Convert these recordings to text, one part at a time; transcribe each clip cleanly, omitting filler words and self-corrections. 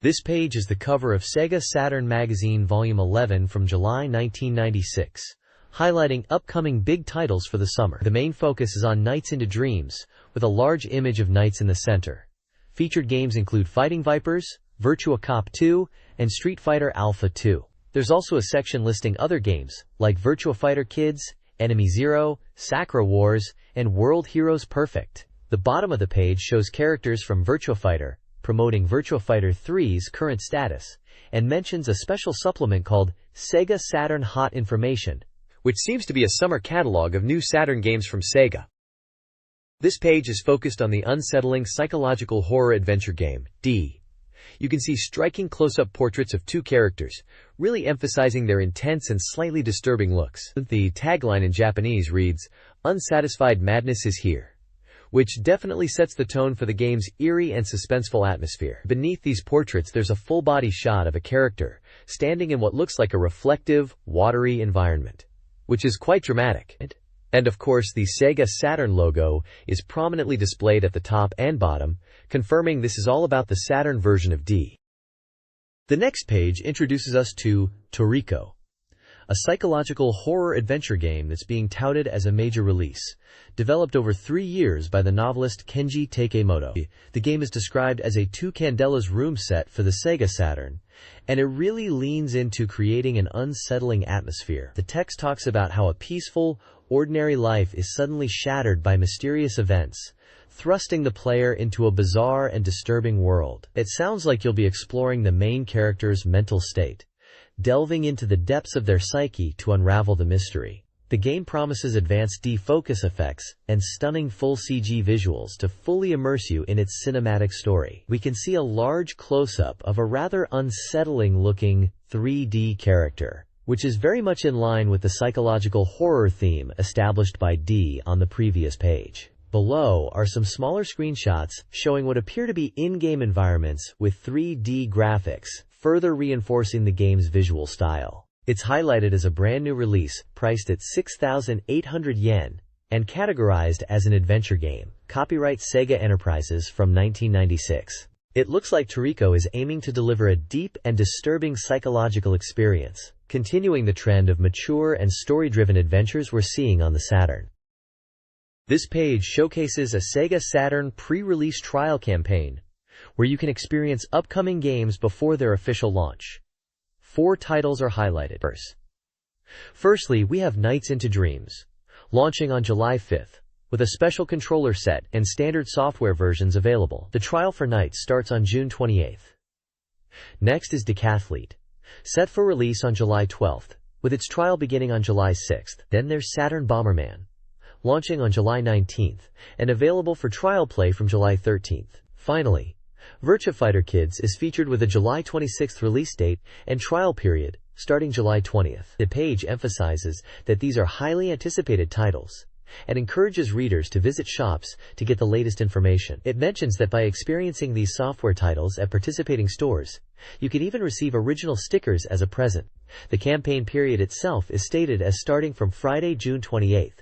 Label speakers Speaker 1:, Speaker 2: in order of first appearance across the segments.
Speaker 1: This page is the cover of SEGA Saturn Magazine Volume 11 from July 1996, highlighting upcoming big titles for the summer. The main focus is on Nights into Dreams, with a large image of knights in the center. Featured games include Fighting Vipers, Virtua Cop 2, and Street Fighter Alpha 2. There's also a section listing other games, like Virtua Fighter Kids, Enemy Zero, Sakura Wars, and World Heroes Perfect. The bottom of the page shows characters from Virtua Fighter, promoting Virtua Fighter 3's current status, and mentions a special supplement called SEGA Saturn Hot Information, which seems to be a summer catalog of new Saturn games from SEGA. This page is focused on the unsettling psychological horror adventure game, D. You can see striking close-up portraits of two characters, really emphasizing their intense and slightly disturbing looks. The tagline in Japanese reads, "Unsatisfied madness is here," which definitely sets the tone for the game's eerie and suspenseful atmosphere. Beneath these portraits there's a full-body shot of a character standing in what looks like a reflective, watery environment, which is quite dramatic. And of course the SEGA Saturn logo is prominently displayed at the top and bottom, confirming this is all about the Saturn version of D. The next page introduces us to Toriko, a psychological horror adventure game that's being touted as a major release. Developed over 3 years by the novelist Kenji Takemoto, the game is described as a two candelas room set for the SEGA Saturn, and it really leans into creating an unsettling atmosphere. The text talks about how a peaceful, ordinary life is suddenly shattered by mysterious events, thrusting the player into a bizarre and disturbing world. It sounds like you'll be exploring the main character's mental state, delving into the depths of their psyche to unravel the mystery. The game promises advanced defocus effects and stunning full CG visuals to fully immerse you in its cinematic story. We can see a large close-up of a rather unsettling-looking 3D character, which is very much in line with the psychological horror theme established by D on the previous page. Below are some smaller screenshots showing what appear to be in-game environments with 3D graphics, further reinforcing the game's visual style. It's highlighted as a brand new release, priced at 6,800 yen, and categorized as an adventure game. Copyright SEGA Enterprises from 1996. It looks like Toriko is aiming to deliver a deep and disturbing psychological experience, continuing the trend of mature and story-driven adventures we're seeing on the Saturn. This page showcases a SEGA Saturn pre-release trial campaign, where you can experience upcoming games before their official launch. 4 titles are highlighted. Firstly, we have Nights into Dreams, launching on July 5th, with a special controller set and standard software versions available. The trial for Nights starts on June 28th. Next is Decathlete, set for release on July 12th, with its trial beginning on July 6th. Then there's Saturn Bomberman, launching on July 19th, and available for trial play from July 13th. Finally, Virtua Fighter Kids is featured with a July 26th release date and trial period, starting July 20th. The page emphasizes that these are highly anticipated titles, and encourages readers to visit shops to get the latest information. It mentions that by experiencing these software titles at participating stores, you can even receive original stickers as a present. The campaign period itself is stated as starting from Friday, June 28th.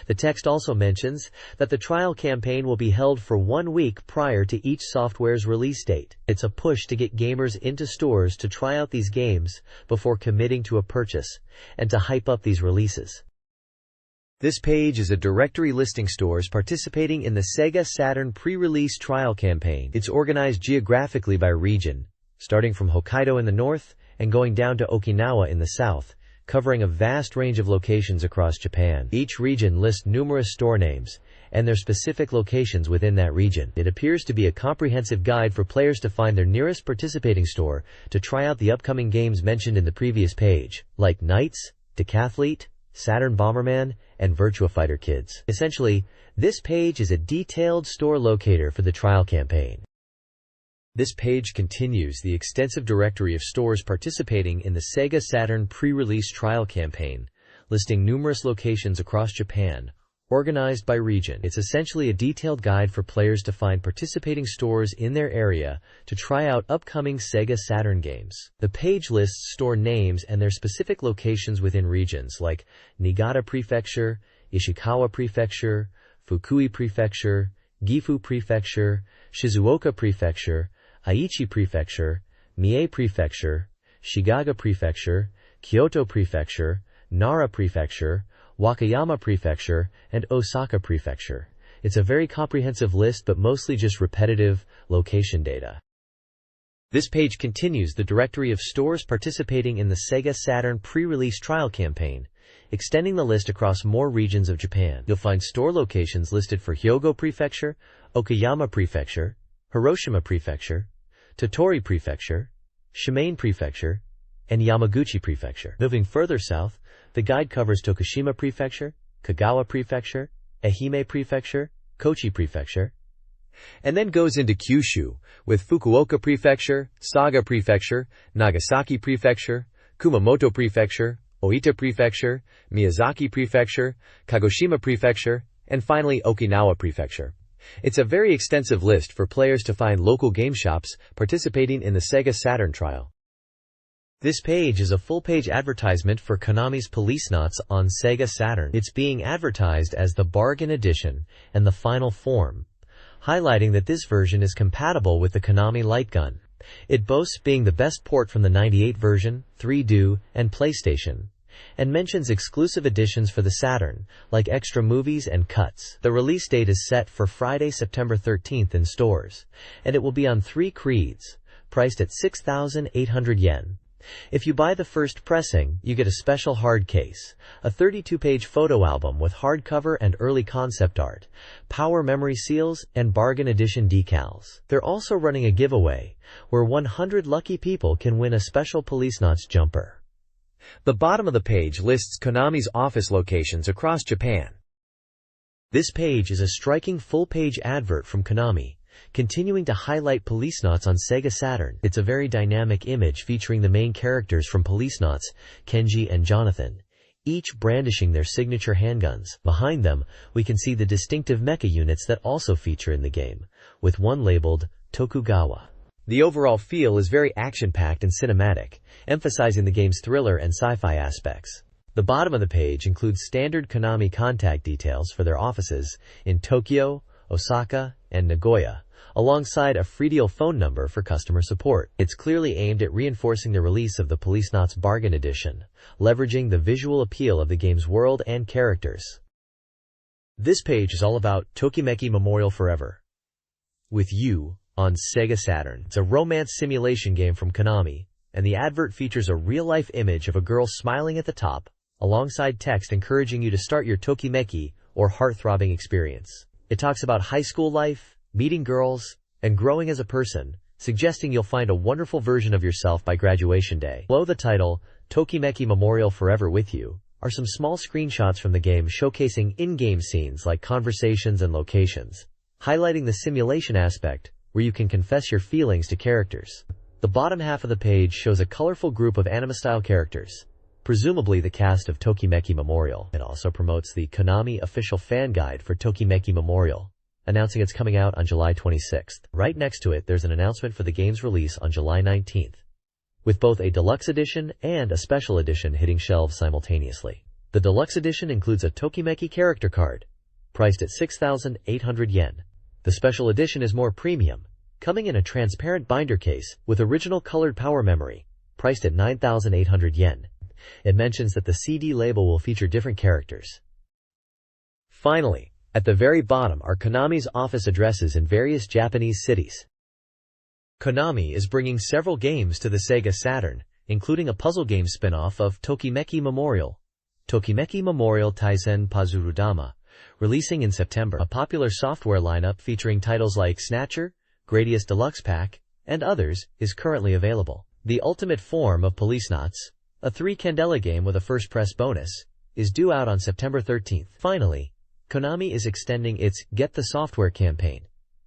Speaker 1: The text also mentions that the trial campaign will be held for 1 week prior to each software's release date. It's a push to get gamers into stores to try out these games before committing to a purchase, and to hype up these releases. This page is a directory listing stores participating in the SEGA Saturn pre-release trial campaign. It's organized geographically by region, starting from Hokkaido in the north and going down to Okinawa in the south, covering a vast range of locations across Japan. Each region lists numerous store names and their specific locations within that region. It appears to be a comprehensive guide for players to find their nearest participating store to try out the upcoming games mentioned in the previous page, like Nights, Decathlete, Saturn Bomberman, and Virtua Fighter Kids. Essentially, this page is a detailed store locator for the trial campaign. This page continues the extensive directory of stores participating in the SEGA Saturn pre-release trial campaign, listing numerous locations across Japan, organized by region. It's essentially a detailed guide for players to find participating stores in their area to try out upcoming SEGA Saturn games. The page lists store names and their specific locations within regions like Niigata Prefecture, Ishikawa Prefecture, Fukui Prefecture, Gifu Prefecture, Shizuoka Prefecture, Aichi Prefecture, Mie Prefecture, Shigaga Prefecture, Kyoto Prefecture, Nara Prefecture, Wakayama Prefecture, and Osaka Prefecture. It's a very comprehensive list but mostly just repetitive location data. This page continues the directory of stores participating in the SEGA Saturn pre-release trial campaign, extending the list across more regions of Japan. You'll find store locations listed for Hyogo Prefecture, Okayama Prefecture, Hiroshima Prefecture, Tottori Prefecture, Shimane Prefecture, and Yamaguchi Prefecture. Moving further south, the guide covers Tokushima Prefecture, Kagawa Prefecture, Ehime Prefecture, Kochi Prefecture, and then goes into Kyushu, with Fukuoka Prefecture, Saga Prefecture, Nagasaki Prefecture, Kumamoto Prefecture, Oita Prefecture, Miyazaki Prefecture, Kagoshima Prefecture, and finally Okinawa Prefecture. It's a very extensive list for players to find local game shops participating in the SEGA Saturn trial. This page is a full-page advertisement for Konami's Policenauts on SEGA Saturn. It's being advertised as the Bargain Edition and the Final Form, highlighting that this version is compatible with the Konami Light Gun. It boasts being the best port from the 98 version, 3DO, and PlayStation, and mentions exclusive editions for the Saturn, like extra movies and cuts. The release date is set for Friday, September 13th in stores, and it will be on 3 creeds, priced at 6,800 yen. If you buy the first pressing, you get a special hard case, a 32-page photo album with hardcover and early concept art, power memory seals, and bargain edition decals. They're also running a giveaway, where 100 lucky people can win a special Policenauts jumper. The bottom of the page lists Konami's office locations across Japan. This page is a striking full-page advert from Konami, continuing to highlight Policenauts on SEGA Saturn. It's a very dynamic image featuring the main characters from Policenauts, Kenji and Jonathan, each brandishing their signature handguns. Behind them, we can see the distinctive mecha units that also feature in the game, with one labeled Tokugawa. The overall feel is very action-packed and cinematic, emphasizing the game's thriller and sci-fi aspects. The bottom of the page includes standard Konami contact details for their offices in Tokyo, Osaka, and Nagoya, alongside a free deal phone number for customer support. It's clearly aimed at reinforcing the release of the Policenauts Bargain Edition, leveraging the visual appeal of the game's world and characters. This page is all about Tokimeki Memorial Forever with You on SEGA Saturn. It's a romance simulation game from Konami, and the advert features a real-life image of a girl smiling at the top, alongside text encouraging you to start your Tokimeki or heart-throbbing experience. It talks about high school life, meeting girls, and growing as a person, suggesting you'll find a wonderful version of yourself by graduation day. Below the title, Tokimeki Memorial Forever with You, are some small screenshots from the game showcasing in-game scenes like conversations and locations, highlighting the simulation aspect where you can confess your feelings to characters. The bottom half of the page shows a colorful group of anime-style characters, presumably the cast of Tokimeki Memorial. It also promotes the Konami official fan guide for Tokimeki Memorial, announcing it's coming out on July 26th. Right next to it, there's an announcement for the game's release on July 19th, with both a deluxe edition and a special edition hitting shelves simultaneously. The deluxe edition includes a Tokimeki character card, priced at 6,800 yen. The special edition is more premium, coming in a transparent binder case with original colored power memory, priced at 9,800 yen. It mentions that the CD label will feature different characters. Finally, at the very bottom are Konami's office addresses in various Japanese cities. Konami is bringing several games to the SEGA Saturn, including a puzzle game spin-off of Tokimeki Memorial, Tokimeki Memorial Taisen Pazurudama, releasing in September. A popular software lineup featuring titles like Snatcher, Gradius Deluxe Pack, and others is currently available. The ultimate form of Policenauts, a 3-Candela game with a first press bonus, is due out on September 13th. Finally, Konami is extending its Get the Software campaign,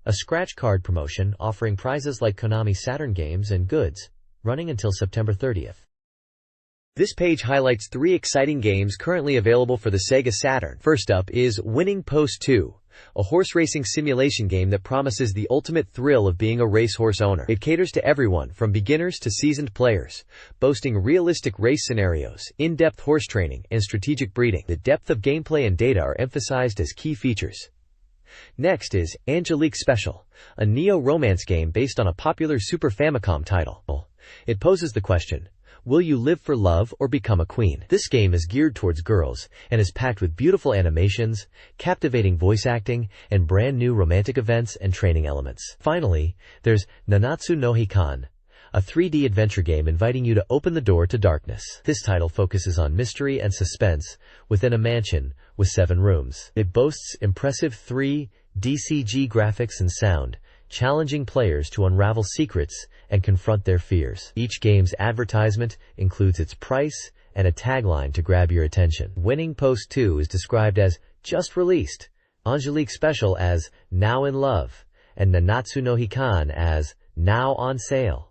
Speaker 1: a scratch card promotion offering prizes like Konami Saturn games and goods, running until September 30th. This page highlights 3 exciting games currently available for the SEGA Saturn. First up is Winning Post 2, a horse racing simulation game that promises the ultimate thrill of being a racehorse owner. It caters to everyone from beginners to seasoned players, boasting realistic race scenarios, in-depth horse training, and strategic breeding. The depth of gameplay and data are emphasized as key features. Next is Angelique Special, a neo-romance game based on a popular Super Famicom title. It poses the question, will you live for love or become a queen? This game is geared towards girls and is packed with beautiful animations, captivating voice acting, and brand new romantic events and training elements. Finally, there's Nanatsu no Hikan, a 3D adventure game inviting you to open the door to darkness. This title focuses on mystery and suspense within a mansion with 7 rooms. It boasts impressive 3D CG graphics and sound, challenging players to unravel secrets and confront their fears. Each game's advertisement includes its price and a tagline to grab your attention. Winning Post 2 is described as just released, Angelique Special as now in love, and Nanatsu no Hikan as now on sale.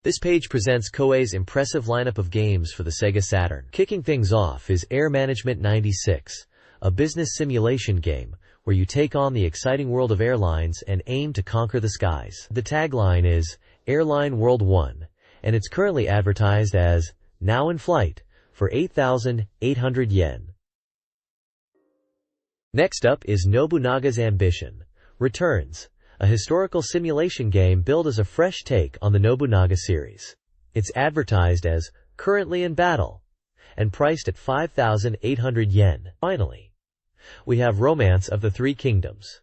Speaker 1: This page presents Koei's impressive lineup of games for the Sega Saturn. Kicking things off is Air Management 96, a business simulation game where you take on the exciting world of airlines and aim to conquer the skies. The tagline is Airline World 1, and it's currently advertised as now in flight for 8,800 yen. Next up is Nobunaga's Ambition Returns, a historical simulation game billed as a fresh take on the Nobunaga series. It's advertised as currently in battle and priced at 5,800 yen. Finally, we have Romance of the Three Kingdoms,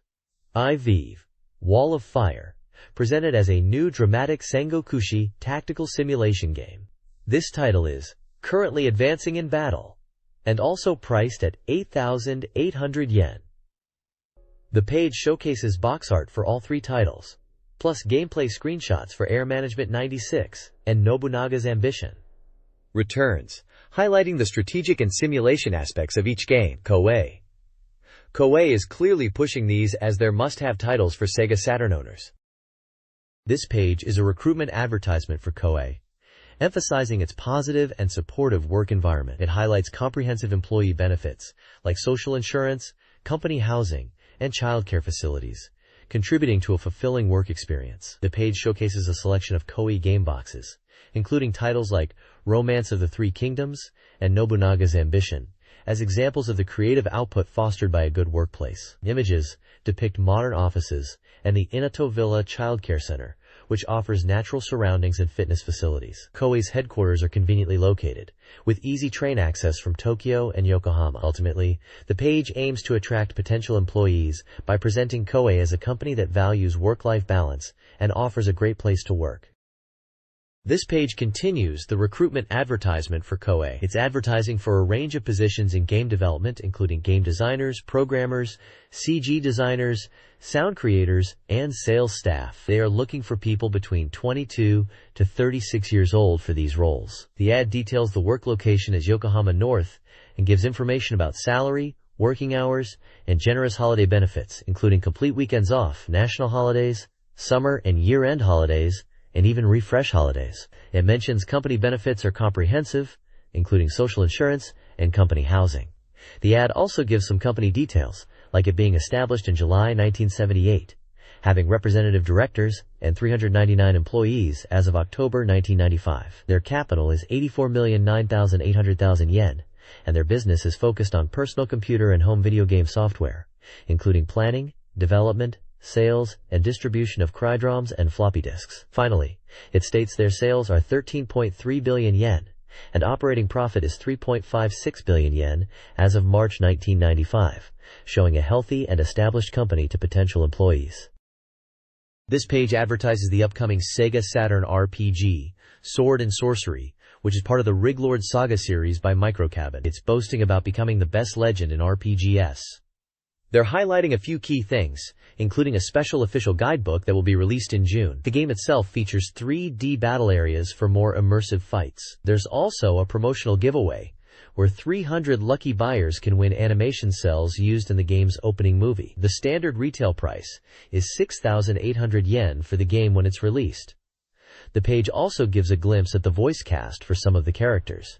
Speaker 1: IV, Wall of Fire, presented as a new dramatic Sengokushi tactical simulation game. This title is currently advancing in battle and also priced at 8,800 yen. The page showcases box art for all 3 titles, plus gameplay screenshots for Air Management 96 and Nobunaga's Ambition Returns, highlighting the strategic and simulation aspects of each game. Koei is clearly pushing these as their must-have titles for Sega Saturn owners. This page is a recruitment advertisement for Koei, emphasizing its positive and supportive work environment. It highlights comprehensive employee benefits like social insurance, company housing, and childcare facilities, contributing to a fulfilling work experience. The page showcases a selection of Koei game boxes, including titles like Romance of the Three Kingdoms and Nobunaga's Ambition, as examples of the creative output fostered by a good workplace. Images depict modern offices and the Inato Villa Child Care Center, which offers natural surroundings and fitness facilities. Koei's headquarters are conveniently located, with easy train access from Tokyo and Yokohama. Ultimately, the page aims to attract potential employees by presenting Koei as a company that values work-life balance and offers a great place to work. This page continues the recruitment advertisement for Koei. It's advertising for a range of positions in game development, including game designers, programmers, CG designers, sound creators, and sales staff. They are looking for people between 22 to 36 years old for these roles. The ad details the work location as Yokohama North and gives information about salary, working hours, and generous holiday benefits, including complete weekends off, national holidays, summer and year-end holidays, and even refresh holidays. It mentions company benefits are comprehensive, including social insurance and company housing. The ad also gives some company details, like it being established in July 1978, having representative directors and 399 employees as of October 1995. Their capital is 84,009,800,000 yen, and their business is focused on personal computer and home video game software, including planning, development, sales, and distribution of CRY-DROMs and floppy disks. Finally, it states their sales are 13.3 billion yen, and operating profit is 3.56 billion yen as of March 1995, showing a healthy and established company to potential employees. This page advertises the upcoming Sega Saturn RPG, Sword and Sorcery, which is part of the Riglord Saga series by Microcabin. It's boasting about becoming the best legend in RPGs. They're highlighting a few key things, including a special official guidebook that will be released in June. The game itself features 3D battle areas for more immersive fights. There's also a promotional giveaway, where 300 lucky buyers can win animation cells used in the game's opening movie. The standard retail price is 6,800 yen for the game when it's released. The page also gives a glimpse at the voice cast for some of the characters.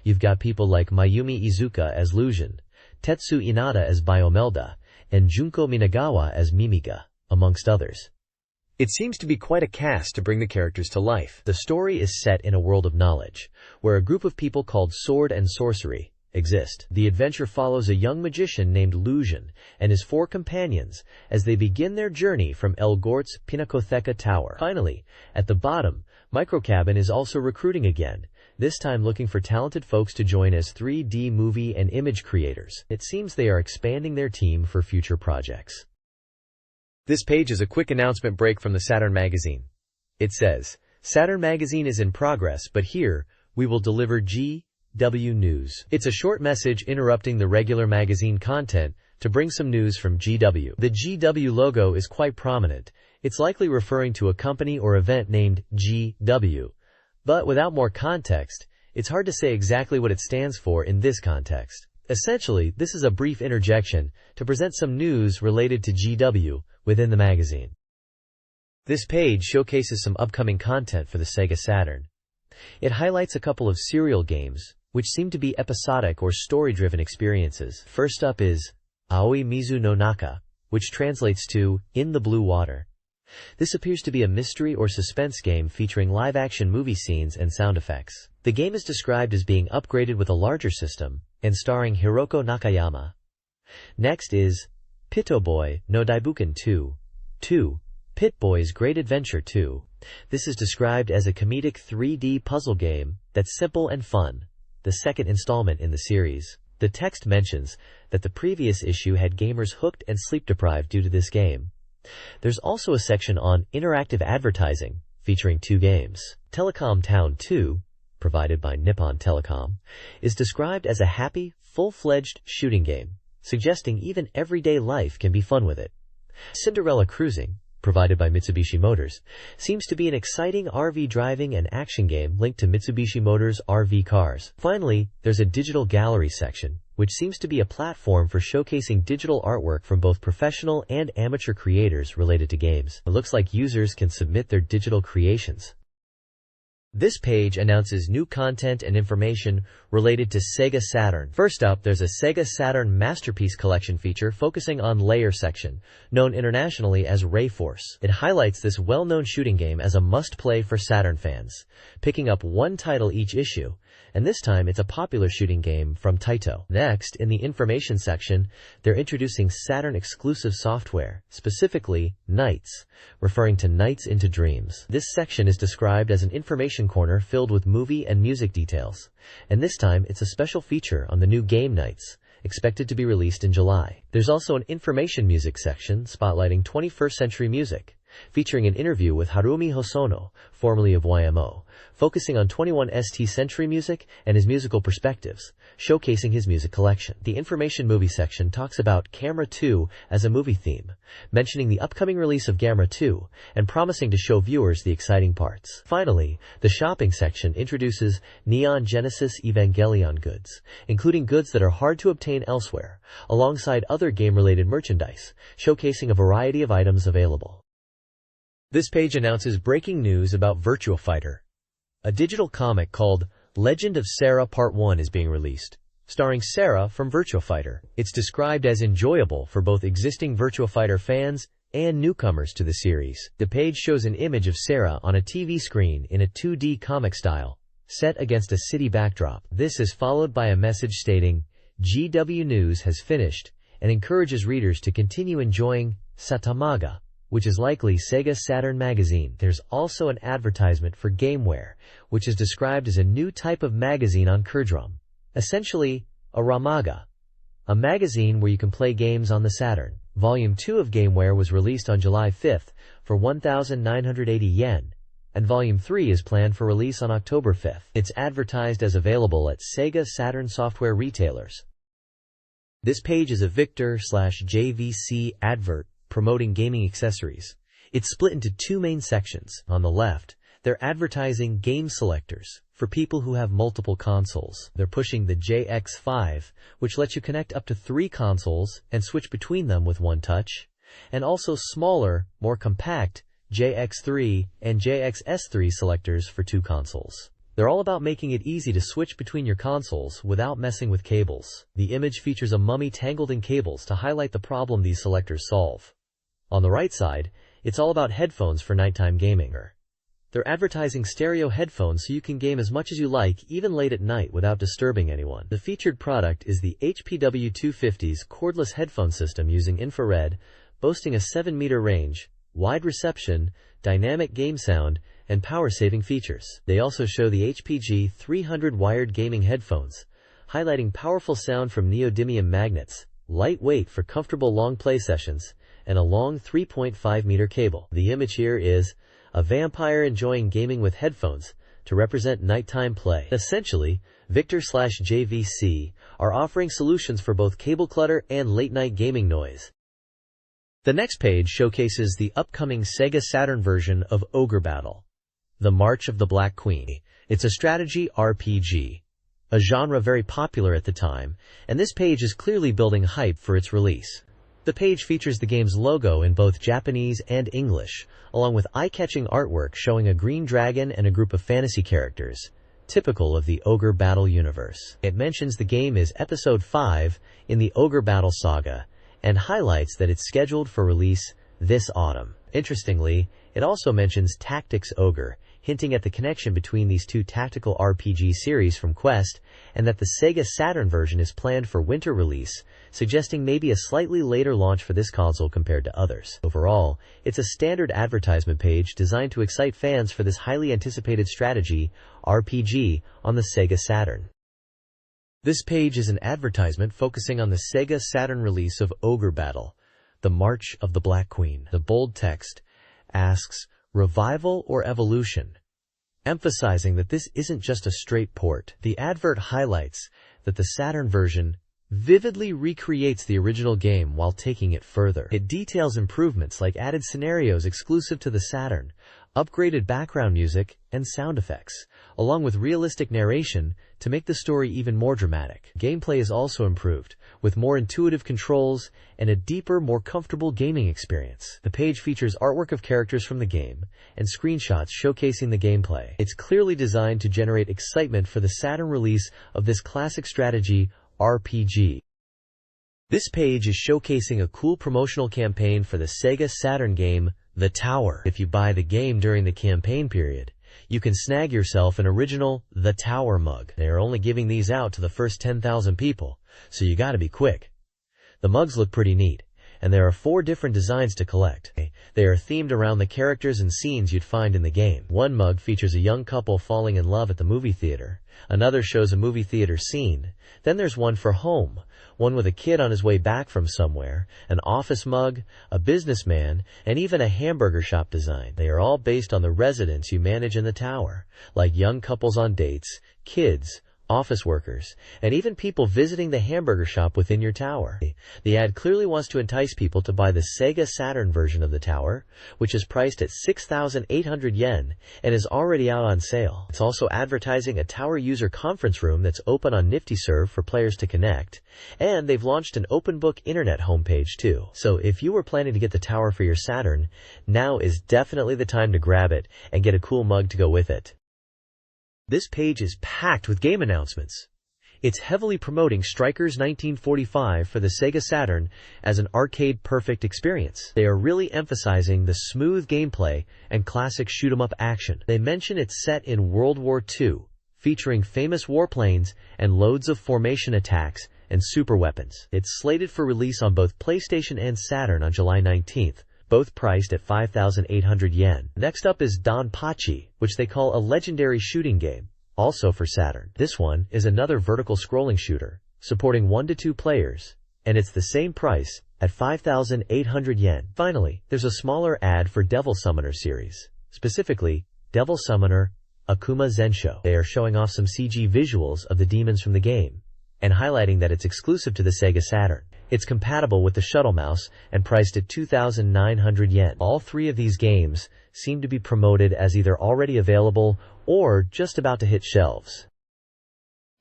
Speaker 1: You've got people like Mayumi Izuka as Lucian, Tetsu Inada as Biomelda, and Junko Minagawa as Mimiga, amongst others. It seems to be quite a cast to bring the characters to life. The story is set in a world of knowledge, where a group of people called Sword and Sorcery exist. The adventure follows a young magician named Lucian and his 4 companions as they begin their journey from El Gort's Pinacotheca Tower. Finally, at the bottom, Microcabin is also recruiting again, this time looking for talented folks to join as 3D movie and image creators. It seems they are expanding their team for future projects. This page is a quick announcement break from the Saturn magazine. It says, Saturn magazine is in progress, but here, we will deliver GW news. It's a short message interrupting the regular magazine content to bring some news from GW. The GW logo is quite prominent. It's likely referring to a company or event named GW. But without more context, it's hard to say exactly what it stands for in this context. Essentially, this is a brief interjection to present some news related to GW within the magazine. This page showcases some upcoming content for the SEGA Saturn. It highlights a couple of serial games, which seem to be episodic or story-driven experiences. First up is Aoi Mizu no Naka, which translates to In the Blue Water. This appears to be a mystery or suspense game featuring live-action movie scenes and sound effects. The game is described as being upgraded with a larger system and starring Hiroko Nakayama. Next is Pit-O-Boy no Daibuken 2. Pit-Boy's Great Adventure 2. This is described as a comedic 3D puzzle game that's simple and fun, the second installment in the series. The text mentions that the previous issue had gamers hooked and sleep-deprived due to this game. There's also a section on interactive advertising, featuring 2 games. Telecom Town 2, provided by Nippon Telecom, is described as a happy, full-fledged shooting game, suggesting even everyday life can be fun with it. Cinderella Cruising, provided by Mitsubishi Motors, seems to be an exciting RV driving and action game linked to Mitsubishi Motors RV cars. Finally, there's a digital gallery section, which seems to be a platform for showcasing digital artwork from both professional and amateur creators related to games. It looks like users can submit their digital creations. This page announces new content and information related to SEGA Saturn. First up, there's a SEGA Saturn Masterpiece Collection feature focusing on Layer Section, known internationally as Ray Force. It highlights this well-known shooting game as a must-play for Saturn fans, picking up 1 title each issue, and this time it's a popular shooting game from Taito. Next, in the information section, they're introducing Saturn-exclusive software, specifically Nights, referring to Nights into Dreams. This section is described as an information corner filled with movie and music details, and this time it's a special feature on the new game Nights, expected to be released in July. There's also an information music section spotlighting 21st century music, featuring an interview with Harumi Hosono, formerly of YMO, focusing on 21st century music and his musical perspectives, showcasing his music collection. The information movie section talks about Camera 2 as a movie theme, mentioning the upcoming release of Gamera 2 and promising to show viewers the exciting parts. Finally, the shopping section introduces Neon Genesis Evangelion goods, including goods that are hard to obtain elsewhere, alongside other game-related merchandise, showcasing a variety of items available. This page announces breaking news about Virtua Fighter. A digital comic called Legend of Sarah Part 1 is being released, starring Sarah from Virtua Fighter. It's described as enjoyable for both existing Virtua Fighter fans and newcomers to the series. The page shows an image of Sarah on a TV screen in a 2D comic style, set against a city backdrop. This is followed by a message stating, GW News has finished, and encourages readers to continue enjoying Satamaga, which is likely SEGA Saturn magazine. There's also an advertisement for Gameware, which is described as a new type of magazine on Curdrum, essentially a Ramaga, a magazine where you can play games on the Saturn. Volume 2 of Gameware was released on July 5th for 1,980 yen, and Volume 3 is planned for release on October 5th. It's advertised as available at SEGA Saturn software retailers. This page is a Victor/JVC advert promoting gaming accessories. It's split into 2 main sections. On the left, they're advertising game selectors for people who have multiple consoles. They're pushing the JX5, which lets you connect up to 3 consoles and switch between them with 1 touch, and also smaller, more compact JX3 and JXS3 selectors for 2 consoles. They're all about making it easy to switch between your consoles without messing with cables. The image features a mummy tangled in cables to highlight the problem these selectors solve. On the right side, it's all about headphones for nighttime gaming. They're advertising stereo headphones so you can game as much as you like, even late at night without disturbing anyone. The featured product is the HPW250's cordless headphone system using infrared, boasting a 7-meter range, wide reception, dynamic game sound, and power-saving features. They also show the HPG 300 wired gaming headphones, highlighting powerful sound from neodymium magnets, lightweight for comfortable long play sessions, and a long 3.5-meter cable. The image here is a vampire enjoying gaming with headphones to represent nighttime play. Essentially, Victor/JVC are offering solutions for both cable clutter and late-night gaming noise. The next page showcases the upcoming SEGA Saturn version of Ogre Battle, The March of the Black Queen. It's a strategy RPG, a genre very popular at the time, and this page is clearly building hype for its release. The page features the game's logo in both Japanese and English, along with eye-catching artwork showing a green dragon and a group of fantasy characters, typical of the Ogre Battle universe. It mentions the game is Episode 5 in the Ogre Battle saga, and highlights that it's scheduled for release this autumn. Interestingly, it also mentions Tactics Ogre, hinting at the connection between these two tactical RPG series from Quest, and that the Sega Saturn version is planned for winter release, suggesting maybe a slightly later launch for this console compared to others. Overall, it's a standard advertisement page designed to excite fans for this highly anticipated strategy RPG on the Sega Saturn. This page is an advertisement focusing on the Sega Saturn release of Ogre Battle, The March of the Black Queen. The bold text asks, revival or evolution, emphasizing that this isn't just a straight port. The advert highlights that the Saturn version vividly recreates the original game while taking it further. It details improvements like added scenarios exclusive to the Saturn, upgraded background music, and sound effects, along with realistic narration to make the story even more dramatic. Gameplay is also improved, with more intuitive controls and a deeper, more comfortable gaming experience. The page features artwork of characters from the game and screenshots showcasing the gameplay. It's clearly designed to generate excitement for the Saturn release of this classic strategy RPG. This page is showcasing a cool promotional campaign for the Sega Saturn game, The Tower. If you buy the game during the campaign period, you can snag yourself an original The Tower mug. They are only giving these out to the first 10,000 people, so you gotta be quick. The mugs look pretty neat, and there are 4 different designs to collect. They are themed around the characters and scenes you'd find in the game. One mug features a young couple falling in love at the movie theater. Another shows a movie theater scene. Then there's one for home, one with a kid on his way back from somewhere, an office mug, a businessman, and even a hamburger shop design. They are all based on the residents you manage in the tower, like young couples on dates, kids, office workers, and even people visiting the hamburger shop within your tower. The ad clearly wants to entice people to buy the Sega Saturn version of the tower, which is priced at 6,800 yen and is already out on sale. It's also advertising a tower user conference room that's open on NiftyServe for players to connect, and they've launched an open book internet homepage too. So if you were planning to get the tower for your Saturn, now is definitely the time to grab it and get a cool mug to go with it. This page is packed with game announcements. It's heavily promoting Strikers 1945 for the Sega Saturn as an arcade-perfect experience. They are really emphasizing the smooth gameplay and classic shoot-'em-up action. They mention it's set in World War II, featuring famous warplanes and loads of formation attacks and super weapons. It's slated for release on both PlayStation and Saturn on July 19th. Both priced at 5,800 yen. Next up is Donpachi, which they call a legendary shooting game, also for Saturn. This one is another vertical scrolling shooter, supporting 1 to 2 players, and it's the same price at 5,800 yen. Finally, there's a smaller ad for Devil Summoner series, specifically Devil Summoner Akuma Zensho. They are showing off some CG visuals of the demons from the game, and highlighting that it's exclusive to the Sega Saturn. It's compatible with the shuttle mouse and priced at 2,900 yen. All 3 of these games seem to be promoted as either already available or just about to hit shelves.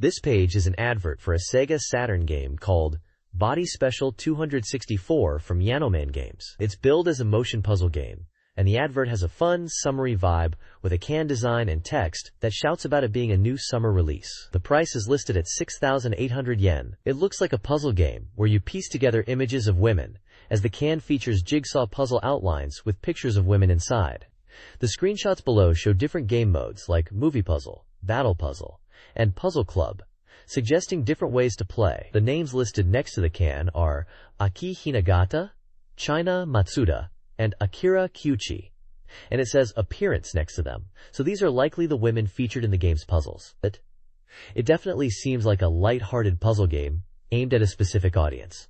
Speaker 1: This page is an advert for a Sega Saturn game called Body Special 264 from Yanoman Games. It's billed as a motion puzzle game, and the advert has a fun, summery vibe with a can design and text that shouts about it being a new summer release. The price is listed at 6,800 yen. It looks like a puzzle game where you piece together images of women, as the can features jigsaw puzzle outlines with pictures of women inside. The screenshots below show different game modes like Movie Puzzle, Battle Puzzle, and Puzzle Club, suggesting different ways to play. The names listed next to the can are Aki Hinagata, China Matsuda, and Akira Kyuchi, and it says appearance next to them, so these are likely the women featured in the game's puzzles. It definitely seems like a light-hearted puzzle game aimed at a specific audience.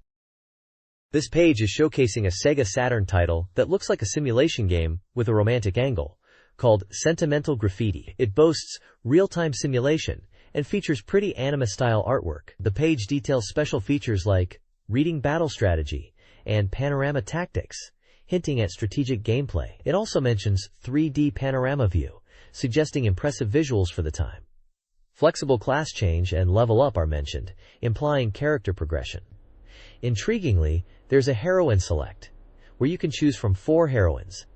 Speaker 1: This page is showcasing a SEGA Saturn title that looks like a simulation game with a romantic angle, called Sentimental Graffiti. It boasts real-time simulation and features pretty anime-style artwork. The page details special features like reading battle strategy and panorama tactics, hinting at strategic gameplay. It also mentions 3D panorama view, suggesting impressive visuals for the time. Flexible class change and level up are mentioned, implying character progression. Intriguingly, there's a heroine select, where you can choose from 4 heroines: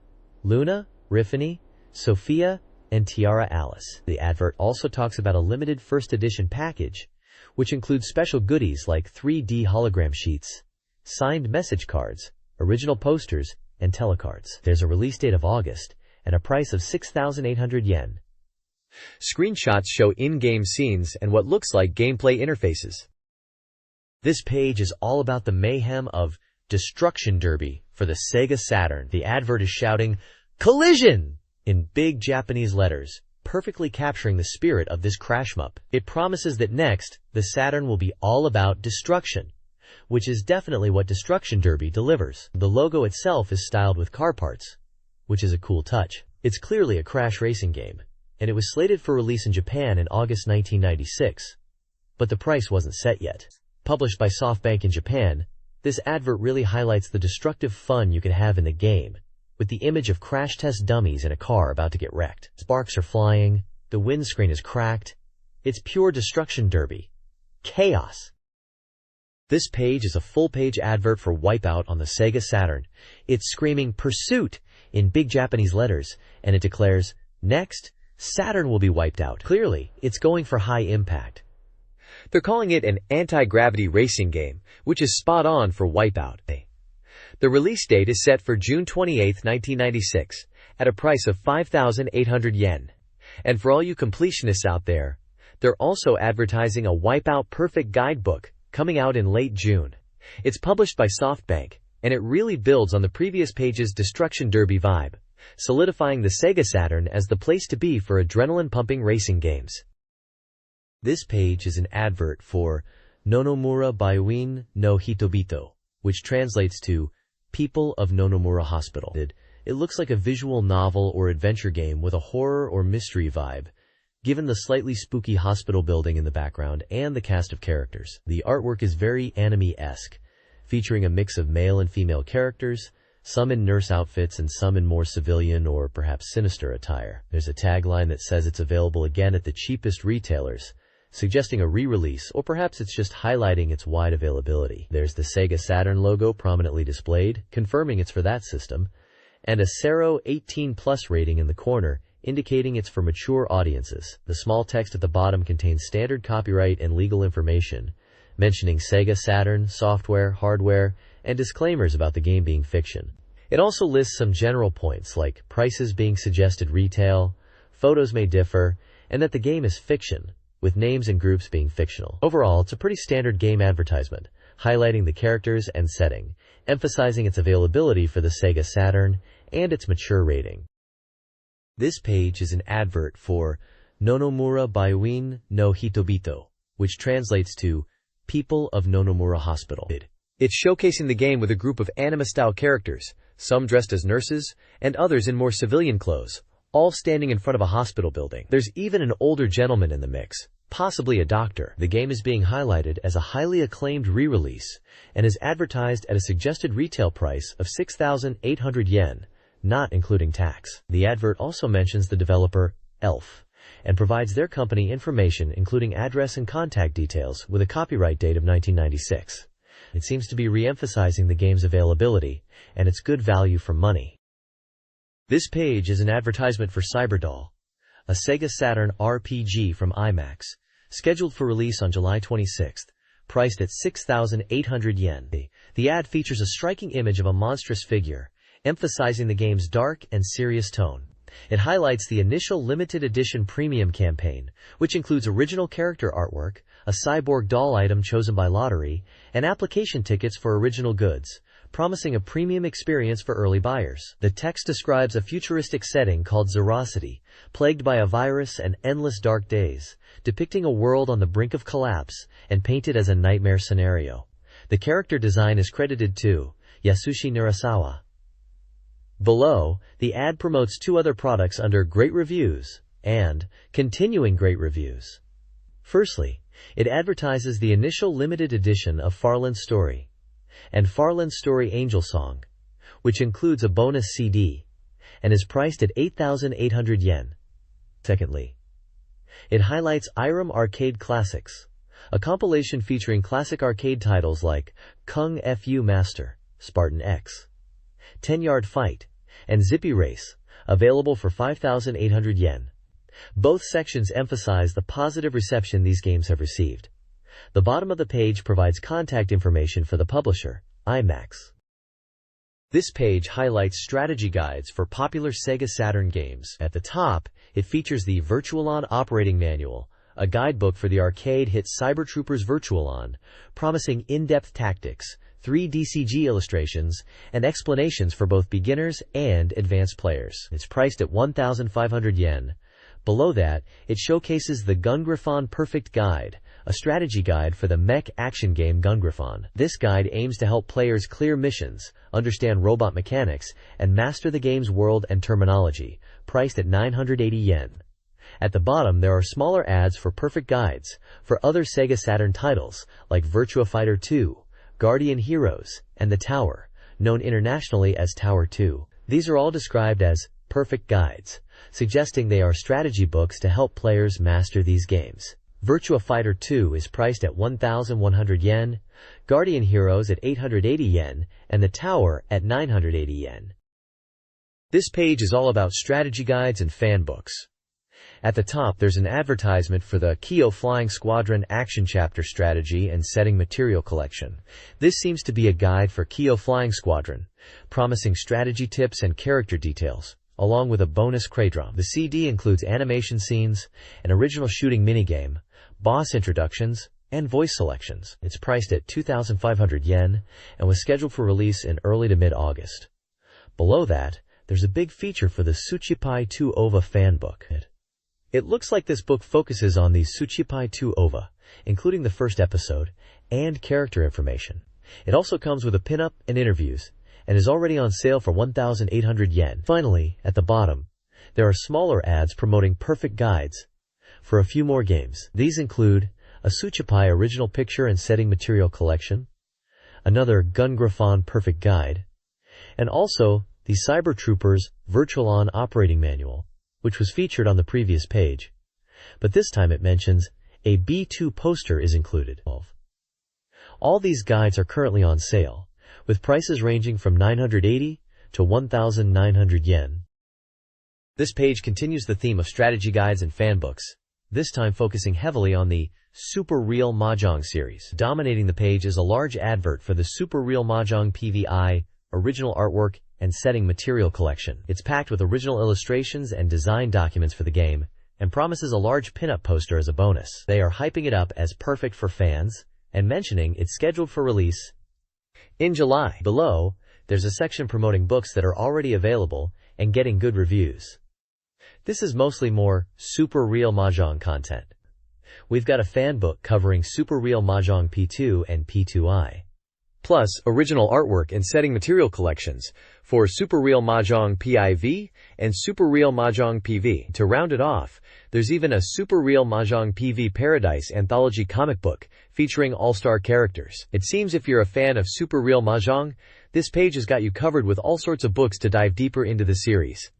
Speaker 1: Luna, Riffany, Sophia, and Tiara Alice. The advert also talks about a limited first edition package, which includes special goodies like 3D hologram sheets, signed message cards, original posters, and telecards. There's a release date of August and a price of 6,800 yen. Screenshots show in-game scenes and what looks like gameplay interfaces. This page is all about the mayhem of Destruction Derby for the SEGA Saturn. The advert is shouting, "Collision!" in big Japanese letters, perfectly capturing the spirit of this crash shmup. It promises that next, the Saturn will be all about destruction, which is definitely what Destruction Derby delivers. The logo itself is styled with car parts, which is a cool touch. It's clearly a crash racing game, and it was slated for release in Japan in August 1996, but the price wasn't set yet. Published by SoftBank in Japan, this advert really highlights the destructive fun you can have in the game, with the image of crash test dummies in a car about to get wrecked. Sparks are flying, the windscreen is cracked. It's pure Destruction Derby. Chaos. This page is a full-page advert for Wipeout on the SEGA Saturn. It's screaming "Pursuit" in big Japanese letters, and it declares, "Next, Saturn will be wiped out." Clearly, it's going for high impact. They're calling it an anti-gravity racing game, which is spot on for Wipeout. The release date is set for June 28, 1996, at a price of 5,800 yen. And for all you completionists out there, they're also advertising a Wipeout Perfect Guidebook coming out in late June. It's published by SoftBank, and it really builds on the previous page's Destruction Derby vibe, solidifying the SEGA Saturn as the place to be for adrenaline-pumping racing games. This page is an advert for Nonomura Baiwin no Hitobito, which translates to People of Nonomura Hospital. It looks like a visual novel or adventure game with a horror or mystery vibe, given the slightly spooky hospital building in the background and the cast of characters. The artwork is very anime-esque, featuring a mix of male and female characters, some in nurse outfits and some in more civilian or perhaps sinister attire. There's a tagline that says it's available again at the cheapest retailers, suggesting a re-release, or perhaps it's just highlighting its wide availability. There's the SEGA Saturn logo prominently displayed, confirming it's for that system, and a Sero 18+ rating in the corner, indicating it's for mature audiences. The small text at the bottom contains standard copyright and legal information, mentioning SEGA Saturn, software, hardware, and disclaimers about the game being fiction. It also lists some general points like prices being suggested retail, photos may differ, and that the game is fiction, with names and groups being fictional. Overall, it's a pretty standard game advertisement, highlighting the characters and setting, emphasizing its availability for the SEGA Saturn and its mature rating. This page is an advert for Nonomura Baiwin no Hitobito, which translates to People of Nonomura Hospital. It's showcasing the game with a group of anime-style characters, some dressed as nurses and others in more civilian clothes, all standing in front of a hospital building. There's even an older gentleman in the mix, possibly a doctor. The game is being highlighted as a highly acclaimed re-release and is advertised at a suggested retail price of 6,800 yen, not including tax. The advert also mentions the developer, Elf, and provides their company information including address and contact details with a copyright date of 1996. It seems to be re-emphasizing the game's availability and its good value for money. This page is an advertisement for Cyberdoll, a SEGA Saturn RPG from IMAX, scheduled for release on July 26th, priced at 6,800 yen. The ad features a striking image of a monstrous figure, emphasizing the game's dark and serious tone. It highlights the initial limited edition premium campaign, which includes original character artwork, a cyborg doll item chosen by lottery, and application tickets for original goods, promising a premium experience for early buyers. The text describes a futuristic setting called Xerosity, plagued by a virus and endless dark days, depicting a world on the brink of collapse and painted as a nightmare scenario. The character design is credited to Yasushi Narasawa. Below, the ad promotes two other products under Great Reviews and Continuing Great Reviews. Firstly, it advertises the initial limited edition of Farland's Story and Farland's Story Angel Song, which includes a bonus CD and is priced at 8,800 yen. Secondly, it highlights Irem Arcade Classics, a compilation featuring classic arcade titles like Kung Fu Master, Spartan X, 10-Yard Fight, and Zippy Race, available for 5,800 yen. Both sections emphasize the positive reception these games have received. The bottom of the page provides contact information for the publisher, IMAX. This page highlights strategy guides for popular SEGA Saturn games. At the top, it features the Virtualon Operating Manual, a guidebook for the arcade hit Cyber Troopers Virtualon, promising in-depth tactics, 3D CG illustrations, and explanations for both beginners and advanced players. It's priced at 1,500 yen. Below that, it showcases the Gungriffon Perfect Guide, a strategy guide for the mech action game Gungriffon. This guide aims to help players clear missions, understand robot mechanics, and master the game's world and terminology, priced at 980 yen. At the bottom, there are smaller ads for perfect guides for other SEGA Saturn titles like Virtua Fighter 2, Guardian Heroes, and The Tower, known internationally as Tower 2. These are all described as perfect guides, suggesting they are strategy books to help players master these games. Virtua Fighter 2 is priced at 1,100 yen, Guardian Heroes at 880 yen, and The Tower at 980 yen. This page is all about strategy guides and fan books. At the top, there's an advertisement for the Kyo Flying Squadron Action Chapter Strategy and Setting Material Collection. This seems to be a guide for Kyo Flying Squadron, promising strategy tips and character details, along with a bonus Kraydrum. The CD includes animation scenes, an original shooting minigame, boss introductions, and voice selections. It's priced at 2,500 yen and was scheduled for release in early to mid-August. Below that, there's a big feature for the Tsuchipai 2 OVA fan book. It looks like this book focuses on the Tsuchipai 2 OVA, including the first episode, and character information. It also comes with a pinup and interviews, and is already on sale for 1,800 yen. Finally, at the bottom, there are smaller ads promoting perfect guides for a few more games. These include a Tsuchipai Original Picture and Setting Material Collection, another Gungriffon Perfect Guide, and also the Cyber Troopers Virtualon Operating Manual, which was featured on the previous page, but this time it mentions a B2 poster is included. All these guides are currently on sale, with prices ranging from 980 to 1,900 yen. This page continues the theme of strategy guides and fan books, this time focusing heavily on the Super Real Mahjong series. Dominating the page is a large advert for the Super Real Mahjong PVI, original artwork, and setting material collection. It's packed with original illustrations and design documents for the game, and promises a large pinup poster as a bonus. They are hyping it up as perfect for fans, and mentioning it's scheduled for release in July. Below, there's a section promoting books that are already available and getting good reviews. This is mostly more Super Real Mahjong content. We've got a fan book covering Super Real Mahjong P2 and P2i, plus original artwork and setting material collections for Super Real Mahjong PIV and Super Real Mahjong PV. To round it off, there's even a Super Real Mahjong PV Paradise anthology comic book featuring all-star characters. It seems if you're a fan of Super Real Mahjong, this page has got you covered with all sorts of books to dive deeper into the series.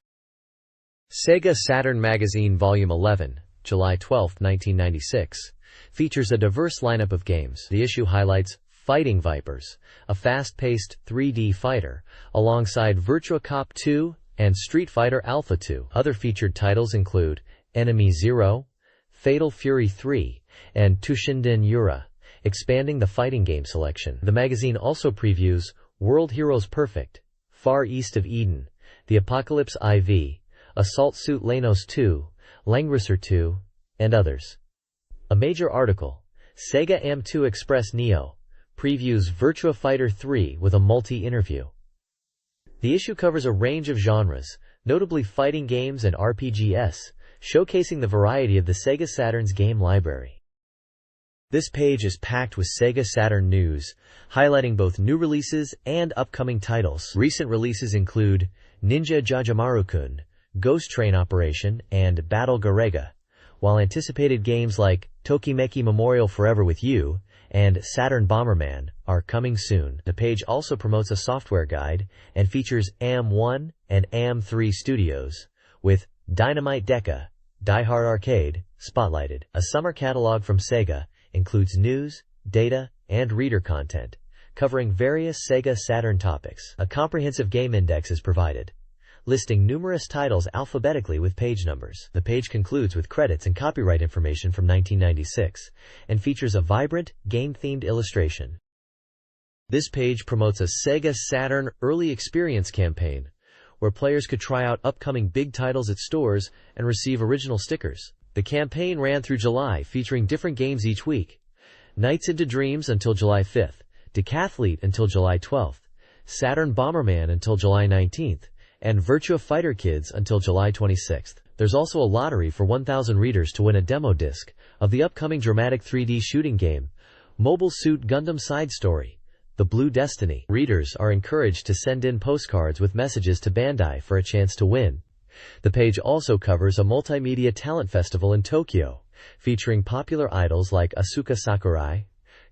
Speaker 1: SEGA Saturn Magazine Volume 11, July 12, 1996, features a diverse lineup of games. The issue highlights Fighting Vipers, a fast-paced 3D fighter, alongside Virtua Cop 2 and Street Fighter Alpha 2. Other featured titles include Enemy Zero, Fatal Fury 3, and Tushinden Yura, expanding the fighting game selection. The magazine also previews World Heroes Perfect, Far East of Eden, The Apocalypse IV, Assault Suit Lanos 2, Langrisser 2, and others. A major article, SEGA AM2 Express Neo, previews Virtua Fighter 3 with a multi-interview. The issue covers a range of genres, notably fighting games and RPGs, showcasing the variety of the SEGA Saturn's game library. This page is packed with SEGA Saturn news, highlighting both new releases and upcoming titles. Recent releases include Ninja Jajamaru-kun, Ghost Train Operation, and Battle Garega, while anticipated games like Tokimeki Memorial Forever with You and Saturn Bomberman are coming soon. The page also promotes a software guide and features AM1 and AM3 studios, with Dynamite Deca, Die Hard Arcade, spotlighted. A summer catalog from SEGA includes news, data, and reader content, covering various SEGA Saturn topics. A comprehensive game index is provided, listing numerous titles alphabetically with page numbers. The page concludes with credits and copyright information from 1996, and features a vibrant, game-themed illustration. This page promotes a SEGA Saturn Early Experience campaign, where players could try out upcoming big titles at stores and receive original stickers. The campaign ran through July, featuring different games each week. Nights into Dreams until July 5th, Decathlete until July 12th, Saturn Bomberman until July 19th, and Virtua Fighter Kids until July 26th. There's also a lottery for 1,000 readers to win a demo disc of the upcoming dramatic 3D shooting game, Mobile Suit Gundam Side Story, The Blue Destiny. Readers are encouraged to send in postcards with messages to Bandai for a chance to win. The page also covers a multimedia talent festival in Tokyo, featuring popular idols like Asuka Sakurai,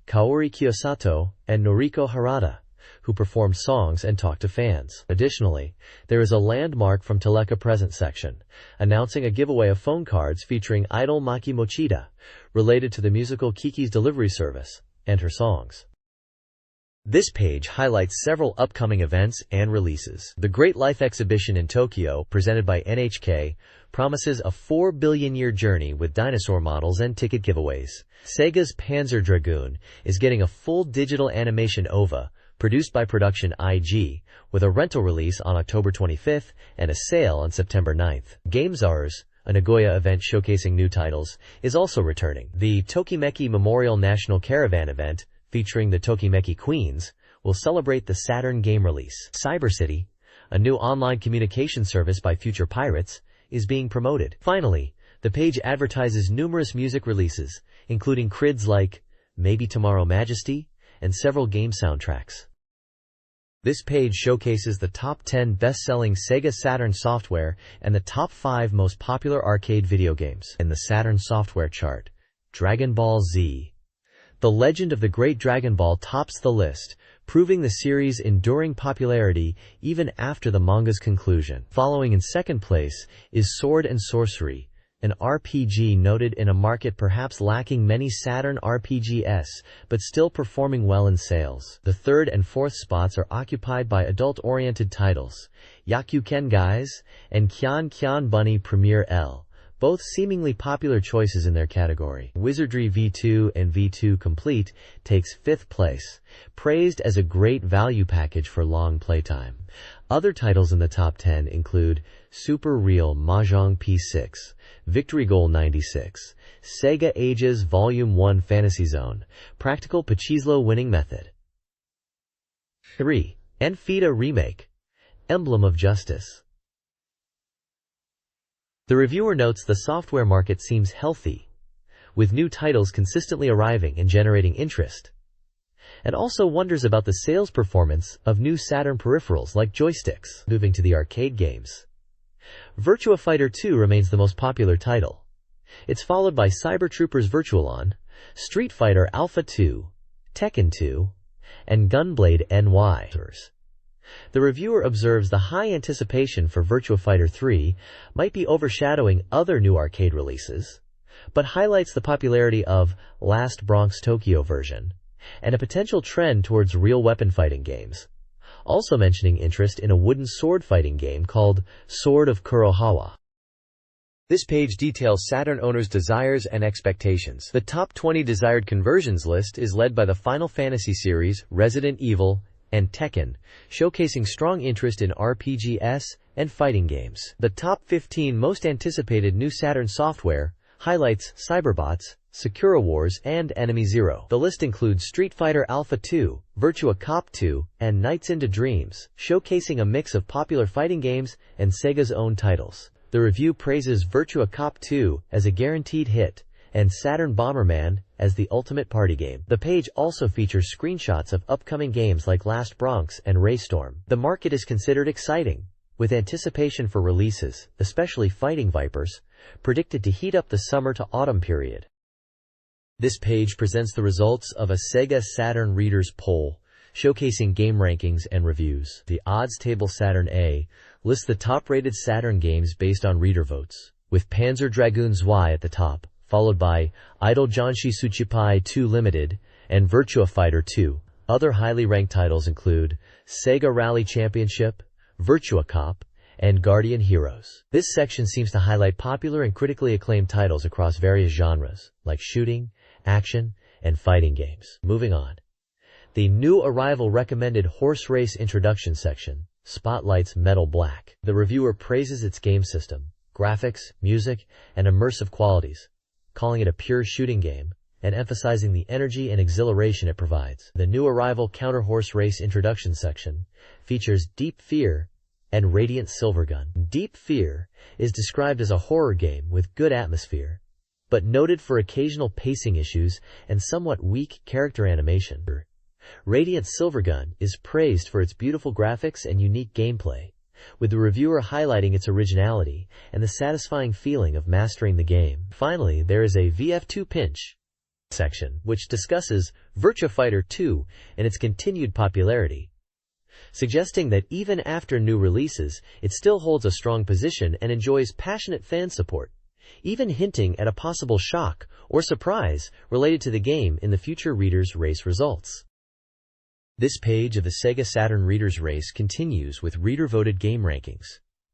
Speaker 1: Kaori Kiyosato, and Noriko Harada, who perform songs and talk to fans. Additionally, there is a landmark from Teleka Present section, announcing a giveaway of phone cards featuring idol Maki Mochida, related to the musical Kiki's Delivery Service, and her songs. This page highlights several upcoming events and releases. The Great Life Exhibition in Tokyo, presented by NHK, promises a 4 billion-year journey with dinosaur models and ticket giveaways. Sega's Panzer Dragoon is getting a full digital animation OVA, produced by Production IG, with a rental release on October 25th and a sale on September 9th. GameZars, a Nagoya event showcasing new titles, is also returning. The Tokimeki Memorial National Caravan event, featuring the Tokimeki Queens, will celebrate the Saturn game release. Cyber City, a new online communication service by Future Pirates, is being promoted. Finally, the page advertises numerous music releases, including crids like Maybe Tomorrow Majesty and several game soundtracks. This page showcases the top 10 best-selling SEGA Saturn software and the top 5 most popular arcade video games. In the Saturn software chart, Dragon Ball Z, The Legend of the Great Dragon Ball tops the list, proving the series' enduring popularity even after the manga's conclusion. Following in second place is Sword and Sorcery, an RPG noted in a market perhaps lacking many Saturn RPGs, but still performing well in sales. The third and fourth spots are occupied by adult-oriented titles, Yakuken Guys and Kyan Kyan Bunny Premier L, both seemingly popular choices in their category. Wizardry V2 and V2 Complete takes 5th place, praised as a great value package for long playtime. Other titles in the top 10 include Super Real Mahjong P6, Victory Goal 96, Sega Ages Volume 1 Fantasy Zone, Practical Pachizlo Winning Method. 3. Enfida Remake, Emblem of Justice. The reviewer notes the software market seems healthy, with new titles consistently arriving and generating interest, and also wonders about the sales performance of new Saturn peripherals like joysticks. Moving to the arcade games, Virtua Fighter 2 remains the most popular title. It's followed by Cyber Troopers Virtualon, Street Fighter Alpha 2, Tekken 2, and Gunblade NY. The reviewer observes the high anticipation for Virtua Fighter 3 might be overshadowing other new arcade releases, but highlights the popularity of Last Bronx Tokyo version and a potential trend towards real weapon fighting games, also mentioning interest in a wooden sword fighting game called Sword of Kurohawa. This page details Saturn owners' desires and expectations. The top 20 desired conversions list is led by the Final Fantasy series, Resident Evil, and Tekken, showcasing strong interest in RPGs and fighting games. The top 15 most anticipated new Saturn software highlights Cyberbots, Sakura Wars, and Enemy Zero. The list includes Street Fighter Alpha 2, Virtua Cop 2, and Nights into Dreams, showcasing a mix of popular fighting games and Sega's own titles. The review praises Virtua Cop 2 as a guaranteed hit, and Saturn Bomberman as the ultimate party game. The page also features screenshots of upcoming games like Last Bronx and Raystorm. The market is considered exciting, with anticipation for releases, especially Fighting Vipers, predicted to heat up the summer to autumn period. This page presents the results of a SEGA Saturn Readers Poll, showcasing game rankings and reviews. The odds table Saturn A lists the top-rated Saturn games based on reader votes, with Panzer Dragoon Y at the top, followed by Idol Janshi Tsuchipai 2 Limited and Virtua Fighter 2. Other highly ranked titles include Sega Rally Championship, Virtua Cop, and Guardian Heroes. This section seems to highlight popular and critically acclaimed titles across various genres, like shooting, action, and fighting games. Moving on. The new arrival recommended horse race introduction section spotlights Metal Black. The reviewer praises its game system, graphics, music, and immersive qualities, calling it a pure shooting game and emphasizing the energy and exhilaration it provides. The new arrival counter horse race introduction section features Deep Fear and Radiant Silvergun. Deep Fear is described as a horror game with good atmosphere, but noted for occasional pacing issues and somewhat weak character animation. Radiant Silvergun is praised for its beautiful graphics and unique gameplay, with the reviewer highlighting its originality and the satisfying feeling of mastering the game. Finally, there is a VF2 Pinch section, which discusses Virtua Fighter 2 and its continued popularity, suggesting that even after new releases, it still holds a strong position and enjoys passionate fan support, even hinting at a possible shock or surprise related to the game in the future Readers' Race results. This page of the SEGA Saturn Readers' Race continues with reader-voted game rankings.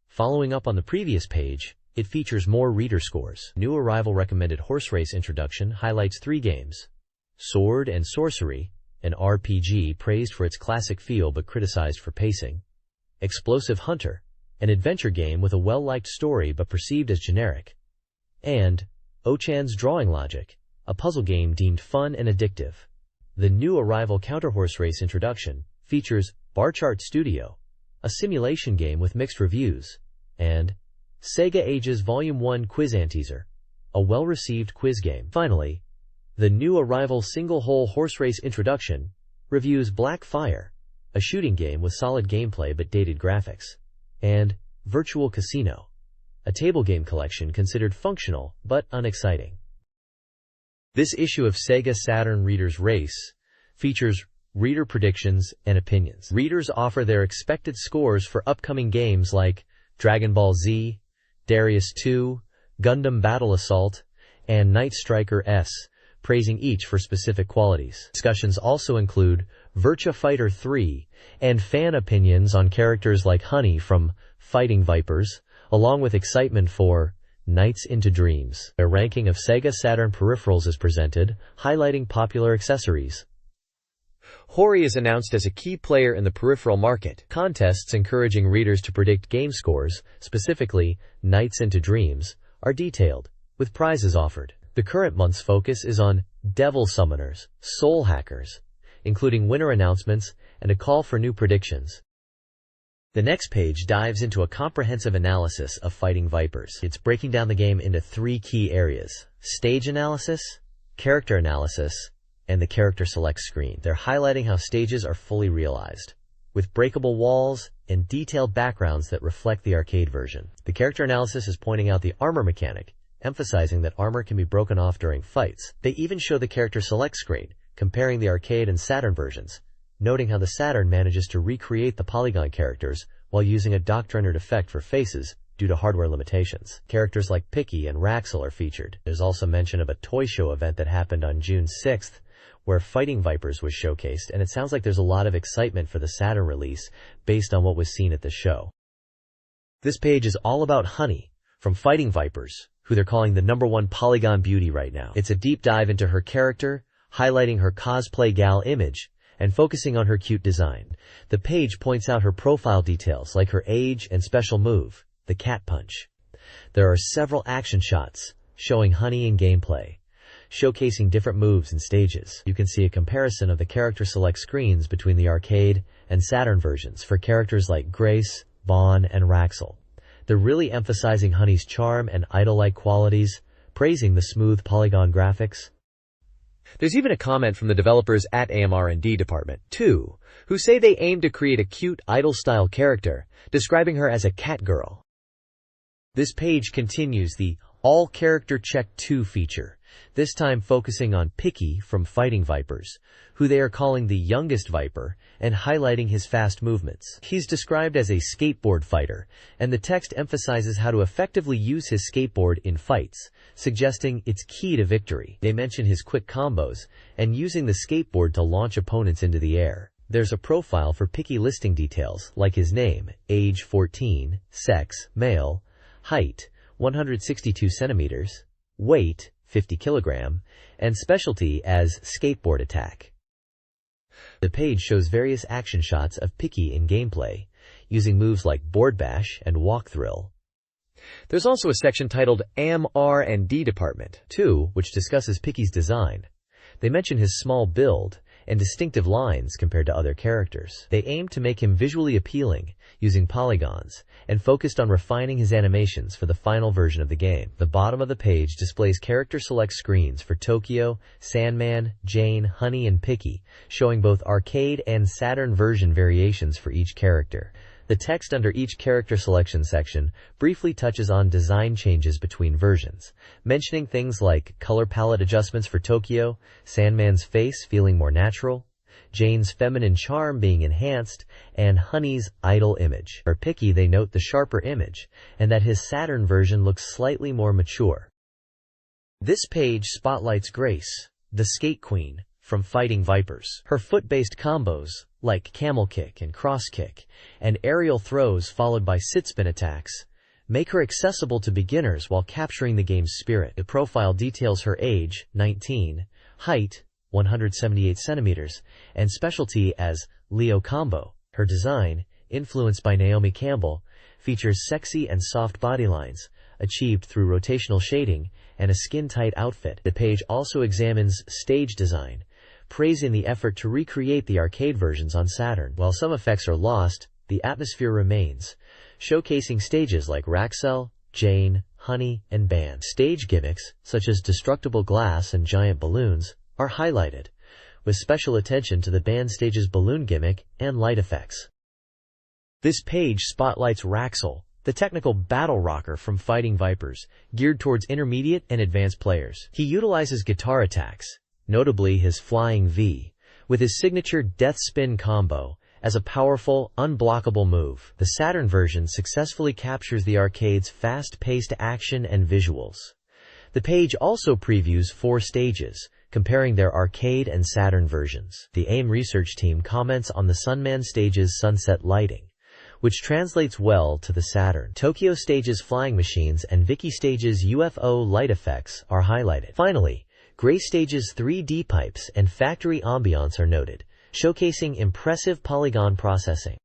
Speaker 1: Following up on the previous page, it features more reader scores. New arrival recommended horse race introduction highlights 3 games: Sword and Sorcery, an RPG praised for its classic feel but criticized for pacing; Explosive Hunter, an adventure game with a well-liked story but perceived as generic; and Ochan's Drawing Logic, a puzzle game deemed fun and addictive. The new arrival counter horse race introduction features Bar Chart Studio, a simulation game with mixed reviews, and Sega Ages Volume 1 Quiz Anteaser, a well-received quiz game. Finally, the new arrival single-hole horse race introduction reviews Black Fire, a shooting game with solid gameplay but dated graphics, and Virtual Casino, a table game collection considered functional but unexciting. This issue of SEGA Saturn Readers' Race features reader predictions and opinions. Readers offer their expected scores for upcoming games like Dragon Ball Z, Darius 2, Gundam Battle Assault, and Night Striker S, praising each for specific qualities. Discussions also include Virtua Fighter 3 and fan opinions on characters like Honey from Fighting Vipers, along with excitement for Nights into Dreams. A ranking of SEGA Saturn peripherals is presented, highlighting popular accessories. Hori is announced as a key player in the peripheral market. Contests encouraging readers to predict game scores, specifically Nights into Dreams, are detailed, with prizes offered. The current month's focus is on Devil Summoners, Soul Hackers, including winner announcements and a call for new predictions. The next page dives into a comprehensive analysis of Fighting Vipers. It's breaking down the game into 3 key areas: stage analysis, character analysis, and the character select screen. They're highlighting how stages are fully realized, with breakable walls and detailed backgrounds that reflect the arcade version. The character analysis is pointing out the armor mechanic, emphasizing that armor can be broken off during fights. They even show the character select screen, comparing the arcade and Saturn versions, noting how the Saturn manages to recreate the polygon characters while using a doctrined effect for faces due to hardware limitations. Characters like Picky and Raxel are featured. There's also mention of a toy show event that happened on June 6th, where Fighting Vipers was showcased, and it sounds like there's a lot of excitement for the Saturn release based on what was seen at the show. This page is all about Honey from Fighting Vipers, who they're calling the #1 polygon beauty right now. It's a deep dive into her character, highlighting her cosplay gal image, and focusing on her cute design. The page points out her profile details like her age and special move, the cat punch. There are several action shots showing Honey in gameplay, showcasing different moves and stages. You can see a comparison of the character select screens between the arcade and Saturn versions for characters like Grace, Bon, and Raxel. They're really emphasizing Honey's charm and idol-like qualities, praising the smooth polygon graphics. There's even a comment from the developers at AMR&D department, too, who say they aim to create a cute idol-style character, describing her as a cat girl. This page continues the All Character Check 2 feature, this time focusing on Picky from Fighting Vipers, who they are calling the youngest Viper, and highlighting his fast movements. He's described as a skateboard fighter, and the text emphasizes how to effectively use his skateboard in fights, suggesting it's key to victory. They mention his quick combos, and using the skateboard to launch opponents into the air. There's a profile for Picky listing details, like his name, age 14, sex, male, height, 162 centimeters, weight, 50 kilogram, and specialty as skateboard attack. The page shows various action shots of Picky in gameplay, using moves like board bash and walk thrill. There's also a section titled AMR&D Department, too, which discusses Picky's design. They mention his small build and distinctive lines compared to other characters. They aim to make him visually appealing, using polygons, and focused on refining his animations for the final version of the game. The bottom of the page displays character select screens for Tokyo, Sandman, Jane, Honey, and Picky, showing both arcade and Saturn version variations for each character. The text under each character selection section briefly touches on design changes between versions, mentioning things like color palette adjustments for Tokyo, Sandman's face feeling more natural, Jane's feminine charm being enhanced, and Honey's idol image. For Picky, they note the sharper image, and that his Saturn version looks slightly more mature. This page spotlights Grace, the skate queen, from Fighting Vipers. Her foot-based combos, like camel kick and cross kick, and aerial throws followed by sit-spin attacks, make her accessible to beginners while capturing the game's spirit. The profile details her age, 19, height, 178 centimeters, and specialty as Leo Combo. Her design, influenced by Naomi Campbell, features sexy and soft body lines, achieved through rotational shading and a skin-tight outfit. The page also examines stage design, praising the effort to recreate the arcade versions on Saturn. While some effects are lost, the atmosphere remains, showcasing stages like Raxel, Jane, Honey, and Ban. Stage gimmicks, such as destructible glass and giant balloons, are highlighted, with special attention to the Ban stage's balloon gimmick and light effects. This page spotlights Raxel, the technical battle rocker from Fighting Vipers, geared towards intermediate and advanced players. He utilizes guitar attacks, notably his Flying V, with his signature Death Spin combo, as a powerful, unblockable move. The Saturn version successfully captures the arcade's fast-paced action and visuals. The page also previews 4 stages, comparing their arcade and Saturn versions. The AIM research team comments on the Sunman stage's sunset lighting, which translates well to the Saturn. Tokyo stage's flying machines and Vicky stage's UFO light effects are highlighted. Finally, Gray stage's 3D pipes and factory ambiance are noted, showcasing impressive polygon processing.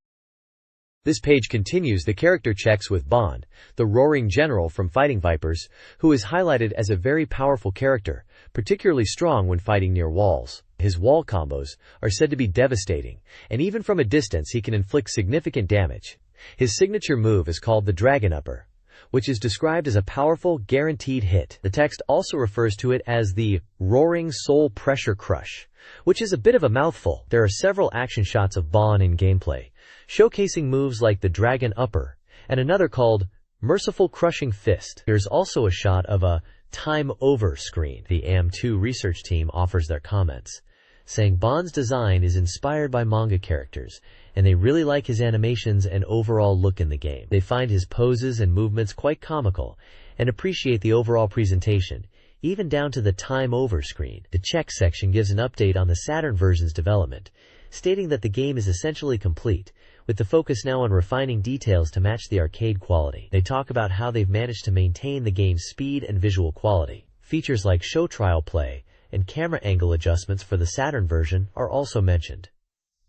Speaker 1: This page continues the character checks with Bond, the roaring general from Fighting Vipers, who is highlighted as a very powerful character, particularly strong when fighting near walls. His wall combos are said to be devastating, and even from a distance he can inflict significant damage. His signature move is called the Dragon Upper, which is described as a powerful, guaranteed hit. The text also refers to it as the Roaring Soul Pressure Crush, which is a bit of a mouthful. There are several action shots of Bon in gameplay, showcasing moves like the Dragon Upper, and another called Merciful Crushing Fist. There's also a shot of a Time Over screen. The AM2 research team offers their comments, saying Bond's design is inspired by manga characters, and they really like his animations and overall look in the game. They find his poses and movements quite comical, and appreciate the overall presentation, even down to the Time Over screen. The check section gives an update on the Saturn version's development, stating that the game is essentially complete, with the focus now on refining details to match the arcade quality. They talk about how they've managed to maintain the game's speed and visual quality. Features like show trial play and camera angle adjustments for the Saturn version are also mentioned.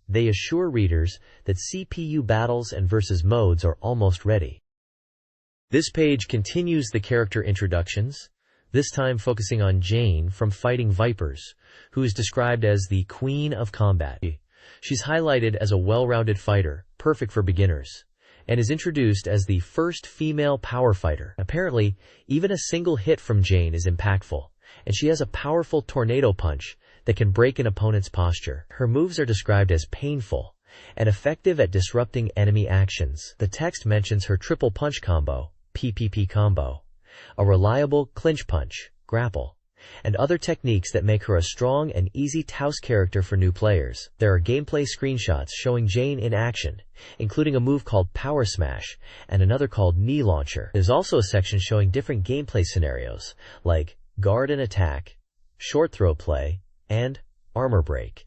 Speaker 1: They assure readers that CPU battles and versus modes are almost ready. This page continues the character introductions, this time focusing on Jane from Fighting Vipers, who is described as the Queen of Combat. She's highlighted as a well-rounded fighter, perfect for beginners, and is introduced as the first female power fighter. Apparently, even a single hit from Jane is impactful, and she has a powerful tornado punch that can break an opponent's posture. Her moves are described as painful and effective at disrupting enemy actions. The text mentions her triple punch combo, PPP combo, a reliable clinch punch, grapple, and other techniques that make her a strong and easy touse character for new players. There are gameplay screenshots showing Jane in action, including a move called Power Smash and another called Knee Launcher. There's also a section showing different gameplay scenarios, like guard and attack, short throw play, and armor break.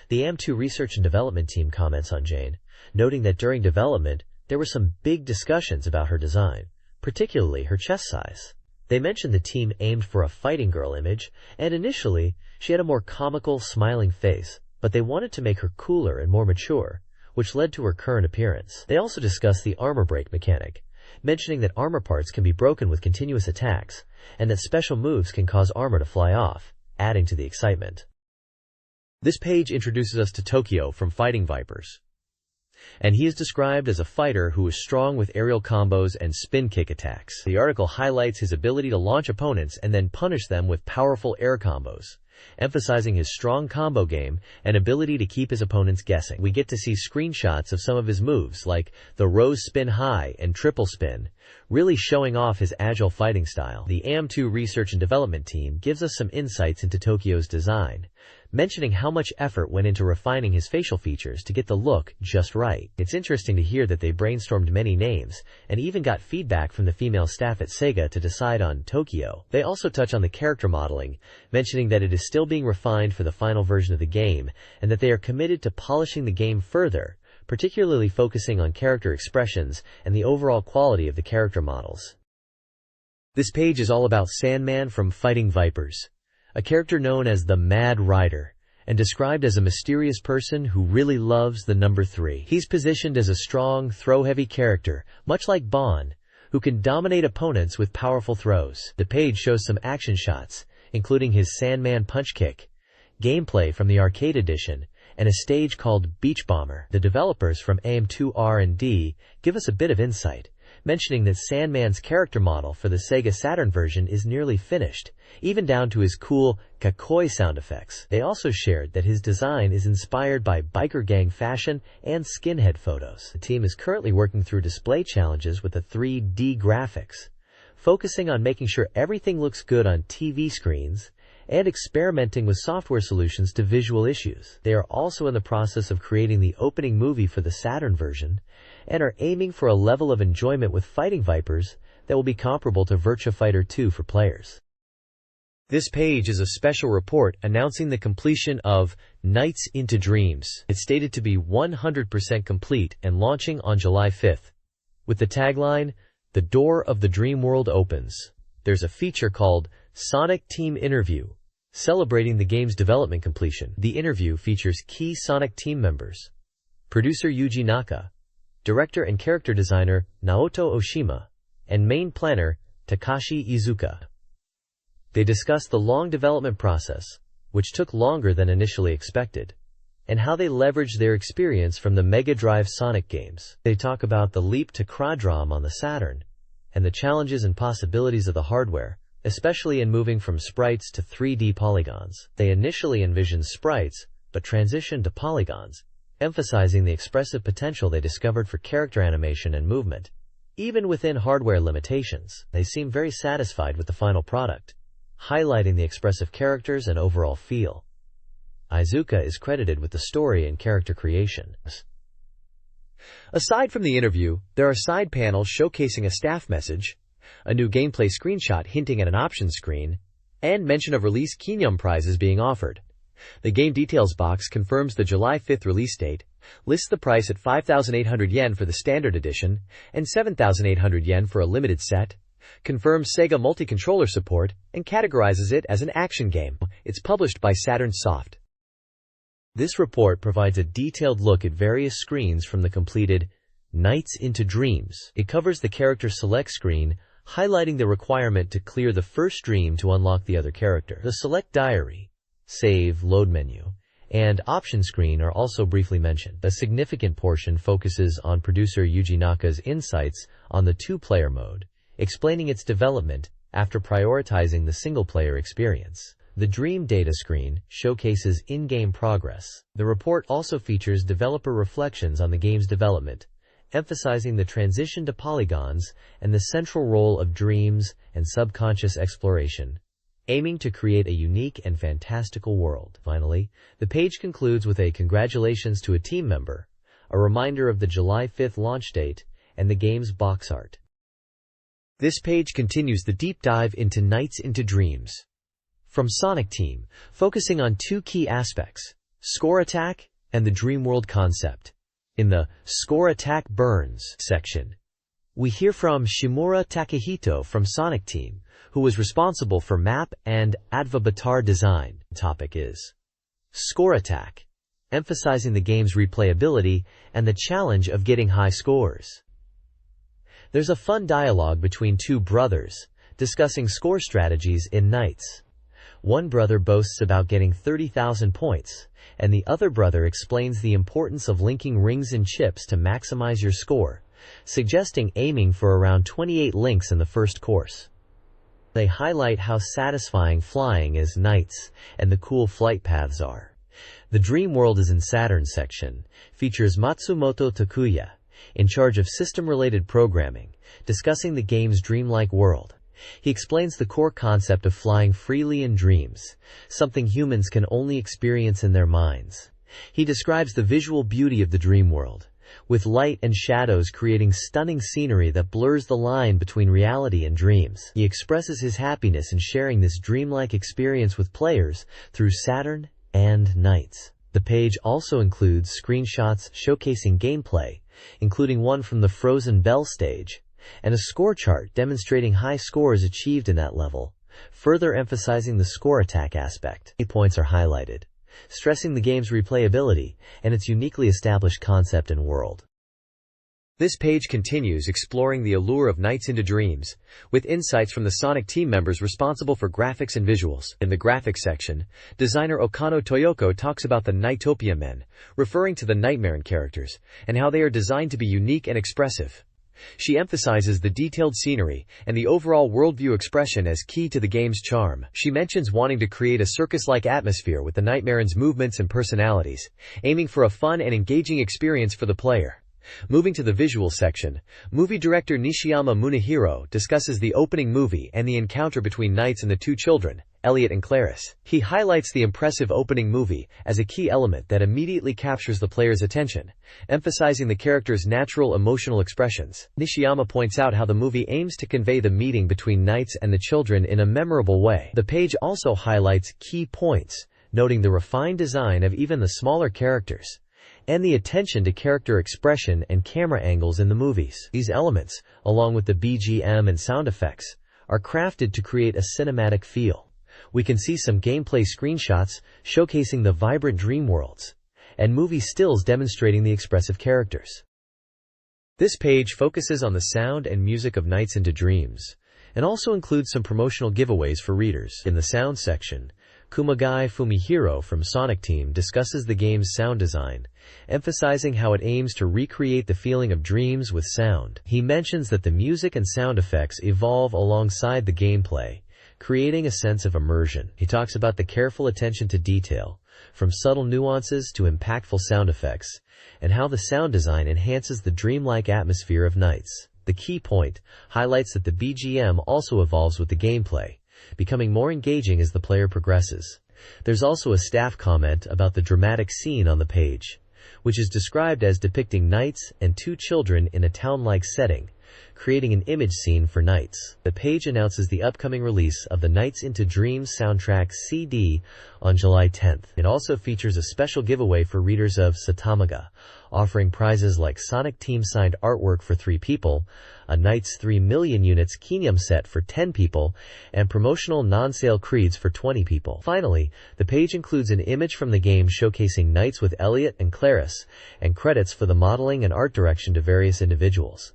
Speaker 1: The AM2 research and development team comments on Jane, noting that during development, there were some big discussions about her design, particularly her chest size. They mentioned the team aimed for a fighting girl image, and initially, she had a more comical, smiling face, but they wanted to make her cooler and more mature, which led to her current appearance. They also discussed the armor break mechanic, mentioning that armor parts can be broken with continuous attacks, and that special moves can cause armor to fly off, adding to the excitement. This page introduces us to Tokyo from Fighting Vipers, and he is described as a fighter who is strong with aerial combos and spin kick attacks. The article highlights his ability to launch opponents and then punish them with powerful air combos, emphasizing his strong combo game and ability to keep his opponents guessing. We get to see screenshots of some of his moves like the rose spin high and triple spin, really showing off his agile fighting style. The AM2 research and development team gives us some insights into Tokyo's design, mentioning how much effort went into refining his facial features to get the look just right. It's interesting to hear that they brainstormed many names and even got feedback from the female staff at SEGA to decide on Tokyo. They also touch on the character modeling, mentioning that it is still being refined for the final version of the game and that they are committed to polishing the game further, particularly focusing on character expressions and the overall quality of the character models. This page is all about Sandman from Fighting Vipers, a character known as the Mad Rider, and described as a mysterious person who really loves the number 3. He's positioned as a strong, throw-heavy character, much like Bond, who can dominate opponents with powerful throws. The page shows some action shots, including his Sandman punch kick, gameplay from the arcade edition, and a stage called Beach Bomber. The developers from AM2 R&D give us a bit of insight, mentioning that Sandman's character model for the SEGA Saturn version is nearly finished, even down to his cool kakoi sound effects. They also shared that his design is inspired by biker gang fashion and skinhead photos. The team is currently working through display challenges with the 3D graphics, focusing on making sure everything looks good on TV screens and experimenting with software solutions to visual issues. They are also in the process of creating the opening movie for the Saturn version and are aiming for a level of enjoyment with Fighting Vipers that will be comparable to Virtua Fighter 2 for players. This page is a special report announcing the completion of Nights into Dreams. It's stated to be 100% complete and launching on July 5th. With the tagline, "The door of the dream world opens," there's a feature called Sonic Team Interview, celebrating the game's development completion. The interview features key Sonic team members, producer Yuji Naka, director and character designer Naoto Oshima, and main planner Takashi Iizuka. They discuss the long development process, which took longer than initially expected, and how they leveraged their experience from the Mega Drive Sonic games. They talk about the leap to Quadrom on the Saturn, and the challenges and possibilities of the hardware, especially in moving from sprites to 3D polygons. They initially envisioned sprites, but transitioned to polygons, emphasizing the expressive potential they discovered for character animation and movement. Even within hardware limitations, they seem very satisfied with the final product, highlighting the expressive characters and overall feel. Iizuka is credited with the story and character creation. Aside from the interview, there are side panels showcasing a staff message, a new gameplay screenshot hinting at an options screen, and mention of release Kinyum prizes being offered. The game details box confirms the July 5th release date, lists the price at 5,800 yen for the standard edition and 7,800 yen for a limited set, confirms Sega multi-controller support, and categorizes it as an action game. It's published by Saturn Soft. This report provides a detailed look at various screens from the completed Nights into Dreams. It covers the character select screen, highlighting the requirement to clear the first dream to unlock the other character. The select diary, save, load menu, and option screen are also briefly mentioned. A significant portion focuses on producer Yuji Naka's insights on the two-player mode, explaining its development after prioritizing the single-player experience. The Dream Data screen showcases in-game progress. The report also features developer reflections on the game's development, emphasizing the transition to polygons and the central role of dreams and subconscious exploration, aiming to create a unique and fantastical world. Finally, the page concludes with a congratulations to a team member, a reminder of the July 5th launch date, and the game's box art. This page continues the deep dive into Nights into Dreams from Sonic Team, focusing on two key aspects: score attack and the dream world concept. In the Score Attack Burns section, we hear from Shimura Takahito from Sonic Team, who was responsible for map and advatar design. The topic is Score Attack, emphasizing the game's replayability and the challenge of getting high scores. There's a fun dialogue between two brothers, discussing score strategies in Nights. One brother boasts about getting 30,000 points, and the other brother explains the importance of linking rings and chips to maximize your score, suggesting aiming for around 28 links in the first course. They highlight how satisfying flying is Nights and the cool flight paths are. The Dream World is in Saturn section, features Matsumoto Takuya, in charge of system-related programming, discussing the game's dreamlike world. He explains the core concept of flying freely in dreams, something humans can only experience in their minds. He describes the visual beauty of the dream world, with light and shadows creating stunning scenery that blurs the line between reality and dreams. He expresses his happiness in sharing this dreamlike experience with players through Saturn and Nights. The page also includes screenshots showcasing gameplay, including one from the Frozen Bell stage, and a score chart demonstrating high scores achieved in that level, further emphasizing the score attack aspect. Key points are highlighted, stressing the game's replayability and its uniquely established concept and world. This page continues exploring the allure of Nights into Dreams, with insights from the Sonic team members responsible for graphics and visuals. In the graphics section, designer Okano Toyoko talks about the Nightopia Men, referring to the Nightmare characters, and how they are designed to be unique and expressive. She emphasizes the detailed scenery and the overall worldview expression as key to the game's charm. She mentions wanting to create a circus-like atmosphere with the Nightmare's movements and personalities, aiming for a fun and engaging experience for the player. Moving to the visual section, movie director Nishiyama Munehiro discusses the opening movie and the encounter between Nights and the two children, Elliot and Clarice. He highlights the impressive opening movie as a key element that immediately captures the player's attention, emphasizing the character's natural emotional expressions. Nishiyama points out how the movie aims to convey the meeting between Nights and the children in a memorable way. The page also highlights key points, noting the refined design of even the smaller characters, and the attention to character expression and camera angles in the movies. These elements, along with the BGM and sound effects, are crafted to create a cinematic feel. We can see some gameplay screenshots showcasing the vibrant dream worlds, and movie stills demonstrating the expressive characters. This page focuses on the sound and music of Nights into Dreams, and also includes some promotional giveaways for readers. In the sound section, Kumagai Fumihiro from Sonic Team discusses the game's sound design, emphasizing how it aims to recreate the feeling of dreams with sound. He mentions that the music and sound effects evolve alongside the gameplay, creating a sense of immersion. He talks about the careful attention to detail, from subtle nuances to impactful sound effects, and how the sound design enhances the dreamlike atmosphere of Nights. The key point highlights that the BGM also evolves with the gameplay, becoming more engaging as the player progresses. There's also a staff comment about the dramatic scene on the page, which is described as depicting Nights and two children in a town-like setting, creating an image scene for Nights. The page announces the upcoming release of the Nights into Dreams soundtrack CD on July 10th. It also features a special giveaway for readers of Satamaga, offering prizes like Sonic team-signed artwork for 3 people, a Knights 3 million units Kingdom set for 10 people, and promotional non-sale creeds for 20 people. Finally, the page includes an image from the game showcasing Knights with Elliot and Claris, and credits for the modeling and art direction to various individuals.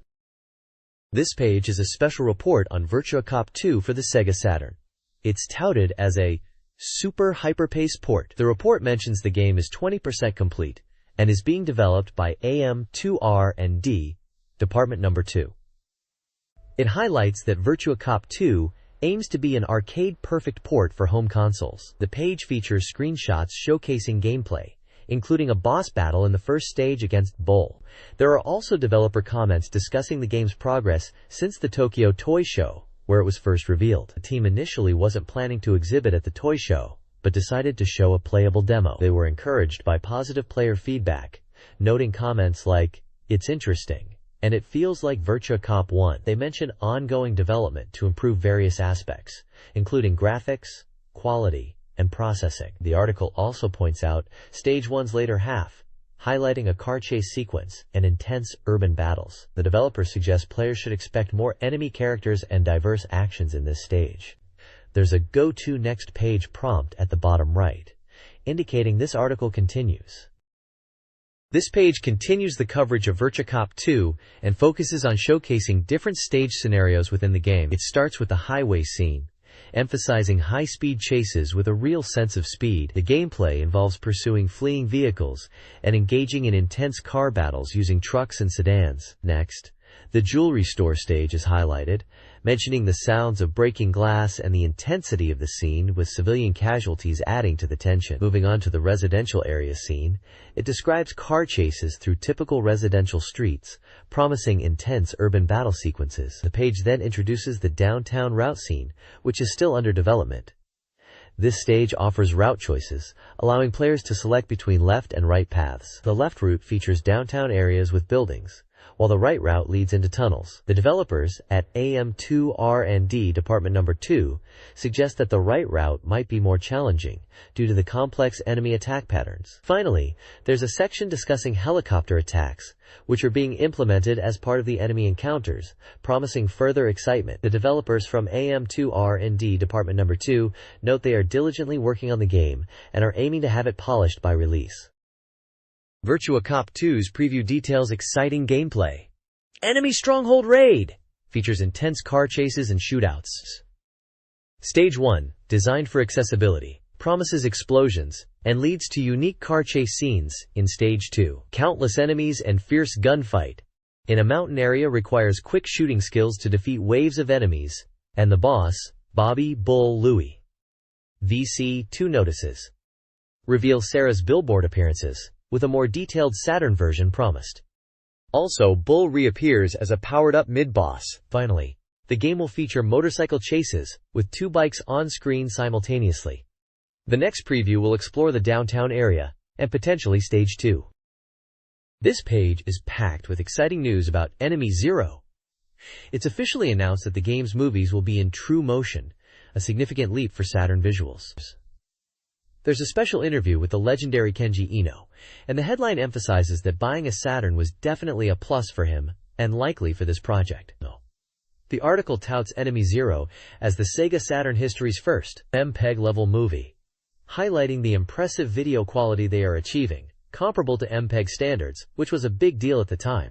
Speaker 1: This page is a special report on Virtua Cop 2 for the Sega Saturn. It's touted as a super hyperpace port. The report mentions the game is 20% complete and is being developed by AM2R&D, Department No. 2. It highlights that Virtua Cop 2 aims to be an arcade-perfect port for home consoles. The page features screenshots showcasing gameplay, including a boss battle in the first stage against Bull. There are also developer comments discussing the game's progress since the Tokyo Toy Show, where it was first revealed. The team initially wasn't planning to exhibit at the toy show, but decided to show a playable demo. They were encouraged by positive player feedback, noting comments like, "It's interesting," and "It feels like Virtua Cop 1." They mention ongoing development to improve various aspects, including graphics, quality, and processing. The article also points out Stage 1's later half, highlighting a car chase sequence and intense urban battles. The developers suggest players should expect more enemy characters and diverse actions in this stage. There's a Go to Next Page prompt at the bottom right, indicating this article continues. This page continues the coverage of Virtua Cop 2 and focuses on showcasing different stage scenarios within the game. It starts with the highway scene, emphasizing high-speed chases with a real sense of speed. The gameplay involves pursuing fleeing vehicles and engaging in intense car battles using trucks and sedans. Next, the jewelry store stage is highlighted, mentioning the sounds of breaking glass and the intensity of the scene, with civilian casualties adding to the tension. Moving on to the residential area scene, it describes car chases through typical residential streets, promising intense urban battle sequences. The page then introduces the downtown route scene, which is still under development. This stage offers route choices, allowing players to select between left and right paths. The left route features downtown areas with buildings, while the right route leads into tunnels. The developers at AM2R&D Department No. 2 suggest that the right route might be more challenging due to the complex enemy attack patterns. Finally, there's a section discussing helicopter attacks, which are being implemented as part of the enemy encounters, promising further excitement. The developers from AM2R&D Department No. 2 note they are diligently working on the game and are aiming to have it polished by release. Virtua Cop 2's preview details exciting gameplay. Enemy Stronghold Raid features intense car chases and shootouts. Stage 1, designed for accessibility, promises explosions and leads to unique car chase scenes. In Stage 2, countless enemies and fierce gunfight in a mountain area requires quick shooting skills to defeat waves of enemies, and the boss, Bobby Bull Louie. VC2 notices reveal Sarah's billboard appearances, with a more detailed Saturn version promised. Also, Bull reappears as a powered-up mid-boss. Finally, the game will feature motorcycle chases, with 2 bikes on screen simultaneously. The next preview will explore the downtown area, and potentially Stage 2. This page is packed with exciting news about Enemy Zero. It's officially announced that the game's movies will be in true motion, a significant leap for Saturn visuals. There's a special interview with the legendary Kenji Eno, and the headline emphasizes that buying a Saturn was definitely a plus for him, and likely for this project. The article touts Enemy Zero as the Sega Saturn history's first MPEG-level movie, highlighting the impressive video quality they are achieving, comparable to MPEG standards, which was a big deal at the time.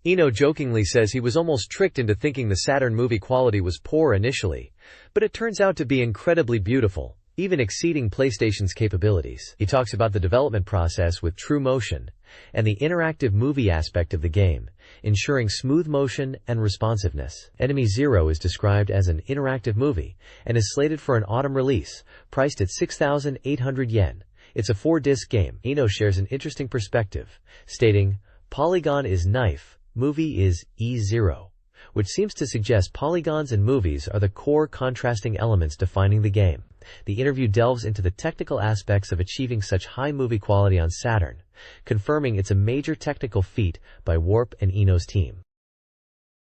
Speaker 1: Eno jokingly says he was almost tricked into thinking the Saturn movie quality was poor initially, but it turns out to be incredibly beautiful, even exceeding PlayStation's capabilities. He talks about the development process with True Motion and the interactive movie aspect of the game, ensuring smooth motion and responsiveness. Enemy Zero is described as an interactive movie and is slated for an autumn release, priced at 6,800 yen. It's a 4-disc game. Eno shares an interesting perspective, stating, "Polygon is knife, movie is E0," which seems to suggest polygons and movies are the core contrasting elements defining the game. The interview delves into the technical aspects of achieving such high movie quality on Saturn, confirming it's a major technical feat by Warp and Eno's team.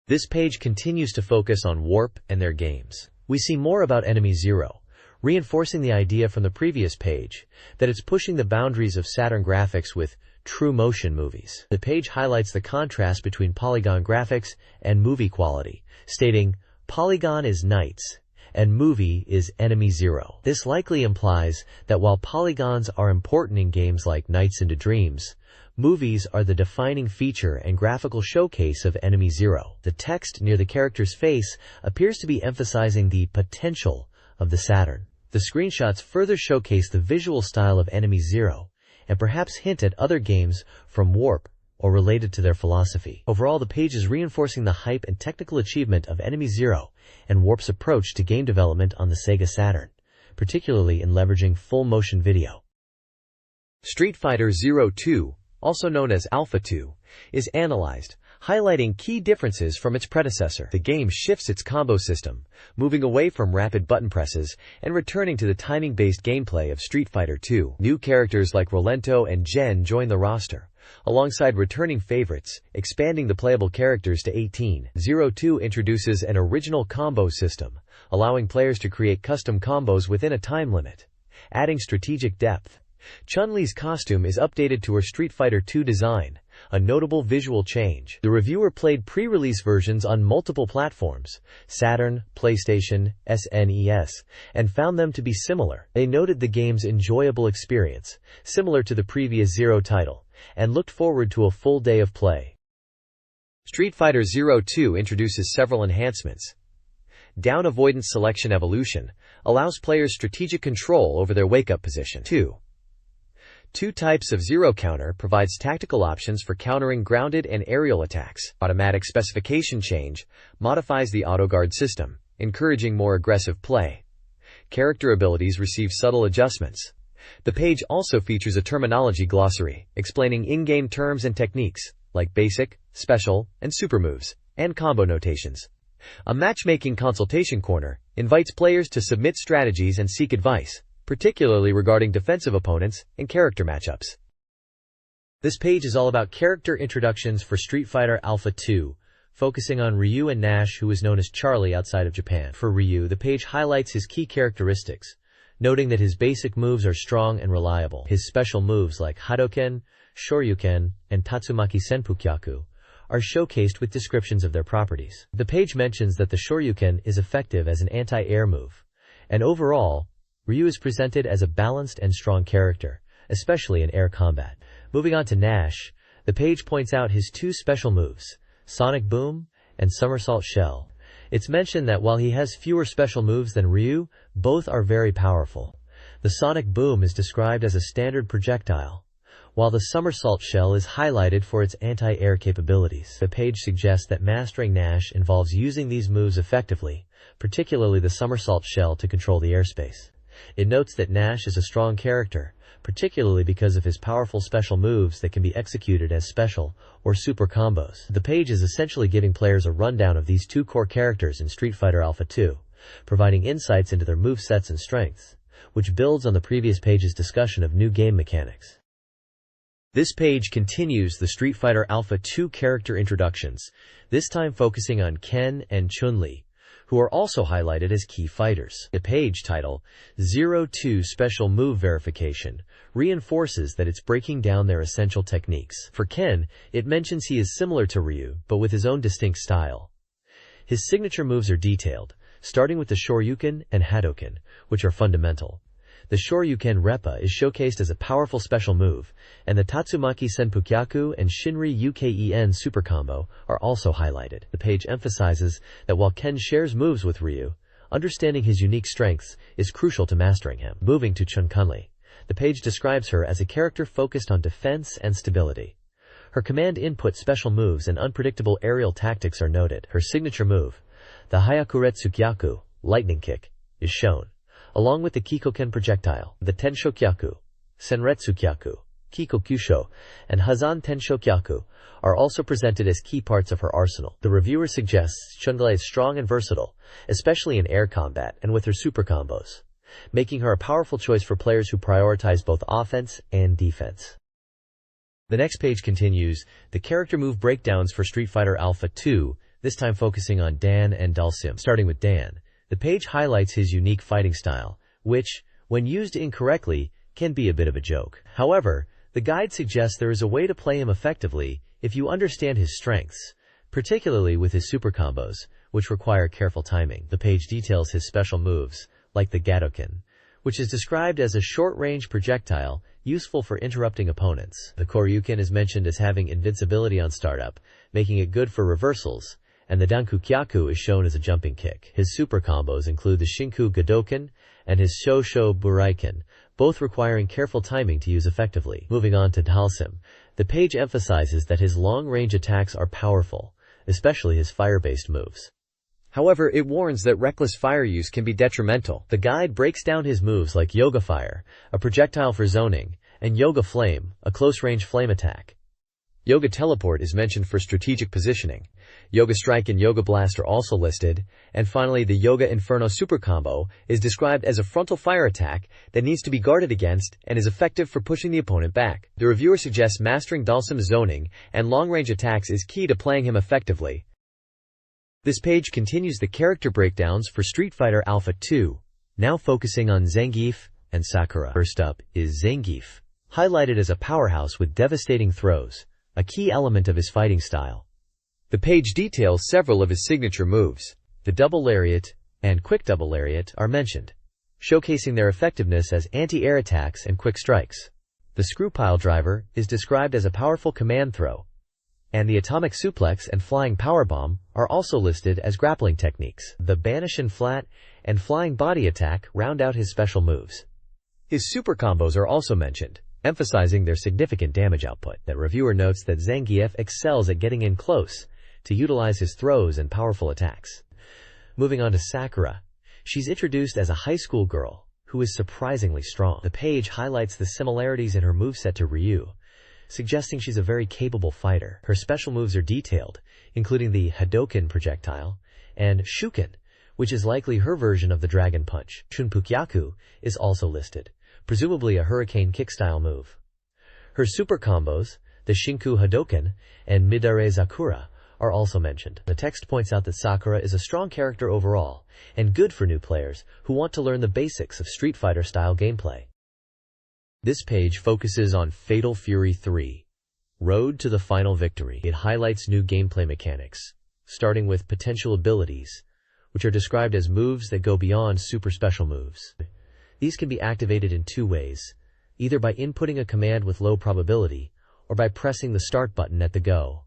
Speaker 1: This page continues to focus on Warp and their games. We see more about Enemy Zero, reinforcing the idea from the previous page that it's pushing the boundaries of Saturn graphics with true motion movies. The page highlights the contrast between polygon graphics and movie quality, stating, "Polygon is knights, and movie is enemy zero." This likely implies that while polygons are important in games like Nights into Dreams, movies are the defining feature and graphical showcase of Enemy Zero. The text near the character's face appears to be emphasizing the potential of the Saturn. The screenshots further showcase the visual style of Enemy Zero, and perhaps hint at other games from Warp or related to their philosophy. Overall, the page is reinforcing the hype and technical achievement of Enemy Zero and Warp's approach to game development on the SEGA Saturn, particularly in leveraging full motion video. Street Fighter Zero 2, also known as Alpha 2, is analyzed, highlighting key differences from its predecessor. The game shifts its combo system, moving away from rapid button presses and returning to the timing-based gameplay of Street Fighter 2. New characters like Rolento and Gen join the roster, alongside returning favorites, expanding the playable characters to 18. Zero 2 introduces an original combo system, allowing players to create custom combos within a time limit, adding strategic depth. Chun-Li's costume is updated to her Street Fighter 2 design, a notable visual change. The reviewer played pre-release versions on multiple platforms, Saturn, PlayStation, SNES, and found them to be similar. They noted the game's enjoyable experience, similar to the previous Zero title, and looked forward to a full day of play. Street Fighter Zero 2 introduces several enhancements. Down avoidance selection evolution allows players strategic control over their wake-up position. Two types of Zero Counter provides tactical options for countering grounded and aerial attacks. Automatic specification change modifies the auto-guard system, encouraging more aggressive play. Character abilities receive subtle adjustments. The page also features a terminology glossary, explaining in-game terms and techniques, like basic, special, and super moves, and combo notations. A matchmaking consultation corner invites players to submit strategies and seek advice, particularly regarding defensive opponents and character matchups. This page is all about character introductions for Street Fighter Alpha 2, focusing on Ryu and Nash, who is known as Charlie outside of Japan. For Ryu, the page highlights his key characteristics, noting that his basic moves are strong and reliable. His special moves like Hadoken, Shoryuken, and Tatsumaki Senpukyaku are showcased with descriptions of their properties. The page mentions that the Shoryuken is effective as an anti-air move, and overall, Ryu is presented as a balanced and strong character, especially in air combat. Moving on to Nash, the page points out his two special moves, Sonic Boom and Somersault Shell. It's mentioned that while he has fewer special moves than Ryu, both are very powerful. The Sonic Boom is described as a standard projectile, while the Somersault Shell is highlighted for its anti-air capabilities. The page suggests that mastering Nash involves using these moves effectively, particularly the Somersault Shell to control the airspace. It notes that Nash is a strong character, particularly because of his powerful special moves that can be executed as special or super combos. The page is essentially giving players a rundown of these two core characters in Street Fighter Alpha 2, providing insights into their movesets and strengths, which builds on the previous page's discussion of new game mechanics. This page continues the Street Fighter Alpha 2 character introductions, this time focusing on Ken and Chun-Li, who are also highlighted as key fighters. The page title, Zero 2 Special Move Verification, reinforces that it's breaking down their essential techniques. For Ken, it mentions he is similar to Ryu, but with his own distinct style. His signature moves are detailed, starting with the Shoryuken and Hadoken, which are fundamental. The Shoryuken Reppa is showcased as a powerful special move, and the Tatsumaki Senpukyaku and Shinri Uken super combo are also highlighted. The page emphasizes that while Ken shares moves with Ryu, understanding his unique strengths is crucial to mastering him. Moving to Chun-Li, the page describes her as a character focused on defense and stability. Her command input special moves and unpredictable aerial tactics are noted. Her signature move, the Hyakuretsu lightning kick, is shown, along with the Kikoken projectile, the Tenshokyaku, Senretsukyaku, Kikokusho, and Hazan Tenshokyaku are also presented as key parts of her arsenal. The reviewer suggests Chun-Li is strong and versatile, especially in air combat and with her super combos, making her a powerful choice for players who prioritize both offense and defense. The next page continues the character move breakdowns for Street Fighter Alpha 2, this time focusing on Dan and Dhalsim. Starting with Dan, the page highlights his unique fighting style, which, when used incorrectly, can be a bit of a joke. However, The guide suggests there is a way to play him effectively if you understand his strengths, particularly with his super combos, which require careful timing. The page details his special moves, like the Gadoken, which is described as a short-range projectile useful for interrupting opponents. The Koryuken is mentioned as having invincibility on startup, making it good for reversals, and the Dankukyaku is shown as a jumping kick. His super combos include the Shinku Gadoken and his Shosho Buraiken, both requiring careful timing to use effectively. Moving on to Dalsim, the page emphasizes that his long-range attacks are powerful, especially his fire-based moves.
Speaker 2: However, it warns that reckless fire use can be detrimental.
Speaker 1: The guide breaks down his moves like Yoga Fire, a projectile for zoning, and Yoga Flame, a close-range flame attack.
Speaker 2: Yoga Teleport is mentioned for strategic positioning. Yoga Strike and Yoga Blast are also listed. And finally, the Yoga Inferno super combo is described as a frontal fire attack that needs to be guarded against and is effective for pushing the opponent back. The reviewer suggests mastering Dalsim's zoning and long-range attacks is key to playing him effectively. This page continues the character breakdowns for Street Fighter Alpha 2, now focusing on Zangief and Sakura. First up is Zangief, highlighted as a powerhouse with devastating throws, a key element of his fighting style. The page details several of his signature moves.
Speaker 1: The double lariat and quick double lariat are mentioned, showcasing their effectiveness as anti-air attacks and quick strikes. The screw pile driver is described as a powerful command throw, and the atomic suplex and flying powerbomb are also listed as grappling techniques. The Banishin flat and flying body attack round out his special moves.
Speaker 2: His super combos are also mentioned,
Speaker 1: emphasizing their significant damage output. The reviewer notes that Zangief excels at getting in close to utilize his throws and powerful attacks. Moving on to Sakura, she's introduced as a high school girl who is surprisingly strong. The page highlights the similarities in her moveset to Ryu, suggesting she's a very capable fighter. Her special moves are detailed, including the Hadoken projectile and Shuken, which is likely her version of the Dragon Punch. Shunpukyaku is also listed, presumably a hurricane kick-style move. Her super combos, the Shinku Hadoken and Midare Zakura, are also mentioned. The text points out that Sakura is a strong character overall, and good for new players who want to learn the basics of Street Fighter-style gameplay. This page focuses on Fatal Fury 3, Road to the Final Victory. It highlights new gameplay mechanics, starting with potential abilities, which are described as moves that go beyond super special moves. These can be activated in two ways, either by inputting a command with low probability, or by pressing the start button at the go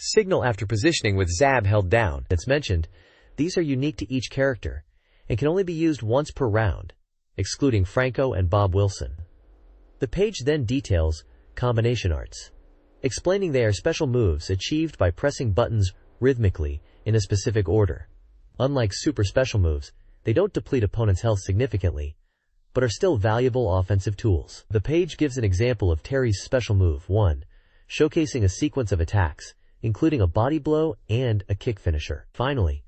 Speaker 2: signal after positioning with ZAB held down.
Speaker 1: That's mentioned, these are unique to each character, and can only be used once per round, excluding Franco and Bob Wilson. The page then details combination arts, explaining they are special moves achieved by pressing buttons rhythmically in a specific order. Unlike super special moves, they don't deplete opponents' health significantly, but are still valuable offensive tools. The page gives an example of Terry's special move 1, showcasing a sequence of attacks, including a body blow and a kick finisher. Finally,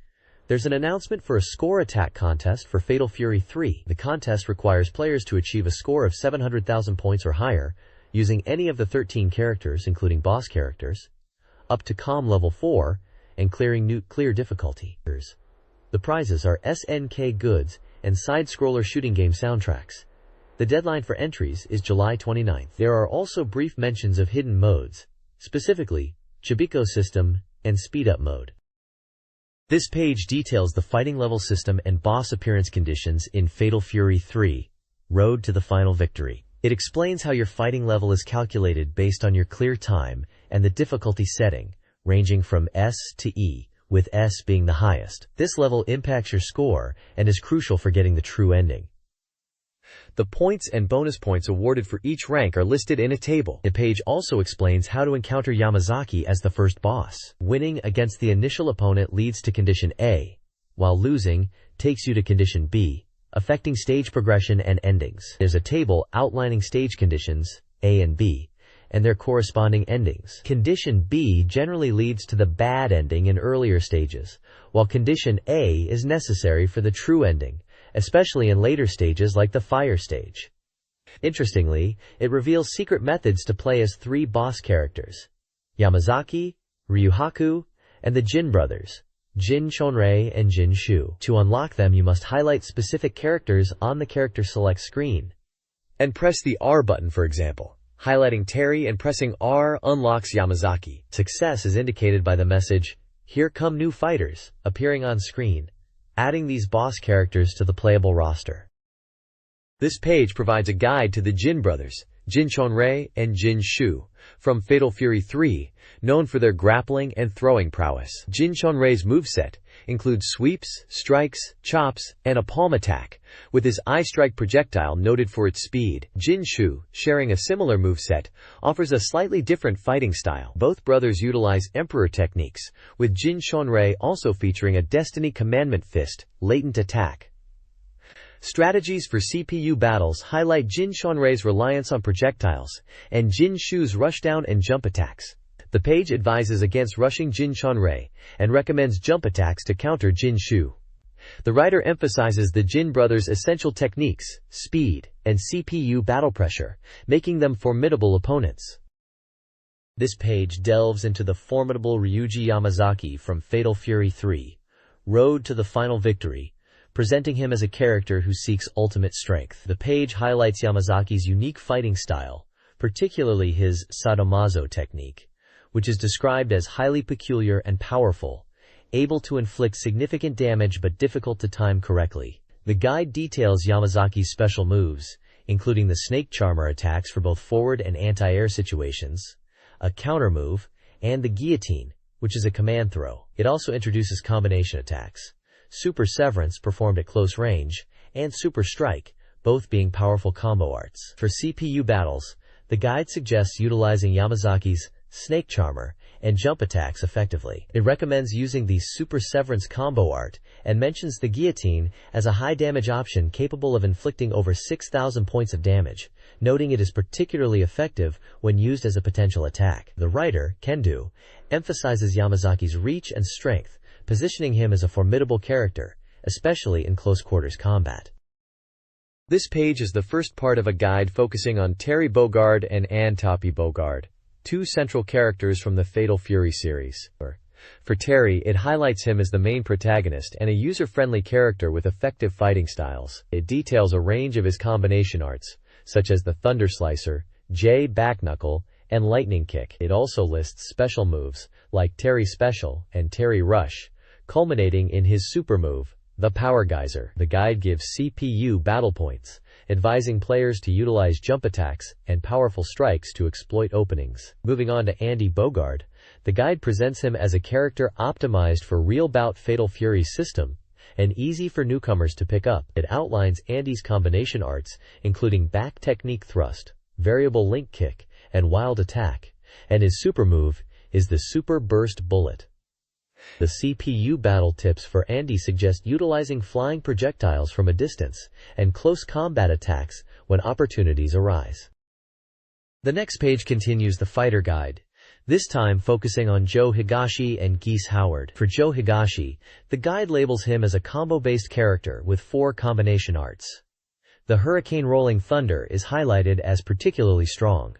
Speaker 1: there's an announcement for a score attack contest for Fatal Fury 3. The contest requires players to achieve a score of 700,000 points or higher, using any of the 13 characters, including boss characters, up to COM level 4, and clearing clear difficulty. The prizes are SNK goods and side-scroller shooting game soundtracks. The deadline for entries is July 29th. There are also brief mentions of hidden modes, specifically Chibiko system and speed-up mode. This page details the fighting level system and boss appearance conditions in Fatal Fury 3, Road to the Final Victory. It explains how your fighting level is calculated based on your clear time and the difficulty setting, ranging from S to E, with S being the highest. This level impacts your score and is crucial for getting the true ending. The points and bonus points awarded for each rank are listed in a table. The page also explains how to encounter Yamazaki as the first boss. Winning against the initial opponent leads to condition A, while losing takes you to condition B, affecting stage progression and endings. There's a table outlining stage conditions, A and B, and their corresponding endings. Condition B generally leads to the bad ending in earlier stages, while condition A is necessary for the true ending, especially in later stages like the fire stage. Interestingly, it reveals secret methods to play as 3 boss characters, Yamazaki, Ryuhaku, and the Jin brothers, Jin Chonrei and Jin Shu. To unlock them, you must highlight specific characters on the character select screen,
Speaker 2: and press the R button, for example. highlighting Terry and pressing R unlocks Yamazaki.
Speaker 1: Success is indicated by the message, "Here come new fighters," appearing on screen, adding these boss characters to the playable roster.
Speaker 2: This page provides a guide to the Jin brothers, Jin Chonrei and Jin Shu, from Fatal Fury 3, known for their grappling and throwing prowess. Jin Chonrei's moveset includes sweeps, strikes, chops, and a palm attack, with his eye strike projectile noted for its speed. Jin Shu, sharing a similar moveset, offers a slightly different fighting style. Both brothers utilize Emperor techniques, with Jin Chonrei also featuring a Destiny Commandment Fist, latent attack. Strategies for CPU battles highlight Jin Chonrei's reliance on projectiles, and Jin Shu's rushdown and jump attacks. The page advises against rushing Jin Chonrei, and recommends jump attacks to counter Jin Shu. The writer emphasizes the Jin brothers' essential techniques, speed, and CPU battle pressure, making them formidable opponents. This page delves into the formidable Ryuji Yamazaki from Fatal Fury 3, Road to the Final Victory, presenting him as a character who seeks ultimate strength. The page highlights Yamazaki's unique fighting style, particularly his sadomaso technique, which is described as highly peculiar and powerful, able to inflict significant damage but difficult to time correctly. The guide details Yamazaki's special moves, including the snake charmer attacks for both forward and anti-air situations, a counter move, and the guillotine, which is a command throw. It also introduces combination attacks, Super Severance performed at close range, and Super Strike, both being powerful combo arts. For CPU battles, the guide suggests utilizing Yamazaki's Snake Charmer and jump attacks effectively. It recommends using the Super Severance combo art and mentions the guillotine as a high damage option capable of inflicting over 6,000 points of damage, noting it is particularly effective when used as a potential attack. The writer, Kendo, emphasizes Yamazaki's reach and strength, positioning him as a formidable character, especially in close-quarters combat. This page is the first part of a guide focusing on Terry Bogard and Antopi Bogard, two central characters from the Fatal Fury series. For Terry, it highlights him as the main protagonist and a user-friendly character with effective fighting styles. It details a range of his combination arts, such as the Thunder Slicer, J Backknuckle, and Lightning Kick. It also lists special moves, like Terry Special and Terry Rush, culminating in his super move, the Power Geyser. The guide gives CPU battle points, advising players to utilize jump attacks and powerful strikes to exploit openings. Moving on to Andy Bogard, the guide presents him as a character optimized for real bout Fatal Fury's system, and easy for newcomers to pick up. It outlines Andy's combination arts, including back technique thrust, variable link kick, and wild attack, and his super move is the Super Burst Bullet. The CPU battle tips for Andy suggest utilizing flying projectiles from a distance and close combat attacks when opportunities arise. The next page continues the fighter guide, this time focusing on Joe Higashi and Geese Howard. For Joe Higashi, the guide labels him as a combo-based character with 4 combination arts. The Hurricane Rolling Thunder is highlighted as particularly strong.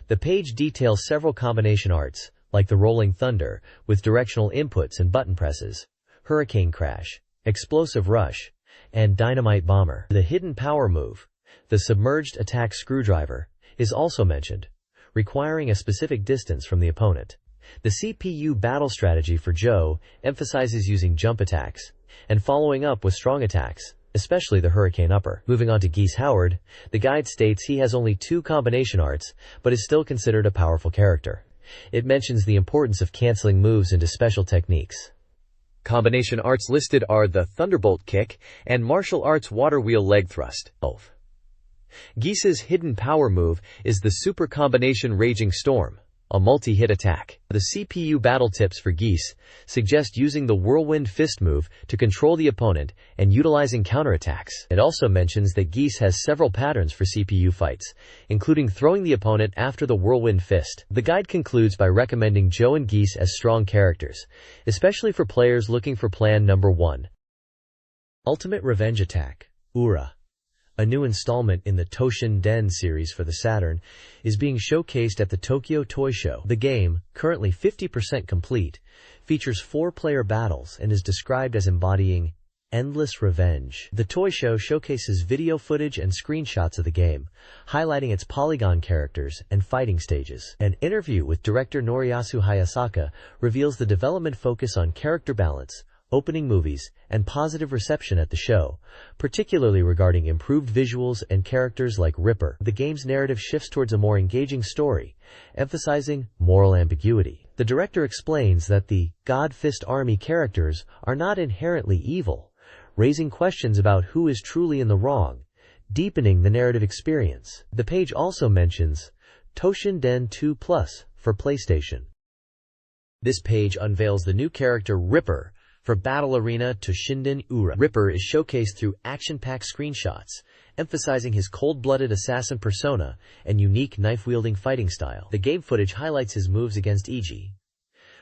Speaker 2: The page details several combination arts, like the Rolling Thunder, with directional inputs and button presses, Hurricane Crash, Explosive Rush, and Dynamite Bomber. The hidden power move, the Submerged Attack Screwdriver, is also mentioned, requiring a specific distance from the opponent. The CPU battle strategy for Joe emphasizes using jump attacks and following up with strong attacks, especially the Hurricane Upper. Moving on to Geese Howard, the guide states he has only 2 combination arts, but is still considered a powerful character. It mentions the importance of canceling moves into special techniques. Combination arts listed are the Thunderbolt Kick and Martial Arts Water Wheel Leg Thrust. Geese's hidden power move is the Super Combination Raging Storm, a multi-hit attack. The CPU battle tips for Geese suggest using the Whirlwind Fist move to control the opponent and utilizing counterattacks. It also mentions that Geese has several patterns for CPU fights, including throwing the opponent after the Whirlwind Fist. The guide concludes by recommending Joe and Geese as strong characters, especially for players looking for plan number 1. Ultimate Revenge Attack, Ura, a new installment in the Toshin Den series for the Saturn, is being showcased at the Tokyo Toy Show. The game, currently 50% complete, features 4-player battles and is described as embodying
Speaker 1: Endless Revenge. The toy show showcases video footage and screenshots of the game, highlighting its polygon characters and fighting stages. An interview with director Noriyasu Hayasaka reveals the development focus on character balance, opening movies, and positive reception at the show, particularly regarding improved visuals and characters like Ripper. The game's narrative shifts towards a more engaging story, emphasizing moral ambiguity. The director explains that the God Fist Army characters are not inherently evil, raising questions about who is truly in the wrong, deepening the narrative experience. The page also mentions Toshinden 2 Plus for PlayStation. This page unveils the new character Ripper for Battle Arena Toshinden Ura. Ripper is showcased through action-packed screenshots, emphasizing his cold-blooded assassin persona and unique knife-wielding fighting style. The game footage highlights his moves against E.G.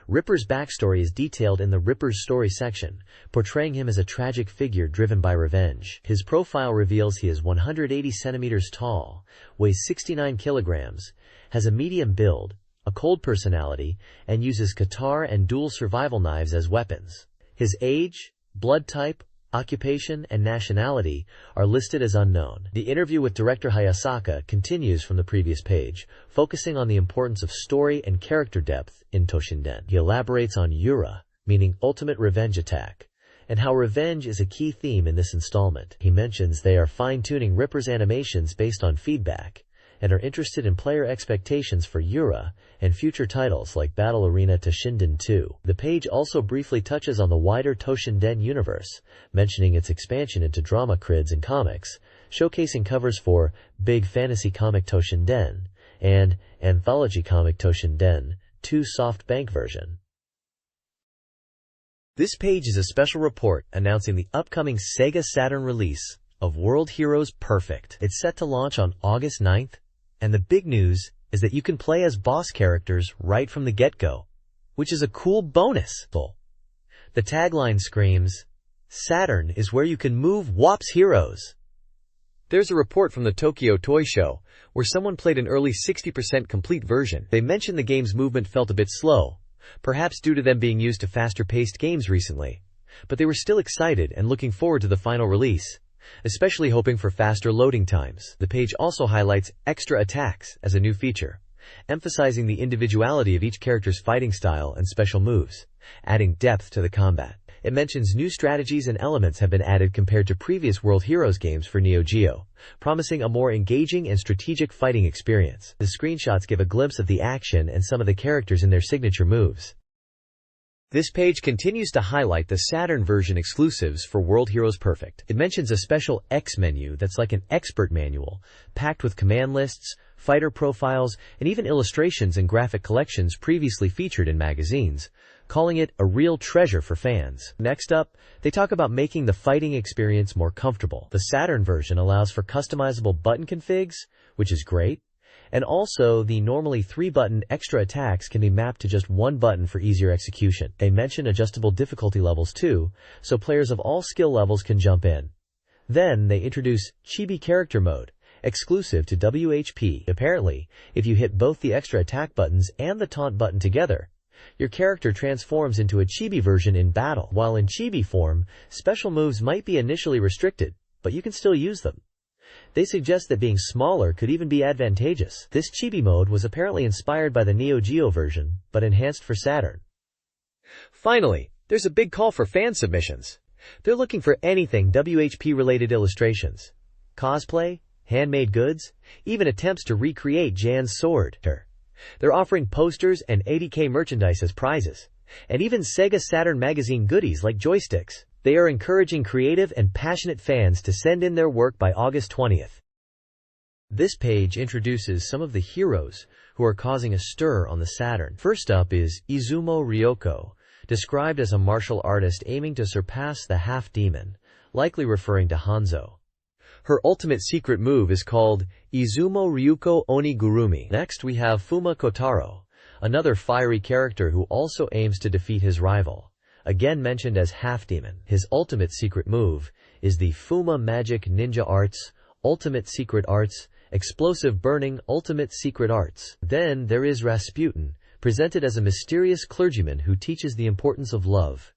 Speaker 1: Ripper's backstory is detailed in the Ripper's Story section, portraying him as a tragic figure driven by revenge. His profile reveals he is 180 centimeters tall, weighs 69 kilograms, has a medium build, a cold personality, and uses guitar and dual survival knives as weapons. His age, blood type, occupation, and nationality are listed as unknown. The interview with director Hayasaka continues from the previous page, focusing on the importance of story and character depth in Toshinden. He elaborates on Ura, meaning ultimate revenge attack, and how revenge is a key theme in this installment. He mentions they are fine-tuning Ripper's animations based on feedback, and are interested in player expectations for Ura and future titles like Battle Arena Toshinden 2. The page also briefly touches on the wider Toshinden universe, mentioning its expansion into drama crids and comics, showcasing covers for Big Fantasy Comic Toshinden and Anthology Comic Toshinden 2 SoftBank version. This page is a special report announcing the upcoming SEGA Saturn release of World Heroes Perfect. It's set to launch on August 9th, and the big news is that you can play as boss characters right from the get-go, which is a cool bonus. The tagline screams, "Saturn is where you can move Wops heroes." There's a report from the Tokyo Toy Show where someone played an early 60% complete version. They mentioned the game's movement felt a bit slow, perhaps due to them being used to faster-paced games recently, but they were still excited and looking forward to the final release, especially hoping for faster loading times. The page also highlights extra attacks as a new feature, emphasizing the individuality of each character's fighting style and special moves, adding depth to the combat. It mentions new strategies and elements have been added compared to previous World Heroes games for Neo Geo, promising a more engaging and strategic fighting experience. The screenshots give a glimpse of the action and some of the characters in their signature moves. This page continues to highlight the Saturn version exclusives for World Heroes Perfect. It mentions a special X menu that's like an expert manual, packed with command lists, fighter profiles, and even illustrations and graphic collections previously featured in magazines, calling it a real treasure for fans. Next up, they talk about making the fighting experience more comfortable. The Saturn version allows for customizable button configs, which is great, and also the normally 3-button extra attacks can be mapped to just 1 button for easier execution. They mention adjustable difficulty levels too, so players of all skill levels can jump in. Then they introduce Chibi Character Mode, exclusive to WHP. Apparently, if you hit both the extra attack buttons and the taunt button together, your character transforms into a chibi version in battle. While in chibi form, special moves might be initially restricted, but you can still use them. They suggest that being smaller could even be advantageous. This chibi mode was apparently inspired by the Neo Geo version, but enhanced for Saturn. Finally, there's a big call for fan submissions. They're looking for anything WHP-related illustrations, cosplay, handmade goods, even attempts to recreate Jan's sword. They're offering posters and 80K merchandise as prizes, and even SEGA Saturn magazine goodies like joysticks. They are encouraging creative and passionate fans to send in their work by August 20th. This page introduces some of the heroes who are causing a stir on the Saturn. First up is Izumo Ryoko, described as a martial artist aiming to surpass the half-demon, likely referring to Hanzo. Her ultimate secret move is called Izumo Ryuko Onigurumi. Next we have Fuma Kotaro, another fiery character who also aims to defeat his rival, again mentioned as half-demon. His ultimate secret move is the Fuma Magic Ninja Arts, Ultimate Secret Arts, Explosive Burning Ultimate Secret Arts. Then there is Rasputin, presented as a mysterious clergyman who teaches the importance of love.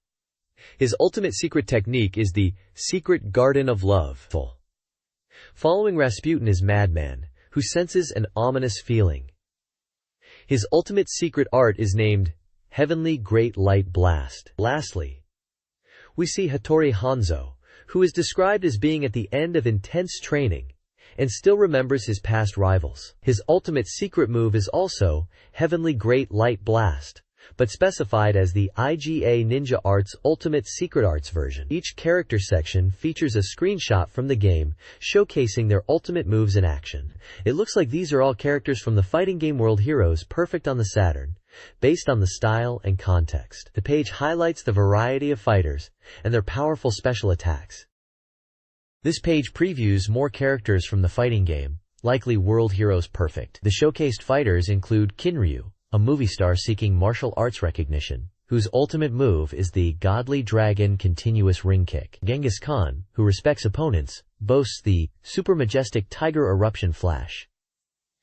Speaker 2: His ultimate secret technique is the secret garden of love. Following Rasputin is Madman, who senses an ominous feeling. His ultimate secret art is named Heavenly Great Light Blast. Lastly, we see Hattori Hanzo, who is described as being at the end of intense training and still remembers his past rivals. His ultimate secret move is also Heavenly Great Light Blast, but specified as the IGA Ninja Arts Ultimate Secret Arts version. Each character section features a screenshot from the game showcasing their ultimate moves in action. It looks like these are all characters from the fighting game World Heroes perfect on the Saturn, based on the style and context. The page highlights the variety of fighters and their powerful special attacks. This page previews more characters from the fighting game, likely World Heroes perfect. The showcased fighters include Kinryu, a movie star seeking martial arts recognition, whose ultimate move is the Godly Dragon Continuous Ring Kick. Genghis Khan, who respects opponents, boasts the Super Majestic Tiger Eruption Flash.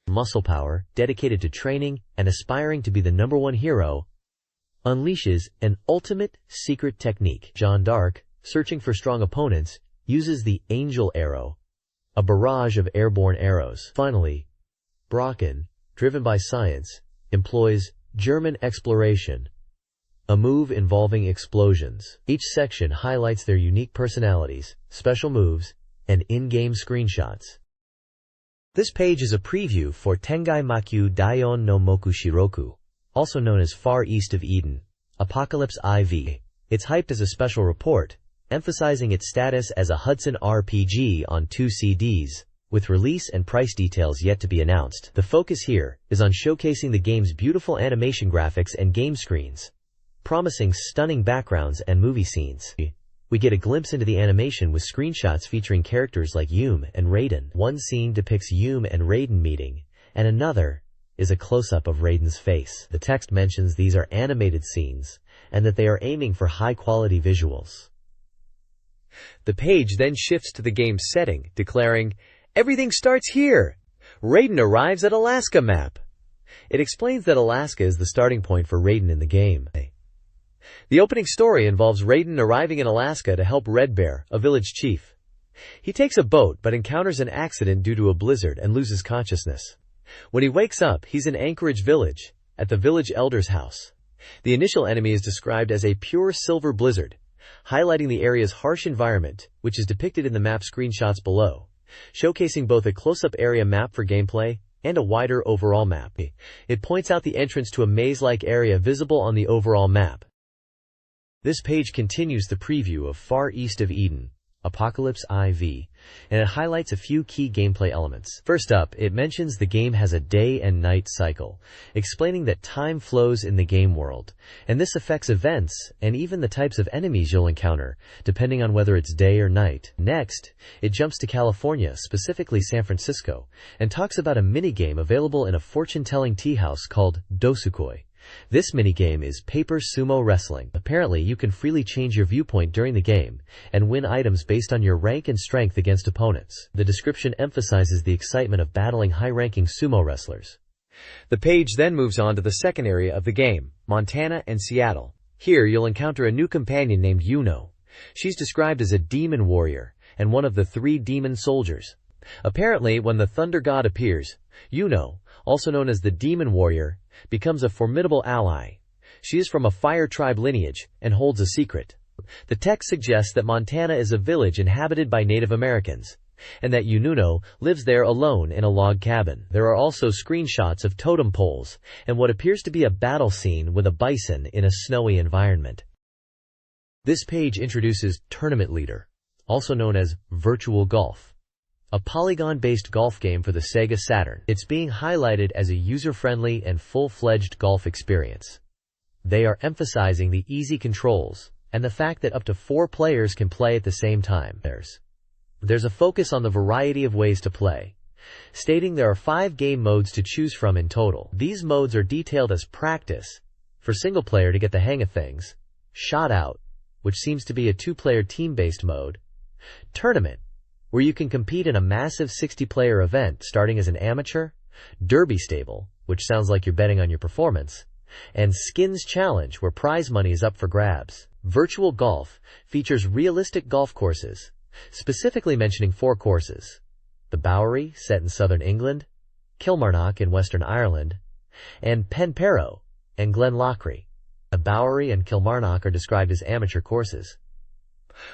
Speaker 2: Muscle Power, dedicated to training and aspiring to be the #1 hero, unleashes an ultimate secret technique. Jeanne d'Arc, searching for strong opponents, uses the Angel Arrow, a barrage of airborne arrows. Finally, Brocken, driven by science, employs German Exploration, a move involving explosions. Each section highlights their unique personalities, special moves, and in-game screenshots. This page is a preview for Tengai Makyu Daion no Moku Shiroku, also known as Far East of Eden, Apocalypse IV. It's hyped as a special report, emphasizing its status as a Hudson RPG on 2 CDs, with release and price details yet to be announced. The focus here is on showcasing the game's beautiful animation graphics and game screens, promising stunning backgrounds and movie scenes. We get a glimpse into the animation with screenshots featuring characters like Yume and Raiden. One scene depicts Yume and Raiden meeting, and another is a close-up of Raiden's face. The text mentions these are animated scenes, and that they are aiming for high-quality visuals. The page then shifts to the game's setting, declaring, "Everything starts here! Raiden arrives at Alaska map." It explains that Alaska is the starting point for Raiden in the game. The opening story involves Raiden arriving in Alaska to help Red Bear, a village chief. He takes a boat but encounters an accident due to a blizzard and loses consciousness. When he wakes up, he's in Anchorage Village, at the village elder's house. The initial enemy is described as a pure silver blizzard, highlighting the area's harsh environment, which is depicted in the map screenshots below, showcasing both a close-up area map for gameplay and a wider overall map. It points out the entrance to a maze-like area visible on the overall map. This page continues the preview of Far East of Eden, Apocalypse IV, and it highlights a few key gameplay elements. First up, it mentions the game has a day and night cycle, explaining that time flows in the game world, and this affects events and even the types of enemies you'll encounter, depending on whether it's day or night. Next, it jumps to California, specifically San Francisco, and talks about a minigame available in a fortune-telling tea house called Dosukoi. This minigame is paper sumo wrestling. Apparently, you can freely change your viewpoint during the game and win items based on your rank and strength against opponents. The description emphasizes the excitement of battling high-ranking sumo wrestlers. The page then moves on to the second area of the game, Montana and Seattle. Here, you'll encounter a new companion named Yuno. She's described as a demon warrior and one of the 3 demon soldiers. Apparently, when the Thunder God appears, Yuno, also known as the Demon Warrior, becomes a formidable ally. She is from a fire tribe lineage and holds a secret. The text suggests that Montana is a village inhabited by Native Americans, and that Yununo lives there alone in a log cabin. There are also screenshots of totem poles and what appears to be a battle scene with a bison in a snowy environment. This page introduces Tournament Leader, also known as Virtual Golf, a polygon-based golf game for the SEGA Saturn. It's being highlighted as a user-friendly and full-fledged golf experience. They are emphasizing the easy controls and the fact that up to 4 players can play at the same time. There's a focus on the variety of ways to play, stating there are 5 game modes to choose from in total. These modes are detailed as practice, for single player to get the hang of things, shot out, which seems to be a 2-player team-based mode, tournament, where you can compete in a massive 60-player event starting as an amateur, derby stable, which sounds like you're betting on your performance, and skins challenge, where prize money is up for grabs.
Speaker 1: Virtual Golf features realistic golf courses, specifically mentioning 4 courses: the Bowery, set in southern England, Kilmarnock in Western Ireland, and Penperrow and Glenlockery. The Bowery and Kilmarnock are described as amateur courses,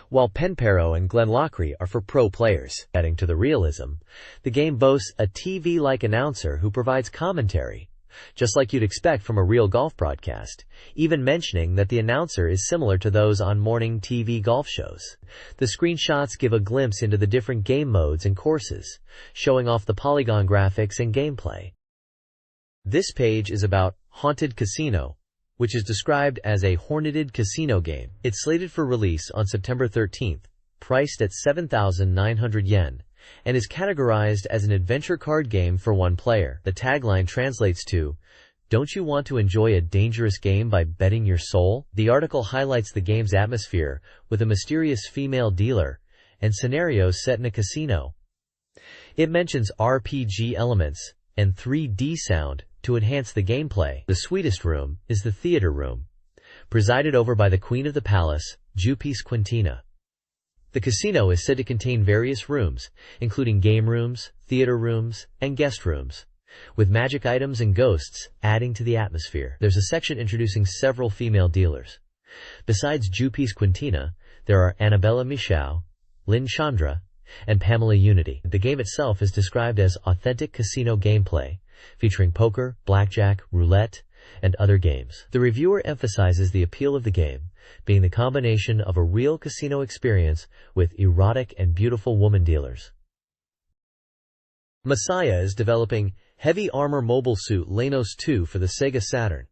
Speaker 1: while Penperrow and Glenlockery are for pro players. Adding to the realism, the game boasts a TV-like announcer who provides commentary, just like you'd expect from a real golf broadcast, even mentioning that the announcer is similar to those on morning TV golf shows. The screenshots give a glimpse into the different game modes and courses, showing off the polygon graphics and gameplay. This page is about Haunted Casino, which is described as a horneted casino game. It's slated for release on September 13th, priced at 7,900 yen, and is categorized as an adventure card game for 1 player. The tagline translates to, "Don't you want to enjoy a dangerous game by betting your soul?" The article highlights the game's atmosphere with a mysterious female dealer and scenarios set in a casino. It mentions RPG elements and 3D sound to enhance the gameplay. The sweetest room is the theater room, presided over by the Queen of the Palace, Jupice Quintina. The casino is said to contain various rooms, including game rooms, theater rooms, and guest rooms, with magic items and ghosts adding to the atmosphere. There's a section introducing several female dealers. Besides Jupice Quintina, there are Annabella Michau, Lynn Chandra, and Pamela Unity. The game itself is described as authentic casino gameplay, featuring poker, blackjack, roulette, and other games. The reviewer emphasizes the appeal of the game being the combination of a real casino experience with erotic and beautiful woman dealers. Messiah is developing Heavy Armor Mobile Suit Lanos 2 for the SEGA Saturn,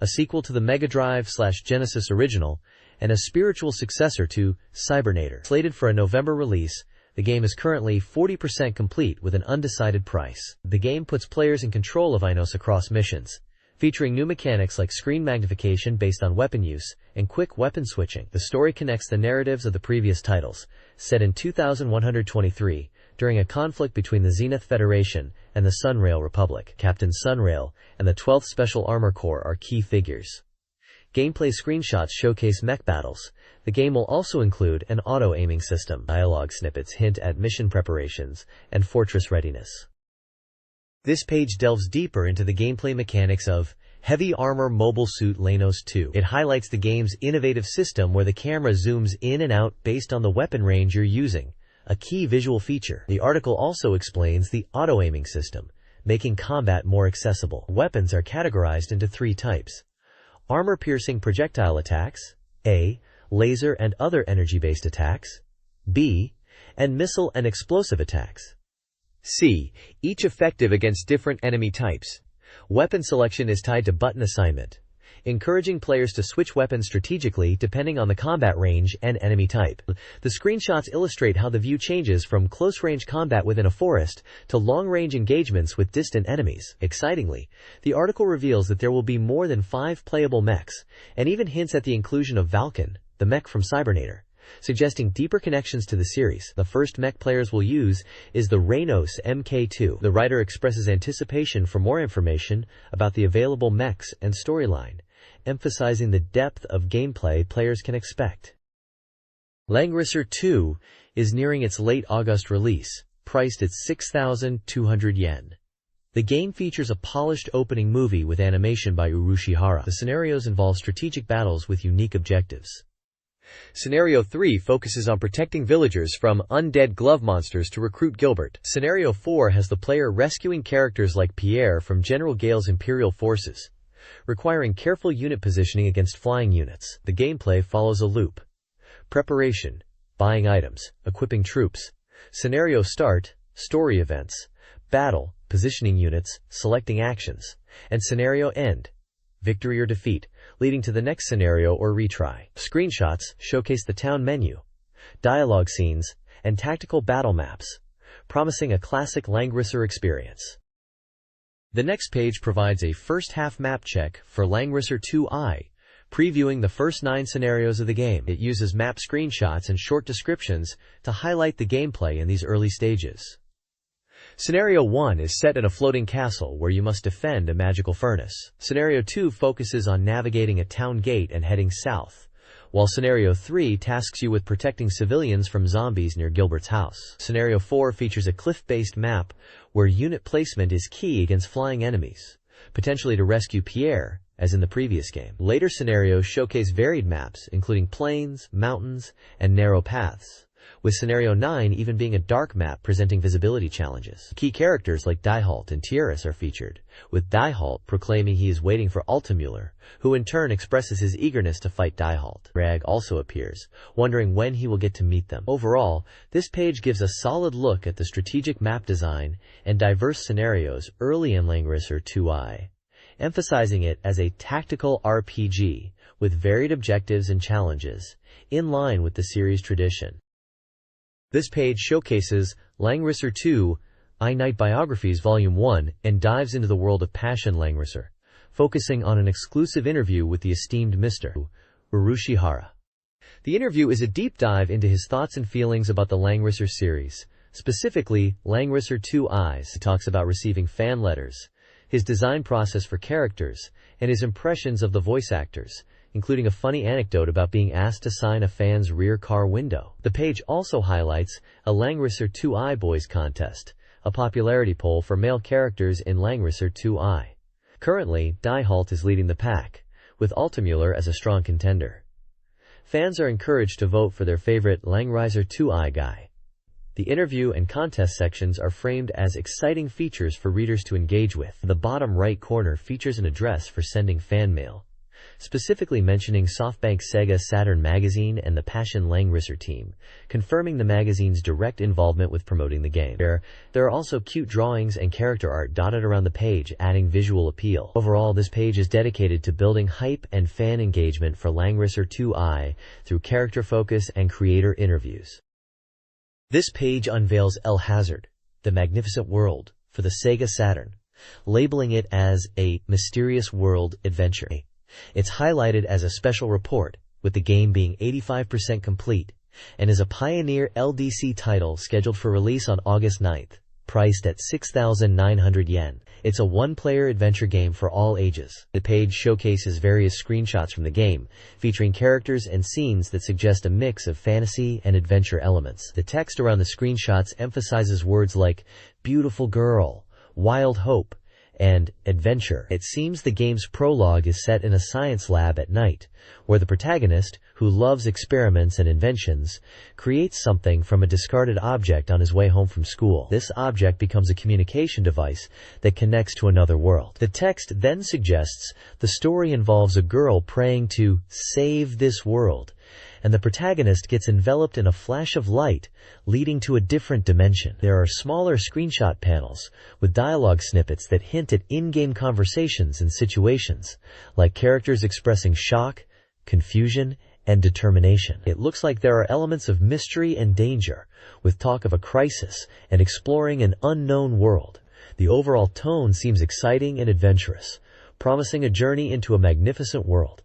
Speaker 1: a sequel to the Mega Drive/Genesis original and a spiritual successor to Cybernator. Slated for a November release, the game is currently 40% complete with an undecided price. The game puts players in control of Inos across missions, featuring new mechanics like screen magnification based on weapon use and quick weapon switching. The story connects the narratives of the previous titles, set in 2123, during a conflict between the Zenith Federation and the Sunrail Republic. Captain Sunrail and the 12th Special Armor Corps are key figures. Gameplay screenshots showcase mech battles. The game will also include an auto-aiming system. Dialogue snippets hint at mission preparations and fortress readiness. This page delves deeper into the gameplay mechanics of Heavy Armor Mobile Suit Lanos 2. It highlights the game's innovative system where the camera zooms in and out based on the weapon range you're using, a key visual feature. The article also explains the auto-aiming system, making combat more accessible. Weapons are categorized into 3 types: armor-piercing projectile attacks, A, laser and other energy-based attacks, B, and missile and explosive attacks, C, each effective against different enemy types. Weapon selection is tied to button assignment, encouraging players to switch weapons strategically depending on the combat range and enemy type. The screenshots illustrate how the view changes from close-range combat within a forest to long-range engagements with distant enemies. Excitingly, the article reveals that there will be more than 5 playable mechs, and even hints at the inclusion of Valken, the mech from Cybernator, suggesting deeper connections to the series. The first mech players will use is the Reynos Mk2. The writer expresses anticipation for more information about the available mechs and storyline, emphasizing the depth of gameplay players can expect. Langrisser 2 is nearing its late August release, priced at 6,200 yen. The game features a polished opening movie with animation by Urushihara. The scenarios involve strategic battles with unique objectives. Scenario 3 focuses on protecting villagers from undead glove monsters to recruit Gilbert. Scenario 4 has the player rescuing characters like Pierre from General Gale's Imperial forces, requiring careful unit positioning against flying units. The gameplay follows a loop: preparation, buying items, equipping troops, scenario start, story events, battle, positioning units, selecting actions, and scenario end, victory or defeat, leading to the next scenario or retry. Screenshots showcase the town menu, dialogue scenes, and tactical battle maps, promising a classic Langrisser experience. The next page provides a first-half map check for Langrisser 2i, previewing the first 9 scenarios of the game. It uses map screenshots and short descriptions to highlight the gameplay in these early stages. Scenario 1 is set in a floating castle where you must defend a magical furnace. Scenario 2 focuses on navigating a town gate and heading south, while Scenario 3 tasks you with protecting civilians from zombies near Gilbert's house. Scenario 4 features a cliff-based map where unit placement is key against flying enemies, potentially to rescue Pierre, as in the previous game. Later scenarios showcase varied maps, including plains, mountains, and narrow paths, with Scenario 9 even being a dark map presenting visibility challenges. Key characters like Diehalt and Tierras are featured, with Diehalt proclaiming he is waiting for Altamüller, who in turn expresses his eagerness to fight Diehalt. Rag also appears, wondering when he will get to meet them. Overall, this page gives a solid look at the strategic map design and diverse scenarios early in Langrisser 2i, emphasizing it as a tactical RPG with varied objectives and challenges, in line with the series tradition. This page showcases Langrisser 2 I Night Biographies Volume 1 and dives into the world of Passion Langrisser, focusing on an exclusive interview with the esteemed Mr. Urushihara. The interview is a deep dive into his thoughts and feelings about the Langrisser series, specifically Langrisser 2i. He talks about receiving fan letters, his design process for characters, and his impressions of the voice actors, including a funny anecdote about being asked to sign a fan's rear car window. The page also highlights a Langrisser 2i Boys contest, a popularity poll for male characters in Langrisser 2i. Currently, Diehalt is leading the pack, with Altamüller as a strong contender. Fans are encouraged to vote for their favorite Langrisser 2i guy. The interview and contest sections are framed as exciting features for readers to engage with. The bottom right corner features an address for sending fan mail, specifically mentioning SoftBank's SEGA Saturn magazine and the Passion Langrisser team, confirming the magazine's direct involvement with promoting the game. There are also cute drawings and character art dotted around the page, adding visual appeal. Overall, this page is dedicated to building hype and fan engagement for Langrisser 2i through character focus and creator interviews. This page unveils El Hazard, the Magnificent World, for the SEGA Saturn, labeling it as a mysterious world adventure. It's highlighted as a special report, with the game being 85% complete, and is a Pioneer LDC title scheduled for release on August 9th, priced at 6,900 yen. It's a one-player adventure game for all ages. The page showcases various screenshots from the game, featuring characters and scenes that suggest a mix of fantasy and adventure elements. The text around the screenshots emphasizes words like beautiful girl, wild hope, and adventure. It seems the game's prologue is set in a science lab at night, where the protagonist, who loves experiments and inventions, creates something from a discarded object on his way home from school. This object becomes a communication device that connects to another world. The text then suggests the story involves a girl praying to save this world, and the protagonist gets enveloped in a flash of light, leading to a different dimension. There are smaller screenshot panels with dialogue snippets that hint at in-game conversations and situations, like characters expressing shock, confusion, and determination. It looks like there are elements of mystery and danger, with talk of a crisis and exploring an unknown world. The overall tone seems exciting and adventurous, promising a journey into a magnificent world.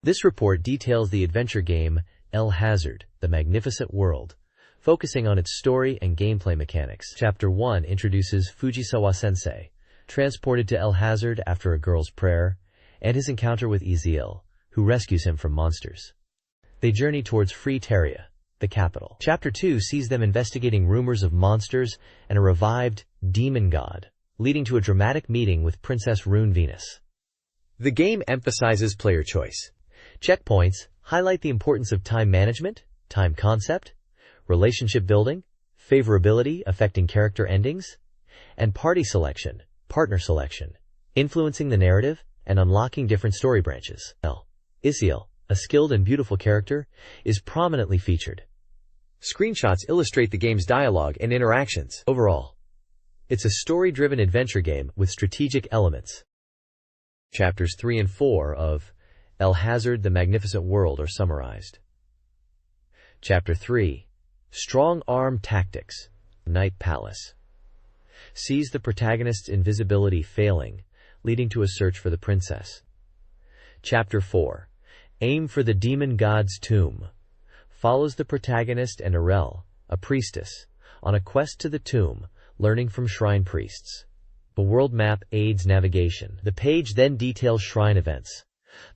Speaker 1: This report details the adventure game El Hazard, the Magnificent World, focusing on its story and gameplay mechanics. Chapter 1 introduces Fujisawa-sensei, transported to El Hazard after a girl's prayer, and his encounter with Ezeal, who rescues him from monsters. They journey towards Free-Teria, the capital. Chapter 2 sees them investigating rumors of monsters and a revived demon god, leading to a dramatic meeting with Princess Rune Venus. The game emphasizes player choice. Checkpoints highlight the importance of time management, time concept, relationship building, favorability affecting character endings, and party selection, partner selection, influencing the narrative and unlocking different story branches. Isiel, a skilled and beautiful character, is prominently featured. Screenshots illustrate the game's dialogue and interactions. Overall, it's a story-driven adventure game with strategic elements. Chapters 3 and 4 of El Hazard, the Magnificent World are summarized. Chapter 3, Strong Arm Tactics, Night Palace, sees the protagonist's invisibility failing, leading to a search for the princess. Chapter 4, Aim for the Demon God's Tomb, follows the protagonist and Arel, a priestess, on a quest to the tomb, learning from shrine priests. The world map aids navigation. The page then details shrine events.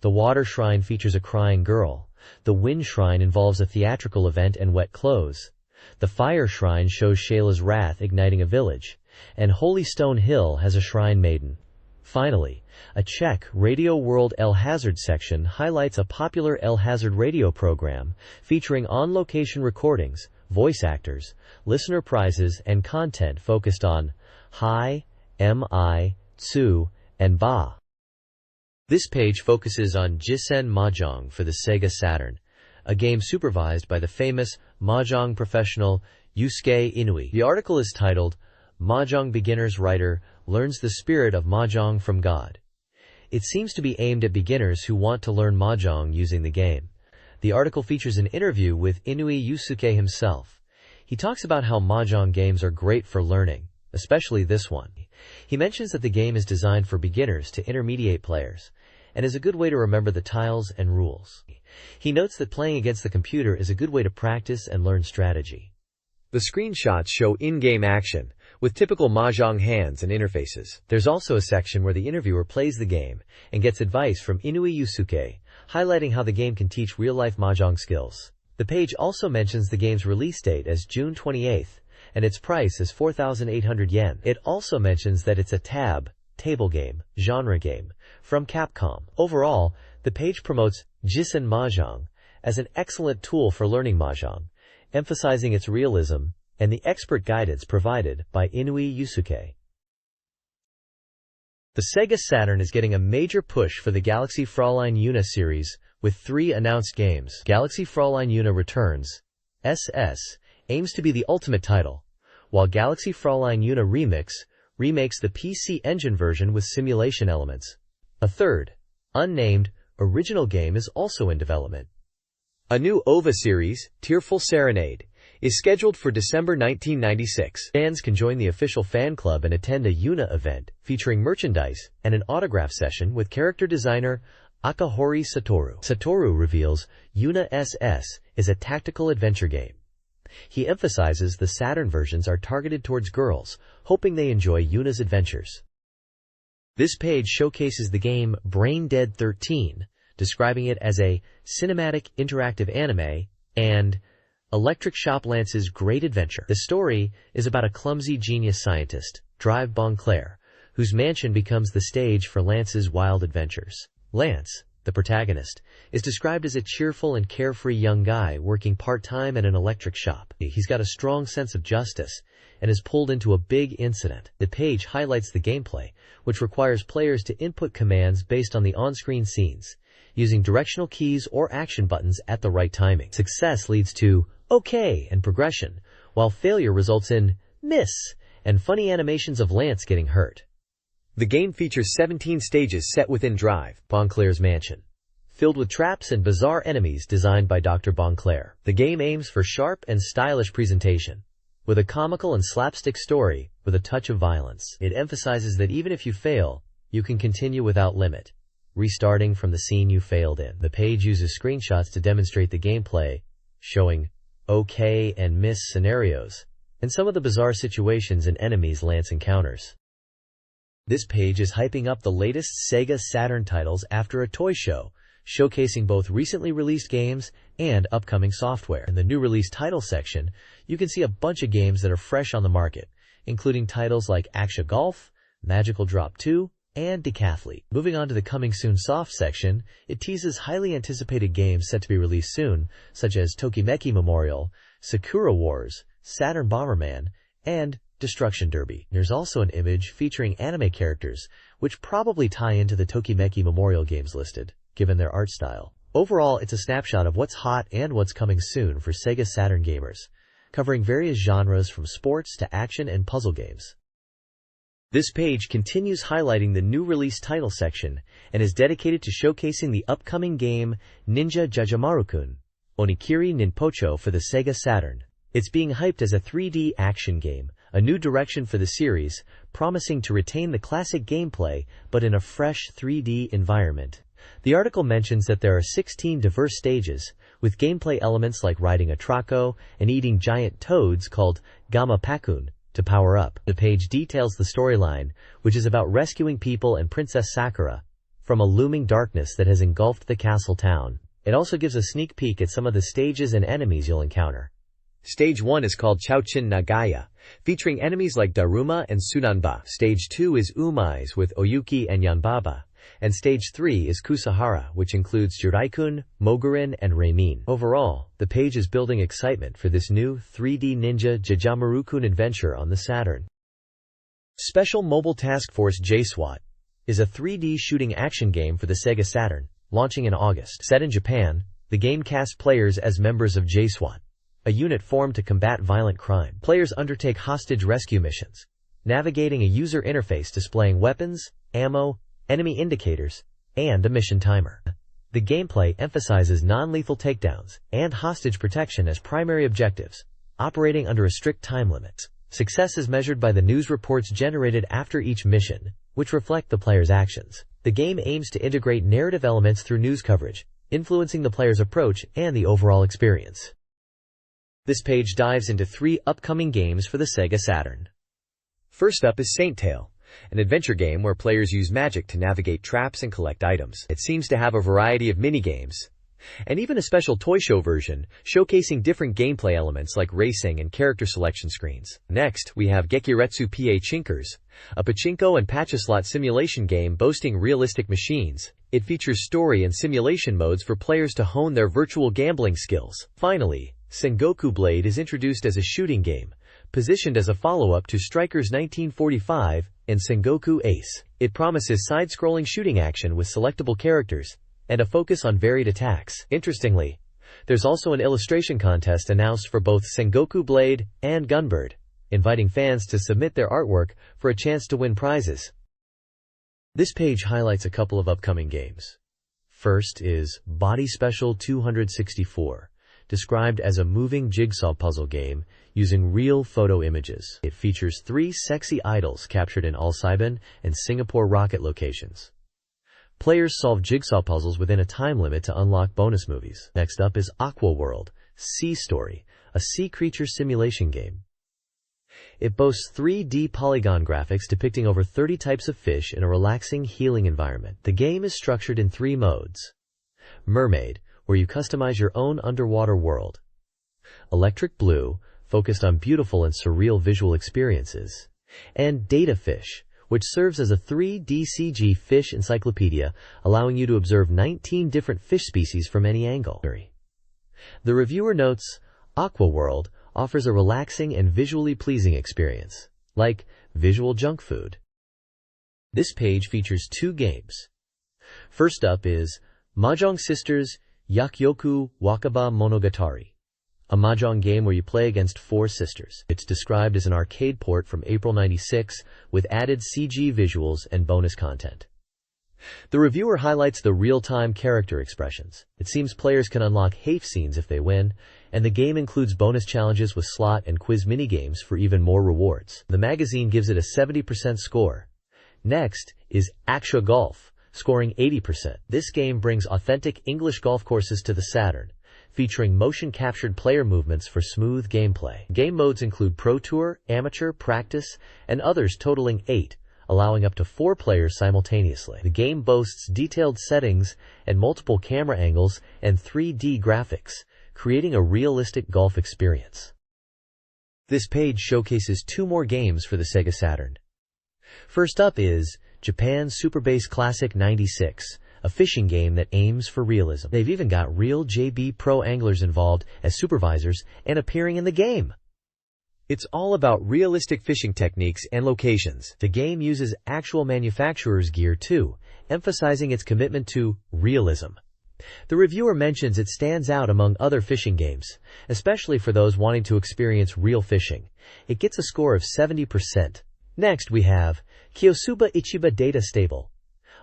Speaker 1: The water shrine features a crying girl, The Wind Shrine involves a theatrical event and wet clothes. The Fire Shrine shows Shayla's wrath igniting a village. And Holy Stone Hill has a shrine maiden. Finally, a Czech Radio World El Hazard section highlights a popular El Hazard radio program featuring on-location recordings, voice actors, listener prizes, and content focused on Hai, Mi, Tsu, and Ba. This page focuses on Jisen Mahjong for the Sega Saturn, a game supervised by the famous Mahjong professional Yusuke Inui. The article is titled, Mahjong Beginner's Writer Learns the Spirit of Mahjong from God. It seems to be aimed at beginners who want to learn Mahjong using the game. The article features an interview with Inui Yusuke himself. He talks about how Mahjong games are great for learning, especially this one. He mentions that the game is designed for beginners to intermediate players, and is a good way to remember the tiles and rules. He notes that playing against the computer is a good way to practice and learn strategy.
Speaker 2: The screenshots show in-game action, with typical Mahjong hands and interfaces.
Speaker 1: There's also a section where the interviewer plays the game and gets advice from Inui Yusuke, highlighting how the game can teach real-life Mahjong skills. The page also mentions the game's release date as June 28th, and its price is 4,800 yen. It also mentions that it's a table game, genre game, from Capcom. Overall, the page promotes Jisen Mahjong as an excellent tool for learning Mahjong, emphasizing its realism and the expert guidance provided by Inui Yusuke. The Sega Saturn is getting a major push for the Galaxy Fraulein Yuna series, with 3 announced games. Galaxy Fraulein Yuna Returns, SS, aims to be the ultimate title, while Galaxy Fraulein Yuna Remix remakes the PC Engine version with simulation elements. A third, unnamed, original game is also in development.
Speaker 2: A new OVA series, Tearful Serenade, is scheduled for December 1996.
Speaker 1: Fans can join the official fan club and attend a Yuna event featuring merchandise and an autograph session with character designer Akahori Satoru. Satoru reveals Yuna SS is a tactical adventure game. He emphasizes the Saturn versions are targeted towards girls, hoping they enjoy Yuna's adventures. This page showcases the game Brain Dead 13, describing it as a cinematic interactive anime, and Electric Shop Lance's Great Adventure. The story is about a clumsy genius scientist, Drive Bonclair, whose mansion becomes the stage for Lance's wild adventures. Lance, the protagonist, is described as a cheerful and carefree young guy working part-time at an electric shop. He's got a strong sense of justice and is pulled into a big incident. The page highlights the gameplay, which requires players to input commands based on the on-screen scenes, using directional keys or action buttons at the right timing. Success leads to OK and progression, while failure results in miss and funny animations of Lance getting hurt.
Speaker 2: The game features 17 stages set within Drive
Speaker 1: Bonclair's mansion, filled with traps and bizarre enemies designed by Dr. Bonclair. The game aims for sharp and stylish presentation, with a comical and slapstick story with a touch of violence. It emphasizes that even if you fail, you can continue without limit, restarting from the scene you failed in. The page uses screenshots to demonstrate the gameplay, showing OK and miss scenarios, and some of the bizarre situations and enemies Lance encounters. This page is hyping up the latest Sega Saturn titles after a toy show, showcasing both recently released games and upcoming software. In the new release title section, you can see a bunch of games that are fresh on the market, including titles like Action Golf, Magical Drop 2, and Decathlete. Moving on to the coming soon soft section, it teases highly anticipated games set to be released soon, such as Tokimeki Memorial, Sakura Wars, Saturn Bomberman, and Destruction Derby. There's also an image featuring anime characters, which probably tie into the Tokimeki Memorial games listed, given their art style. Overall, it's a snapshot of what's hot and what's coming soon for Sega Saturn gamers, covering various genres from sports to action and puzzle games. This page continues highlighting the new release title section and is dedicated to showcasing the upcoming game Ninja Jajamaru-kun, Onikiri Ninpocho for the Sega Saturn. It's being hyped as a 3D action game, a new direction for the series, promising to retain the classic gameplay but in a fresh 3D environment. The article mentions that there are 16 diverse stages, with gameplay elements like riding a traco and eating giant toads called Gamma Pakun to power up. The page details the storyline, which is about rescuing people and Princess Sakura from a looming darkness that has engulfed the castle town. It also gives a sneak peek at some of the stages and enemies you'll encounter.
Speaker 2: Stage 1 is called Chowchin Nagaya, featuring enemies like Daruma and Sunanba. Stage 2 is Umais with Oyuki and Yanbaba. And Stage 3 is Kusahara, which includes Jiraikun, Mogurin, and Reimin. Overall, the page is building excitement for this new 3D Ninja Jajamaru-kun adventure on the Saturn. Special Mobile Task Force J-SWAT is a 3D shooting action game for the Sega Saturn, launching in August. Set in Japan, the game casts players as members of J-SWAT, a unit formed to combat violent crime. Players undertake hostage rescue missions, navigating a user interface displaying weapons, ammo, enemy indicators, and a mission timer. The gameplay emphasizes non-lethal takedowns and hostage protection as primary objectives, operating under a strict time limit. Success is measured by the news reports generated after each mission, which reflect the player's actions. The game aims to integrate narrative elements through news coverage, influencing the player's approach and the overall experience. This page dives into 3 upcoming games for the Sega Saturn. First up is Saint Tail, an adventure game where players use magic to navigate traps and collect items. It seems to have a variety of minigames, and even a special toy show version, showcasing different gameplay elements like racing and character selection screens. Next, we have Gekiretsu PA Chinkers, a pachinko and pachislot simulation game boasting realistic machines. It features story and simulation modes for players to hone their virtual gambling skills. Finally, Sengoku Blade is introduced as a shooting game, positioned as a follow-up to Strikers 1945 and Sengoku Ace. It promises side-scrolling shooting action with selectable characters and a focus on varied attacks. Interestingly, there's also an illustration contest announced for both Sengoku Blade and Gunbird, inviting fans to submit their artwork for a chance to win prizes. This page highlights a couple of upcoming games. First is Body Special 264, described as a moving jigsaw puzzle game using real photo images. It features 3 sexy idols captured in Al-Saiban and Singapore rocket locations. Players solve jigsaw puzzles within a time limit to unlock bonus movies. Next up is Aqua World, Sea Story, a sea creature simulation game. It boasts 3D polygon graphics depicting over 30 types of fish in a relaxing, healing environment. The game is structured in 3 modes. Mermaid, where you customize your own underwater world. Electric Blue, focused on beautiful and surreal visual experiences. And Data Fish, which serves as a 3D CG fish encyclopedia, allowing you to observe 19 different fish species from any angle. The reviewer notes, Aqua World offers a relaxing and visually pleasing experience, like visual junk food. This page features 2 games. First up is Mahjong Sisters Yakyoku Wakaba Monogatari, a mahjong game where you play against 4 sisters. It's described as an arcade port from April '96 with added CG visuals and bonus content. The reviewer highlights the real-time character expressions. It seems players can unlock HAFE scenes if they win, and the game includes bonus challenges with slot and quiz minigames for even more rewards. The magazine gives it a 70% score. Next is Aksha Golf, scoring 80%. This game brings authentic English golf courses to the Saturn, featuring motion-captured player movements for smooth gameplay. Game modes include Pro Tour, Amateur, Practice, and others totaling 8, allowing up to 4 players simultaneously. The game boasts detailed settings and multiple camera angles and 3D graphics, creating a realistic golf experience. This page showcases 2 more games for the Sega Saturn. First up is Japan Super Base Classic 96, a fishing game that aims for realism. They've even got real JB Pro anglers involved as supervisors and appearing in the game. It's all about realistic fishing techniques and locations. The game uses actual manufacturer's gear too, emphasizing its commitment to realism. The reviewer mentions it stands out among other fishing games, especially for those wanting to experience real fishing. It gets a score of 70%. Next we have Kyosuba Ichiba Data Stable,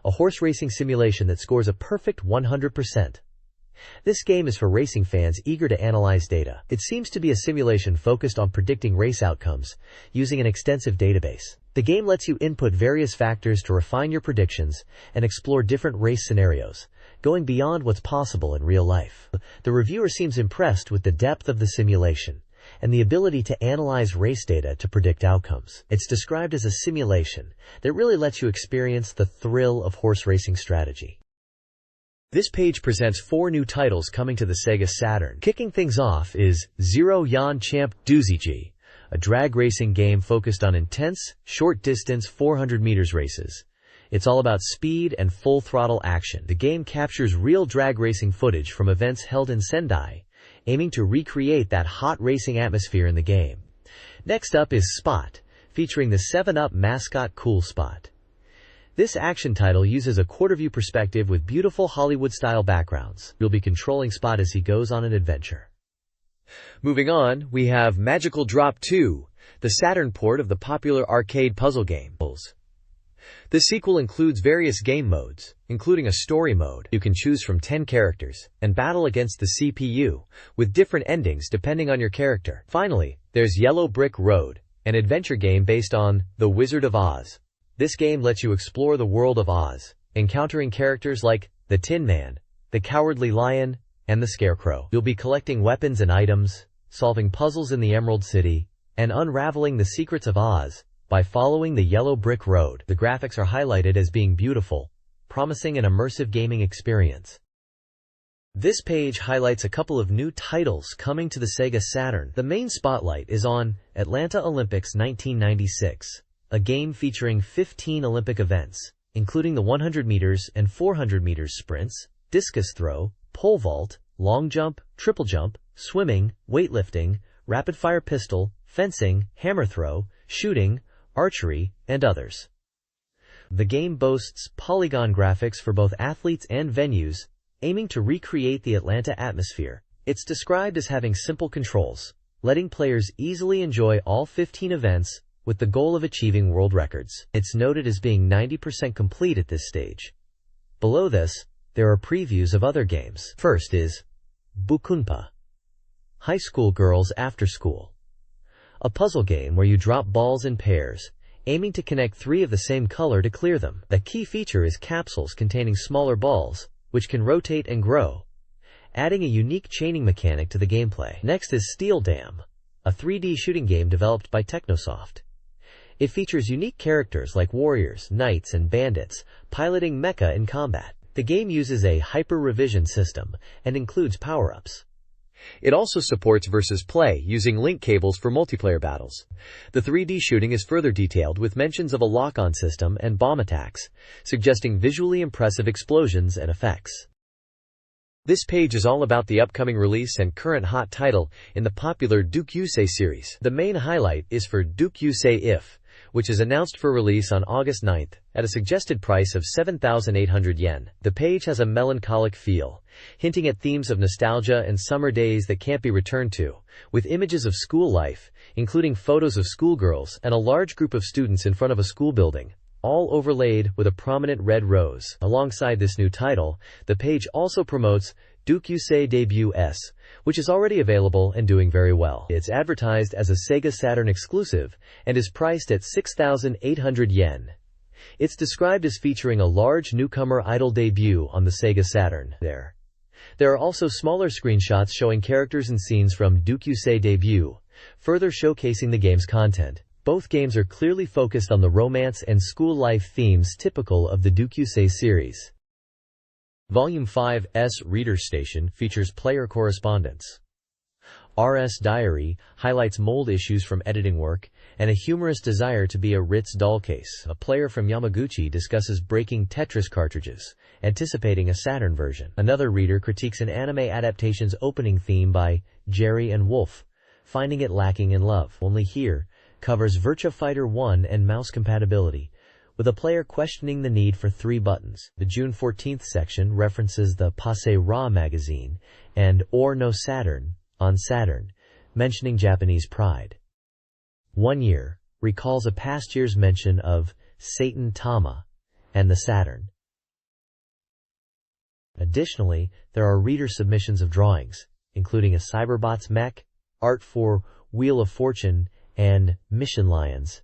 Speaker 2: a horse racing simulation that scores a perfect 100%. This game is for racing fans eager to analyze data. It seems to be a simulation focused on predicting race outcomes, using an extensive database. The game lets you input various factors to refine your predictions and explore different race scenarios, going beyond what's possible in real life. The reviewer seems impressed with the depth of the simulation and the ability to analyze race data to predict outcomes. It's described as a simulation that really lets you experience the thrill of horse racing strategy.
Speaker 1: This page presents 4 new titles coming to the Sega Saturn. Kicking things off is Zero Yan Champ Duziji, a drag racing game focused on intense, short-distance 400 meters races. It's all about speed and full-throttle action. The game captures real drag racing footage from events held in Sendai, aiming to recreate that hot racing atmosphere in the game. Next up is Spot, featuring the 7-Up mascot Cool Spot. This action title uses a quarter-view perspective with beautiful Hollywood-style backgrounds. You'll be controlling Spot as he goes on an adventure.
Speaker 2: Moving on, we have Magical Drop 2, the Saturn port of the popular arcade puzzle game. The sequel includes various game modes, including a story mode. You can choose from 10 characters and battle against the CPU, with different endings depending on your character. Finally, there's Yellow Brick Road, an adventure game based on The Wizard of Oz. This game lets you explore the world of Oz, encountering characters like the Tin Man, the Cowardly Lion, and the Scarecrow. You'll be collecting weapons and items, solving puzzles in the Emerald City, and unraveling the secrets of Oz by following the Yellow Brick Road. The graphics are highlighted as being beautiful, promising an immersive gaming experience. This page highlights a couple of new titles coming to the Sega Saturn. The main spotlight is on Atlanta Olympics 1996, a game featuring 15 Olympic events, including the 100 meters and 400 meters sprints, discus throw, pole vault, long jump, triple jump, swimming, weightlifting, rapid-fire pistol, fencing, hammer throw, shooting, archery, and others. The game boasts polygon graphics for both athletes and venues, aiming to recreate the Atlanta atmosphere. It's described as having simple controls, letting players easily enjoy all 15 events with the goal of achieving world records. It's noted as being 90% complete at this stage. Below this, there are previews of other games. First is Bukunpa, High School Girls After School, a puzzle game where you drop balls in pairs, aiming to connect 3 of the same color to clear them. The key feature is capsules containing smaller balls, which can rotate and grow, adding a unique chaining mechanic to the gameplay. Next is Steel Dam, a 3D shooting game developed by Technosoft. It features unique characters like warriors, knights, and bandits, piloting mecha in combat. The game uses a hyper-revision system and includes power-ups. It also supports versus play using link cables for multiplayer battles. The 3D shooting is further detailed with mentions of a lock-on system and bomb attacks, suggesting visually impressive explosions and effects. This page is all about the upcoming release and current hot title in the popular Duke Yusei series. The main highlight is for Duke Yusei If, which is announced for release on August 9th at a suggested price of 7,800 yen. The page has a melancholic feel, hinting at themes of nostalgia and summer days that can't be returned to, with images of school life, including photos of schoolgirls and a large group of students in front of a school building, all overlaid with a prominent red rose. Alongside this new title, the page also promotes Duke Yusei Debut S, which is already available and doing very well. It's advertised as a Sega Saturn exclusive and is priced at 6,800 yen. It's described as featuring a large newcomer idol debut on the Sega Saturn. There are also smaller screenshots showing characters and scenes from Duke Yusei Debut, further showcasing the game's content. Both games are clearly focused on the romance and school life themes typical of the Duke Yusei series. Volume 5's Reader Station features player correspondence. RS Diary highlights mold issues from editing work and a humorous desire to be a Ritz doll case. A player from Yamaguchi discusses breaking Tetris cartridges, anticipating a Saturn version. Another reader critiques an anime adaptation's opening theme by Jerry and Wolf, finding it lacking in love. Only Here covers Virtua Fighter 1 and mouse compatibility, with a player questioning the need for 3 buttons. The June 14th section references the Passe Ra magazine and Or no Saturn on Saturn, mentioning Japanese pride. 1 Year recalls a past year's mention of Satan Tama and the Saturn. Additionally, there are reader submissions of drawings, including a Cyberbots mech, art for Wheel of Fortune and Mission Lions,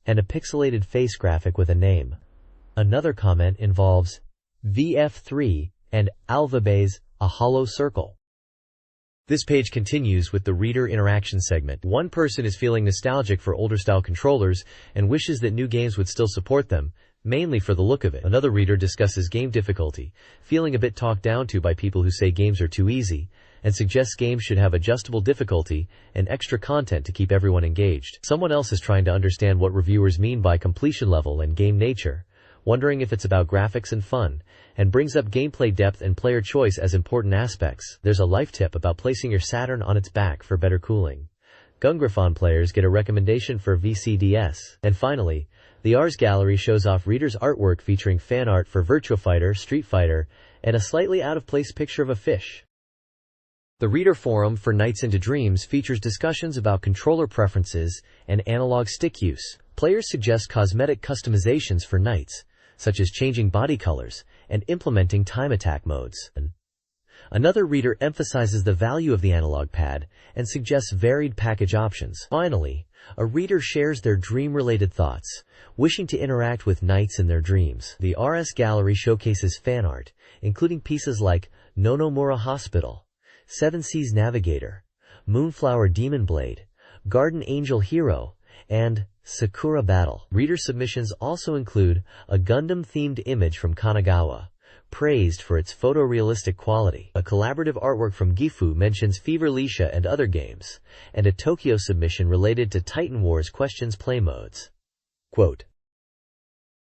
Speaker 2: and a pixelated face graphic with a name. Another comment involves VF3 and Alvabay's A Hollow Circle. This page continues with the reader interaction segment. One person is feeling nostalgic for older style controllers and wishes that new games would still support them.
Speaker 1: mainly for the look of it. Another reader discusses game difficulty, feeling a bit talked down to by people who say games are too easy, and suggests games should have adjustable difficulty and extra content to keep everyone engaged. Someone else is trying to understand what reviewers mean by completion level and game nature, wondering if it's about graphics and fun, and brings up gameplay depth and player choice as important aspects. There's a life tip about placing your Saturn on its back for better cooling. Gungraphon players get a recommendation for VCDS. And finally, the Ars Gallery shows off readers' artwork featuring fan art for Virtua Fighter, Street Fighter, and a slightly out-of-place picture of a fish. The Reader Forum for Nights into Dreams features discussions about controller preferences and analog stick use. Players suggest cosmetic customizations for Knights, such as changing body colors and implementing time attack modes. Another reader emphasizes the value of the analog pad and suggests varied package options. Finally, a reader shares their dream-related thoughts, wishing to interact with Knights in their dreams. The RS Gallery showcases fan art, including pieces like Nonomura Hospital, Seven Seas Navigator, Moonflower Demon Blade, Garden Angel Hero, and Sakura Battle. Reader submissions also include a Gundam-themed image from Kanagawa, praised for its photorealistic quality. A collaborative artwork from Gifu mentions Fever Leisha and other games, and a Tokyo submission related to Titan Wars questions play modes. Quote,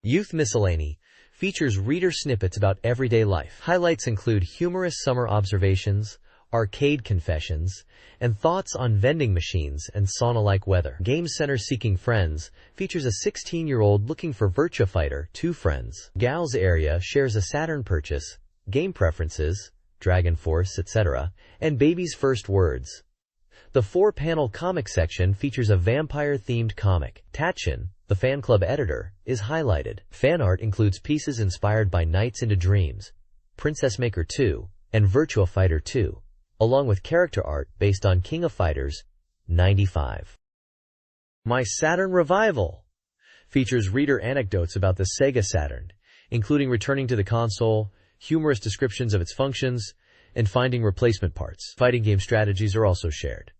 Speaker 1: Youth Miscellany features reader snippets about everyday life. Highlights include humorous summer observations, arcade confessions, and thoughts on vending machines and sauna-like weather. Game Center Seeking Friends features a 16-year-old looking for Virtua Fighter 2 friends. Gals Area shares a Saturn purchase, game preferences, Dragon Force, etc., and baby's first words. The 4-panel comic section features a vampire-themed comic. Tatchin, the fan club editor, is highlighted. Fan art includes pieces inspired by Nights into Dreams, Princess Maker 2, and Virtua Fighter 2. Along with character art based on King of Fighters 95. My Saturn Revival features reader anecdotes about the SEGA Saturn, including returning to the console, humorous descriptions of its functions, and finding replacement parts. Fighting game strategies are also shared.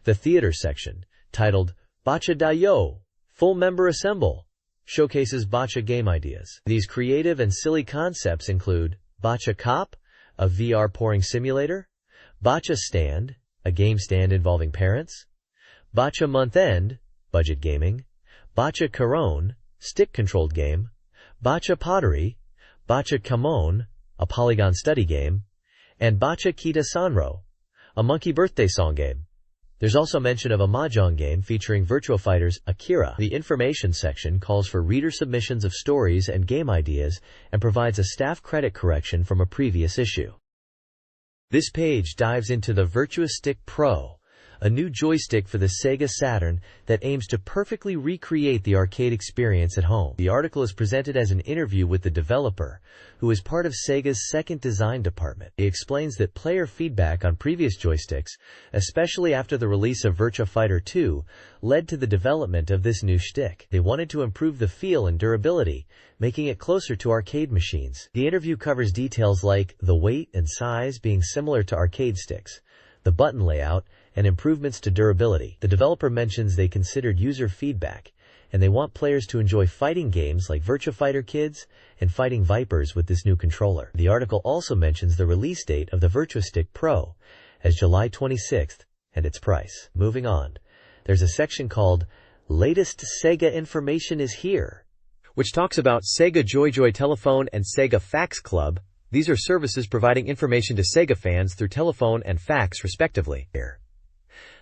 Speaker 1: The theater section, titled Bacha Dayo, Full Member Assemble, showcases Bacha game ideas. These creative and silly concepts include Bacha Cop, a VR pouring simulator, Bacha Stand, a game stand involving parents, Bacha Month End, budget gaming, Bacha Caron, stick-controlled game, Bacha Pottery, Bacha Kamon, a polygon study game, and Bacha Kita Sanro, a monkey birthday song game. There's also mention of a mahjong game featuring Virtua Fighter's Akira. The information section calls for reader submissions of stories and game ideas and provides a staff credit correction from a previous issue. This page dives into the Virtua Stick Pro, a new joystick for the Sega Saturn that aims to perfectly recreate the arcade experience at home. The article is presented as an interview with the developer, who is part of Sega's second design department. He explains that player feedback on previous joysticks, especially after the release of Virtua Fighter 2, led to the development of this new stick. They wanted to improve the feel and durability, making it closer to arcade machines. The interview covers details like the weight and size being similar to arcade sticks, the button layout, and improvements to durability. The developer mentions they considered user feedback, and they want players to enjoy fighting games like Virtua Fighter Kids and Fighting Vipers with this new controller. The article also mentions the release date of the Virtua Stick Pro as July 26th and its price. Moving on, there's a section called Latest Sega Information is Here, which talks about Sega JoyJoy Telephone and Sega Fax Club. These are services providing information to Sega fans through telephone and fax respectively.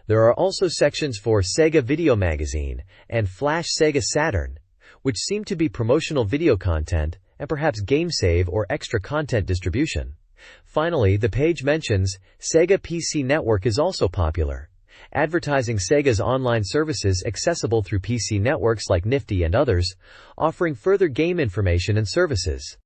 Speaker 1: There are also sections for SEGA Video Magazine and Flash Sega Saturn, which seem to be promotional video content and perhaps game save or extra content distribution. Finally, the page mentions Sega PC Network is also popular, advertising Sega's online services accessible through PC networks like Nifty and others, offering further game information and services.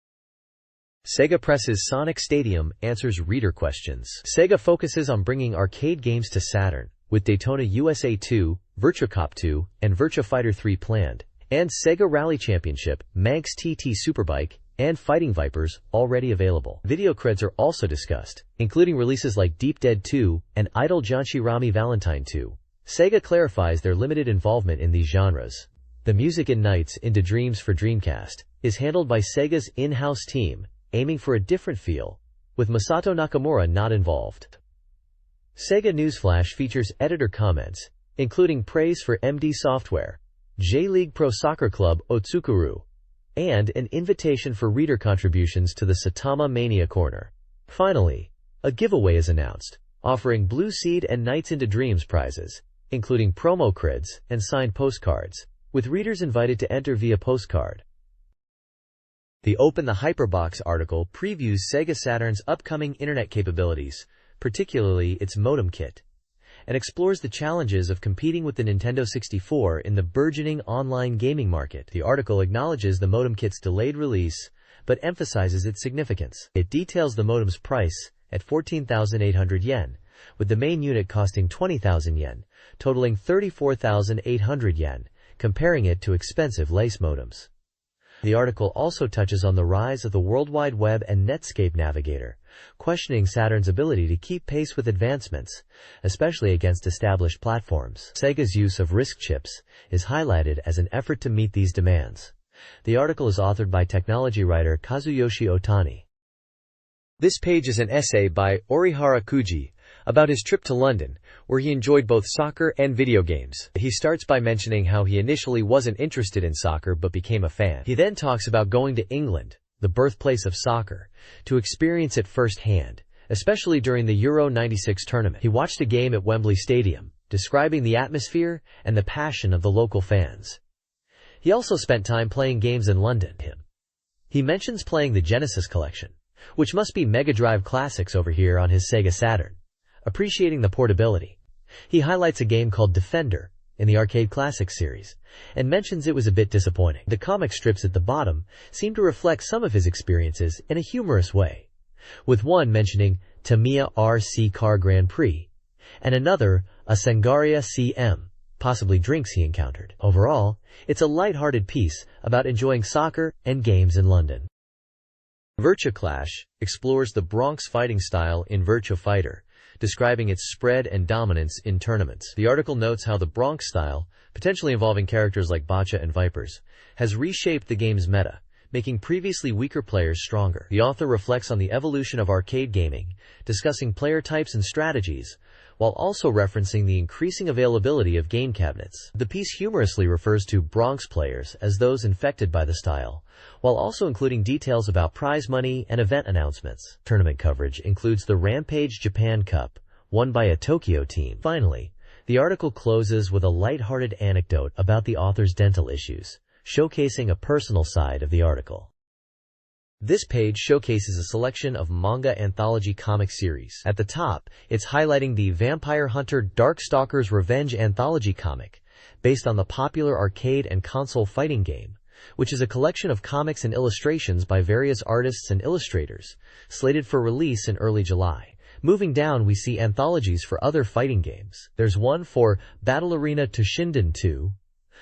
Speaker 1: Sega Press's Sonic Stadium answers reader questions. Sega focuses on bringing arcade games to Saturn, with Daytona USA 2, Virtua Cop 2, and Virtua Fighter 3 planned, and Sega Rally Championship, Manx TT Superbike, and Fighting Vipers already available. Video creds are also discussed, including releases like Deep Dead 2 and Idol Janshi Rami Valentine 2. Sega clarifies their limited involvement in these genres. The music in Nights into Dreams for Dreamcast is handled by Sega's in-house team, aiming for a different feel, with Masato Nakamura not involved. Sega Newsflash features editor comments, including praise for MD Software, J-League Pro Soccer Club Otsukuru, and an invitation for reader contributions to the Saitama Mania Corner. Finally, a giveaway is announced, offering Blue Seed and Nights into Dreams prizes, including promo crids and signed postcards, with readers invited to enter via postcard. The Open the Hyperbox article previews Sega Saturn's upcoming internet capabilities, particularly its modem kit, and explores the challenges of competing with the Nintendo 64 in the burgeoning online gaming market. The article acknowledges the modem kit's delayed release, but emphasizes its significance. It details the modem's price at 14,800 yen, with the main unit costing 20,000 yen, totaling 34,800 yen, comparing it to expensive lace modems. The article also touches on the rise of the World Wide Web and Netscape Navigator, questioning Saturn's ability to keep pace with advancements, especially against established platforms. Sega's use of RISC chips is highlighted as an effort to meet these demands. The article is authored by technology writer Kazuyoshi Otani. This page is an essay by Orihara Kuji about his trip to London, where he enjoyed both soccer and video games. He starts by mentioning how he initially wasn't interested in soccer but became a fan. He then talks about going to England, the birthplace of soccer, to experience it firsthand, especially during the Euro '96 tournament. He watched a game at Wembley Stadium, describing the atmosphere and the passion of the local fans. He also spent time playing games in London. He mentions playing the Genesis collection, which must be Mega Drive classics over here on his Sega Saturn, appreciating the portability. He highlights a game called Defender in the Arcade Classics series, and mentions it was a bit disappointing. The comic strips at the bottom seem to reflect some of his experiences in a humorous way, with one mentioning Tamiya RC Car Grand Prix, and another a Sangaria CM, possibly drinks he encountered. Overall, it's a light-hearted piece about enjoying soccer and games in London. Virtua Clash explores the Bronx fighting style in Virtua Fighter, describing its spread and dominance in tournaments. The article notes how the Bronx style, potentially involving characters like Boccia and Vipers, has reshaped the game's meta, making previously weaker players stronger. The author reflects on the evolution of arcade gaming, discussing player types and strategies, while also referencing the increasing availability of game cabinets. The piece humorously refers to Bronx players as those infected by the style, while also including details about prize money and event announcements. Tournament coverage includes the Rampage Japan Cup, won by a Tokyo team. Finally, the article closes with a light-hearted anecdote about the author's dental issues, showcasing a personal side of the article. This page showcases a selection of manga anthology comic series. At the top, it's highlighting the Vampire Hunter Darkstalkers Revenge anthology comic, based on the popular arcade and console fighting game, which is a collection of comics and illustrations by various artists and illustrators, slated for release in early July. Moving down, we see anthologies for other fighting games. There's one for Battle Arena Toshinden 2,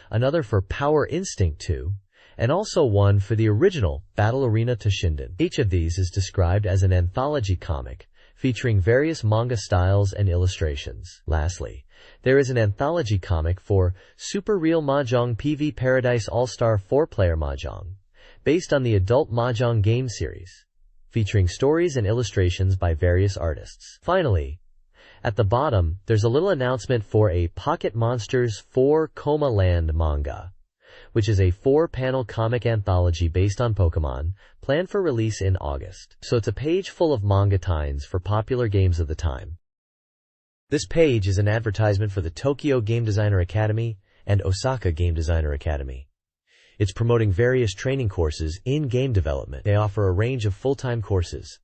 Speaker 1: another for Power Instinct 2, and also one for the original Battle Arena Toshinden. Each of these is described as an anthology comic, featuring various manga styles and illustrations. Lastly, there is an anthology comic for Super Real Mahjong PV Paradise All-Star 4-Player Mahjong, based on the adult Mahjong game series, featuring stories and illustrations by various artists. Finally, at the bottom, there's a little announcement for a Pocket Monsters 4 Coma Land manga, which is a 4-panel comic anthology based on Pokemon, planned for release in August. So it's a page full of manga tie-ins for popular games of the time. This page is an advertisement for the Tokyo Game Designer Academy and Osaka Game Designer Academy. It's promoting various training courses in game development. They offer a range of full-time courses,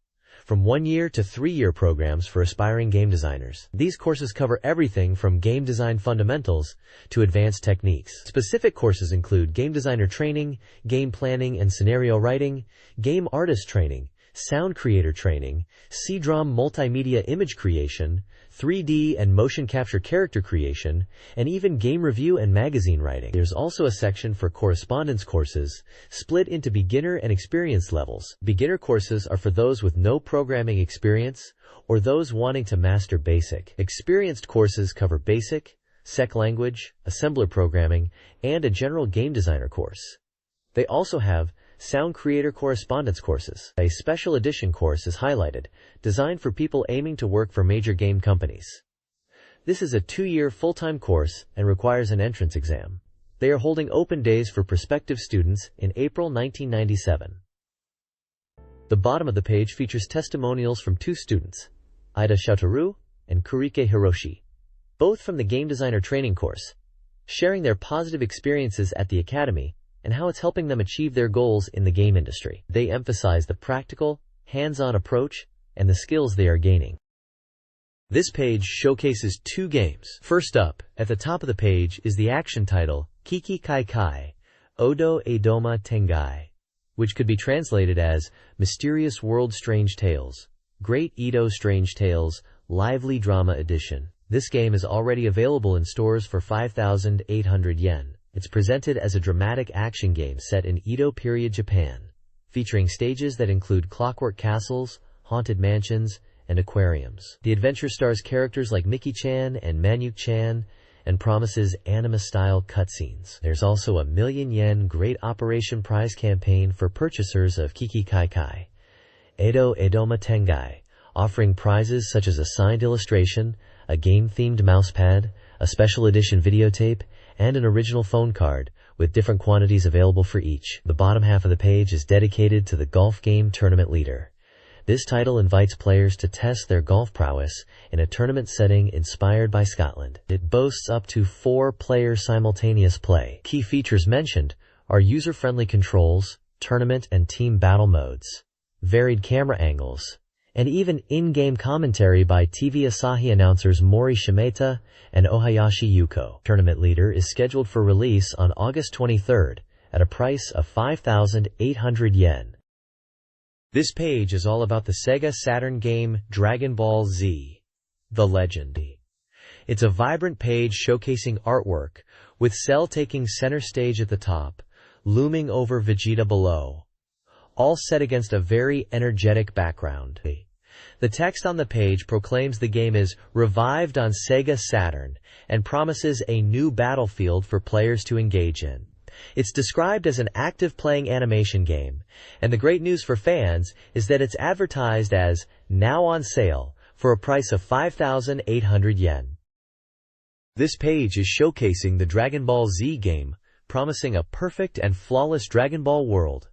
Speaker 1: from 1-year to 3-year programs for aspiring game designers. These courses cover everything from game design fundamentals to advanced techniques. Specific courses include game designer training, game planning and scenario writing, game artist training, sound creator training, CD-ROM multimedia image creation, 3D and motion capture character creation, and even game review and magazine writing. There's also a section for correspondence courses, split into beginner and experienced levels. Beginner courses are for those with no programming experience or those wanting to master BASIC. Experienced courses cover BASIC, SEC language, assembler programming, and a general game designer course. They also have Sound Creator Correspondence Courses. A special edition course is highlighted, designed for people aiming to work for major game companies. This is a 2-year full-time course and requires an entrance exam. They are holding open days for prospective students in April 1997. The bottom of the page features testimonials from 2 students, Ida Shotaro and Kurike Hiroshi, both from the Game Designer Training course, sharing their positive experiences at the academy and how it's helping them achieve their goals in the game industry. They emphasize the practical, hands-on approach and the skills they are gaining. This page showcases 2 games. First up, at the top of the page is the action title, Kiki Kai Kai, Odo Edoma Tengai, which could be translated as Mysterious World Strange Tales, Great Edo Strange Tales, Lively Drama Edition. This game is already available in stores for 5,800 yen. It's presented as a dramatic action game set in Edo period Japan, featuring stages that include clockwork castles, haunted mansions, and aquariums. The adventure stars characters like Miki-chan and Manyuk-chan and promises anime-style cutscenes. There's also a 1,000,000 yen Great Operation Prize campaign for purchasers of Kiki Kai Kai, Edo Edoma Tengai, offering prizes such as a signed illustration, a game-themed mousepad, a special edition videotape, and an original phone card, with different quantities available for each. The bottom half of the page is dedicated to the golf game Tournament Leader. This title invites players to test their golf prowess in a tournament setting inspired by Scotland. It boasts up to 4-player simultaneous play. Key features mentioned are user-friendly controls, tournament and team battle modes, varied camera angles, and even in-game commentary by TV Asahi announcers Mori Shimeta and Ohayashi Yuko. Tournament Leader is scheduled for release on August 23rd at a price of 5,800 yen. This page is all about the Sega Saturn game Dragon Ball Z: The Legend. It's a vibrant page showcasing artwork, with Cell taking center stage at the top, looming over Vegeta below, all set against a very energetic background. The text on the page proclaims the game is revived on Sega Saturn and promises a new battlefield for players to engage in. It's described as an active playing animation game, and the great news for fans is that it's advertised as now on sale for a price of 5,800 yen. This page is showcasing the Dragon Ball Z game, promising a perfect and flawless Dragon Ball world.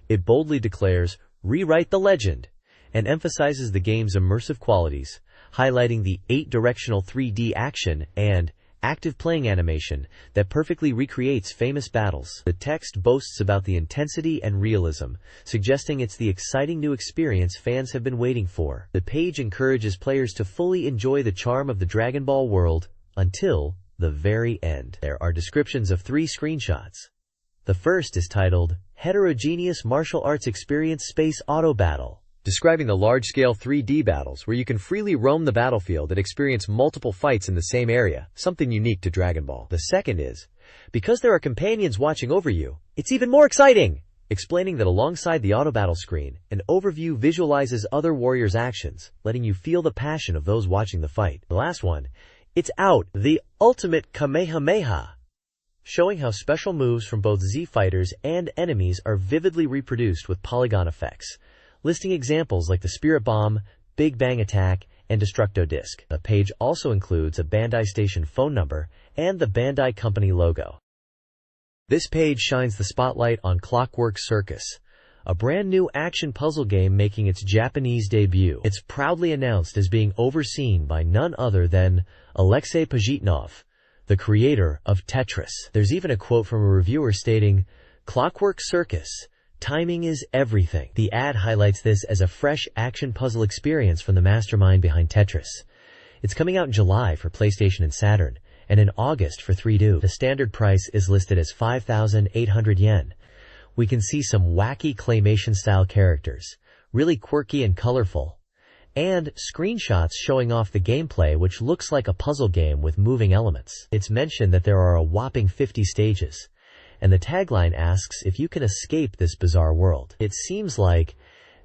Speaker 1: It boldly declares, "Rewrite the legend," and emphasizes the game's immersive qualities, highlighting the 8-directional 3D action and active playing animation that perfectly recreates famous battles. The text boasts about the intensity and realism, suggesting it's the exciting new experience fans have been waiting for. The page encourages players to fully enjoy the charm of the Dragon Ball world until the very end. There are descriptions of 3 screenshots. The first is titled, Heterogeneous Martial Arts Experience Space Auto Battle, describing the large-scale 3D battles where you can freely roam the battlefield and experience multiple fights in the same area, something unique to Dragon Ball. The second is, because there are companions watching over you, it's even more exciting, explaining that alongside the auto battle screen, an overview visualizes other warriors' actions, letting you feel the passion of those watching the fight. The last one, it's out, the ultimate Kamehameha, showing how special moves from both Z fighters and enemies are vividly reproduced with polygon effects, listing examples like the Spirit Bomb, Big Bang Attack, and Destructo Disc. The page also includes a Bandai Station phone number and the Bandai Company logo. This page shines the spotlight on Clockwork Circus, a brand new action puzzle game making its Japanese debut. It's proudly announced as being overseen by none other than Alexei Pajitnov, the creator of Tetris. There's even a quote from a reviewer stating, "Clockwork Circus, timing is everything." The ad highlights this as a fresh action puzzle experience from the mastermind behind Tetris. It's coming out in July for PlayStation and Saturn, and in August for 3DS. The standard price is listed as 5,800 yen. We can see some wacky claymation-style characters, really quirky and colorful, and screenshots showing off the gameplay, which looks like a puzzle game with moving elements. It's mentioned that there are a whopping 50 stages, and the tagline asks if you can escape this bizarre world. It seems like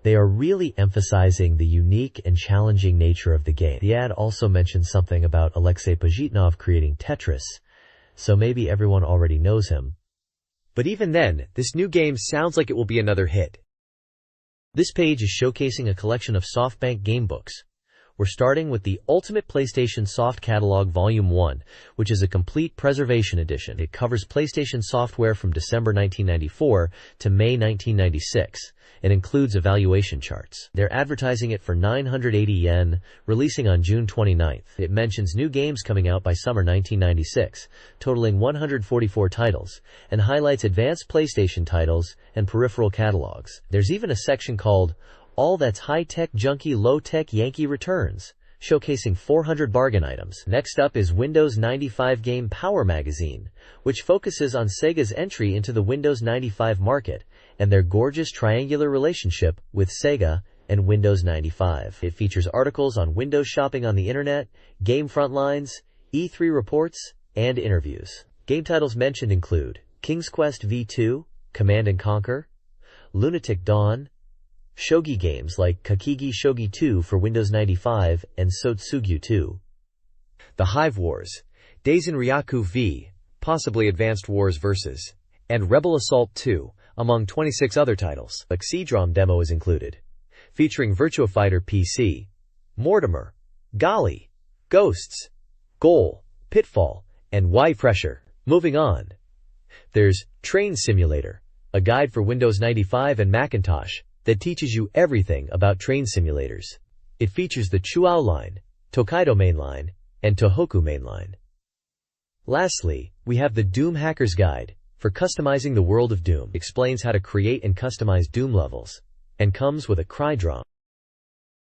Speaker 1: they are really emphasizing the unique and challenging nature of the game. The ad also mentions something about Alexei Pajitnov creating Tetris, so maybe everyone already knows him.
Speaker 2: But even then, this new game sounds like it will be another hit.
Speaker 1: This page is showcasing a collection of SoftBank gamebooks. We're starting with the Ultimate PlayStation Soft Catalog Volume 1, which is a complete preservation edition. It covers PlayStation software from December 1994 to May 1996. It includes evaluation charts. They're advertising it for 980 yen, releasing on June 29th. It mentions new games coming out by summer 1996, totaling 144 titles, and highlights advanced PlayStation titles and peripheral catalogs. There's even a section called All That's High-Tech Junky Low-Tech Yankee Returns, showcasing 400 bargain items. Next up is Windows 95 Game Power Magazine, which focuses on Sega's entry into the Windows 95 market and their gorgeous triangular relationship with Sega and Windows 95. It features articles on Windows shopping on the internet, game frontlines, E3 reports, and interviews. Game titles mentioned include King's Quest V2, Command & Conquer, Lunatic Dawn, shogi games like Kakigi Shogi 2 for Windows 95 and Sotsugyu 2.
Speaker 2: The Hive Wars, Daisen Ryaku V, possibly Advanced Wars Versus, and Rebel Assault 2, among 26 other titles. A CD-ROM demo is included, featuring Virtua Fighter PC, Mortimer, Golly, Ghosts, Goal, Pitfall, and Y Pressure. Moving on, there's Train Simulator, a guide for Windows 95 and Macintosh that teaches you everything about train simulators. It features the Chuao Line, Tokaido Main Line, and Tohoku Main Line. Lastly, we have the Doom Hacker's Guide for customizing the world of Doom. It explains how to create and customize Doom levels, and comes with a cry drum.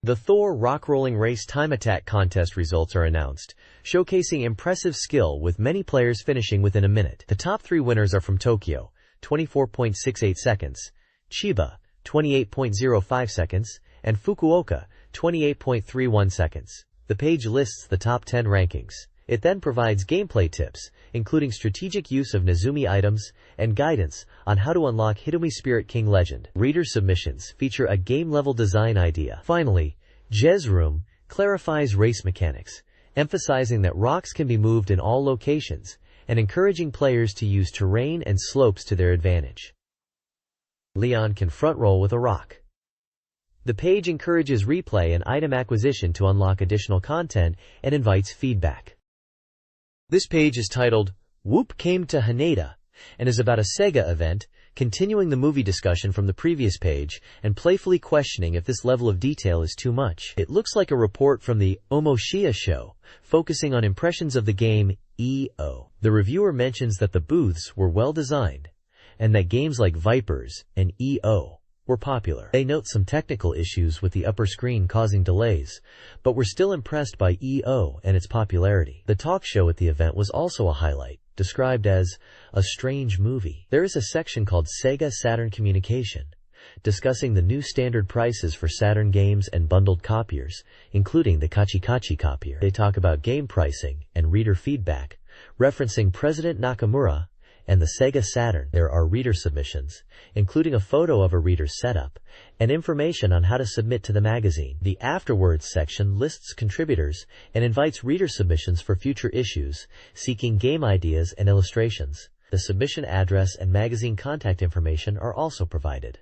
Speaker 2: The Thor Rockrolling Race Time Attack contest results are announced, showcasing impressive skill with many players finishing within a minute. The top 3 winners are from Tokyo, 24.68 seconds, Chiba, 28.05 seconds, and Fukuoka, 28.31 seconds. The page lists the top 10 rankings. It then provides gameplay tips, including strategic use of Nezumi items, and guidance on how to unlock Hitomi Spirit King Legend. Reader submissions feature a game-level design idea. Finally, Jez Room clarifies race mechanics, emphasizing that rocks can be moved in all locations, and encouraging players to use terrain and slopes to their advantage. Leon can front roll with a rock. The page encourages replay and item acquisition to unlock additional content and invites feedback. This page is titled, Whoop Came to Haneda, and is about a SEGA event, continuing the movie discussion from the previous page and playfully questioning if this level of detail is too much. It looks like a report from the Omoshiya show, focusing on impressions of the game EO. The reviewer mentions that the booths were well designed, and that games like Vipers and EO were popular. They note some technical issues with the upper screen causing delays, but were still impressed by EO and its popularity. The talk show at the event was also a highlight, described as a strange movie. There is a section called SEGA Saturn Communication, discussing the new standard prices for Saturn games and bundled copiers, including the Kachikachi copier. They talk about game pricing and reader feedback, referencing President Nakamura and the SEGA Saturn. There are reader submissions, including a photo of a reader's setup, and information on how to submit to the magazine. The Afterwards section lists contributors and invites reader submissions for future issues, seeking game ideas and illustrations. The submission address and magazine contact information are also provided.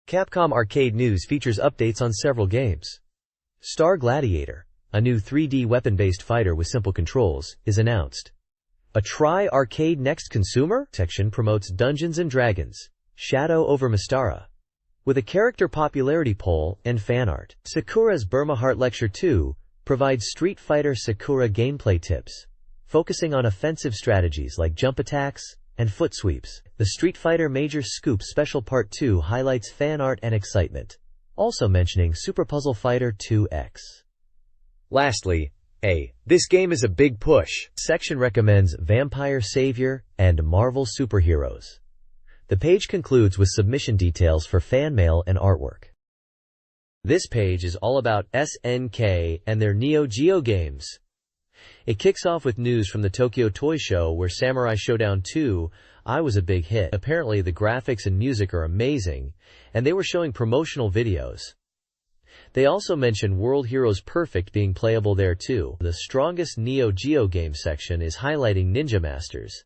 Speaker 2: Capcom Arcade News features updates on several games. Star Gladiator, a new 3D weapon-based fighter with simple controls, is announced. A Try Arcade Next Consumer section promotes Dungeons & Dragons, Shadow over Mystara, with a character popularity poll and fan art. Sakura's Burma Heart Lecture 2 provides Street Fighter Sakura gameplay tips, focusing on offensive strategies like jump attacks and foot sweeps. The Street Fighter Major Scoop Special Part 2 highlights fan art and excitement, also mentioning Super Puzzle Fighter 2X. Lastly, This Game is a Big Push section recommends Vampire Savior and Marvel Superheroes. The page concludes with submission details for fan mail and artwork. This page is all about SNK and their Neo Geo games. It kicks off with news from the Tokyo Toy Show where Samurai Showdown 2 was a big hit. Apparently the graphics and music are amazing, and they were showing promotional videos. They also mention World Heroes Perfect being playable there too. The strongest Neo Geo game section is highlighting Ninja Masters,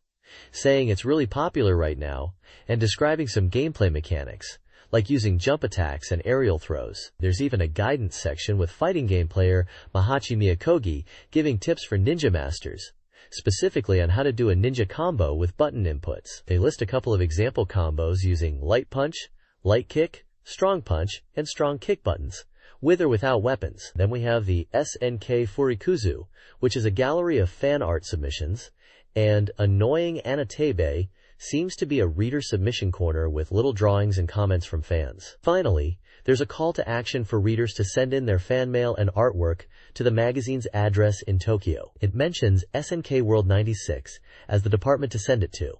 Speaker 1: saying it's really popular right now, and describing some gameplay mechanics, like using jump attacks and aerial throws. There's even a guidance section with fighting game player Mahachi Miyakogi giving tips for ninja masters, specifically on how to do a ninja combo with button inputs. They list a couple of example combos using light punch, light kick, strong punch, and strong kick buttons, with or without weapons. Then we have the SNK Furikuzu, which is a gallery of fan art submissions, and Annoying Anatebe seems to be a reader submission corner with little drawings and comments from fans. Finally, there's a call to action for readers to send in their fan mail and artwork to the magazine's address in Tokyo. It mentions SNK World 96 as the department to send it to.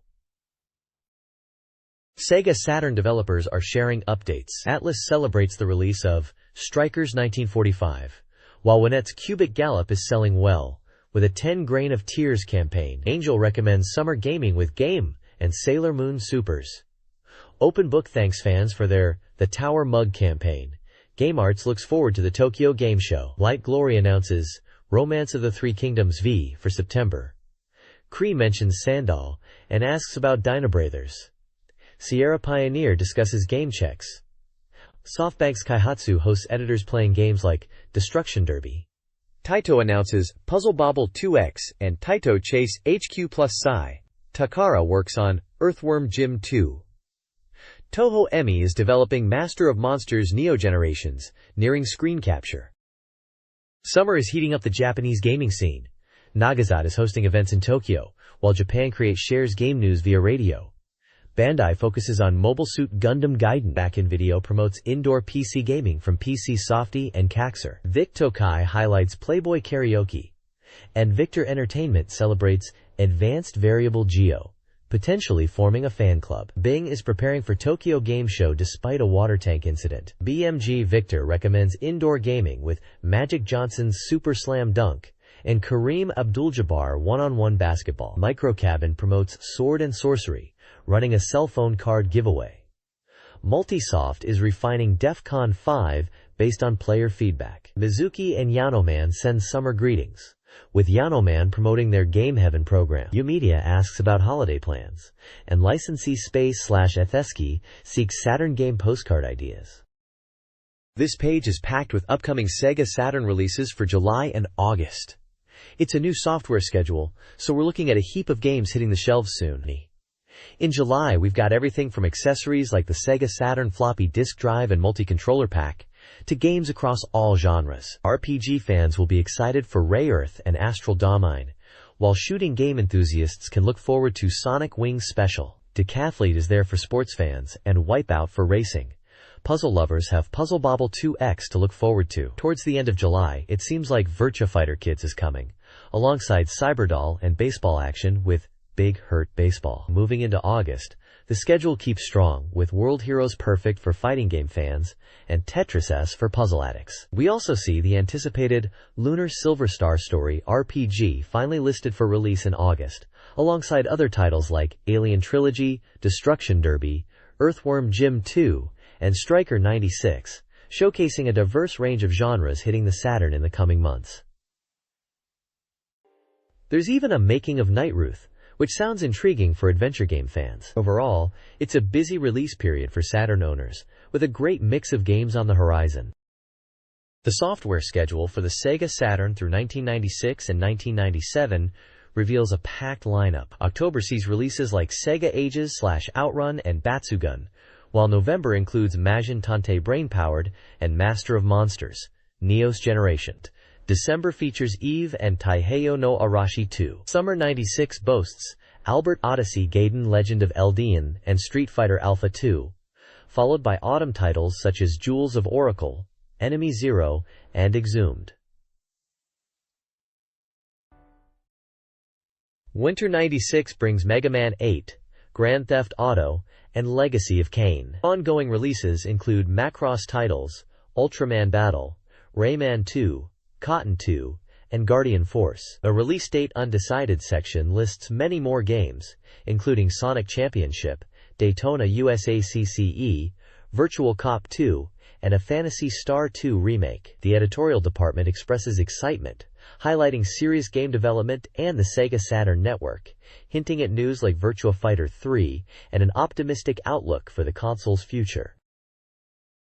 Speaker 1: SEGA Saturn developers are sharing updates. Atlas celebrates the release of Strikers 1945, while Winnett's Cubic Gallop is selling well, with a 10 Grain of Tears campaign. Angel recommends summer gaming with Game and Sailor Moon Supers. Open Book thanks fans for their The Tower Mug campaign. Game Arts looks forward to the Tokyo Game Show. Light Glory announces Romance of the Three Kingdoms V for September. Cree mentions Sandal and asks about Dynabreathers. Sierra Pioneer discusses game checks. SoftBank's Kaihatsu hosts editors playing games like Destruction Derby. Taito announces Puzzle Bobble 2X and Taito Chase HQ plus Psi. Takara works on Earthworm Jim 2. Toho Emi is developing Master of Monsters Neo Generations, nearing screen capture. Summer is heating up the Japanese gaming scene. Nagazat is hosting events in Tokyo, while Japan Create shares game news via radio. Bandai focuses on Mobile Suit Gundam Gaiden. Back-in Video promotes indoor PC gaming from PC Softy and Kaxer. Vic Tokai highlights Playboy Karaoke. And Victor Entertainment celebrates Advanced Variable Geo, potentially forming a fan club. Bing is preparing for Tokyo Game Show despite a water tank incident. BMG Victor recommends indoor gaming with Magic Johnson's Super Slam Dunk and Kareem Abdul-Jabbar one-on-one basketball. Microcabin promotes Sword and Sorcery, running a cell phone card giveaway. Multisoft is refining DEF CON 5 based on player feedback. Mizuki and Yanoman send summer greetings, with Yanoman promoting their Game Heaven program. Umedia asks about holiday plans, and licensee Space/Etheski seeks Saturn game postcard ideas. This page is packed with upcoming SEGA Saturn releases for July and August. It's a new software schedule, so we're looking at a heap of games hitting the shelves soon. In July, we've got everything from accessories like the SEGA Saturn floppy disk drive and multi-controller pack, to games across all genres. RPG fans will be excited for Ray Earth and Astral Domain, while shooting game enthusiasts can look forward to Sonic Wings Special. Decathlete is there for sports fans, and Wipeout for racing. Puzzle lovers have Puzzle Bobble 2X to look forward to. Towards the end of July, it seems like Virtua Fighter Kids is coming, alongside Cyberdoll and baseball action with Big Hurt Baseball. Moving into August, the schedule keeps strong, with World Heroes Perfect for fighting game fans and Tetris S for puzzle addicts. We also see the anticipated Lunar Silver Star Story RPG finally listed for release in August, alongside other titles like Alien Trilogy, Destruction Derby, Earthworm Jim 2, and Striker 96, showcasing a diverse range of genres hitting the Saturn in the coming months. There's even a making of Nightruth, which sounds intriguing for adventure game fans. Overall, it's a busy release period for Saturn owners, with a great mix of games on the horizon. The software schedule for the SEGA Saturn through 1996 and 1997 reveals a packed lineup. October sees releases like Sega Ages/Outrun and Batsugun, while November includes Majin Tante Brain-Powered and Master of Monsters, Neos Generation. December features Eve and Taiheiyo no Arashi 2. Summer 96 boasts Albert Odyssey Gaiden Legend of Eldian and Street Fighter Alpha 2, followed by autumn titles such as Jewels of Oracle, Enemy Zero, and Exhumed. Winter 96 brings Mega Man 8, Grand Theft Auto, and Legacy of Kain. Ongoing releases include Macross titles, Ultraman Battle, Rayman 2, Cotton 2, and Guardian Force. A release date undecided section lists many more games, including Sonic Championship, Daytona USACCE, Virtual Cop 2, and a Phantasy Star 2 remake. The editorial department expresses excitement, highlighting serious game development and the Sega Saturn network, hinting at news like Virtua Fighter 3 and an optimistic outlook for the console's future.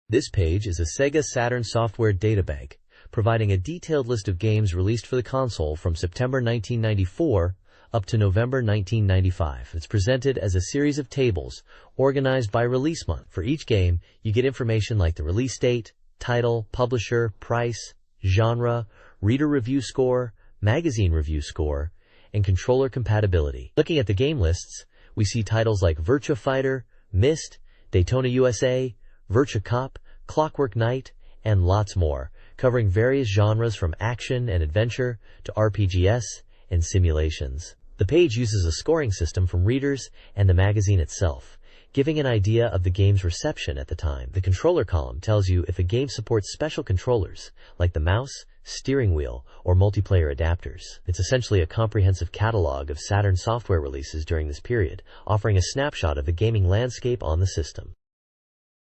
Speaker 1: This page is a Sega Saturn software databank, providing a detailed list of games released for the console from September 1994 up to November 1995. It's presented as a series of tables, organized by release month. For each game, you get information like the release date, title, publisher, price, genre, reader review score, magazine review score, and controller compatibility. Looking at the game lists, we see titles like Virtua Fighter, Myst, Daytona USA, Virtua Cop, Clockwork Knight, and lots more, covering various genres from action and adventure to RPGs and simulations. The page uses a scoring system from readers and the magazine itself, giving an idea of the game's reception at the time. The controller column tells you if a game supports special controllers, like the mouse, steering wheel, or multiplayer adapters. It's essentially a comprehensive catalog of Saturn software releases during this period, offering a snapshot of the gaming landscape on the system.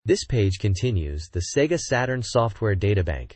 Speaker 1: This page continues the Sega Saturn software databank,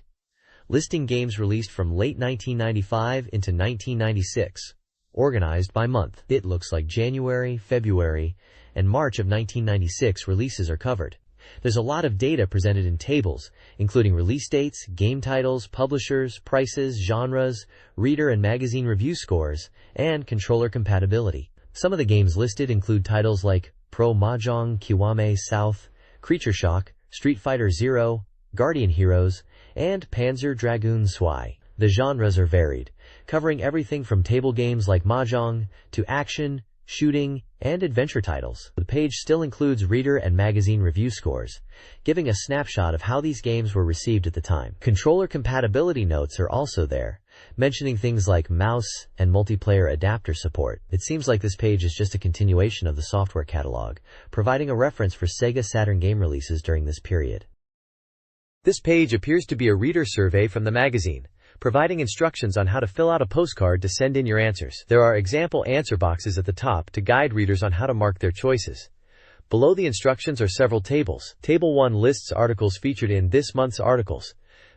Speaker 1: listing games released from late 1995 into 1996, organized by month. It looks like January, February, and March of 1996 releases are covered. There's a lot of data presented in tables, including release dates, game titles, publishers, prices, genres, reader and magazine review scores, and controller compatibility. Some of the games listed include titles like Pro Mahjong Kiwame South, Creature Shock, Street Fighter Zero, Guardian Heroes, and Panzer Dragoon Zwei. The genres are varied, covering everything from table games like Mahjong to action, shooting, and adventure titles. The page still includes reader and magazine review scores, giving a snapshot of how these games were received at the time. Controller compatibility notes are also there, mentioning things like mouse and multiplayer adapter support. It seems like this page is just a continuation of the software catalog, providing a reference for Sega Saturn game releases during this period. This page appears to be a reader survey from the magazine, providing instructions on how to fill out a postcard to send in your answers. There are example answer boxes at the top to guide readers on how to mark their choices. Below the instructions are several tables. Table 1 lists articles featured in this month's articles,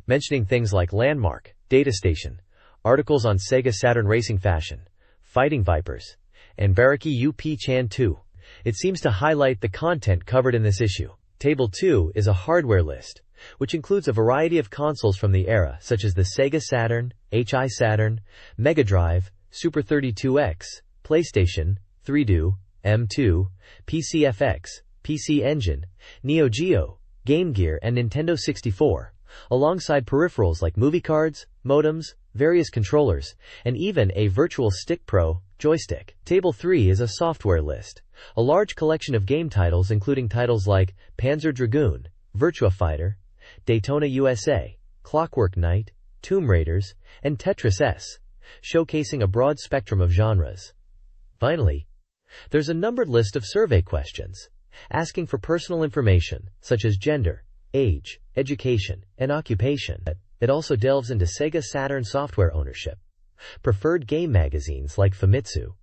Speaker 1: mentioning things like Landmark, Data Station, articles on Sega Saturn Racing Fashion, Fighting Vipers, and Baraki UP-chan 2. It seems to highlight the content covered in this issue. Table 2 is a hardware list, which includes a variety of consoles from the era, such as the Sega Saturn, HI Saturn, Mega Drive, Super 32X, PlayStation, 3DO, M2, PCFX, PC Engine, Neo Geo, Game Gear, and Nintendo 64, alongside peripherals like movie cards, modems, various controllers, and even a Virtual Stick Pro joystick. Table 3 is a software list, a large collection of game titles including titles like Panzer Dragoon, Virtua Fighter, Daytona USA, Clockwork Knight, Tomb Raiders, and Tetris S, showcasing a broad spectrum of genres. Finally, there's a numbered list of survey questions, asking for personal information such as gender, age, education, and occupation. It also delves into Sega Saturn software ownership, preferred game magazines like Famitsu,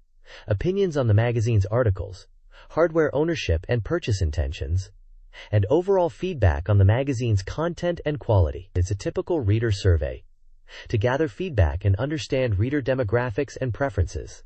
Speaker 1: opinions on the magazine's articles, hardware ownership and purchase intentions, and overall feedback on the magazine's content and quality. It's a typical reader survey to gather feedback and understand reader demographics and preferences.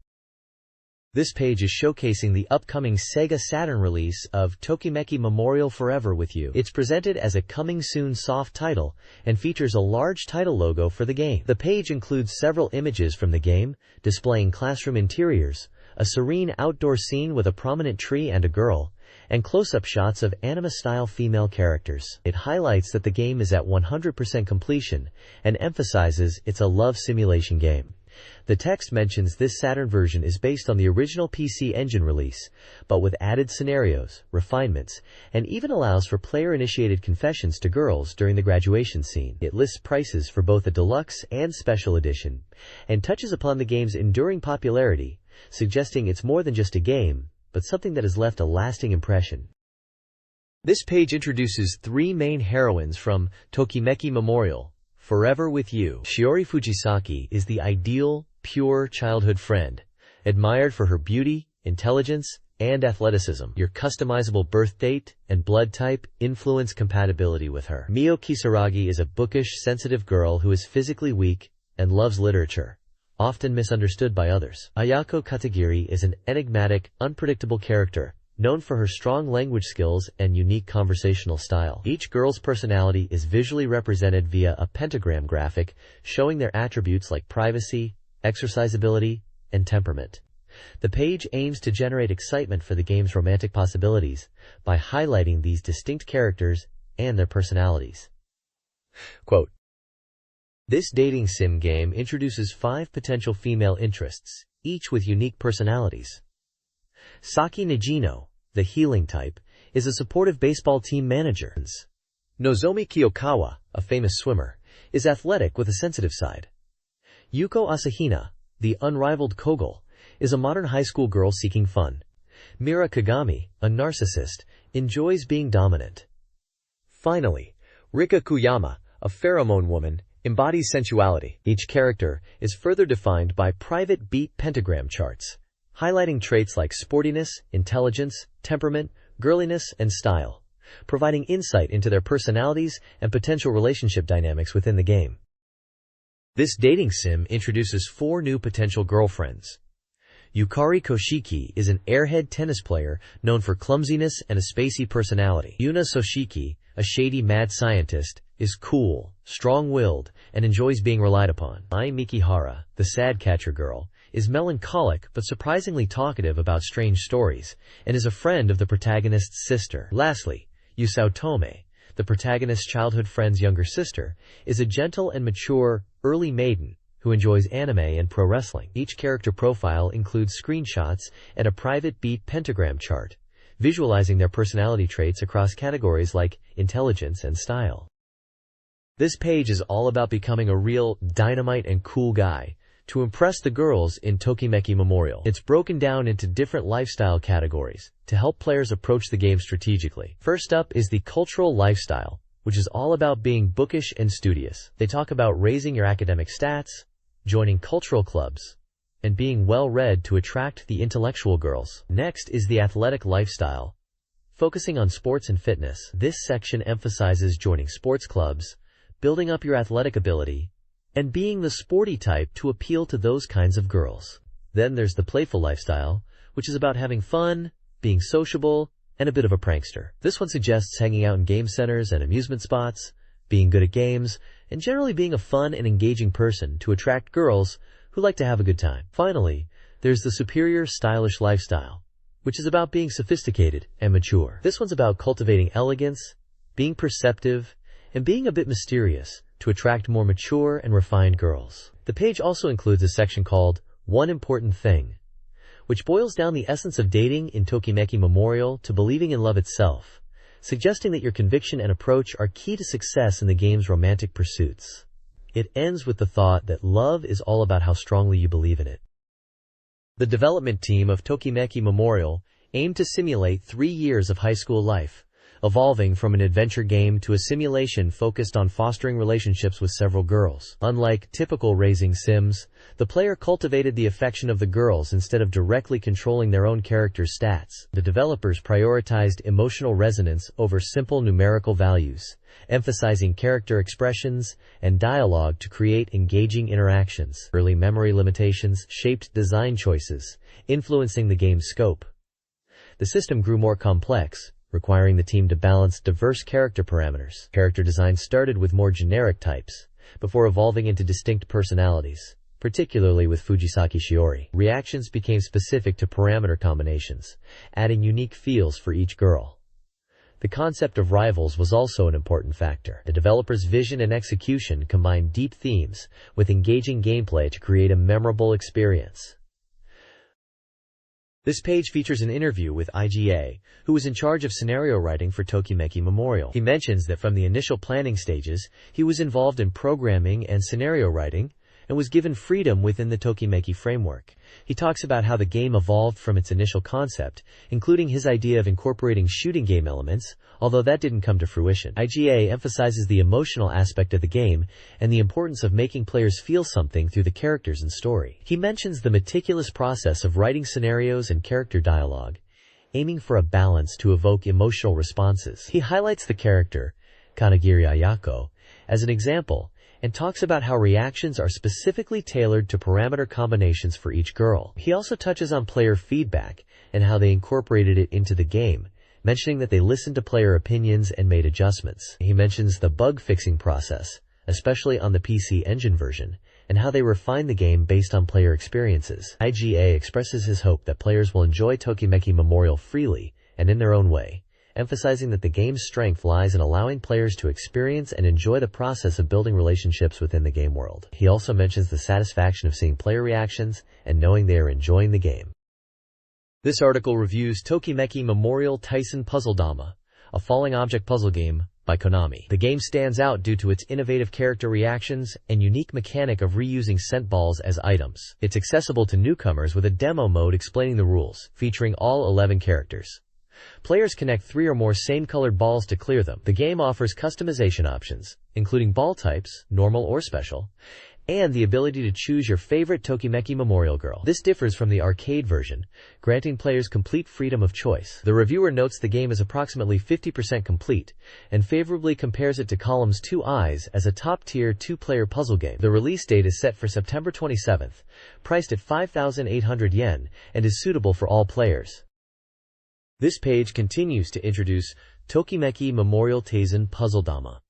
Speaker 1: This page is showcasing the upcoming Sega Saturn release of Tokimeki Memorial Forever with You. It's presented as a coming soon soft title and features a large title logo for the game. The page includes several images from the game, displaying classroom interiors, a serene outdoor scene with a prominent tree and a girl, and close-up shots of anime-style female characters. It highlights that the game is at 100% completion and emphasizes it's a love simulation game. The text mentions this Saturn version is based on the original PC Engine release, but with added scenarios, refinements, and even allows for player-initiated confessions to girls during the graduation scene. It lists prices for both the deluxe and special edition, and touches upon the game's enduring popularity, suggesting it's more than just a game, but something that has left a lasting impression. This page introduces three main heroines from Tokimeki Memorial Forever with You. Shiori Fujisaki is the ideal, pure childhood friend, admired for her beauty, intelligence, and athleticism. Your customizable birth date and blood type influence compatibility with her. Mio Kisaragi is a bookish, sensitive girl who is physically weak and loves literature, often misunderstood by others. Ayako Katagiri is an enigmatic, unpredictable character, known for her strong language skills and unique conversational style. Each girl's personality is visually represented via a pentagram graphic, showing their attributes like privacy, exercisability, and temperament. The page aims to generate excitement for the game's romantic possibilities by highlighting these distinct characters and their personalities. Quote, "This dating sim game introduces 5 potential female interests, each with unique personalities. Saki Nijino, the healing type, is a supportive baseball team manager. Nozomi Kiyokawa, a famous swimmer, is athletic with a sensitive side. Yuko Asahina, the unrivaled Kogel, is a modern high school girl seeking fun. Mira Kagami, a narcissist, enjoys being dominant. Finally, Rika Kuyama, a pheromone woman, embodies sensuality." Each character is further defined by private beat pentagram charts, highlighting traits like sportiness, intelligence, temperament, girliness, and style, providing insight into their personalities and potential relationship dynamics within the game. This dating sim introduces 4 new potential girlfriends. Yukari Koshiki is an airhead tennis player known for clumsiness and a spacey personality. Yuna Soshiki, a shady mad scientist, is cool, strong-willed, and enjoys being relied upon. Mai Mikihara, the sad catcher girl, is melancholic but surprisingly talkative about strange stories, and is a friend of the protagonist's sister. Lastly, Yusao Tome, the protagonist's childhood friend's younger sister, is a gentle and mature, early maiden who enjoys anime and pro wrestling. Each character profile includes screenshots and a private beat pentagram chart, visualizing their personality traits across categories like intelligence and style. This page is all about becoming a real dynamite and cool guy to impress the girls in Tokimeki Memorial. It's broken down into different lifestyle categories to help players approach the game strategically. First up is the cultural lifestyle, which is all about being bookish and studious. They talk about raising your academic stats, joining cultural clubs, and being well-read to attract the intellectual girls. Next is the athletic lifestyle, focusing on sports and fitness. This section emphasizes joining sports clubs, building up your athletic ability, and being the sporty type to appeal to those kinds of girls. Then there's the playful lifestyle, which is about having fun, being sociable, and a bit of a prankster. This one suggests hanging out in game centers and amusement spots, being good at games, and generally being a fun and engaging person to attract girls who like to have a good time. Finally, there's the superior stylish lifestyle, which is about being sophisticated and mature. This one's about cultivating elegance, being perceptive, and being a bit mysterious to attract more mature and refined girls. The page also includes a section called One Important Thing, which boils down the essence of dating in Tokimeki Memorial to believing in love itself, suggesting that your conviction and approach are key to success in the game's romantic pursuits. It ends with the thought that love is all about how strongly you believe in it. The development team of Tokimeki Memorial aimed to simulate 3 years of high school life, evolving from an adventure game to a simulation focused on fostering relationships with several girls. Unlike typical raising sims, the player cultivated the affection of the girls instead of directly controlling their own character's stats. The developers prioritized emotional resonance over simple numerical values, emphasizing character expressions and dialogue to create engaging interactions. Early memory limitations shaped design choices, influencing the game's scope. The system grew more complex, requiring the team to balance diverse character parameters. Character design started with more generic types, before evolving into distinct personalities, particularly with Fujisaki Shiori. Reactions became specific to parameter combinations, adding unique feels for each girl. The concept of rivals was also an important factor. The developer's vision and execution combined deep themes with engaging gameplay to create a memorable experience. This page features an interview with IGA, who was in charge of scenario writing for Tokimeki Memorial. He mentions that from the initial planning stages, he was involved in programming and scenario writing, and was given freedom within the Tokimeki framework. He talks about how the game evolved from its initial concept, including his idea of incorporating shooting game elements, although that didn't come to fruition. IGA emphasizes the emotional aspect of the game and the importance of making players feel something through the characters and story. He mentions the meticulous process of writing scenarios and character dialogue, aiming for a balance to evoke emotional responses. He highlights the character, Kanagiri Ayako, as an example, and talks about how reactions are specifically tailored to parameter combinations for each girl. He also touches on player feedback and how they incorporated it into the game, mentioning that they listened to player opinions and made adjustments. He mentions the bug-fixing process, especially on the PC Engine version, and how they refine the game based on player experiences. IGA expresses his hope that players will enjoy Tokimeki Memorial freely and in their own way, emphasizing that the game's strength lies in allowing players to experience and enjoy the process of building relationships within the game world. He also mentions the satisfaction of seeing player reactions and knowing they are enjoying the game. This article reviews Tokimeki Memorial Tyson Puzzle Dama, a falling object puzzle game by Konami. The game stands out due to its innovative character reactions and unique mechanic of reusing scent balls as items. It's accessible to newcomers with a demo mode explaining the rules, featuring all 11 characters. Players connect 3 or more same-colored balls to clear them. The game offers customization options, including ball types, normal or special, and the ability to choose your favorite Tokimeki Memorial girl. This differs from the arcade version, granting players complete freedom of choice. The reviewer notes the game is approximately 50% complete, and favorably compares it to Columns 2 Eyes as a top-tier 2-player puzzle game. The release date is set for September 27th, priced at 5,800 yen, and is suitable for all players. This page continues to introduce Tokimeki Memorial Taisen Puzzle Dama.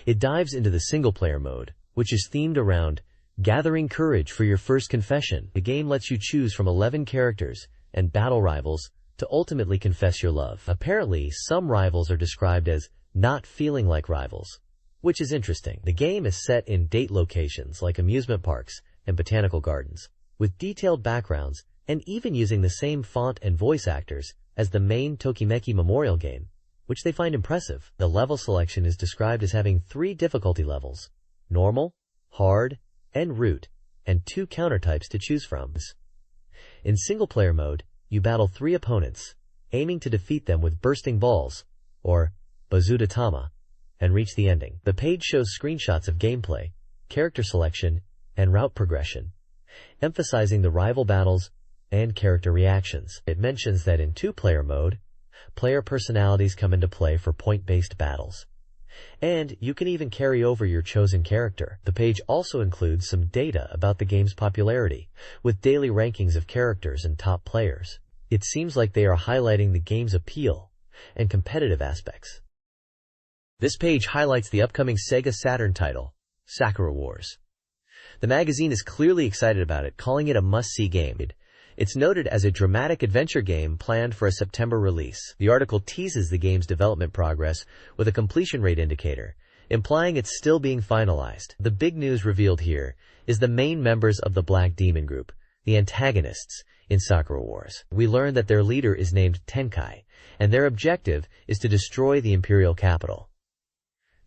Speaker 1: It dives into the single-player mode, which is themed around gathering courage for your first confession. The game lets you choose from 11 characters and battle rivals to ultimately confess your love. Apparently, some rivals are described as not feeling like rivals, which is interesting. The game is set in date locations like amusement parks and botanical gardens, with detailed backgrounds and even using the same font and voice actors as the main Tokimeki Memorial game, which they find impressive. The level selection is described as having 3 difficulty levels: normal, hard, and root, and 2 counter types to choose from. In single-player mode, you battle 3 opponents, aiming to defeat them with bursting balls, or Bazudatama, and reach the ending. The page shows screenshots of gameplay, character selection, and route progression, emphasizing the rival battles and character reactions. It mentions that in 2-player mode, player personalities come into play for point-based battles, and you can even carry over your chosen character. The page also includes some data about the game's popularity, with daily rankings of characters and top players. It seems like they are highlighting the game's appeal and competitive aspects. This page highlights the upcoming SEGA Saturn title, Sakura Wars. The magazine is clearly excited about it, calling it a must-see game. It's noted as a dramatic adventure game planned for a September release. The article teases the game's development progress with a completion rate indicator, implying it's still being finalized. The big news revealed here is the main members of the Black Demon Group, the antagonists in Sakura Wars. We learn that their leader is named Tenkai, and their objective is to destroy the imperial capital.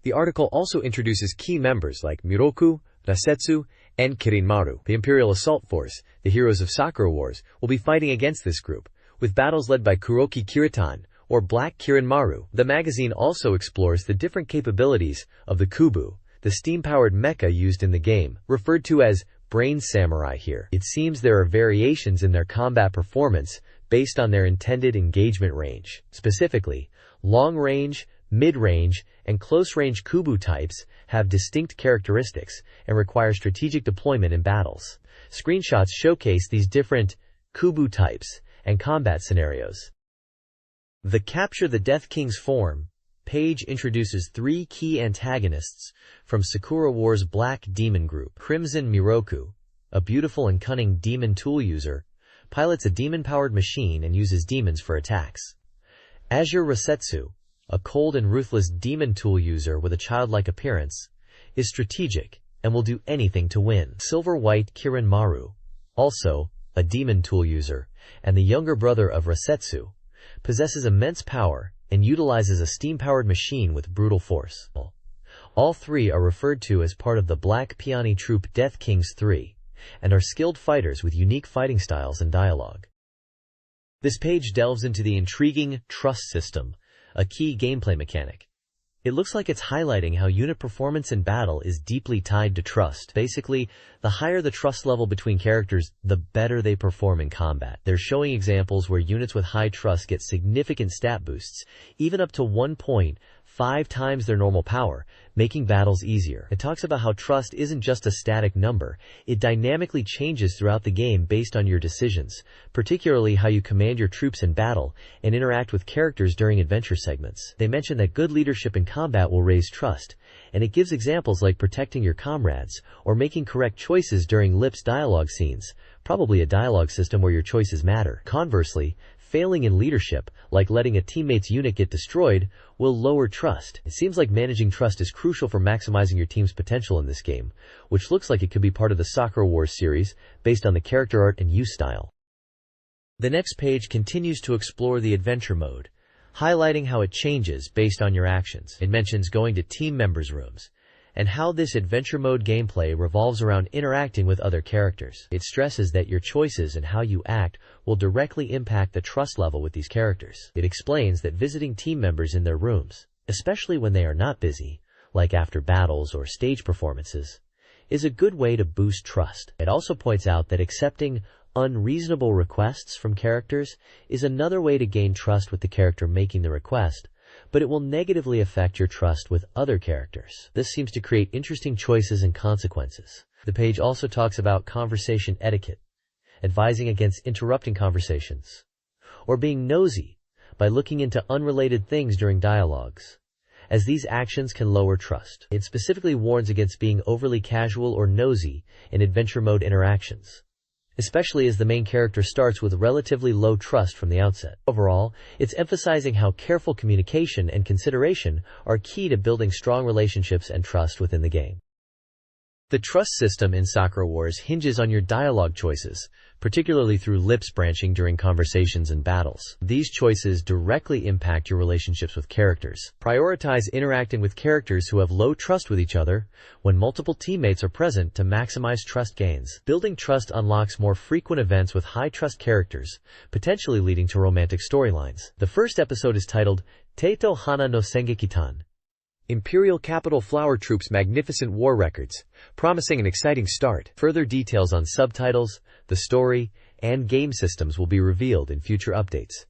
Speaker 1: The article also introduces key members like Miroku, Rasetsu, and Kirinmaru. The Imperial Assault Force, the heroes of Sakura Wars, will be fighting against this group, with battles led by Kuroki Kiritan, or Black Kirinmaru. The magazine also explores the different capabilities of the Kubu, the steam-powered mecha used in the game, referred to as Brain Samurai here. It seems there are variations in their combat performance based on their intended engagement range. Specifically, long-range, mid-range, and close-range Kubu types have distinct characteristics and require strategic deployment in battles. Screenshots showcase these different Kubu types and combat scenarios. The Capture the Death King's form page introduces 3 key antagonists from Sakura Wars' Black Demon Group. Crimson Miroku, a beautiful and cunning demon tool user, pilots a demon-powered machine and uses demons for attacks. Azure Rasetsu, a cold and ruthless demon tool user with a childlike appearance, is strategic and will do anything to win. Silver-White Kirinmaru, also a demon tool user, and the younger brother of Rasetsu, possesses immense power and utilizes a steam-powered machine with brutal force. All 3 are referred to as part of the Black Peony Troop Death Kings 3, and are skilled fighters with unique fighting styles and dialogue. This page delves into the intriguing trust system, a key gameplay mechanic. It looks like it's highlighting how unit performance in battle is deeply tied to trust. Basically, the higher the trust level between characters, the better they perform in combat. They're showing examples where units with high trust get significant stat boosts, even up to 1.5 times their normal power, making battles easier. It talks about how trust isn't just a static number, it dynamically changes throughout the game based on your decisions, particularly how you command your troops in battle and interact with characters during adventure segments. They mention that good leadership in combat will raise trust, and it gives examples like protecting your comrades or making correct choices during Lip's dialogue scenes, probably a dialogue system where your choices matter. Conversely, failing in leadership, like letting a teammate's unit get destroyed, will lower trust. It seems like managing trust is crucial for maximizing your team's potential in this game, which looks like it could be part of the Sakura Wars series, based on the character art and use style. The next page continues to explore the adventure mode, highlighting how it changes based on your actions. It mentions going to team members' rooms, and how this adventure mode gameplay revolves around interacting with other characters. It stresses that your choices and how you act will directly impact the trust level with these characters. It explains that visiting team members in their rooms, especially when they are not busy, like after battles or stage performances, is a good way to boost trust. It also points out that accepting unreasonable requests from characters is another way to gain trust with the character making the request, but it will negatively affect your trust with other characters. This seems to create interesting choices and consequences. The page also talks about conversation etiquette, advising against interrupting conversations, or being nosy by looking into unrelated things during dialogues, as these actions can lower trust. It specifically warns against being overly casual or nosy in adventure mode interactions, especially as the main character starts with relatively low trust from the outset. Overall, it's emphasizing how careful communication and consideration are key to building strong relationships and trust within the game. The trust system in Sakura Wars hinges on your dialogue choices, particularly through lips branching during conversations and battles. These choices directly impact your relationships with characters. Prioritize interacting with characters who have low trust with each other when multiple teammates are present to maximize trust gains. Building trust unlocks more frequent events with high trust characters, potentially leading to romantic storylines. The first episode is titled Teito Hana no Sengekitan, Imperial Capital Flower Troops' Magnificent War Records, promising an exciting start. Further details on subtitles, the story, and game systems will be revealed in future updates.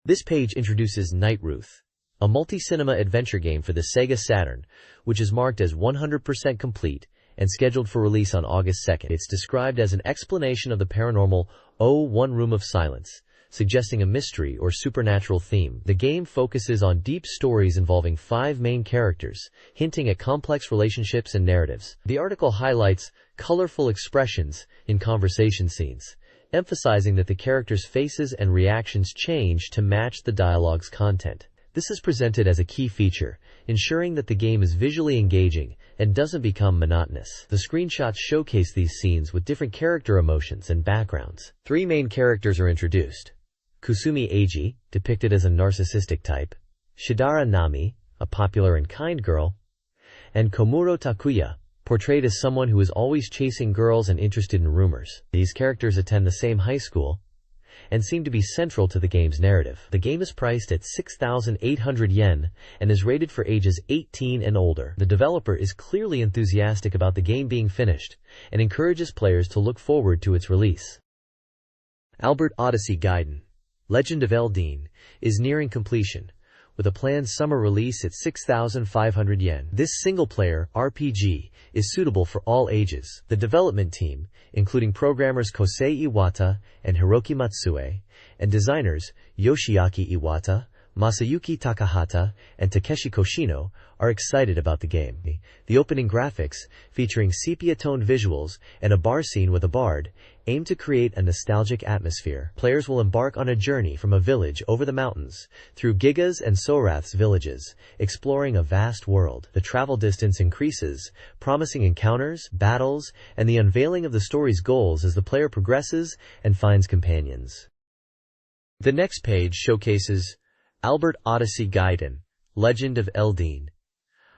Speaker 1: This page introduces Night Ruth, a multi-cinema adventure game for the SEGA Saturn, which is marked as 100% complete and scheduled for release on August 2nd. It's described as an explanation of the paranormal One Room of Silence, suggesting a mystery or supernatural theme. The game focuses on deep stories involving 5 main characters, hinting at complex relationships and narratives. The article highlights colorful expressions in conversation scenes, emphasizing that the characters' faces and reactions change to match the dialogue's content. This is presented as a key feature, ensuring that the game is visually engaging and doesn't become monotonous. The screenshots showcase these scenes with different character emotions and backgrounds. 3 main characters are introduced: Kusumi Eiji, depicted as a narcissistic type, Shidara Nami, a popular and kind girl, and Komuro Takuya, portrayed as someone who is always chasing girls and interested in rumors. These characters attend the same high school and seem to be central to the game's narrative. The game is priced at 6,800 yen and is rated for ages 18 and older. The developer is clearly enthusiastic about the game being finished and encourages players to look forward to its release. Albert Odyssey Gaiden, Legend of Eldine, is nearing completion, with a planned summer release at 6,500 yen. This single-player RPG is suitable for all ages. The development team, including programmers Kosei Iwata and Hiroki Matsue, and designers Yoshiaki Iwata, Masayuki Takahata, and Takeshi Koshino, are excited about the game. The opening graphics, featuring sepia-toned visuals and a bar scene with a bard, aim to create a nostalgic atmosphere. Players will embark on a journey from a village over the mountains, through Giga's and Sorath's villages, exploring a vast world. The travel distance increases, promising encounters, battles, and the unveiling of the story's goals as the player progresses and finds companions. The next page showcases Albert Odyssey Gaiden, Legend of Eldine,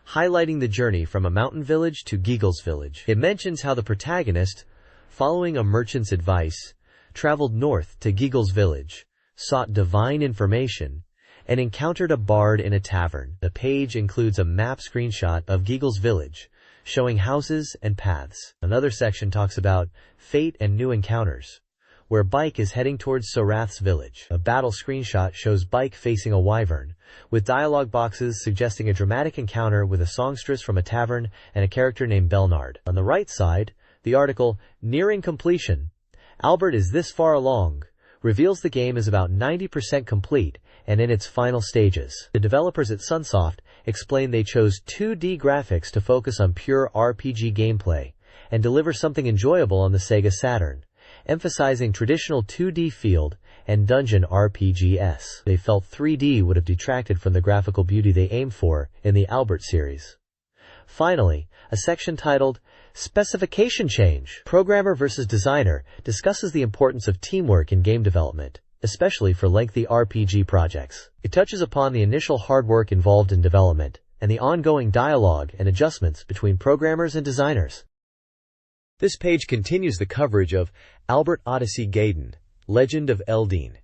Speaker 1: highlighting the journey from a mountain village to Giggle's village. It mentions how the protagonist, following a merchant's advice, traveled north to Giggle's village, sought divine information, and encountered a bard in a tavern. The page includes a map screenshot of Giggle's village, showing houses and paths. Another section talks about fate and new encounters, where Bike is heading towards Sorath's village. A battle screenshot shows Bike facing a wyvern, with dialogue boxes suggesting a dramatic encounter with a songstress from a tavern and a character named Belnard. On the right side, the article, Nearing Completion, Albert is this far along, reveals the game is about 90% complete and in its final stages. The developers at Sunsoft explain they chose 2D graphics to focus on pure RPG gameplay and deliver something enjoyable on the SEGA Saturn, emphasizing traditional 2D field and dungeon RPGs. They felt 3D would have detracted from the graphical beauty they aim for in the Albert series. Finally, a section titled Specification Change, Programmer versus Designer, discusses the importance of teamwork in game development, especially for lengthy RPG projects. It touches upon the initial hard work involved in development and the ongoing dialogue and adjustments between programmers and designers.
Speaker 2: This page continues the coverage of Albert Odyssey Gaiden, Legend of Eldine.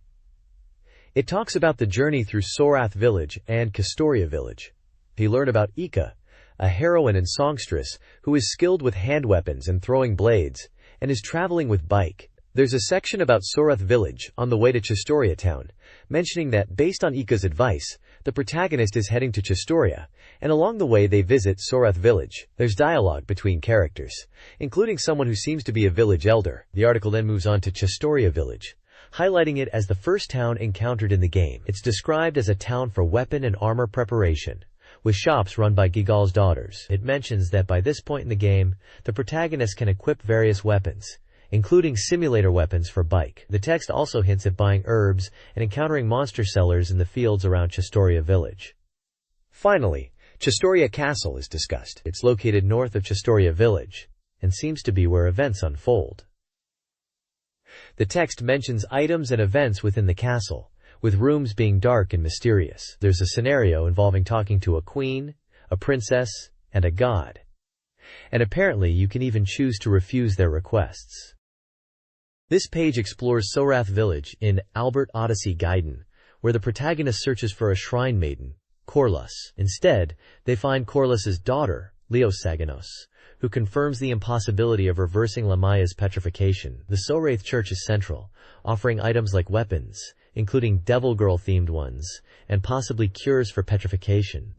Speaker 2: It talks about the journey through Sorath Village and Castoria Village. He learned about Ika, a heroine and songstress who is skilled with hand weapons and throwing blades, and is traveling with Bike. There's a section about Sorath Village on the way to Castoria Town, mentioning that based on Ika's advice, the protagonist is heading to Castoria, and along the way they visit Sorath Village. There's dialogue between characters, including someone who seems to be a village elder. The article then moves on to Castoria Village, highlighting it as the first town encountered in the game. It's described as a town for weapon and armor preparation, with shops run by Gigal's daughters. It mentions that by this point in the game, the protagonist can equip various weapons, including simulator weapons for Bike. The text also hints at buying herbs and encountering monster sellers in the fields around Castoria Village. Finally, Castoria Castle is discussed.
Speaker 1: It's located north of Castoria Village, and seems to be where events unfold. The text mentions items and events within the castle, with rooms being dark and mysterious. There's a scenario involving talking to a queen, a princess, and a god. And apparently you can even choose to refuse their requests. This page explores Sorath Village in Albert Odyssey Gaiden, where the protagonist searches for a shrine maiden, Corlus. Instead, they find Corlus's daughter, Leosaganos, who confirms the impossibility of reversing Lamaya's petrification. The Sorath Church is central, offering items like weapons, including Devil Girl-themed ones, and possibly cures for petrification.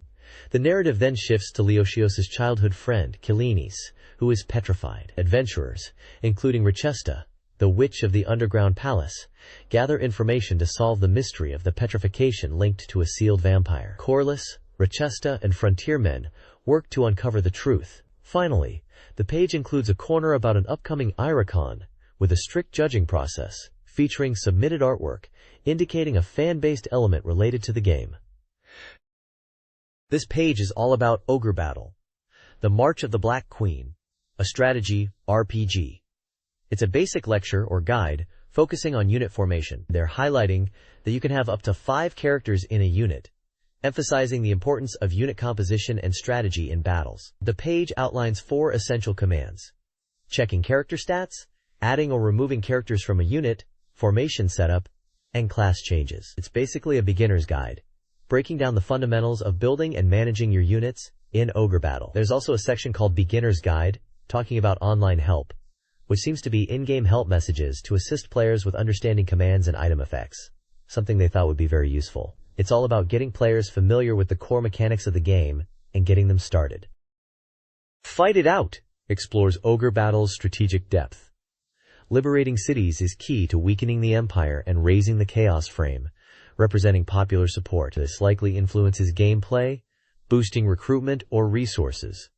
Speaker 1: The narrative then shifts to Leoshios' childhood friend, Kilinis, who is petrified. Adventurers, including Richesta, the witch of the underground palace, gather information to solve the mystery of the petrification linked to a sealed vampire. Corlus, Richesta, and frontiermen work to uncover the truth. Finally, the page includes a corner about an upcoming Iracon, with a strict judging process, featuring submitted artwork, indicating a fan-based element related to the game. This page is all about Ogre Battle, the March of the Black Queen, a strategy RPG. It's a basic lecture or guide focusing on unit formation. They're highlighting that you can have up to 5 characters in a unit, emphasizing the importance of unit composition and strategy in battles. The page outlines 4 essential commands: checking character stats, adding or removing characters from a unit, formation setup, and class changes. It's basically a beginner's guide, breaking down the fundamentals of building and managing your units in Ogre Battle. There's also a section called Beginner's Guide, talking about online help, which seems to be in-game help messages to assist players with understanding commands and item effects, something they thought would be very useful. It's all about getting players familiar with the core mechanics of the game and getting them started. Fight It Out explores Ogre Battle's strategic depth. Liberating cities is key to weakening the Empire and raising the Chaos Frame, representing popular support. This likely influences gameplay, boosting recruitment or resources.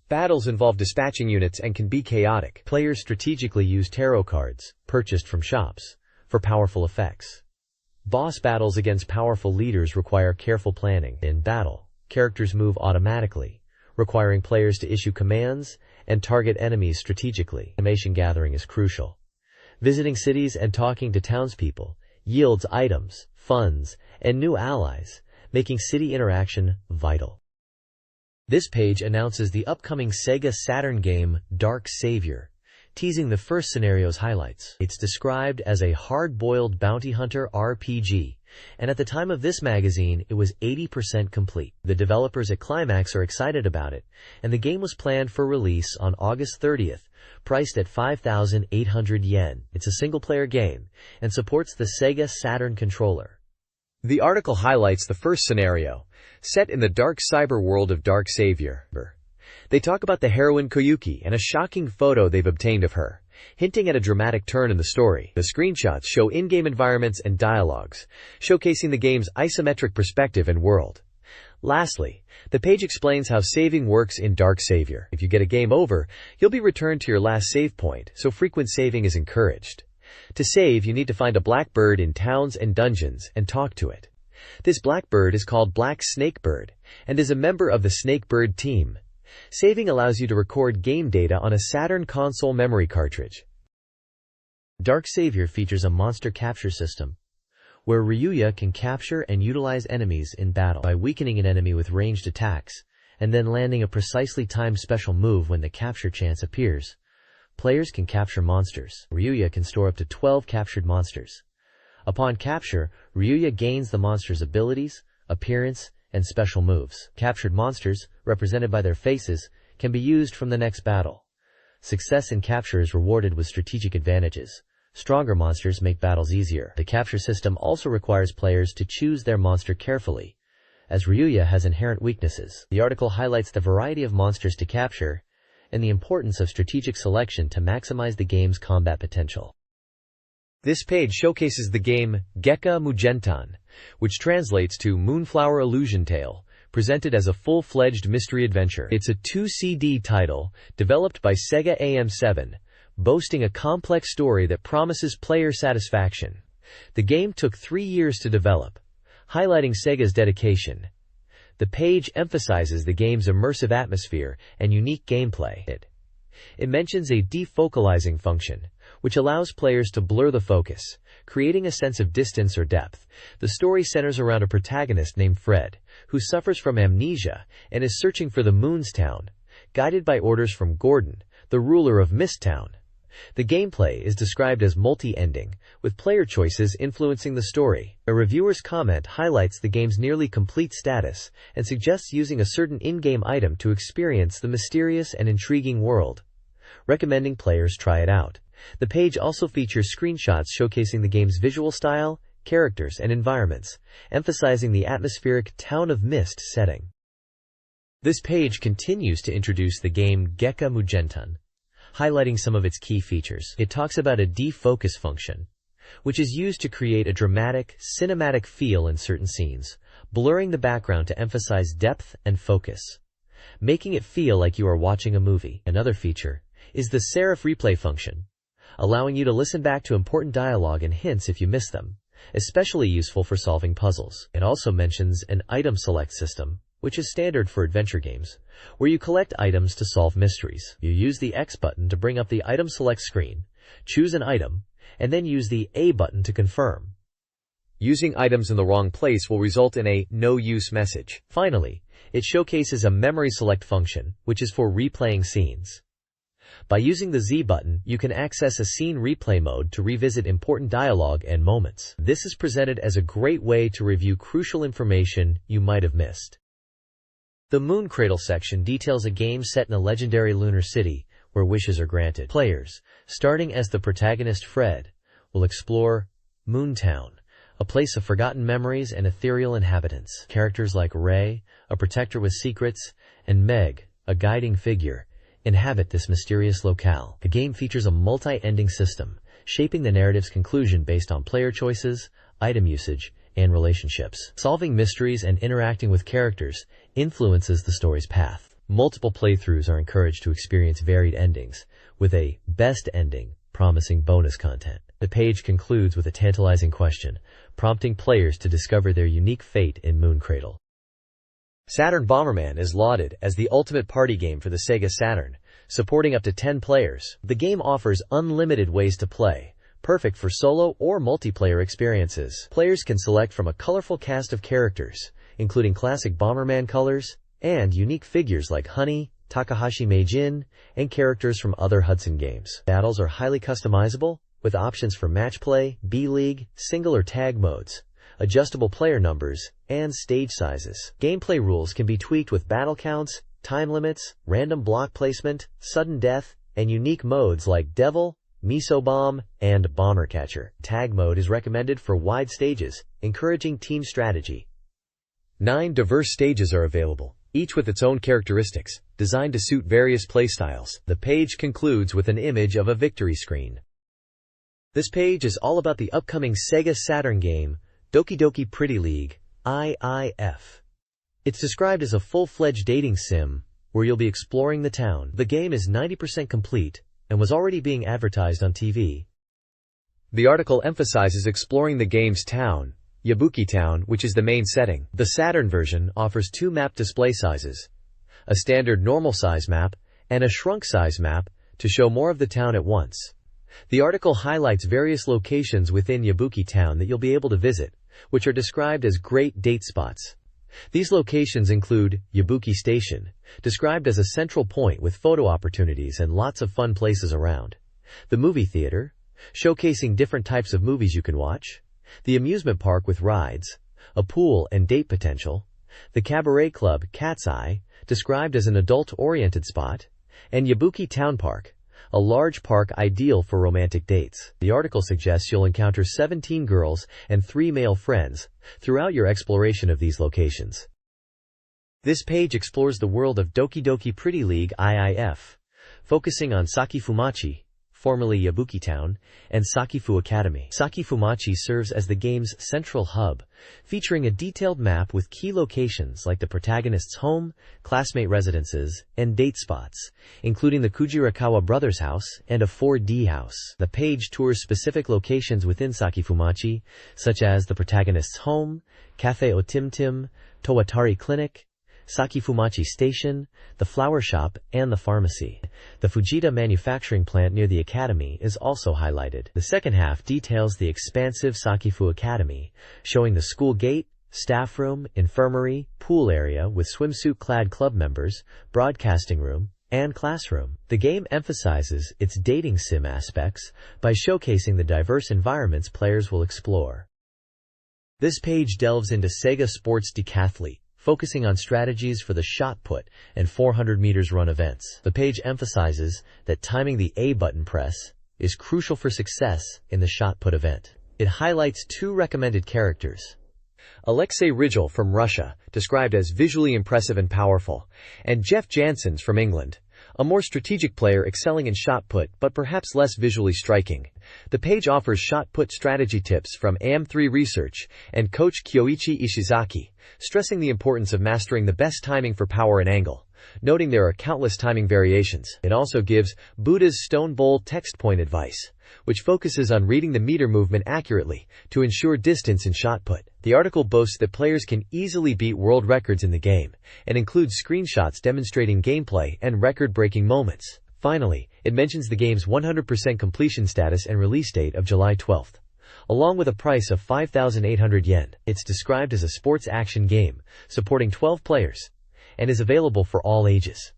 Speaker 2: Battles involve dispatching units and can be chaotic.
Speaker 1: Players strategically use tarot cards, purchased from shops, for powerful effects. Boss battles against powerful leaders require careful planning. In battle, characters move automatically, requiring players to issue commands and target enemies strategically. Information gathering is crucial. Visiting cities and talking to townspeople yields items, funds, and new allies, making city interaction vital. This page announces the upcoming SEGA Saturn game Dark Savior, teasing the first scenario's highlights. It's described as a hard-boiled bounty hunter RPG, and at the time of this magazine, it was 80% complete. The developers at Climax are excited about it, and the game was planned for release on August 30th, priced at 5,800 yen. It's a single-player game, and supports the SEGA Saturn controller.
Speaker 2: The article highlights the first scenario, set in the dark cyber world of Dark Savior. They talk about the heroine Koyuki and a shocking photo they've obtained of her, hinting at a dramatic turn in the story. The screenshots show in-game environments and dialogues, showcasing the game's isometric perspective and world. Lastly, the page explains how saving works in Dark Savior. If you get a game over, you'll be returned to your last save point, so frequent saving is encouraged. To save, you need to find a black bird in towns and dungeons and talk to it. This black bird is called Black Snakebird and is a member of the Snakebird team. Saving allows you to record game data on a Saturn console memory cartridge.
Speaker 1: Dark Savior features a monster capture system, where Ryuya can capture and utilize enemies in battle by weakening an enemy with ranged attacks, and then landing a precisely timed special move when the capture chance appears. Players can capture monsters. Ryuya can store up to 12 captured monsters. Upon capture, Ryuya gains the monster's abilities, appearance, and special moves. Captured monsters, represented by their faces, can be used from the next battle. Success in capture is rewarded with strategic advantages. Stronger monsters make battles easier. The capture system also requires players to choose their monster carefully, as Ryuya has inherent weaknesses. The article highlights the variety of monsters to capture and the importance of strategic selection to maximize the game's combat potential.
Speaker 2: This page showcases the game Gekka Mugentan, which translates to Moonflower Illusion Tale, presented as a full-fledged mystery adventure. It's a 2CD title, developed by SEGA AM7, boasting a complex story that promises player satisfaction. The game took 3 years to develop, highlighting SEGA's dedication. The page emphasizes the game's immersive atmosphere and unique gameplay. It mentions a defocalizing function, which allows players to blur the focus, creating a sense of distance or depth. The story centers around a protagonist named Fred, who suffers from amnesia and is searching for the Moon's Town, guided by orders from Gordon, the ruler of Mist Town. The gameplay is described as multi-ending, with player choices influencing the story. A reviewer's comment highlights the game's nearly complete status and suggests using a certain in-game item to experience the mysterious and intriguing world, recommending players try it out. The page also features screenshots showcasing the game's visual style, characters, and environments, emphasizing the atmospheric Town of Mist setting. This page continues to introduce the game Gekka Mugentan, highlighting some of its key features. It talks about a defocus function, which is used to create a dramatic, cinematic feel in certain scenes, blurring the background to emphasize depth and focus, making it feel like you are watching a movie. Another feature is the serif replay function, allowing you to listen back to important dialogue and hints if you miss them, especially useful for solving puzzles. It also mentions an item select system, which is standard for adventure games, where you collect items to solve mysteries. You use the X button to bring up the item select screen, choose an item, and then use the A button to confirm. Using items in the wrong place will result in a no-use message. Finally, it showcases a memory select function, which is for replaying scenes. By using the Z button, you can access a scene replay mode to revisit important dialogue and moments. This is presented as a great way to review crucial information you might have missed. The Moon Cradle section details a game set in a legendary lunar city where wishes are granted. Players, starting as the protagonist Fred, will explore Moontown, a place of forgotten memories and ethereal inhabitants. Characters like Ray, a protector with secrets, and Meg, a guiding figure, inhabit this mysterious locale. The game features a multi-ending system, shaping the narrative's conclusion based on player choices, item usage, and relationships. Solving mysteries and interacting with characters influences the story's path. Multiple playthroughs are encouraged to experience varied endings, with a best ending promising bonus content. The page concludes with a tantalizing question, prompting players to discover their unique fate in Moon Cradle. Saturn Bomberman is lauded as the ultimate party game for the SEGA Saturn, supporting up to 10 players. The game offers unlimited ways to play, perfect for solo or multiplayer experiences. Players can select from a colorful cast of characters, including classic Bomberman colors, and unique figures like Honey, Takahashi Meijin, and characters from other Hudson games. Battles are highly customizable, with options for match play, B-League, single or tag modes,
Speaker 1: adjustable player numbers, and stage sizes. Gameplay rules can be tweaked with battle counts, time limits, random block placement, sudden death, and unique modes like Devil, Miso Bomb, and Bomber Catcher. Tag mode is recommended for wide stages, encouraging team strategy.
Speaker 2: 9 diverse stages are available, each with its own characteristics, designed to suit various playstyles. The page concludes with an image of a victory screen.
Speaker 1: This page is all about the upcoming SEGA Saturn game, Doki Doki Pretty League, IIF. It's described as a full-fledged dating sim, where you'll be exploring the town. The game is 90% complete, and was already being advertised on TV.
Speaker 2: The article emphasizes exploring the game's town, Yabuki Town, which is the main setting.
Speaker 1: The Saturn version offers 2 map display sizes, a standard normal size map, and a shrunk size map, to show more of the town at once. The article highlights various locations within Yabuki Town that you'll be able to visit, which are described as great date spots. These locations include Yabuki Station, described as a central point with photo opportunities and lots of fun places around. The movie theater, showcasing different types of movies you can watch. The amusement park with rides, a pool and date potential. The cabaret club Cat's Eye, described as an adult-oriented spot. And Yabuki Town Park, a large park ideal for romantic dates. The article suggests you'll encounter 17 girls and 3 male friends throughout your exploration of these locations. This page explores the world of Doki Doki Pretty League IIF, focusing on Sakifumachi, formerly Yabuki Town, and Sakifu Academy. Sakifumachi serves as the game's central hub, featuring a detailed map with key locations like the protagonist's home, classmate residences, and date spots, including the Kujirakawa brothers' house and a 4D house. The page tours specific locations within Sakifumachi, such as the protagonist's home, Cafe Otimtim, Towatari Clinic, Sakifumachi Station, the flower shop, and the pharmacy. The Fujita manufacturing plant near the academy is also highlighted. The second half details the expansive Sakifu Academy, showing the school gate, staff room, infirmary, pool area with swimsuit-clad club members, broadcasting room, and classroom. The game emphasizes its dating sim aspects by showcasing the diverse environments players will explore. This page delves into SEGA Sports Decathlete, focusing on strategies for the shot put and 400 meters run events. The page emphasizes that timing the A button press is crucial for success in the shot put event. It highlights 2 recommended characters.
Speaker 2: Alexei Rijal from Russia, described as visually impressive and powerful, and Jeff Janssens from England, a more strategic player excelling in shot put but perhaps less visually striking. The page offers shot put strategy tips from AM3 Research and coach Kyoichi Ishizaki, stressing the importance of mastering the best timing for power and angle, noting there are countless timing variations. It also gives Buddha's Stone Bowl text point advice, which focuses on reading the meter movement accurately to ensure distance in shot put. The article boasts that players can easily beat world records in the game, and includes screenshots demonstrating gameplay and record-breaking moments. Finally, it mentions the game's 100% completion status and release date of July 12th. Along with a price of 5,800 yen, it's described as a sports action game, supporting 12 players, and is available for all ages.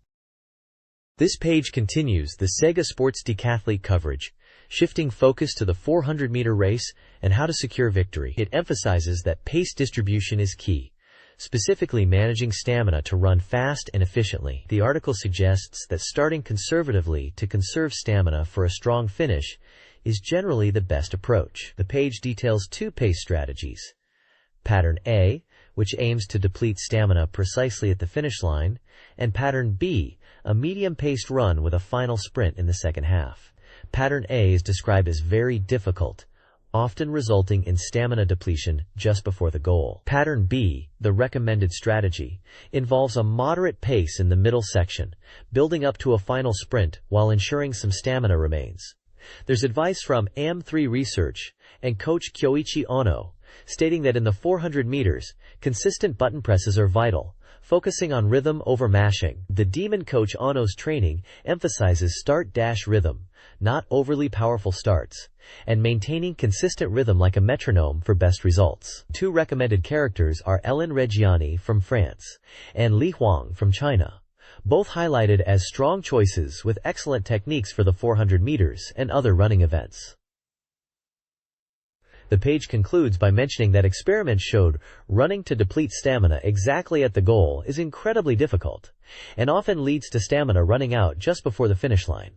Speaker 2: This page continues the SEGA Sports Decathlete coverage, shifting focus to the 400-meter race and how to secure victory. It emphasizes that pace distribution is key, specifically managing stamina to run fast and efficiently. The article suggests that starting conservatively to conserve stamina for a strong finish is generally the best approach. The page details 2 pace strategies. Pattern A, which aims to deplete stamina precisely at the finish line, and Pattern B, a medium-paced run with a final sprint in the second half. Pattern A is described as very difficult, often resulting in stamina depletion just before the goal. Pattern B, the recommended strategy, involves a moderate pace in the middle section, building up to a final sprint while ensuring some stamina remains. There's advice from AM3 Research and coach Kyoichi Ono, stating that in the 400 meters, consistent button presses are vital, focusing on rhythm over mashing. The Demon coach Ono's training emphasizes start-dash rhythm, not overly powerful starts, and maintaining consistent rhythm like a metronome for best results. 2 recommended characters are Ellen Reggiani from France and Li Huang from China, both highlighted as strong choices with excellent techniques for the 400 meters and other running events.
Speaker 1: The page concludes by mentioning that experiments showed running to deplete stamina exactly at the goal is incredibly difficult, and often leads to stamina running out just before the finish line.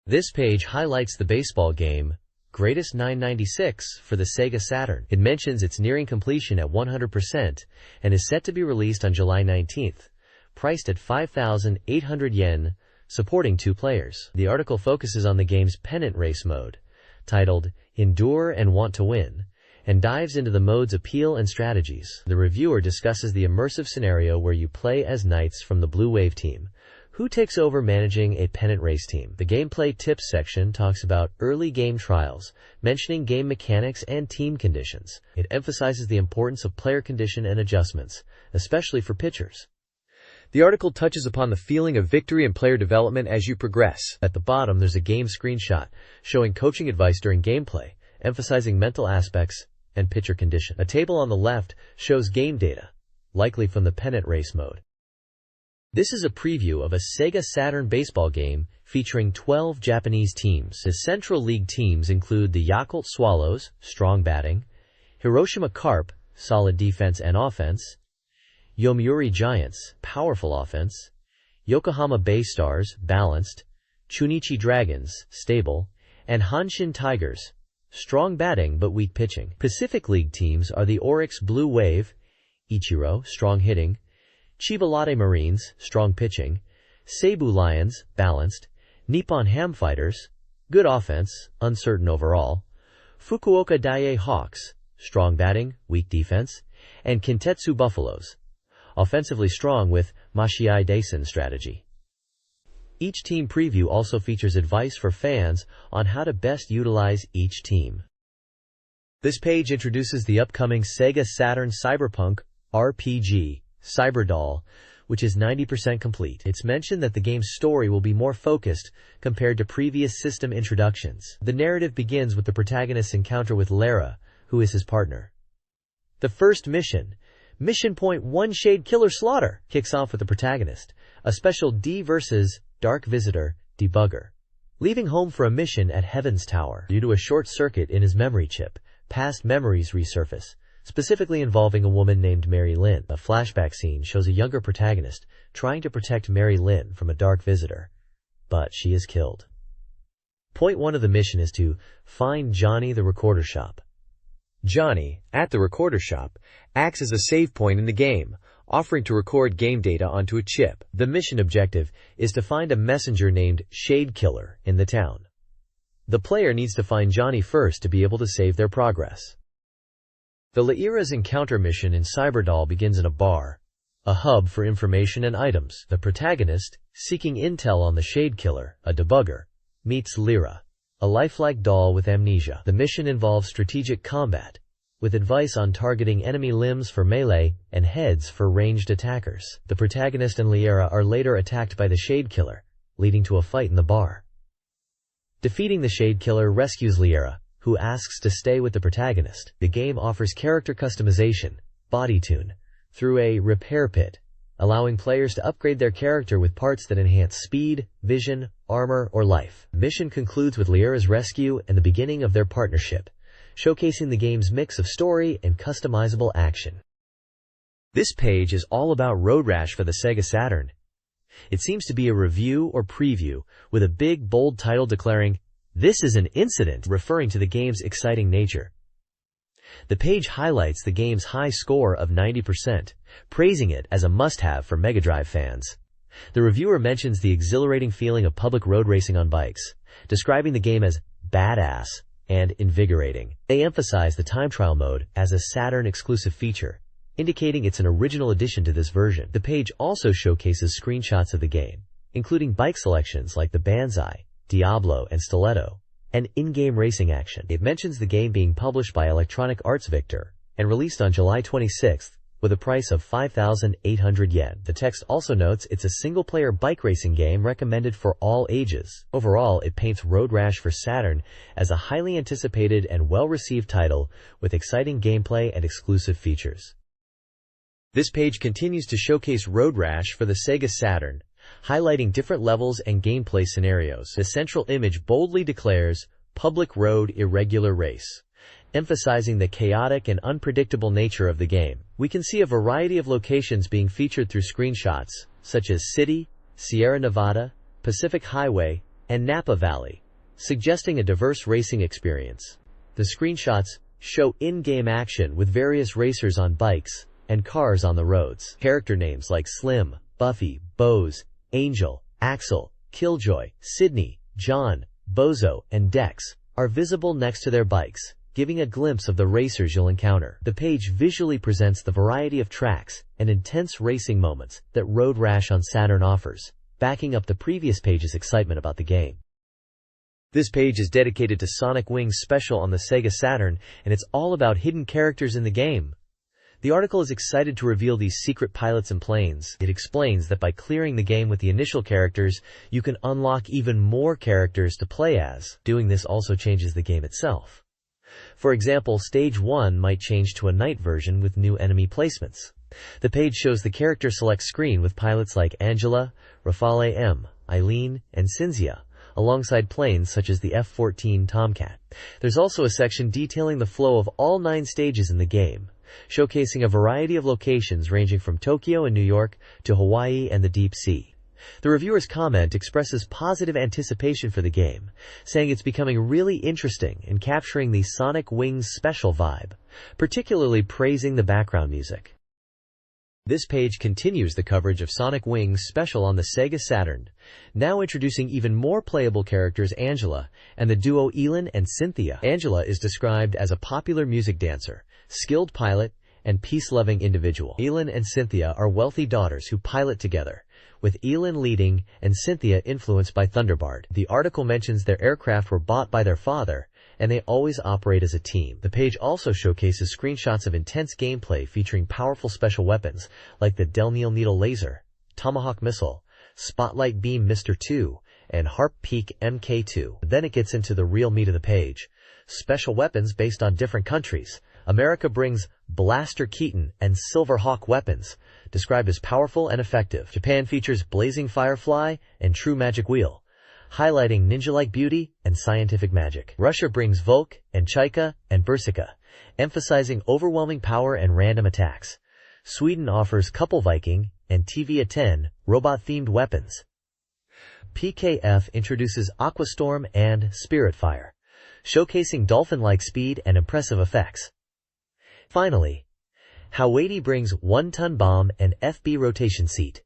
Speaker 1: This page highlights the baseball game, Greatest 996 for the Sega Saturn. It mentions it's nearing completion at 100% and is set to be released on July 19th, priced at 5,800 yen, supporting 2 players. The article focuses on the game's pennant race mode, titled Endure and Want to Win, and dives into the mode's appeal and strategies. The reviewer discusses the immersive scenario where you play as knights from the Blue Wave team, who takes over managing a pennant race team. The gameplay tips section talks about early game trials, mentioning game mechanics and team conditions. It emphasizes the importance of player condition and adjustments, especially for pitchers.
Speaker 2: The article touches upon the feeling of victory and player development as you progress.
Speaker 1: At the bottom, there's a game screenshot showing coaching advice during gameplay, emphasizing mental aspects and pitcher condition. A table on the left shows game data, likely from the pennant race mode. This is a preview of a Sega Saturn baseball game featuring 12 Japanese teams. The Central League teams include the Yakult Swallows, strong batting, Hiroshima Carp, solid defense and offense, Yomiuri Giants, powerful offense, Yokohama Bay Stars, balanced, Chunichi Dragons, stable, and Hanshin Tigers, strong batting but weak pitching. Pacific League teams are the Oryx Blue Wave, Ichiro, strong hitting, Chiba Lotte Marines, strong pitching, Seibu Lions, balanced, Nippon Ham Fighters, good offense, uncertain overall, Fukuoka Daiei Hawks, strong batting, weak defense, and Kintetsu Buffaloes, offensively strong with Mashiai Daisen strategy. Each team preview also features advice for fans on how to best utilize each team. This page introduces the upcoming Sega Saturn Cyberpunk RPG, Cyberdoll, which is 90% complete. It's mentioned that the game's story will be more focused compared to previous system introductions. The narrative begins with the protagonist's encounter with Lara, who is his partner. The first mission, Mission Point 1 Shade Killer Slaughter, kicks off with the protagonist, a special D versus Dark Visitor debugger, leaving home for a mission at Heaven's Tower. Due to a short circuit in his memory chip, past memories resurface, specifically involving a woman named Mary Lynn. A flashback scene shows a younger protagonist trying to protect Mary Lynn from a dark visitor, but she is killed. Point 1 of the mission is to find Johnny the Recorder Shop.
Speaker 2: Johnny, at the Recorder Shop, acts as a save point in the game, offering to record game data onto a chip.
Speaker 1: The mission objective is to find a messenger named Shade Killer in the town. The player needs to find Johnny first to be able to save their progress. The Laira's encounter mission in Cyberdoll begins in a bar, a hub for information and items. The protagonist, seeking intel on the Shade Killer, a debugger, meets Lyra, a lifelike doll with amnesia. The mission involves strategic combat, with advice on targeting enemy limbs for melee and heads for ranged attackers. The protagonist and Lyra are later attacked by the Shade Killer, leading to a fight in the bar. Defeating the Shade Killer rescues Lyra, who asks to stay with the protagonist. The game offers character customization, body tune, through a repair pit, allowing players to upgrade their character with parts that enhance speed, vision, armor, or life. The mission concludes with Lyra's rescue and the beginning of their partnership, showcasing the game's mix of story and customizable action. This page is all about Road Rash for the Sega Saturn. It seems to be a review or preview, with a big, bold title declaring, "This is an incident," referring to the game's exciting nature. The page highlights the game's high score of 90%, praising it as a must-have for Mega Drive fans. The reviewer mentions the exhilarating feeling of public road racing on bikes, describing the game as badass and invigorating. They emphasize the time trial mode as a Saturn-exclusive feature, indicating it's an original addition to this version. The page also showcases screenshots of the game, including bike selections like the Banzai, Diablo, and Stiletto, and in-game racing action. It mentions the game being published by Electronic Arts Victor and released on July 26th with a price of 5,800 yen. The text also notes it's a single-player bike racing game recommended for all ages. Overall, it paints Road Rash for Saturn as a highly anticipated and well-received title with exciting gameplay and exclusive features. This page continues to showcase Road Rash for the Sega Saturn, highlighting different levels and gameplay scenarios. The central image boldly declares Public Road Irregular Race, emphasizing the chaotic and unpredictable nature of the game. We can see a variety of locations being featured through screenshots, such as City, Sierra Nevada, Pacific Highway, and Napa Valley, suggesting a diverse racing experience. The screenshots show in-game action with various racers on bikes and cars on the roads. Character names like Slim, Buffy, Bose, Angel, Axel, Killjoy, Sydney, John, Bozo, and Dex are visible next to their bikes, giving a glimpse of the racers you'll encounter. The page visually presents the variety of tracks and intense racing moments that Road Rash on Saturn offers, backing up the previous page's excitement about the game. This page is dedicated to Sonic Wings Special on the SEGA Saturn, and it's all about hidden characters in the game. The article is excited to reveal these secret pilots and planes. It explains that by clearing the game with the initial characters, you can unlock even more characters to play as. Doing this also changes the game itself. For example, Stage 1 might change to a night version with new enemy placements. The page shows the character select screen with pilots like Angela, Rafale M, Eileen, and Cinzia, alongside planes such as the F-14 Tomcat. There's also a section detailing the flow of all 9 stages in the game, showcasing a variety of locations ranging from Tokyo and New York to Hawaii and the deep sea. The reviewer's comment expresses positive anticipation for the game, saying it's becoming really interesting and capturing the Sonic Wings Special vibe, particularly praising the background music. This page continues the coverage of Sonic Wings Special on the SEGA Saturn, now introducing even more playable characters Angela and the duo Elin and Cynthia. Angela is described as a popular music dancer, skilled pilot, and peace-loving individual. Elin and Cynthia are wealthy daughters who pilot together, with Elin leading and Cynthia influenced by Thunderbird. The article mentions their aircraft were bought by their father, and they always operate as a team. The page also showcases screenshots of intense gameplay featuring powerful special weapons like the Delneal Needle Laser, Tomahawk Missile, Spotlight Beam Mr. 2, and Harp Peak MK2. Then it gets into the real meat of the page. Special weapons based on different countries. America brings Blaster Keaton and Silver Hawk weapons, described as powerful and effective. Japan features Blazing Firefly and True Magic Wheel, highlighting ninja-like beauty and scientific magic. Russia brings Volk and Chaika and Bersica, emphasizing overwhelming power and random attacks. Sweden offers Couple Viking and TVA-10 robot-themed weapons. PKF introduces Aquastorm and Spiritfire, showcasing dolphin-like speed and impressive effects. Finally, Hawaii brings One-Ton Bomb and FB Rotation Seat,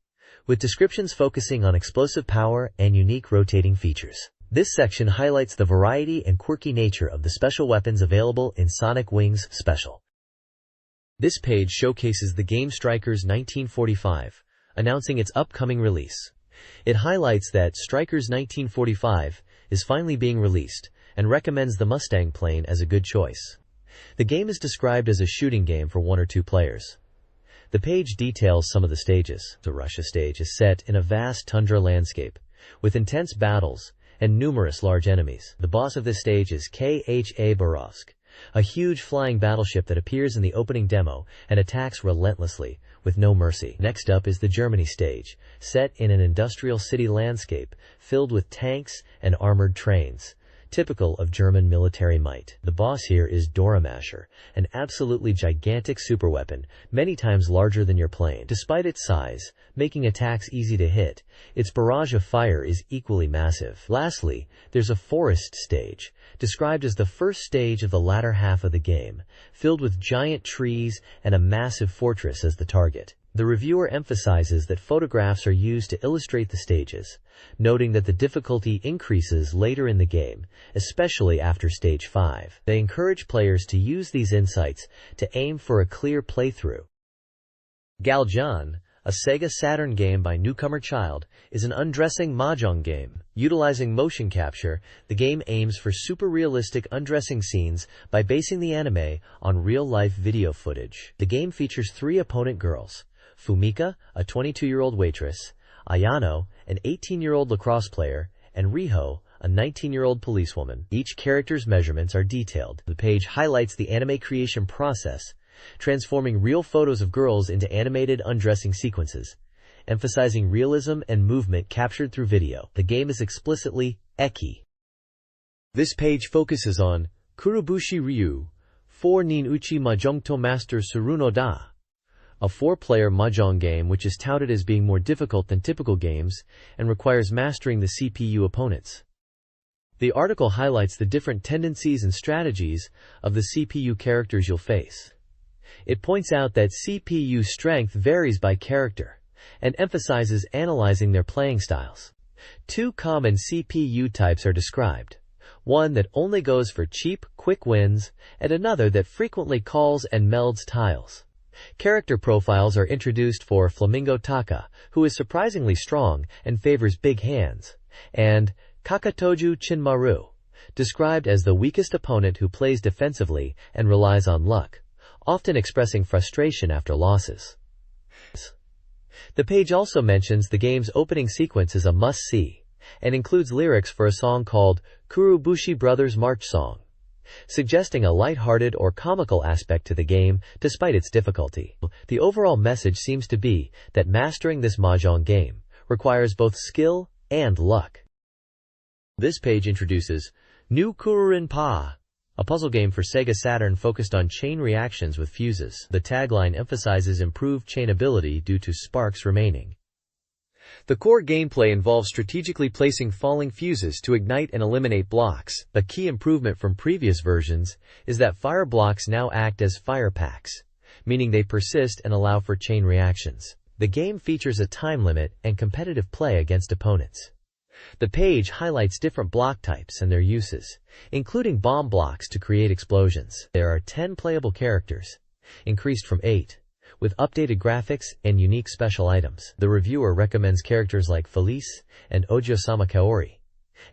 Speaker 1: with descriptions focusing on explosive power and unique rotating features. This section highlights the variety and quirky nature of the special weapons available in Sonic Wings Special. This page showcases the game Strikers 1945, announcing its upcoming release. It highlights that Strikers 1945 is finally being released and recommends the Mustang plane as a good choice. The game is described as a shooting game for 1 or 2 players. The page details some of the stages. The Russia stage is set in a vast tundra landscape, with intense battles and numerous large enemies. The boss of this stage is Kha Borovsk, a huge flying battleship that appears in the opening demo and attacks relentlessly, with no mercy. Next up is the Germany stage, set in an industrial city landscape filled with tanks and armored trains, typical of German military might. The boss here is Doramasher, an absolutely gigantic superweapon, many times larger than your plane. Despite its size, making attacks easy to hit, its barrage of fire is equally massive. Lastly, there's a forest stage, described as the first stage of the latter half of the game, filled with giant trees and a massive fortress as the target. The reviewer emphasizes that photographs are used to illustrate the stages, noting that the difficulty increases later in the game, especially after Stage 5. They encourage players to use these insights to aim for a clear playthrough. Galjan, a SEGA Saturn game by Newcomer Child, is an undressing mahjong game. Utilizing motion capture, the game aims for super realistic undressing scenes by basing the anime on real-life video footage. The game features 3 opponent girls: Fumika, a 22-year-old waitress, Ayano, an 18-year-old lacrosse player, and Riho, a 19-year-old policewoman. Each character's measurements are detailed. The page highlights the anime creation process, transforming real photos of girls into animated undressing sequences, emphasizing realism and movement captured through video. The game is explicitly eki. This page focuses on Kurobushi Ryu, 4 Nin Uchi Mahjong to Master Suruno Da, a 4-player mahjong game which is touted as being more difficult than typical games and requires mastering the CPU opponents. The article highlights the different tendencies and strategies of the CPU characters you'll face. It points out that CPU strength varies by character and emphasizes analyzing their playing styles. 2 common CPU types are described. One that only goes for cheap, quick wins, and another that frequently calls and melds tiles. Character profiles are introduced for Flamingo Taka, who is surprisingly strong and favors big hands, and Kakatoju Chinmaru, described as the weakest opponent who plays defensively and relies on luck, often expressing frustration after losses. The page also mentions the game's opening sequence is a must-see, and includes lyrics for a song called Kurubushi Brothers March Song, suggesting a light-hearted or comical aspect to the game despite its difficulty. The overall message seems to be that mastering this mahjong game requires both skill and luck. This page introduces New Kururin Pa, a puzzle game for SEGA Saturn focused on chain reactions with fuses. The tagline emphasizes improved chain ability due to sparks remaining. The core gameplay involves strategically placing falling fuses to ignite and eliminate blocks. A key improvement from previous versions is that fire blocks now act as fire packs, meaning they persist and allow for chain reactions. The game features a time limit and competitive play against opponents. The page highlights different block types and their uses, including bomb blocks to create explosions. There are 10 playable characters, increased from 8. With updated graphics and unique special items. The reviewer recommends characters like Felice and Ojo-sama Kaori,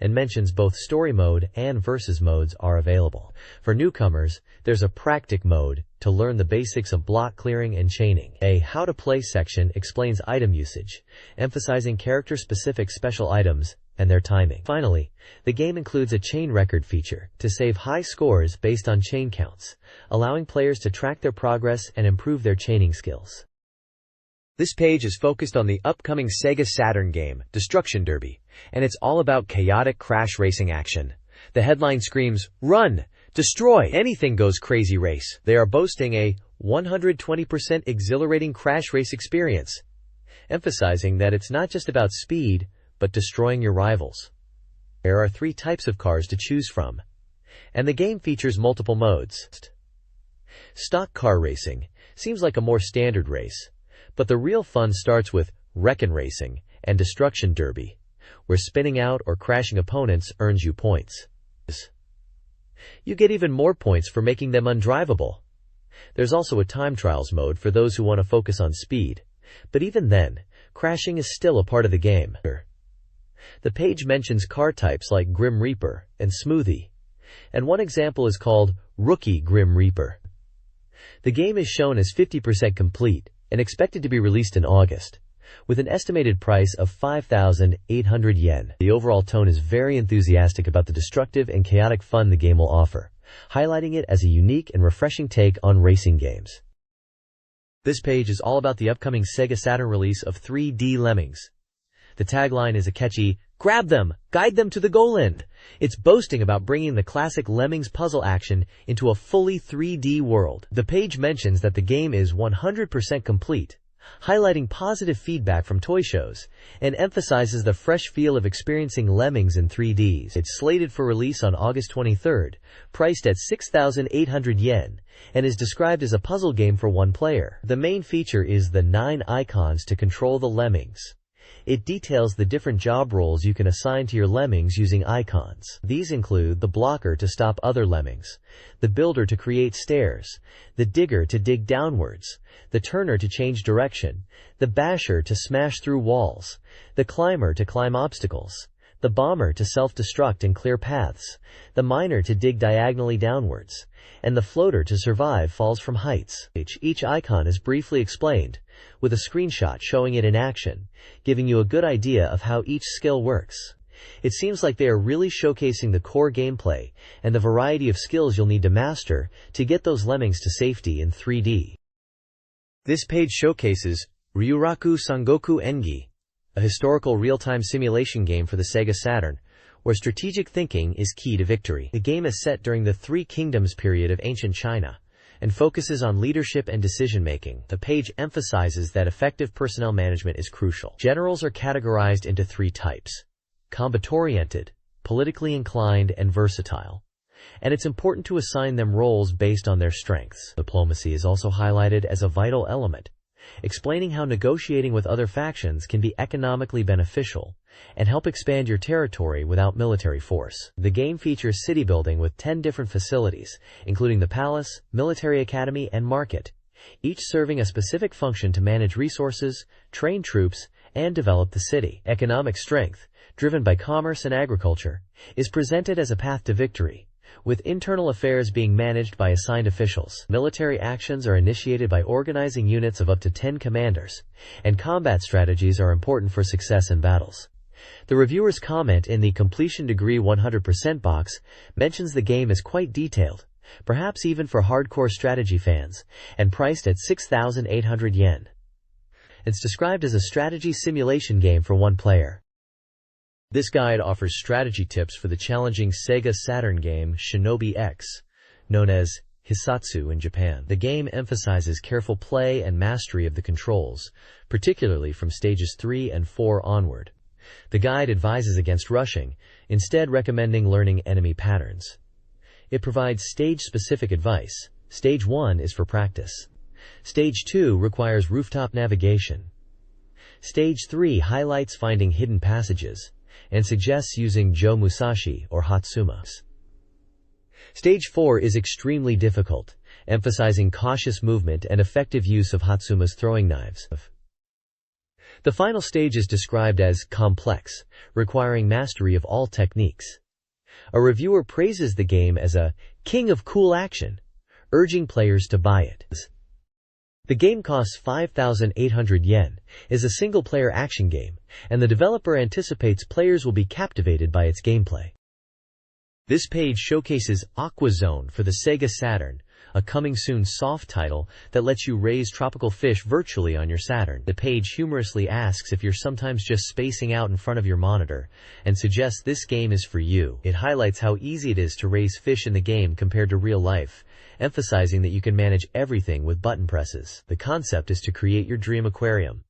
Speaker 1: and mentions both story mode and versus modes are available. For newcomers, there's a practic mode to learn the basics of block clearing and chaining. A how to play section explains item usage, emphasizing character-specific special items and their timing. Finally, the game includes a chain record feature to save high scores based on chain counts, allowing players to track their progress and improve their chaining skills. This page is focused on the upcoming SEGA Saturn game, Destruction Derby, and it's all about chaotic crash racing action. The headline screams, "Run! Destroy! Anything goes crazy race." They are boasting a 120% exhilarating crash race experience, emphasizing that it's not just about speed, but destroying your rivals. There are 3 types of cars to choose from, and the game features multiple modes. Stock car racing seems like a more standard race, but the real fun starts with Wreckin' Racing and Destruction Derby, where spinning out or crashing opponents earns you points. You get even more points for making them undrivable. There's also a time trials mode for those who want to focus on speed, but even then, crashing is still a part of the game. The page mentions car types like Grim Reaper and Smoothie, and one example is called Rookie Grim Reaper. The game is shown as 50% complete and expected to be released in August, with an estimated price of 5,800 yen. The overall tone is very enthusiastic about the destructive and chaotic fun the game will offer, highlighting it as a unique and refreshing take on racing games. This page is all about the upcoming SEGA Saturn release of 3D Lemmings. The tagline is a catchy, "Grab them, guide them to the goal end." It's boasting about bringing the classic Lemmings puzzle action into a fully 3D world. The page mentions that the game is 100% complete, highlighting positive feedback from toy shows, and emphasizes the fresh feel of experiencing Lemmings in 3D. It's slated for release on August 23rd, priced at 6,800 yen, and is described as a puzzle game for 1 player. The main feature is the 9 icons to control the Lemmings. It details the different job roles you can assign to your lemmings using icons. These include the blocker to stop other lemmings, the builder to create stairs, the digger to dig downwards, the turner to change direction, the basher to smash through walls, the climber to climb obstacles, the bomber to self-destruct and clear paths, the miner to dig diagonally downwards, and the floater to survive falls from heights. Each icon is briefly explained, with a screenshot showing it in action, giving you a good idea of how each skill works. It seems like they are really showcasing the core gameplay and the variety of skills you'll need to master to get those lemmings to safety in 3D. This page showcases Ryuraku Sangoku Engi, a historical real-time simulation game for the SEGA Saturn, where strategic thinking is key to victory. The game is set during the Three Kingdoms period of ancient China and focuses on leadership and decision-making. The page emphasizes that effective personnel management is crucial. Generals are categorized into three types: combat-oriented, politically inclined, and versatile. And it's important to assign them roles based on their strengths. Diplomacy is also highlighted as a vital element, explaining how negotiating with other factions can be economically beneficial and help expand your territory without military force. The game features city building with 10 different facilities, including the palace, military academy, and market, each serving a specific function to manage resources, train troops, and develop the city. Economic strength, driven by commerce and agriculture, is presented as a path to victory, with internal affairs being managed by assigned officials. Military actions are initiated by organizing units of up to 10 commanders, and combat strategies are important for success in battles. The reviewer's comment in the completion degree 100% box mentions the game is quite detailed, perhaps even for hardcore strategy fans, and priced at 6,800 yen. It's described as a strategy simulation game for one player. This guide offers strategy tips for the challenging SEGA Saturn game Shinobi X, known as Hisatsu in Japan. The game emphasizes careful play and mastery of the controls, particularly from stages 3 and 4 onward. The guide advises against rushing, instead recommending learning enemy patterns. It provides stage-specific advice. Stage 1 is for practice. Stage 2 requires rooftop navigation. Stage 3 highlights finding hidden passages and suggests using Jo Musashi or Hatsuma. Stage 4 is extremely difficult, emphasizing cautious movement and effective use of Hatsuma's throwing knives. The final stage is described as complex, requiring mastery of all techniques. A reviewer praises the game as a king of cool action, urging players to buy it. The game costs 5,800 yen, is a single-player action game, and the developer anticipates players will be captivated by its gameplay. This page showcases Aqua Zone for the SEGA Saturn, a coming-soon soft title that lets you raise tropical fish virtually on your Saturn. The page humorously asks if you're sometimes just spacing out in front of your monitor, and suggests this game is for you. It highlights how easy it is to raise fish in the game compared to real life, emphasizing that you can manage everything with button presses. The concept is to create your dream aquarium,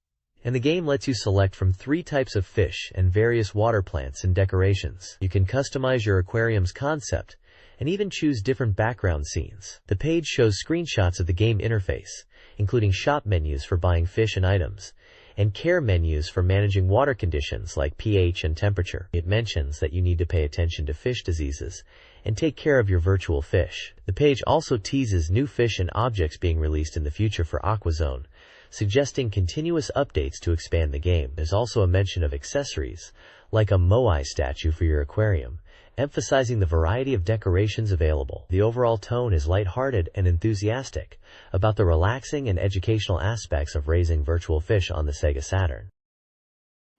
Speaker 1: and the game lets you select from 3 types of fish and various water plants and decorations. You can customize your aquarium's concept and even choose different background scenes. The page shows screenshots of the game interface, including shop menus for buying fish and items, and care menus for managing water conditions like pH and temperature. It mentions that you need to pay attention to fish diseases and take care of your virtual fish. The page also teases new fish and objects being released in the future for AquaZone, suggesting continuous updates to expand the game. There's also a mention of accessories, like a moai statue for your aquarium, emphasizing the variety of decorations available. The overall tone is lighthearted and enthusiastic about the relaxing and educational aspects of raising virtual fish on the SEGA Saturn.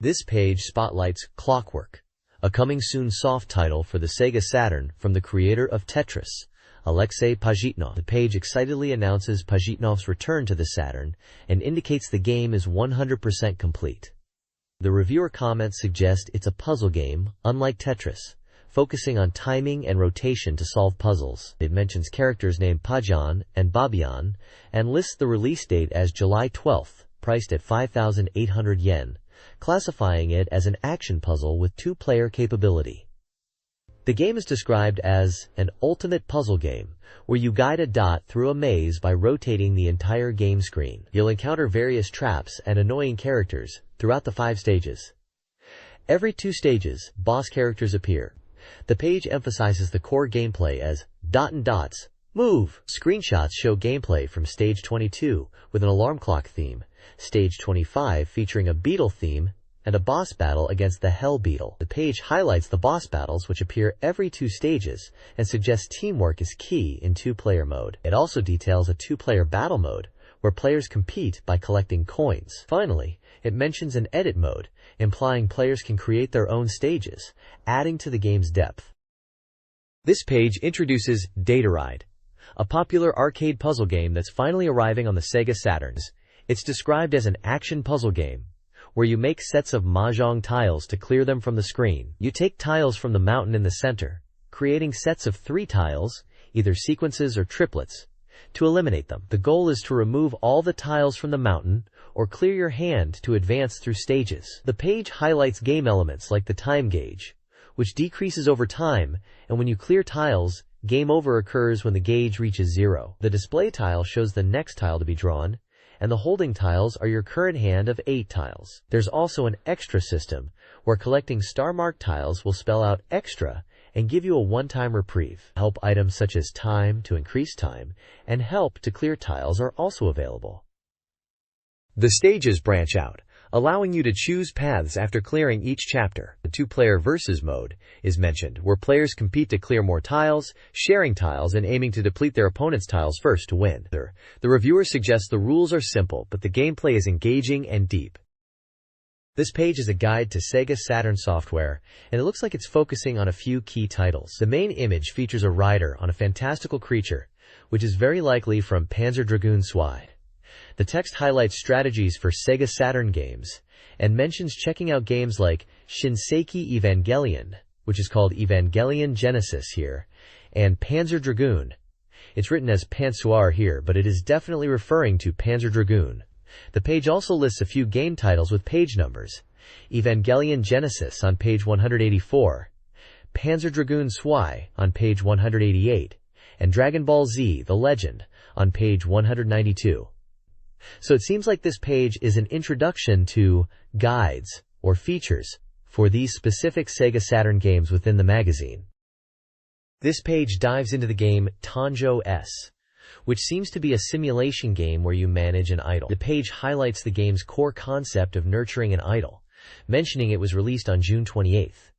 Speaker 1: This page spotlights Clockwork, a coming-soon soft title for the SEGA Saturn from the creator of Tetris, Alexei Pajitnov. The page excitedly announces Pajitnov's return to the Saturn and indicates the game is 100% complete. The reviewer comments suggest it's a puzzle game, unlike Tetris, focusing on timing and rotation to solve puzzles. It mentions characters named Pajan and Babian and lists the release date as July 12th, priced at 5,800 yen, classifying it as an action puzzle with 2-player capability. The game is described as an ultimate puzzle game, where you guide a dot through a maze by rotating the entire game screen. You'll encounter various traps and annoying characters throughout the 5 stages. Every 2 stages, boss characters appear. The page emphasizes the core gameplay as dot and dots, move. Screenshots show gameplay from Stage 22 with an alarm clock theme, Stage 25 featuring a beetle theme, and a boss battle against the Hell Beetle. The page highlights the boss battles which appear every 2 stages and suggests teamwork is key in 2-player mode. It also details a 2-player battle mode where players compete by collecting coins. Finally, it mentions an edit mode, implying players can create their own stages, adding to the game's depth. This page introduces Data Ride, a popular arcade puzzle game that's finally arriving on the SEGA Saturn. It's described as an action puzzle game, where you make sets of mahjong tiles to clear them from the screen. You take tiles from the mountain in the center, creating sets of 3 tiles, either sequences or triplets, to eliminate them. The goal is to remove all the tiles from the mountain or clear your hand to advance through stages. The page highlights game elements like the time gauge, which decreases over time, and when you clear tiles, game over occurs when the gauge reaches 0. The display tile shows the next tile to be drawn, and the holding tiles are your current hand of 8 tiles. There's also an extra system, where collecting star-marked tiles will spell out extra and give you a one-time reprieve. Help items such as time to increase time and help to clear tiles are also available.
Speaker 2: The stages branch out, allowing you to choose paths after clearing each chapter. The 2-player versus mode is mentioned, where players compete to clear more tiles, sharing tiles and aiming to deplete their opponent's tiles first to win. The reviewer suggests the rules are simple, but the gameplay is engaging and deep.
Speaker 1: This page is a guide to SEGA Saturn software, and it looks like it's focusing on a few key titles. The main image features a rider on a fantastical creature, which is very likely from Panzer Dragoon Zwei. The text highlights strategies for SEGA Saturn games, and mentions checking out games like Shinseki Evangelion, which is called Evangelion Genesis here, and Panzer Dragoon. It's written as Panzer here, but it is definitely referring to Panzer Dragoon. The page also lists a few game titles with page numbers: Evangelion Genesis on page 184, Panzer Dragoon Zwei on page 188, and Dragon Ball Z: The Legend on page 192. So it seems like this page is an introduction to guides or features for these specific SEGA Saturn games within the magazine. This page dives into the game Tanjo S, which seems to be a simulation game where you manage an idol. The page highlights the game's core concept of nurturing an idol, mentioning it was released on June 28th.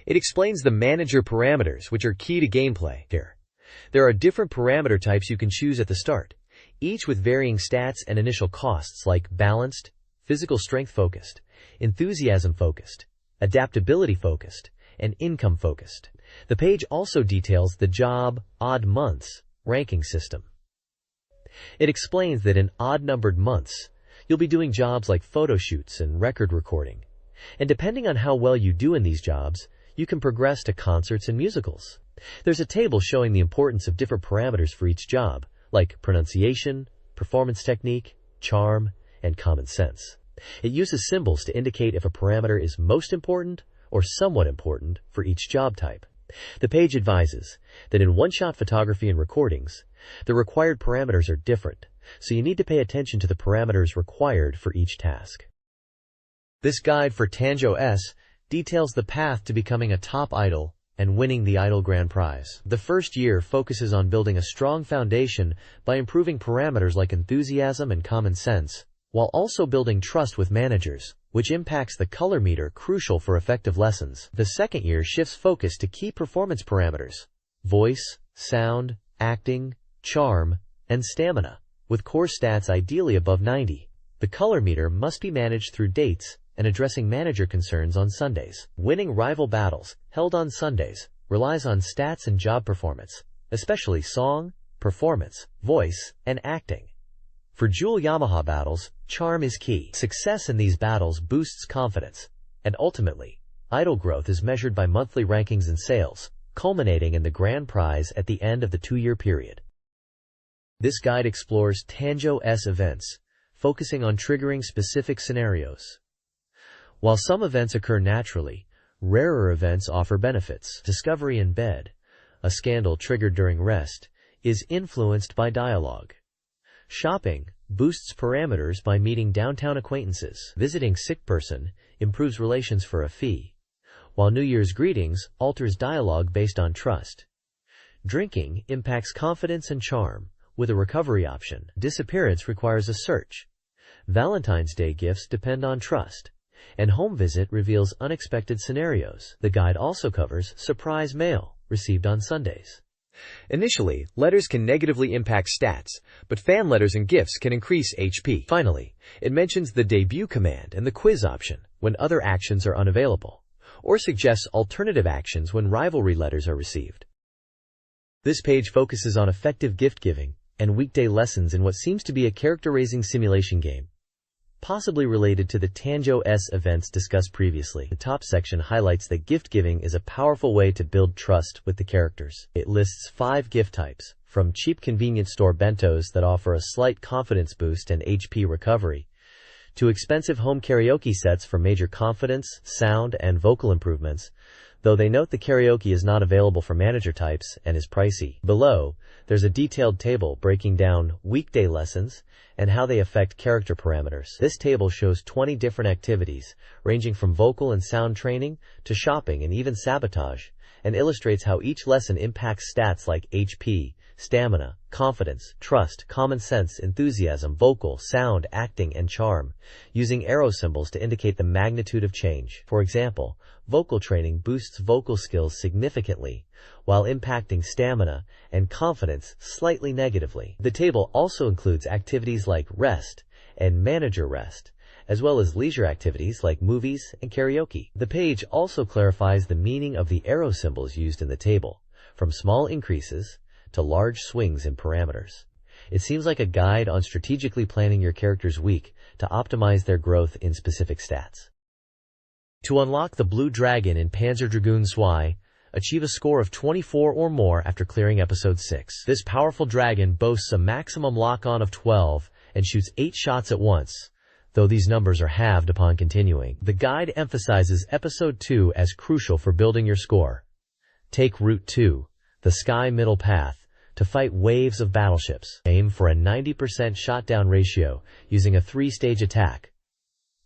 Speaker 2: It explains the manager parameters, which are key to gameplay. Here, there are different parameter types you can choose at the start, each with varying stats and initial costs like balanced, physical strength focused, enthusiasm focused, adaptability focused, and income focused. The page also details the job, odd months, ranking system. It explains that in odd-numbered months, you'll be doing jobs like photo shoots and record recording, and depending on how well you do in these jobs, you can progress to concerts and musicals. There's a table showing the importance of different parameters for each job, like pronunciation, performance technique, charm, and common sense. It uses symbols to indicate if a parameter is most important or somewhat important for each job type. The page advises that in one-shot photography and recordings, the required parameters are different, so you need to pay attention to the parameters required for each task. This guide for Tanjo S details the path to becoming a top idol and winning the Idol Grand Prize. The first year focuses on building a strong foundation by improving parameters like enthusiasm and common sense, while also building trust with managers, which impacts the color meter crucial for effective lessons. The second year shifts focus to key performance parameters: voice, sound, acting, charm, and stamina, with core stats ideally above 90. The color meter must be managed through dates and addressing manager concerns on Sundays. Winning rival battles, held on Sundays, relies on stats and job performance, especially song, performance, voice, and acting. For Joule Yamaha battles, charm is key. Success in these battles boosts confidence, and ultimately, idol growth is measured by monthly rankings and sales, culminating in the grand prize at the end of the 2-year period. This guide explores Tanjo S events, focusing on triggering specific scenarios. While some events occur naturally, rarer events offer benefits. Discovery in bed, a scandal triggered during rest, is influenced by dialogue. Shopping boosts parameters by meeting downtown acquaintances. Visiting sick person improves relations for a fee, while New Year's greetings alters dialogue based on trust. Drinking impacts confidence and charm, with a recovery option. Disappearance requires a search. Valentine's Day gifts depend on trust, and home visit reveals unexpected scenarios. The guide also covers surprise mail received on Sundays. Initially, letters can negatively impact stats, but fan letters and gifts can increase HP. Finally, it mentions the debut command and the quiz option when other actions are unavailable, or suggests alternative actions when rivalry letters are received. This page focuses on effective gift giving and weekday lessons in what seems to be a character-raising simulation game.
Speaker 1: possibly related to the Tanjo S events discussed previously. The top section highlights that gift giving is a powerful way to build trust with the characters. It lists 5 gift types, from cheap convenience store bentos that offer a slight confidence boost and HP recovery, to expensive home karaoke sets for major confidence, sound, and vocal improvements, though they note the karaoke is not available for manager types and is pricey. Below, there's a detailed table breaking down weekday lessons and how they affect character parameters. This table shows 20 different activities, ranging from vocal and sound training to shopping and even sabotage, and illustrates how each lesson impacts stats like HP, stamina, confidence, trust, common sense, enthusiasm, vocal, sound, acting, and charm, using arrow symbols to indicate the magnitude of change. For example, vocal training boosts vocal skills significantly, while impacting stamina and confidence slightly negatively. The table also includes activities like rest and manager rest, as well as leisure activities like movies and karaoke. The page also clarifies the meaning of the arrow symbols used in the table, from small increases to large swings in parameters. It seems like a guide on strategically planning your character's week to optimize their growth in specific stats. To unlock the Blue Dragon in Panzer Dragoon Zwei, achieve a score of 24 or more after clearing Episode 6. This powerful dragon boasts a maximum lock-on of 12 and shoots 8 shots at once, though these numbers are halved upon continuing. The guide emphasizes Episode 2 as crucial for building your score. Take Route 2, the Sky Middle Path, to fight waves of battleships. Aim for a 90% shot-down ratio using a 3-stage attack.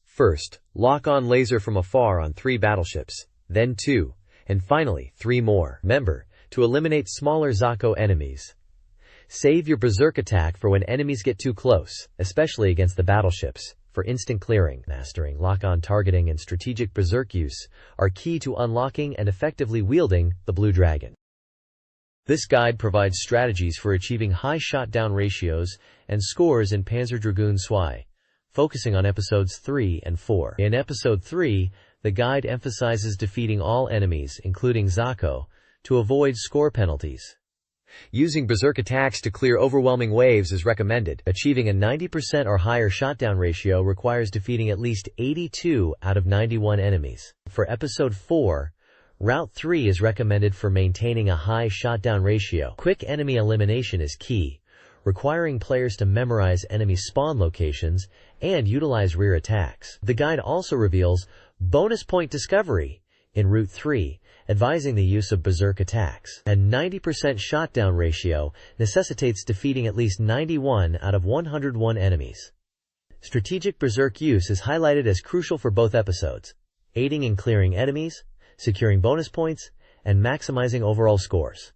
Speaker 1: First, lock on laser from afar on 3 battleships, then 2, and finally 3 more. Remember to eliminate smaller Zako enemies. Save your berserk attack for when enemies get too close, especially against the battleships, for instant clearing. Mastering lock-on targeting and strategic berserk use are key to unlocking and effectively wielding the Blue Dragon. This guide provides strategies for achieving high shot-down ratios and scores in Panzer Dragoon Zwei, focusing on Episodes 3 and 4. In Episode 3, the guide emphasizes defeating all enemies, including Zako, to avoid score penalties. Using berserk attacks to clear overwhelming waves is recommended. Achieving a 90% or higher shot-down ratio requires defeating at least 82 out of 91 enemies. For Episode 4, Route 3 is recommended for maintaining a high shot-down ratio. Quick enemy elimination is key, requiring players to memorize enemy spawn locations and utilize rear attacks. The guide also reveals bonus point discovery in Route 3, advising the use of berserk attacks. A 90% shot-down ratio necessitates defeating at least 91 out of 101 enemies. Strategic berserk use is highlighted as crucial for both episodes, aiding in clearing enemies, securing bonus points, and maximizing overall scores.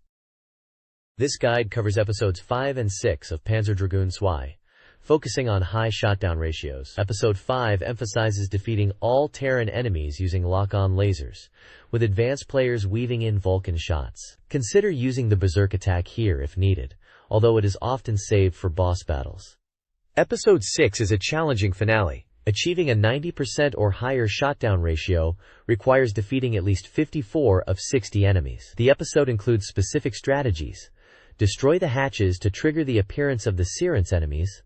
Speaker 1: This guide covers Episodes 5 and 6 of Panzer Dragoon Zwei, focusing on high shot-down ratios. Episode 5 emphasizes defeating all Terran enemies using lock-on lasers, with advanced players weaving in Vulcan shots. Consider using the berserk attack here if needed, although it is often saved for boss battles. Episode 6 is a challenging finale. Achieving a 90% or higher shot-down ratio requires defeating at least 54 of 60 enemies. The episode includes specific strategies. Destroy the hatches to trigger the appearance of the Sirens enemies,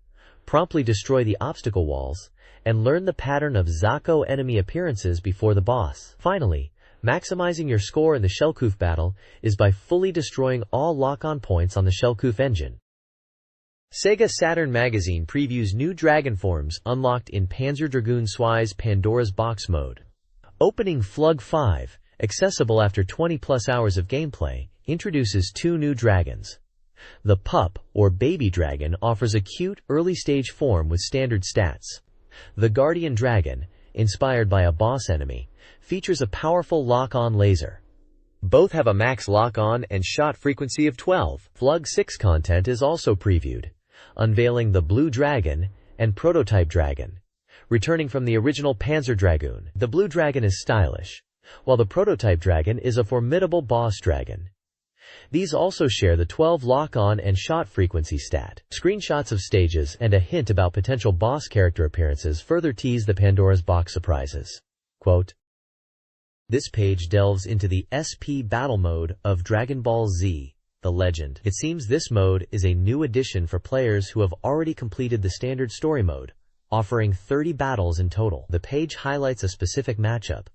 Speaker 1: promptly destroy the obstacle walls, and learn the pattern of Zako enemy appearances before the boss. Finally, maximizing your score in the Shellkoof battle is by fully destroying all lock-on points on the Shellkoof engine. SEGA Saturn Magazine previews new dragon forms unlocked in Panzer Dragoon Zwei's Pandora's Box mode. Opening Flug 5, accessible after 20+ hours of gameplay, introduces 2 new dragons. The Pup, or Baby Dragon, offers a cute, early-stage form with standard stats. The Guardian Dragon, inspired by a boss enemy, features a powerful lock-on laser. Both have a max lock-on and shot frequency of 12. Flug 6 content is also previewed, unveiling the Blue Dragon and Prototype Dragon. Returning from the original Panzer Dragoon, the Blue Dragon is stylish, while the Prototype Dragon is a formidable boss dragon. These also share the 12 lock-on and shot frequency stat. Screenshots of stages and a hint about potential boss character appearances further tease the Pandora's Box surprises. Quote, "This page delves into the SP battle mode of Dragon Ball Z, The Legend. It seems this mode is a new addition for players who have already completed the standard story mode, offering 30 battles in total. The page highlights a specific matchup,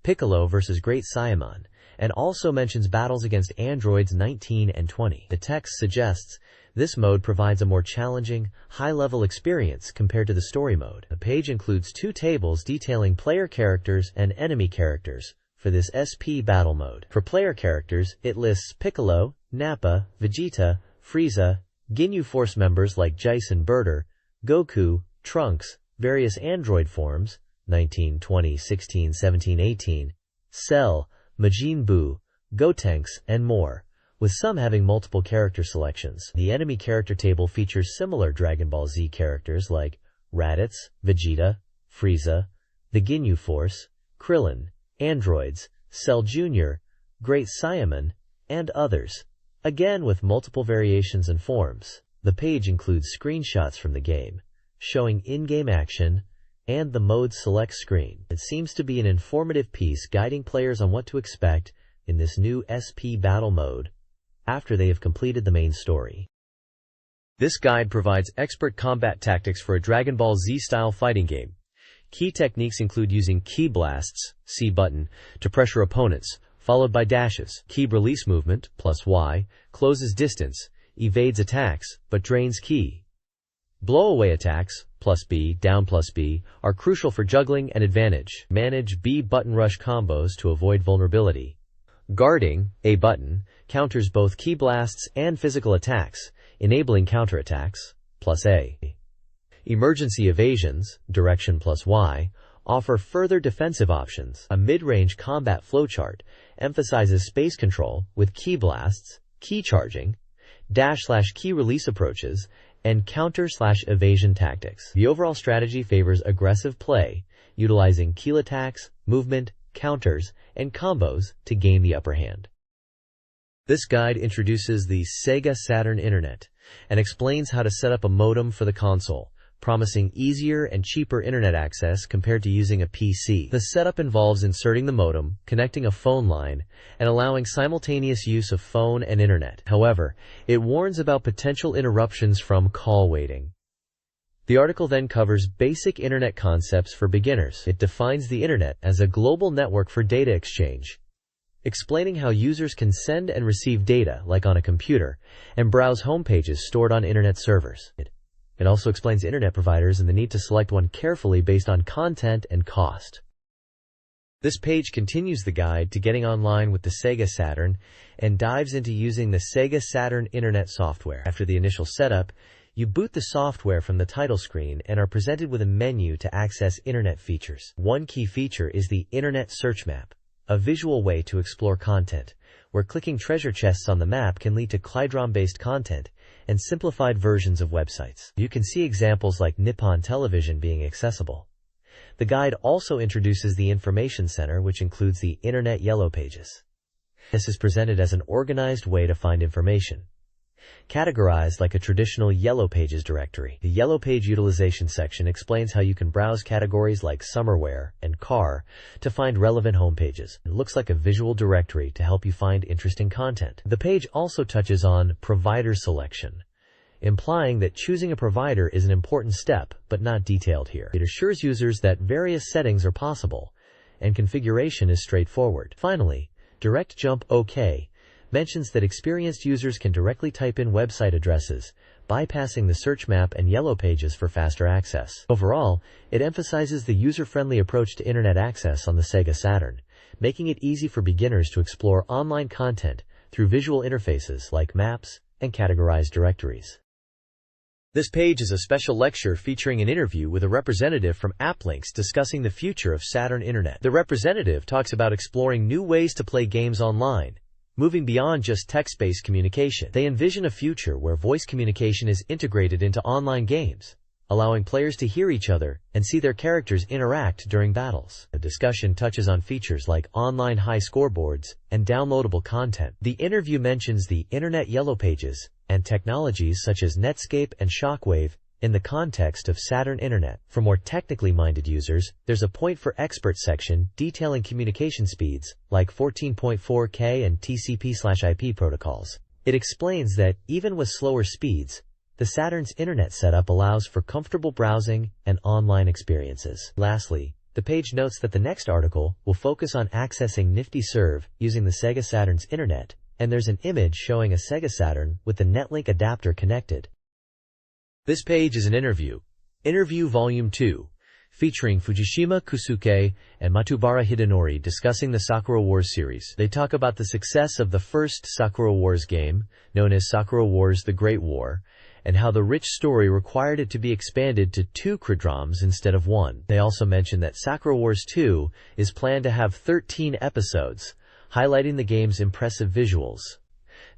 Speaker 1: Piccolo versus Great Saiyaman, and also mentions battles against androids 19 and 20. The text suggests this mode provides a more challenging, high-level experience compared to the story mode. The page includes 2 tables detailing player characters and enemy characters for this SP battle mode. For player characters, it lists Piccolo, Nappa, Vegeta, Frieza, Ginyu Force members like Jeice and Birder, Goku, Trunks, various android forms, 19, 20, 16, 17, 18, Cell, Majin Buu, Gotenks, and more, with some having multiple character selections. The enemy character table features similar Dragon Ball Z characters like Raditz, Vegeta, Frieza, the Ginyu Force, Krillin, androids, Cell Jr., Great Saiyaman, and others, again with multiple variations and forms. The page includes screenshots from the game, showing in-game action, and the mode select screen. It seems to be an informative piece guiding players on what to expect in this new SP battle mode after they have completed the main story.
Speaker 2: This guide provides expert combat tactics for a Dragon Ball Z-style fighting game. Key techniques include using ki blasts, C button, to pressure opponents, followed by dashes. Ki release movement, plus Y, closes distance, evades attacks, but drains ki. Blow-away attacks, plus B, down plus B, are crucial for juggling and advantage. Manage B button rush combos to avoid vulnerability. Guarding, A button, counters both ki blasts and physical attacks, enabling counterattacks, plus A. Emergency evasions, direction plus Y, offer further defensive options. A mid-range combat flowchart emphasizes space control with ki blasts, ki charging, dash/ki release approaches, and counter/evasion tactics. The overall strategy favors aggressive play, utilizing ki attacks, movement, counters, and combos to gain the upper hand. This guide introduces the SEGA Saturn Internet and explains how to set up a modem for the console, promising easier and cheaper internet access compared to using a PC. The setup involves inserting the modem, connecting a phone line, and allowing simultaneous use of phone and internet. However, it warns about potential interruptions from call waiting. The article then covers basic internet concepts for beginners. It defines the internet as a global network for data exchange, explaining how users can send and receive data, like on a computer, and browse home pages stored on internet servers. It also explains internet providers and the need to select one carefully based on content and cost. This page continues the guide to getting online with the SEGA Saturn and dives into using the SEGA Saturn Internet software. After the initial setup, you boot the software from the title screen and are presented with a menu to access internet features. One key feature is the Internet Search Map, a visual way to explore content, where clicking treasure chests on the map can lead to Klydrom-based content and simplified versions of websites. You can see examples like Nippon Television being accessible. The guide also introduces the Information Center, which includes the Internet Yellow Pages. This is presented as an organized way to find information, categorized like a traditional Yellow Pages directory. The Yellow Page Utilization section explains how you can browse categories like summerwear and car to find relevant home pages. It looks like a visual directory to help you find interesting content. The page also touches on provider selection, implying that choosing a provider is an important step, but not detailed here. It assures users that various settings are possible, and configuration is straightforward. Finally, Direct Jump OK mentions that experienced users can directly type in website addresses, bypassing the search map and Yellow Pages for faster access. Overall, it emphasizes the user-friendly approach to internet access on the SEGA Saturn, making it easy for beginners to explore online content through visual interfaces like maps and categorized directories. This page is a special lecture featuring an interview with a representative from AppLinks discussing the future of Saturn Internet. The representative talks about exploring new ways to play games online, moving beyond just text-based communication. They envision a future where voice communication is integrated into online games, allowing players to hear each other and see their characters interact during battles. The discussion touches on features like online high scoreboards and downloadable content. The interview mentions the Internet Yellow Pages and technologies such as Netscape and Shockwave in the context of Saturn Internet. For more technically minded users, there's a Point for Experts section detailing communication speeds like 14.4K and TCP/IP protocols. It explains that even with slower speeds,
Speaker 1: The Saturn's internet setup allows for comfortable browsing and online experiences. Lastly, the page notes that the next article will focus on accessing Nifty Serve using the SEGA Saturn's internet, and there's an image showing a SEGA Saturn with the Netlink adapter connected. This page is an interview. Interview Volume 2, featuring Fujishima Kusuke and Matsubara Hidenori discussing the Sakura Wars series. They talk about the success of the first Sakura Wars game, known as Sakura Wars The Great War, and how the rich story required it to be expanded to 2 Kridroms instead of 1. They also mention that Sakura Wars 2 is planned to have 13 episodes, highlighting the game's impressive visuals.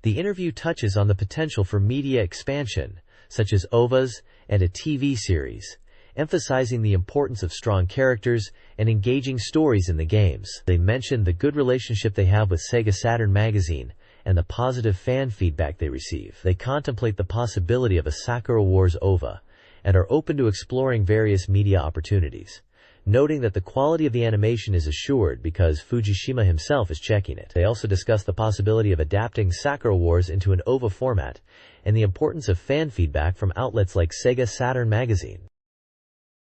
Speaker 1: The interview touches on the potential for media expansion, such as OVAs and a TV series, emphasizing the importance of strong characters and engaging stories in the games. They mention the good relationship they have with SEGA Saturn Magazine and the positive fan feedback they receive. They contemplate the possibility of a Sakura Wars OVA and are open to exploring various media opportunities, noting that the quality of the animation is assured because Fujishima himself is checking it. They also discuss the possibility of adapting Sakura Wars into an OVA format and the importance of fan feedback from outlets like SEGA Saturn Magazine.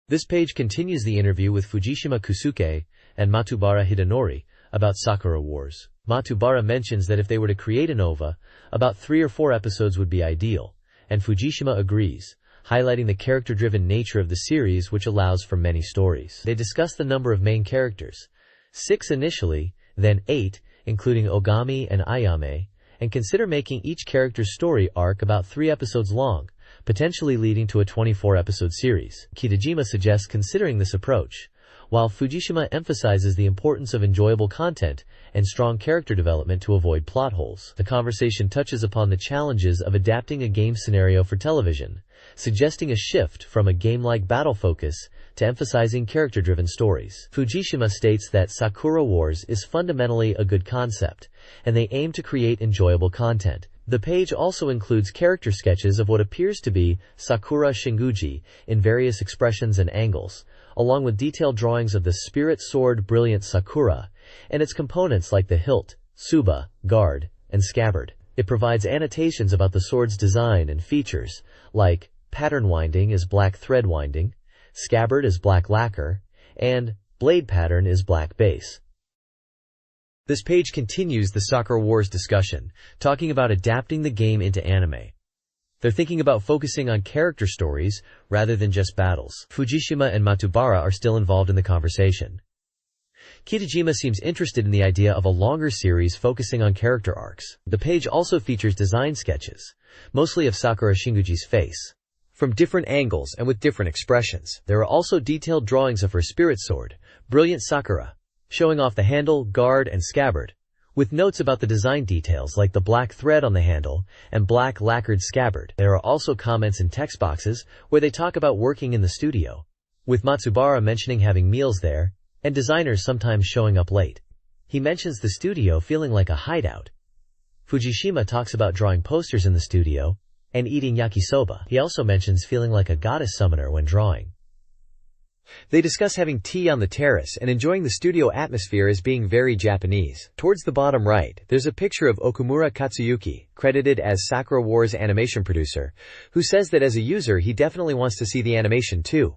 Speaker 1: This page continues the interview with Fujishima Kusuke and Matsubara Hidenori about Sakura Wars. Matsubara mentions that if they were to create an OVA, about 3 or 4 episodes would be ideal, and Fujishima agrees, highlighting the character-driven nature of the series which allows for many stories. They discuss the number of main characters, 6 initially, then 8, including Ogami and Ayame, and consider making each character's story arc about 3 episodes long, potentially leading to a 24-episode series. Kitajima suggests considering this approach, while Fujishima emphasizes the importance of enjoyable content and strong character development to avoid plot holes. The conversation touches upon the challenges of adapting a game scenario for television, suggesting a shift from a game-like battle focus to emphasizing character-driven stories. Fujishima states that Sakura Wars is fundamentally a good concept, and they aim to create enjoyable content. The page also includes character sketches of what appears to be Sakura Shinguji in various expressions and angles, along with detailed drawings of the Spirit Sword Brilliant Sakura and its components like the hilt, tsuba, guard, and scabbard. It provides annotations about the sword's design and features, like pattern winding is black thread winding, scabbard is black lacquer, and blade pattern is black base. This page continues the Sakura Wars discussion, talking about adapting the game into anime. They're thinking about focusing on character stories rather than just battles. Fujishima and Matsubara are still involved in the conversation. Kitajima seems interested in the idea of a longer series focusing on character arcs. The page also features design sketches, mostly of Sakura Shinguji's face, from different angles and with different expressions. There are also detailed drawings of her spirit sword, Brilliant Sakura, showing off the handle, guard, and scabbard, with notes about the design details like the black thread on the handle and black lacquered scabbard. There are also comments in text boxes where they talk about working in the studio, with Matsubara mentioning having meals there, and designers sometimes showing up late. He mentions the studio feeling like a hideout. Fujishima talks about drawing posters in the studio and eating yakisoba. He also mentions feeling like a goddess summoner when drawing. They discuss having tea on the terrace and enjoying the studio atmosphere as being very Japanese. Towards the bottom right, there's a picture of Okumura Katsuyuki, credited as Sakura Wars animation producer, who says that as a user he definitely wants to see the animation too.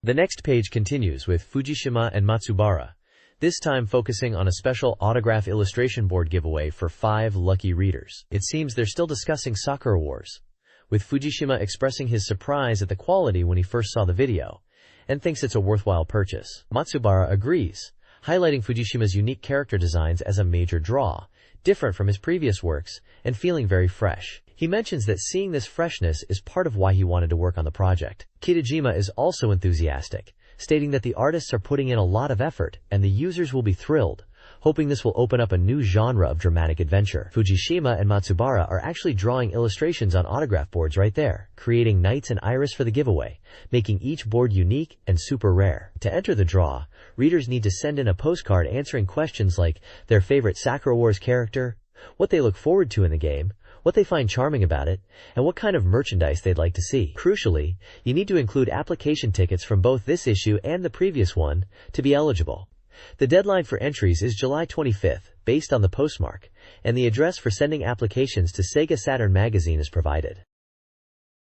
Speaker 1: The next page continues with Fujishima and Matsubara, this time focusing on a special autograph illustration board giveaway for 5 lucky readers. It seems they're still discussing Sakura Wars, with Fujishima expressing his surprise at the quality when he first saw the video, and thinks it's a worthwhile purchase. Matsubara agrees, highlighting Fujishima's unique character designs as a major draw, different from his previous works, and feeling very fresh. He mentions that seeing this freshness is part of why he wanted to work on the project. Kitajima is also enthusiastic, stating that the artists are putting in a lot of effort and the users will be thrilled, hoping this will open up a new genre of dramatic adventure. Fujishima and Matsubara are actually drawing illustrations on autograph boards right there, creating knights and iris for the giveaway, making each board unique and super rare. To enter the draw, readers need to send in a postcard answering questions like their favorite Sakura Wars character, what they look forward to in the game, what they find charming about it, and what kind of merchandise they'd like to see. Crucially, you need to include application tickets from both this issue and the previous one to be eligible. The deadline for entries is July 25th, based on the postmark, and the address for sending applications to SEGA Saturn Magazine is provided.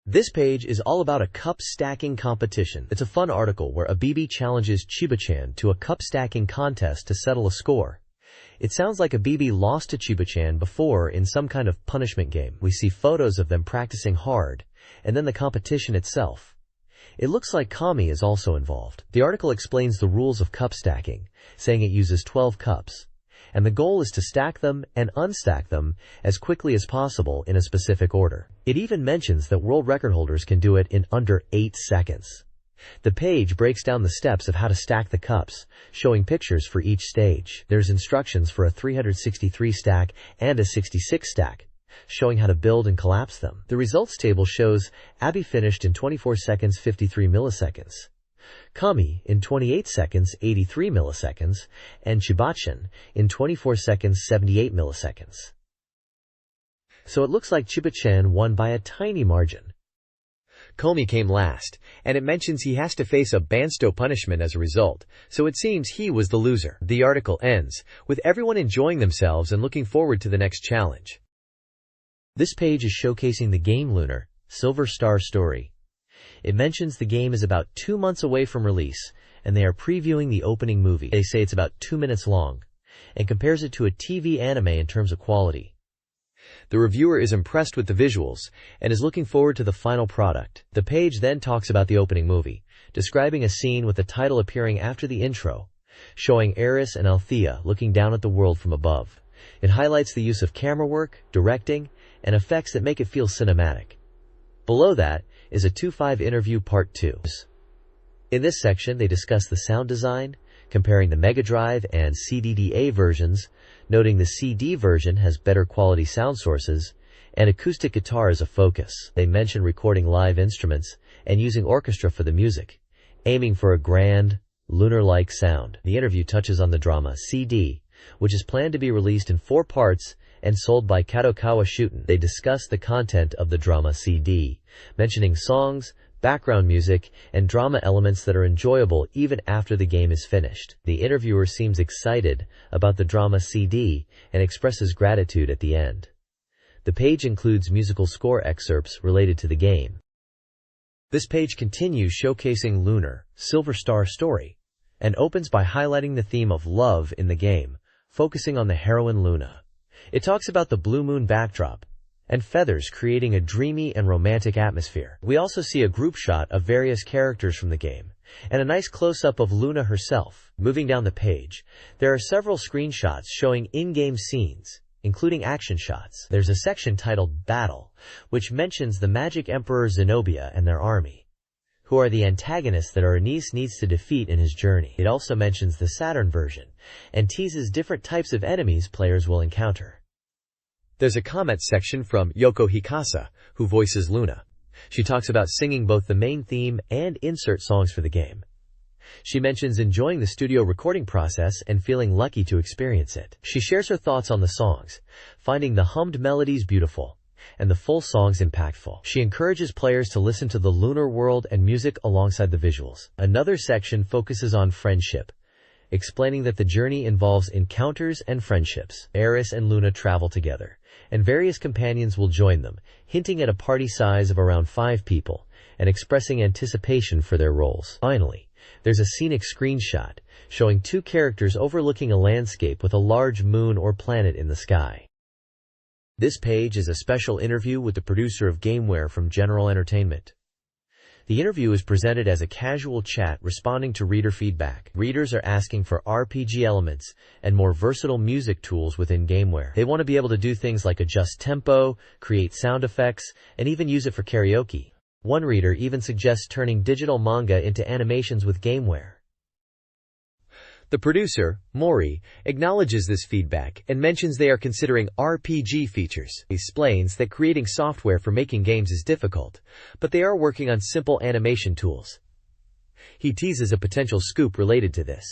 Speaker 1: This page is all about a cup stacking competition. It's a fun article where a BB challenges Chiba-chan to a cup stacking contest to settle a score. It sounds like a BB lost to Chiba-chan before in some kind of punishment game. We see photos of them practicing hard, and then the competition itself. It looks like Kami is also involved. The article explains the rules of cup stacking, saying it uses 12 cups, and the goal is to stack them and unstack them as quickly as possible in a specific order. It even mentions that world record holders can do it in under 8 seconds. The page breaks down the steps of how to stack the cups, showing pictures for each stage. There's instructions for a 363 stack and a 66 stack, showing how to build and collapse them. The results table shows Abby finished in 24 seconds 53 milliseconds, Kami in 28 seconds 83 milliseconds, and Chiba-chan in 24 seconds 78 milliseconds. So it looks like Chiba-chan won by a tiny margin.
Speaker 2: Komi came last, and it mentions he has to face a bansto punishment as a result, so it seems he was the loser. The article ends with everyone enjoying themselves and looking forward to the next challenge.
Speaker 1: This page is showcasing the game Lunar, Silver Star Story. It mentions the game is about 2 months away from release, and they are previewing the opening movie. They say it's about 2 minutes long, and compares it to a TV anime in terms of quality.
Speaker 2: The reviewer is impressed with the visuals, and is looking forward to the final product.
Speaker 1: The page then talks about the opening movie, describing a scene with the title appearing after the intro, showing Eris and Althea looking down at the world from above. It highlights the use of camera work, directing, and effects that make it feel cinematic. Below that is a 2.5 interview part 2. In this section they discuss the sound design, comparing the Mega Drive and CDDA versions, noting the CD version has better quality sound sources, and acoustic guitar is a focus. They mention recording live instruments and using orchestra for the music, aiming for a grand, lunar-like sound. The interview touches on the drama CD, which is planned to be released in 4 parts and sold by Kadokawa Shoten. They discuss the content of the drama CD, mentioning songs, background music, and drama elements that are enjoyable even after the game is finished. The interviewer seems excited about the drama CD and expresses gratitude at the end. The page includes musical score excerpts related to the game. This page continues showcasing Lunar, Silver Star Story, and opens by highlighting the theme of love in the game, focusing on the heroine Luna. It talks about the blue moon backdrop and feathers creating a dreamy and romantic atmosphere. We also see a group shot of various characters from the game, and a nice close-up of Luna herself. Moving down the page, there are several screenshots showing in-game scenes, including action shots. There's a section titled Battle, which mentions the Magic Emperor Zenobia and their army, who are the antagonists that Anis needs to defeat in his journey. It also mentions the Saturn version, and teases different types of enemies players will encounter.
Speaker 2: There's a comment section from Yoko Hikasa, who voices Luna. She talks about singing both the main theme and insert songs for the game. She mentions enjoying the studio recording process and feeling lucky to experience it. She shares her thoughts on the songs, finding the hummed melodies beautiful and the full songs impactful. She encourages players to listen to the lunar world and music alongside the visuals. Another section focuses on friendship, explaining that the journey involves encounters and friendships. Eris and Luna travel together, and various companions will join them, hinting at a party size of around 5 people, and expressing anticipation for their roles. Finally, there's a scenic screenshot showing 2 characters overlooking a landscape with a large moon or planet in the sky. This page is a special interview with the producer of GameWare from General Entertainment. The interview is presented as a casual chat responding to reader feedback. Readers are asking for RPG elements and more versatile music tools within GameWare. They want to be able to do things like adjust tempo, create sound effects, and even use it for karaoke. One reader even suggests turning digital manga into animations with GameWare. The producer, Mori, acknowledges this feedback and mentions they are considering RPG features. He explains that creating software for making games is difficult, but they are working on simple animation tools. He teases a potential scoop related to this.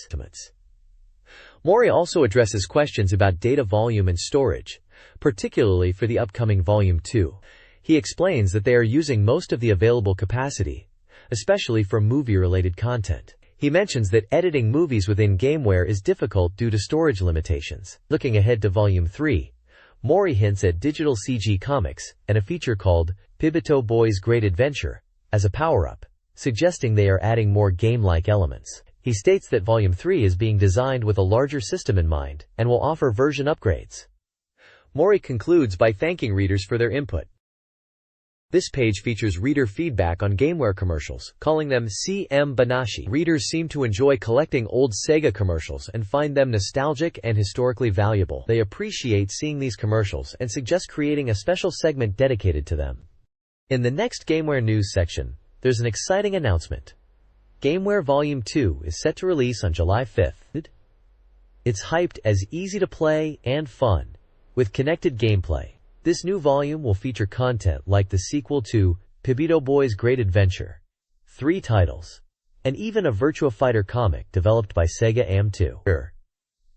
Speaker 2: Mori also addresses questions about data volume and storage, particularly for the upcoming Volume 2. He explains that they are using most of the available capacity, especially for movie-related content. He mentions that editing movies within GameWare is difficult due to storage limitations. Looking ahead to Volume 3, Mori hints at digital CG comics and a feature called
Speaker 1: Pibito Boy's Great Adventure as a power-up, suggesting they are adding more game-like elements. He states that Volume 3 is being designed with a larger system in mind and will offer version upgrades. Mori concludes by thanking readers for their input. This page features reader feedback on GameWare commercials, calling them CM Banashi. Readers seem to enjoy collecting old Sega commercials and find them nostalgic and historically valuable. They appreciate seeing these commercials and suggest creating a special segment dedicated to them. In the next GameWare news section, there's an exciting announcement. GameWare Volume 2 is set to release on July 5th. It's hyped as easy to play and fun, with connected gameplay. This new volume will feature content like the sequel to Pibito Boy's Great Adventure, 3 titles, and even a Virtua Fighter comic developed by Sega AM2.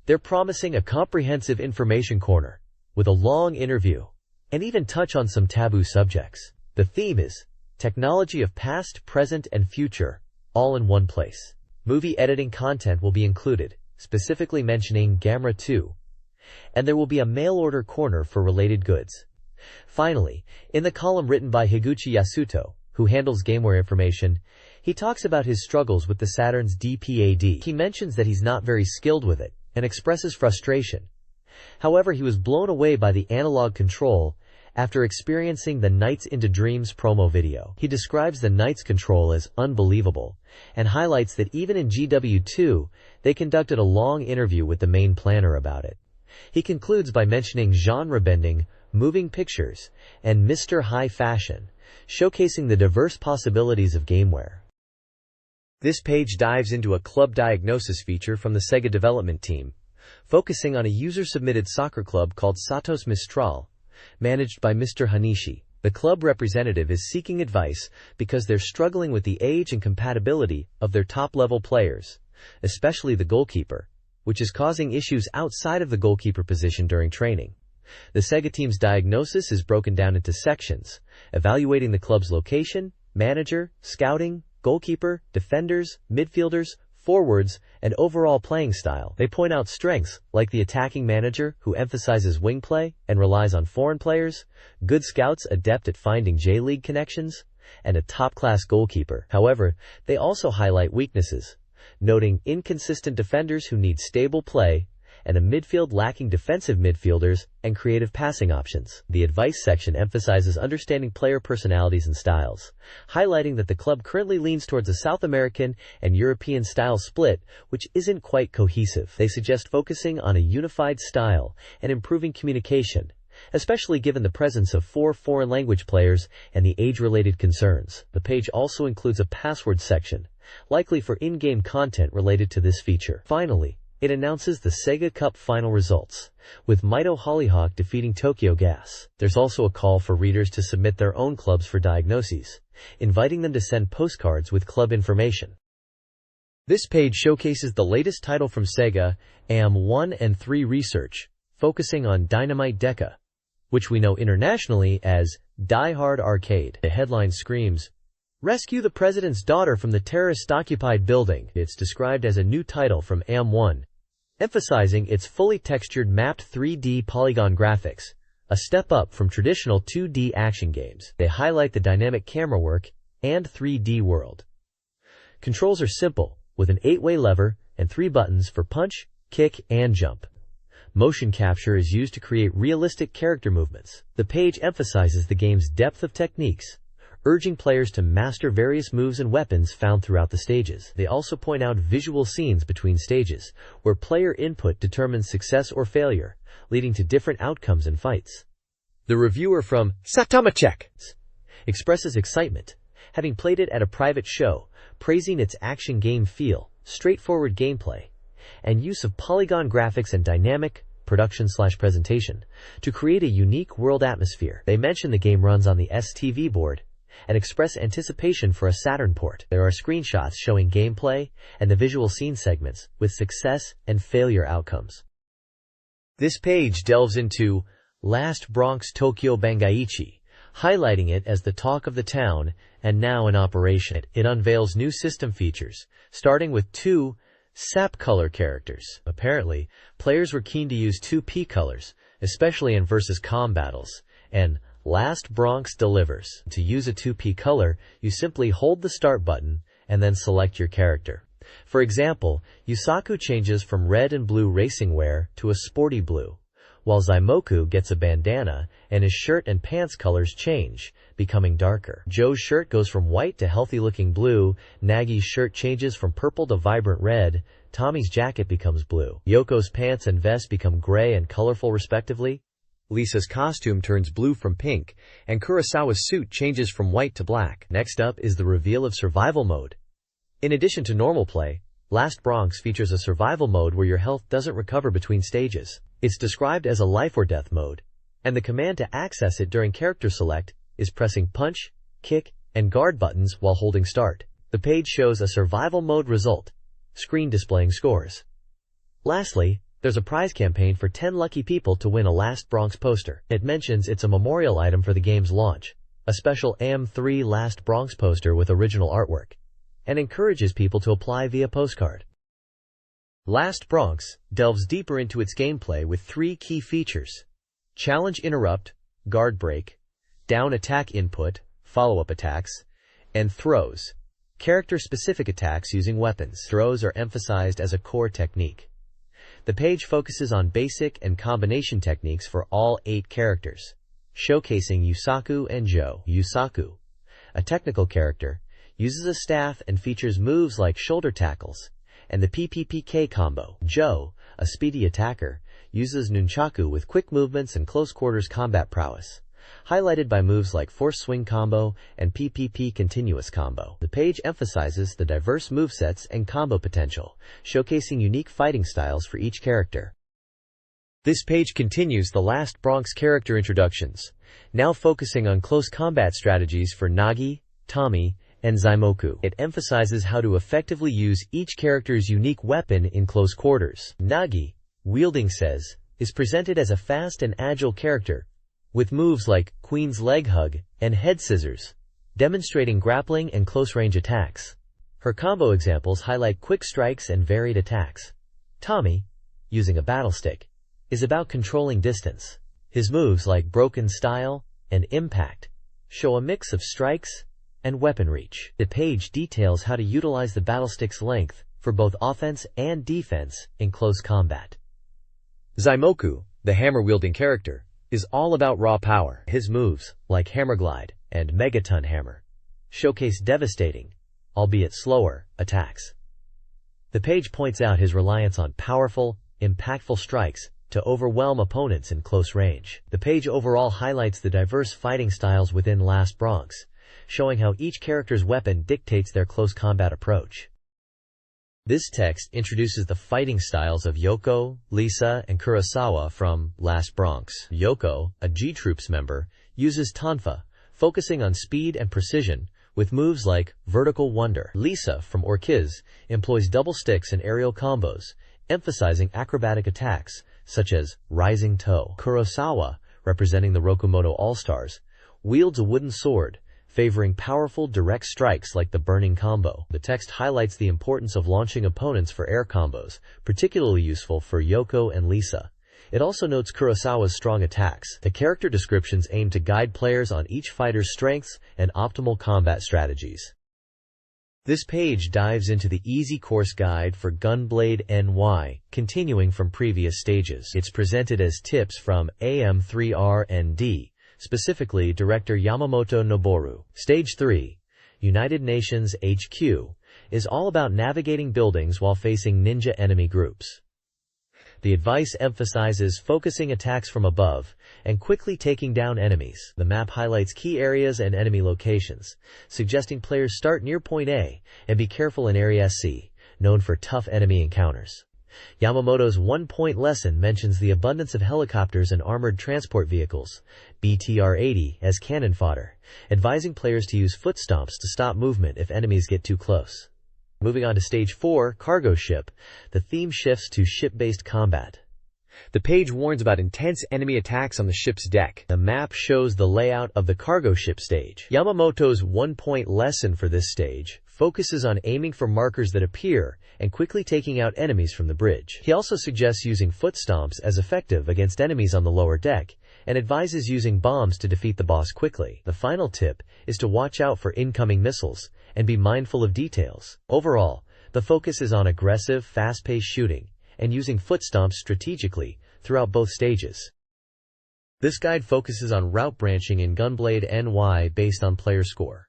Speaker 1: They're promising a comprehensive information corner, with a long interview, and even touch on some taboo subjects. The theme is technology of past, present, and future, all in one place. Movie editing content will be included, specifically mentioning Gamera 2, and there will be a mail-order corner for related goods. Finally, in the column written by Higuchi Yasuto, who handles GameWare information, he talks about his struggles with the Saturn's D-pad. He mentions that he's not very skilled with it, and expresses frustration. However, he was blown away by the analog control after experiencing the Nights into Dreams promo video. He describes the Nights control as unbelievable, and highlights that even in GW2, they conducted a long interview with the main planner about it. He concludes by mentioning genre bending, moving pictures, and Mr. High Fashion, showcasing the diverse possibilities of GameWare. This page dives into a club diagnosis feature from the Sega development team, focusing on a user-submitted soccer club called Satos Mistral, managed by Mr. Hanishi. The club representative is seeking advice because they're struggling with the age and compatibility of their top-level players, especially the goalkeeper, which is causing issues outside of the goalkeeper position during training. The Sega team's diagnosis is broken down into sections, evaluating the club's location, manager, scouting, goalkeeper, defenders, midfielders, forwards, and overall playing style. They point out strengths, like the attacking manager, who emphasizes wing play and relies on foreign players, good scouts adept at finding J-League connections, and a top-class goalkeeper. However, they also highlight weaknesses, noting inconsistent defenders who need stable play, and a midfield lacking defensive midfielders and creative passing options. The advice section emphasizes understanding player personalities and styles, highlighting that the club currently leans towards a South American and European style split, which isn't quite cohesive. They suggest focusing on a unified style and improving communication, especially given the presence of 4 foreign language players and the age-related concerns. The page also includes a password section, likely for in-game content related to this feature. Finally, it announces the Sega Cup final results, with Mito Hollyhock defeating Tokyo Gas. There's also a call for readers to submit their own clubs for diagnoses, inviting them to send postcards with club information. This page showcases the latest title from Sega, AM1 and 3 Research, focusing on Dynamite Deca, which we know internationally as Die Hard Arcade. The headline screams, "Rescue the President's Daughter from the Terrorist-Occupied Building." It's described as a new title from AM1, emphasizing its fully textured mapped 3D polygon graphics, a step up from traditional 2D action games. They highlight the dynamic camera work and 3D world. Controls are simple, with an 8-way lever and 3 buttons for punch, kick, and jump. Motion capture is used to create realistic character movements. The page emphasizes the game's depth of techniques, urging players to master various moves and weapons found throughout the stages. They also point out visual scenes between stages, where player input determines success or failure, leading to different outcomes in fights. The reviewer from Satamachek expresses excitement, having played it at a private show, praising its action game feel, straightforward gameplay, and use of polygon graphics and dynamic production/presentation to create a unique world atmosphere. They mention the game runs on the STV board and express anticipation for a Saturn port. There are screenshots showing gameplay and the visual scene segments with success and failure outcomes. This page delves into Last Bronx Tokyo Bangaichi, highlighting it as the talk of the town and now in operation. It unveils new system features, starting with 2 SAP color characters. Apparently, players were keen to use 2 P colors, especially in versus com battles, and Last Bronx delivers. To use a 2P color, you simply hold the start button and then select your character. For example, Yusaku changes from red and blue racing wear to a sporty blue, while Zaimoku gets a bandana and his shirt and pants colors change, becoming darker. Joe's shirt goes from white to healthy-looking blue, Nagi's shirt changes from purple to vibrant red, Tommy's jacket becomes blue. Yoko's pants and vest become gray and colorful respectively.
Speaker 2: Lisa's costume turns blue from pink, and Kurosawa's suit changes from white to black.
Speaker 1: Next up is the reveal of Survival Mode. In addition to normal play, Last Bronx features a survival mode where your health doesn't recover between stages. It's described as a life or death mode, and the command to access it during character select is pressing punch, kick, and guard buttons while holding start. The page shows a survival mode result, screen displaying scores. Lastly, there's a prize campaign for 10 lucky people to win a Last Bronx poster. It mentions it's a memorial item for the game's launch, a special AM3 Last Bronx poster with original artwork, and encourages people to apply via postcard. Last Bronx delves deeper into its gameplay with 3 key features: challenge interrupt, guard break, down attack input, follow-up attacks, and throws, character-specific attacks using weapons. Throws are emphasized as a core technique. The page focuses on basic and combination techniques for all 8 characters, showcasing Yusaku and Joe. Yusaku, a technical character, uses a staff and features moves like shoulder tackles and the PPPK combo. Joe, a speedy attacker, uses nunchaku with quick movements and close quarters combat prowess, highlighted by moves like force swing combo and PPP continuous combo. The page emphasizes the diverse movesets and combo potential, showcasing unique fighting styles for each character. This page continues the Last Bronx character introductions, now focusing on close combat strategies for Nagi, Tommy, and Zaimoku. It emphasizes how to effectively use each character's unique weapon in close quarters. Nagi, wielding Says, is presented as a fast and agile character, with moves like Queen's Leg Hug and Head Scissors, demonstrating grappling and close-range attacks. Her combo examples highlight quick strikes and varied attacks. Tommy, using a battle stick, is about controlling distance. His moves like Broken Style and Impact show a mix of strikes and weapon reach. The page details how to utilize the battle stick's length for both offense and defense in close combat.
Speaker 2: Zaimoku, the hammer-wielding character, is all about raw power.
Speaker 1: His moves, like Hammer Glide and Megaton Hammer, showcase devastating, albeit slower, attacks. The page points out his reliance on powerful, impactful strikes to overwhelm opponents in close range. The page overall highlights the diverse fighting styles within Last Bronx, showing how each character's weapon dictates their close combat approach. This text introduces the fighting styles of Yoko, Lisa, and Kurosawa from Last Bronx. Yoko, a G-Troops member, uses Tonfa, focusing on speed and precision, with moves like Vertical Wonder. Lisa, from Orkiz, employs double sticks and aerial combos, emphasizing acrobatic attacks, such as Rising Toe. Kurosawa, representing the Rokumoto All-Stars, wields a wooden sword, favoring powerful direct strikes like the Burning Combo. The text highlights the importance of launching opponents for air combos, particularly useful for Yoko and Lisa. It also notes Kurosawa's strong attacks. The character descriptions aim to guide players on each fighter's strengths and optimal combat strategies. This page dives into the easy course guide for Gunblade NY, continuing from previous stages. It's presented as tips from AM3R&D, specifically director Yamamoto Noboru. Stage 3, United Nations HQ, is all about navigating buildings while facing ninja enemy groups. The advice emphasizes focusing attacks from above and quickly taking down enemies. The map highlights key areas and enemy locations, suggesting players start near Point A and be careful in Area C, known for tough enemy encounters. Yamamoto's one-point lesson mentions the abundance of helicopters and armored transport vehicles, BTR-80, as cannon fodder, advising players to use foot stomps to stop movement if enemies get too close. Moving on to Stage 4, Cargo Ship, the theme shifts to ship-based combat.
Speaker 2: The page warns about intense enemy attacks on the ship's deck.
Speaker 1: The map shows the layout of the cargo ship stage. Yamamoto's one-point lesson for this stage focuses on aiming for markers that appear and quickly taking out enemies from the bridge. He also suggests using foot stomps as effective against enemies on the lower deck, and advises using bombs to defeat the boss quickly. The final tip is to watch out for incoming missiles and be mindful of details. Overall, the focus is on aggressive, fast-paced shooting and using foot stomps strategically throughout both stages. This guide focuses on route branching in Gunblade NY based on player score.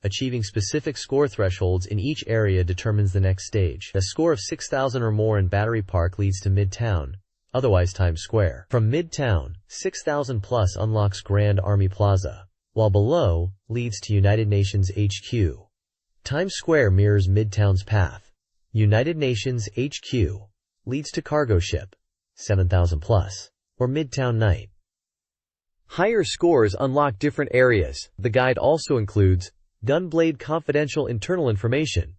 Speaker 1: Achieving specific score thresholds in each area determines the next stage. A score of 6,000 or more in Battery Park leads to Midtown, otherwise Times Square. From Midtown, 6,000 plus unlocks Grand Army Plaza, while below leads to United Nations HQ. Times Square mirrors Midtown's path. United Nations HQ leads to Cargo Ship, 7,000 plus, or Midtown Night. Higher scores unlock different areas. The guide also includes Gunblade Confidential Internal Information,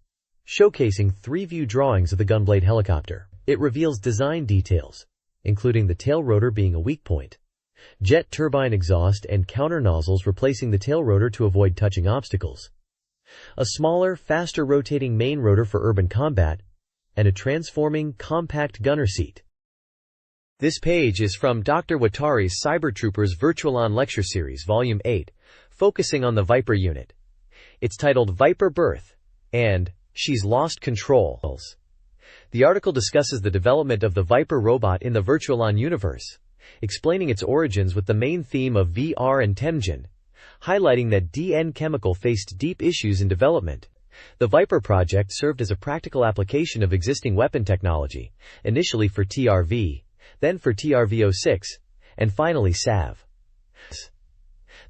Speaker 1: showcasing 3-view drawings of the Gunblade helicopter. It reveals design details, including the tail rotor being a weak point, jet turbine exhaust and counter nozzles replacing the tail rotor to avoid touching obstacles, a smaller, faster rotating main rotor for urban combat, and a transforming, compact gunner seat. This page is from Dr. Watari's Cybertroopers Virtual-On Lecture Series, Volume 8, focusing on the Viper unit. It's titled Viper Birth and She's Lost Control. The article discusses the development of the Viper robot in the Virtual-On universe, explaining its origins with the main theme of VR and Tengen, highlighting that DN Chemical faced deep issues in development. The Viper project served as a practical application of existing weapon technology, initially for TRV, then for TRV-06, and finally SAV.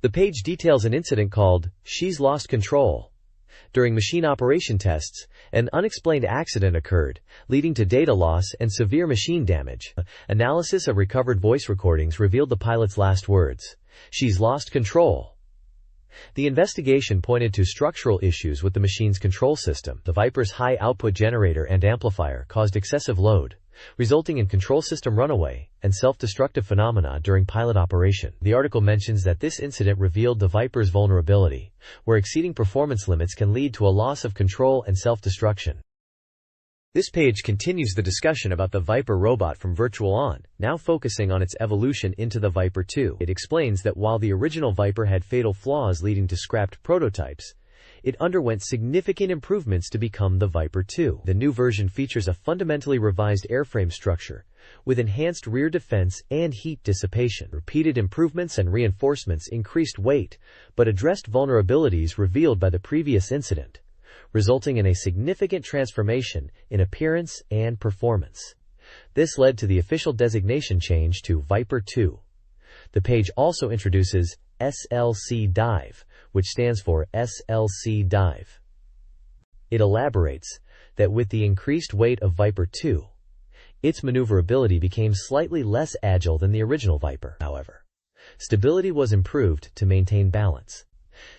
Speaker 1: The page details an incident called She's Lost Control. During machine operation tests, an unexplained accident occurred, leading to data loss and severe machine damage. Analysis of recovered voice recordings revealed the pilot's last words, "She's lost control." The investigation pointed to structural issues with the machine's control system. The Viper's high output generator and amplifier caused excessive load, resulting in control system runaway and self-destructive phenomena during pilot operation. The article mentions that this incident revealed the Viper's vulnerability, where exceeding performance limits can lead to a loss of control and self-destruction. This page continues the discussion about the Viper robot from Virtual-On, now focusing on its evolution into the Viper 2. It explains that while the original Viper had fatal flaws leading to scrapped prototypes, it underwent significant improvements to become the Viper 2. The new version features a fundamentally revised airframe structure, with enhanced rear defense and heat dissipation. Repeated improvements and reinforcements increased weight, but addressed vulnerabilities revealed by the previous incident, resulting in a significant transformation in appearance and performance. This led to the official designation change to Viper 2. The page also introduces SLC Dive, which stands for SLC Dive. It elaborates that with the increased weight of Viper 2, its maneuverability became slightly less agile than the original Viper. However, stability was improved to maintain balance.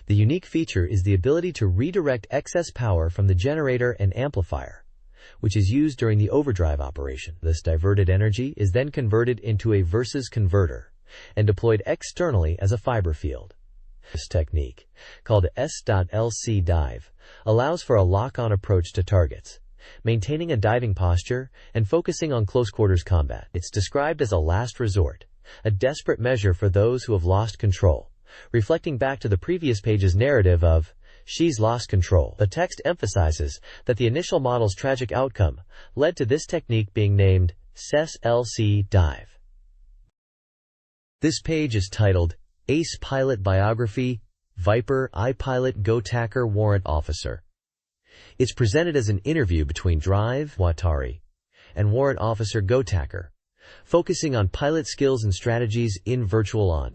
Speaker 1: The unique feature is the ability to redirect excess power from the generator and amplifier, which is used during the overdrive operation. This diverted energy is then converted into a versus converter and deployed externally as a fiber field. This technique, called S.LC dive, allows for a lock-on approach to targets, maintaining a diving posture and focusing on close-quarters combat. It's described as a last resort, a desperate measure for those who have lost control, reflecting back to the previous page's narrative of She's Lost Control. The text emphasizes that the initial model's tragic outcome led to this technique being named SLC dive. This page is titled Ace Pilot Biography, Viper iPilot Go-Tacker Warrant Officer. It's presented as an interview between Drive Watari and Warrant Officer Go-Tacker, focusing on pilot skills and strategies in Virtual-On.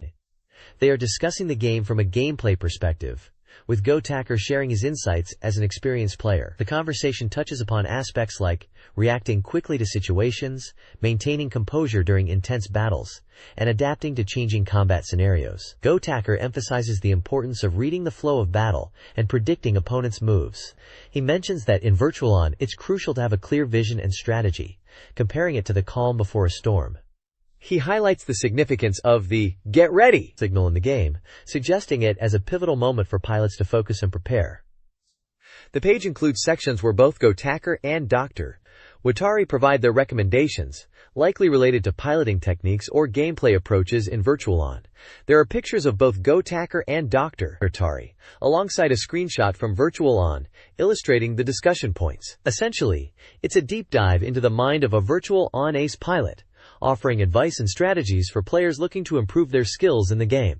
Speaker 1: They are discussing the game from a gameplay perspective, with Go-Tacker sharing his insights as an experienced player. The conversation touches upon aspects like reacting quickly to situations, maintaining composure during intense battles, and adapting to changing combat scenarios. Go-Tacker emphasizes the importance of reading the flow of battle and predicting opponents' moves. He mentions that in Virtual-On, it's crucial to have a clear vision and strategy, comparing it to the calm before a storm. He highlights the significance of the "get ready" signal in the game, suggesting it as a pivotal moment for pilots to focus and prepare.
Speaker 2: The page includes sections where both Gotaker and Dr. Watari provide their recommendations, likely related to piloting techniques or gameplay approaches in Virtual On. There are pictures of both Gotaker and Dr. Watari, alongside a screenshot from Virtual On, illustrating the discussion points. Essentially, it's a deep dive into the mind of a Virtual On ace pilot, offering advice and strategies for players looking to improve their skills in the game.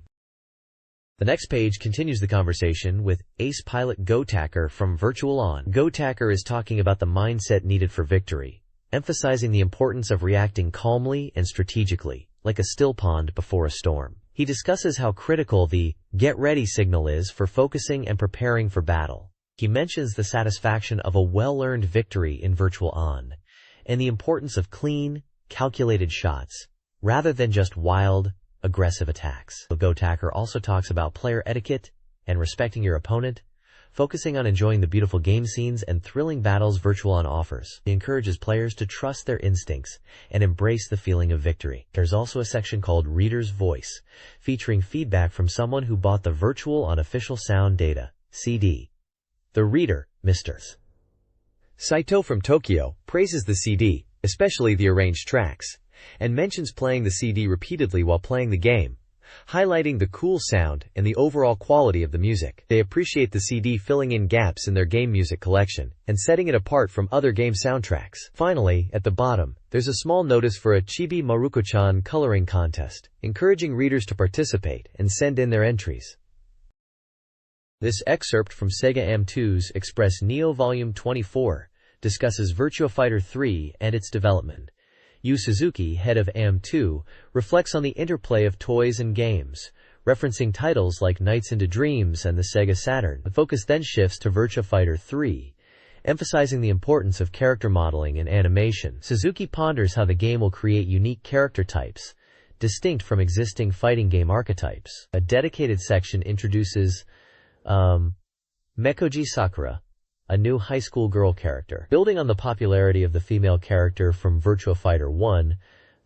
Speaker 2: The next page continues the conversation with ace pilot Gotaker from Virtual On. Gotaker is talking about the mindset needed for victory, emphasizing the importance of reacting calmly and strategically, like a still pond before a storm. He discusses how critical the get ready signal is for focusing and preparing for battle. He mentions the satisfaction of a well-earned victory in Virtual On, and the importance of clean, calculated shots, rather than just wild, aggressive attacks. Gotaker also talks about player etiquette and respecting your opponent, focusing on enjoying the beautiful game scenes and thrilling battles Virtual On offers. He encourages players to trust their instincts and embrace the feeling of victory. There's also a section called Reader's Voice, featuring feedback from someone who bought the Virtual On official sound data, CD. The reader, Mr. Saito from Tokyo, praises the CD, especially the arranged tracks, and mentions playing the CD repeatedly while playing the game, highlighting the cool sound and the overall quality of the music. They appreciate the CD filling in gaps in their game music collection and setting it apart from other game soundtracks. Finally, at the bottom, there's a small notice for a Chibi Maruko-chan coloring contest, encouraging readers to participate and send in their entries. This excerpt from SEGA AM2's Express Neo Volume 24 discusses Virtua Fighter 3 and its development. Yu Suzuki, head of AM2, reflects on the interplay of toys and games, referencing titles like Nights into Dreams and the SEGA Saturn. The focus then shifts to Virtua Fighter 3, emphasizing the importance of character modeling and animation. Suzuki ponders how the game will create unique character types, distinct from existing fighting game archetypes. A dedicated section introduces Mekoji Sakura, a new high school girl character. Building on the popularity of the female character from Virtua Fighter 1,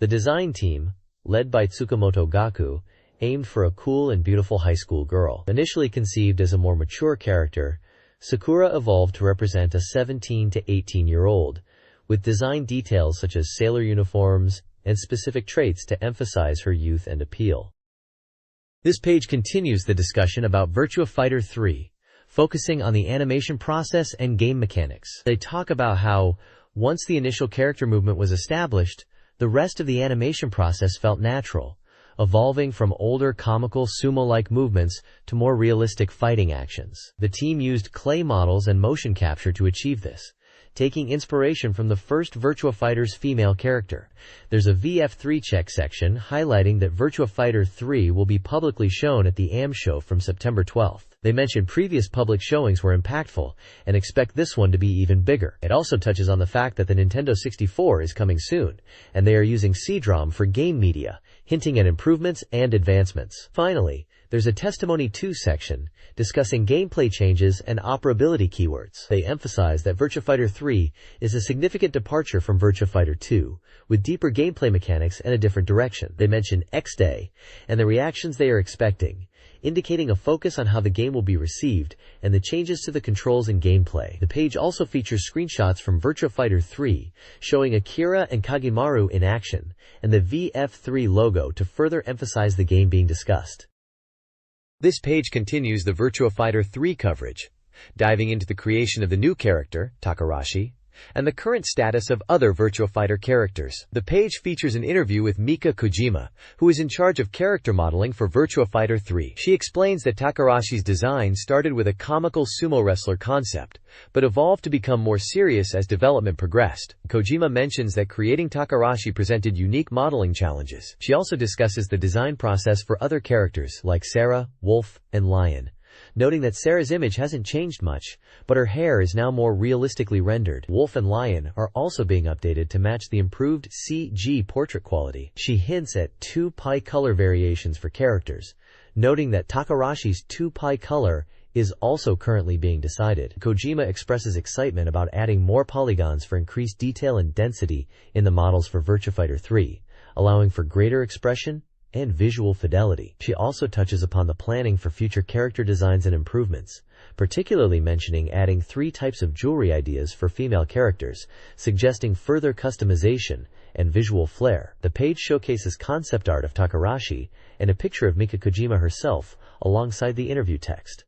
Speaker 2: the design team, led by Tsukamoto Gaku, aimed for a cool and beautiful high school girl. Initially conceived as a more mature character, Sakura evolved to represent a 17 to 18-year-old, with design details such as sailor uniforms and specific traits to emphasize her youth and appeal. This page continues the discussion about Virtua Fighter 3, focusing on the animation process and game mechanics. They talk about how, once the initial character movement was established, the rest of the animation process felt natural, evolving from older comical sumo-like movements to more realistic fighting actions. The team used clay models and motion capture to achieve this, taking inspiration from the first Virtua Fighter's female character. There's a VF3 check section highlighting that Virtua Fighter 3 will be publicly shown at the AM show from September 12th. They mention previous public showings were impactful and expect this one to be even bigger. It also touches on the fact that the Nintendo 64 is coming soon, and they are using CD-ROM for game media, hinting at improvements and advancements. Finally, there's a Testimony 2 section discussing gameplay changes and operability keywords. They emphasize that Virtua Fighter 3 is a significant departure from Virtua Fighter 2, with deeper gameplay mechanics and a different direction. They mention X-Day and the reactions they are expecting, indicating a focus on how the game will be received and the changes to the controls and gameplay. The page also features screenshots from Virtua Fighter 3, showing Akira and Kagemaru in action, and the VF3 logo to further emphasize the game being discussed. This page continues the Virtua Fighter 3 coverage, diving into the creation of the new character, Takarashi, and the current status of other Virtua Fighter characters. The page features an interview with Mika Kojima, who is in charge of character modeling for Virtua Fighter 3. She explains that Takarashi's design started with a comical sumo wrestler concept, but evolved to become more serious as development progressed. Kojima mentions that creating Takarashi presented unique modeling challenges. She also discusses the design process for other characters like Sarah, Wolf, and Lion, noting that Sarah's image hasn't changed much, but her hair is now more realistically rendered. Wolf and Lion are also being updated to match the improved CG portrait quality. She hints at 2-pie color variations for characters, noting that Takarashi's 2-pie color is also currently being decided. Kojima expresses excitement about adding more polygons for increased detail and density in the models for Virtua Fighter 3, allowing for greater expression
Speaker 1: and visual fidelity. She also touches upon the planning for future character designs and improvements, particularly mentioning adding 3 types of jewelry ideas for female characters, suggesting further customization and visual flair. The page showcases concept art of Takarashi and a picture of Mika Kojima herself, alongside the interview text.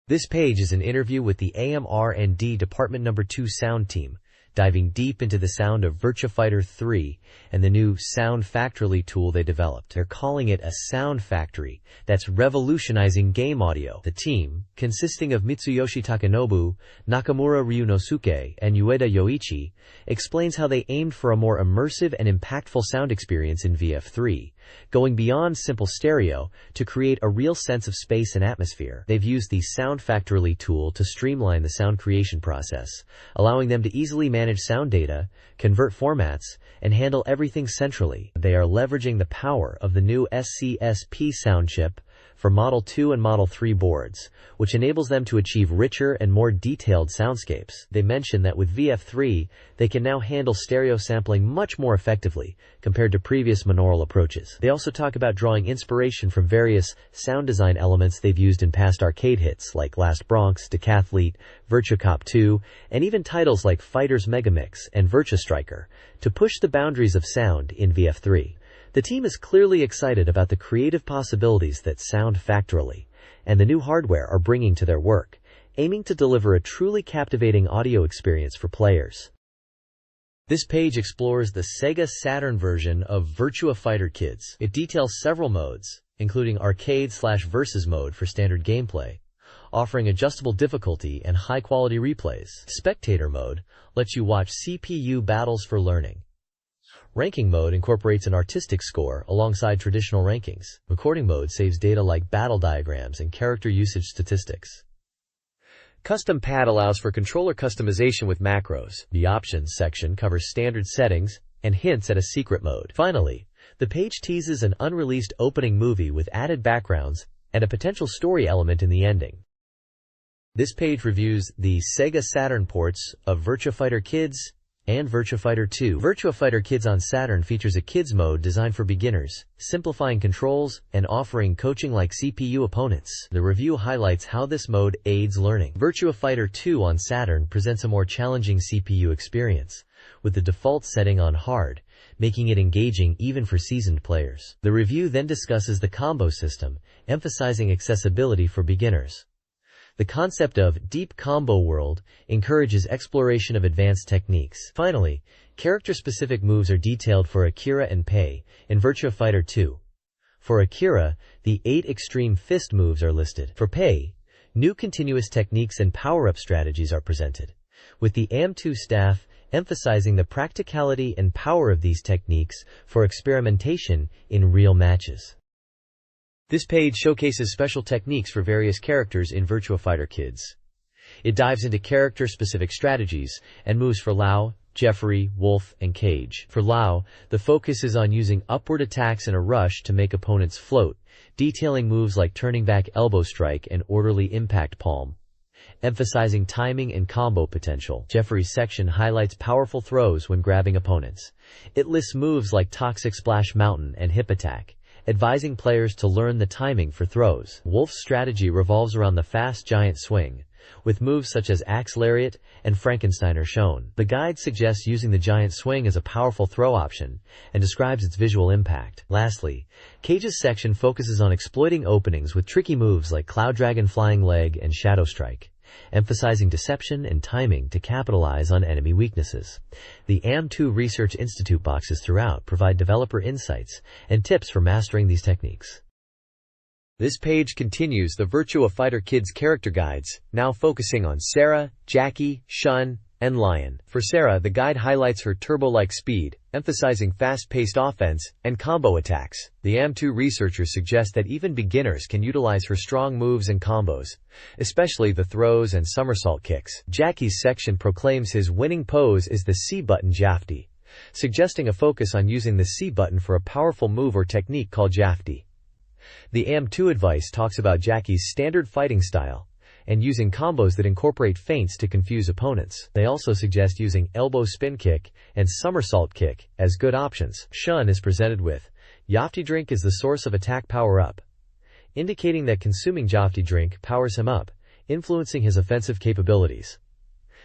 Speaker 1: This page is an interview with the AMR&D Department No. 2 sound team, diving deep into the sound of Virtua Fighter 3 and the new Sound Factory tool they developed. They're calling it a sound factory that's revolutionizing game audio. The team, consisting of Mitsuyoshi Takanobu, Nakamura Ryunosuke, and Ueda Yoichi, explains how they aimed for a more immersive and impactful sound experience in VF3, going beyond simple stereo to create a real sense of space and atmosphere. They've used the Sound Factory tool to streamline the sound creation process, allowing them to easily manage sound data, convert formats, and handle everything centrally. They are leveraging the power of the new SCSP sound chip for Model 2 and Model 3 boards, which enables them to achieve richer and more detailed soundscapes. They mention that with VF3, they can now handle stereo sampling much more effectively compared to previous monaural approaches. They also talk about drawing inspiration from various sound design elements they've used in past arcade hits like Last Bronx, Decathlete, Virtua Cop 2, and even titles like Fighters Megamix and Virtua Striker to push the boundaries of sound in VF3. The team is clearly excited about the creative possibilities that Sound Factory and the new hardware are bringing to their work, aiming to deliver a truly captivating audio experience for players. This page explores the SEGA Saturn version of Virtua Fighter Kids. It details several modes, including arcade/versus mode for standard gameplay, offering adjustable difficulty and high-quality replays. Spectator mode lets you watch CPU battles for learning. Ranking mode incorporates an artistic score alongside traditional rankings. Recording mode saves data like battle diagrams and character usage statistics. Custom pad allows for controller customization with macros. The options section covers standard settings and hints at a secret mode. Finally, the page teases an unreleased opening movie with added backgrounds and a potential story element in the ending. This page reviews the SEGA Saturn ports of Virtua Fighter Kids and Virtua Fighter 2. Virtua Fighter Kids on Saturn features a kids mode designed for beginners, simplifying controls and offering coaching-like CPU opponents. The review highlights how this mode aids learning. Virtua Fighter 2 on Saturn presents a more challenging CPU experience, with the default setting on hard, making it engaging even for seasoned players. The review then discusses the combo system, emphasizing accessibility for beginners. The concept of Deep Combo World encourages exploration of advanced techniques. Finally, character-specific moves are detailed for Akira and Pei in Virtua Fighter 2. For Akira, the 8 extreme fist moves are listed. For Pei, new continuous techniques and power-up strategies are presented, with the AM2 staff emphasizing the practicality and power of these techniques for experimentation in real matches. This page showcases special techniques for various characters in Virtua Fighter Kids. It dives into character-specific strategies and moves for Lau, Jeffrey, Wolf, and Cage. For Lau, the focus is on using upward attacks in a rush to make opponents float, detailing moves like turning back elbow strike and orderly impact palm, emphasizing timing and combo potential. Jeffrey's section highlights powerful throws when grabbing opponents. It lists moves like Toxic Splash Mountain and Hip Attack, advising players to learn the timing for throws. Wolf's strategy revolves around the fast giant swing, with moves such as Axe Lariat and Frankensteiner shown. The guide suggests using the giant swing as a powerful throw option and describes its visual impact. Lastly, Cage's section focuses on exploiting openings with tricky moves like Cloud Dragon Flying Leg and Shadow Strike, emphasizing deception and timing to capitalize on enemy weaknesses. The AM2 Research Institute boxes throughout provide developer insights and tips for mastering these techniques. This page continues the Virtua Fighter Kids character guides, now focusing on Sarah, Jackie, Shun, and Lion. For Sarah, the guide highlights her turbo-like speed, emphasizing fast-paced offense and combo attacks. The AM2 researchers suggest that even beginners can utilize her strong moves and combos, especially the throws and somersault kicks. Jackie's section proclaims his winning pose is the C button Jafti, suggesting a focus on using the C button for a powerful move or technique called Jafti. The AM2 advice talks about Jackie's standard fighting style and using combos that incorporate feints to confuse opponents. They also suggest using elbow spin kick and somersault kick as good options. Shun is presented with Yafty drink is the source of attack power-up, indicating that consuming Yafty drink powers him up, influencing his offensive capabilities.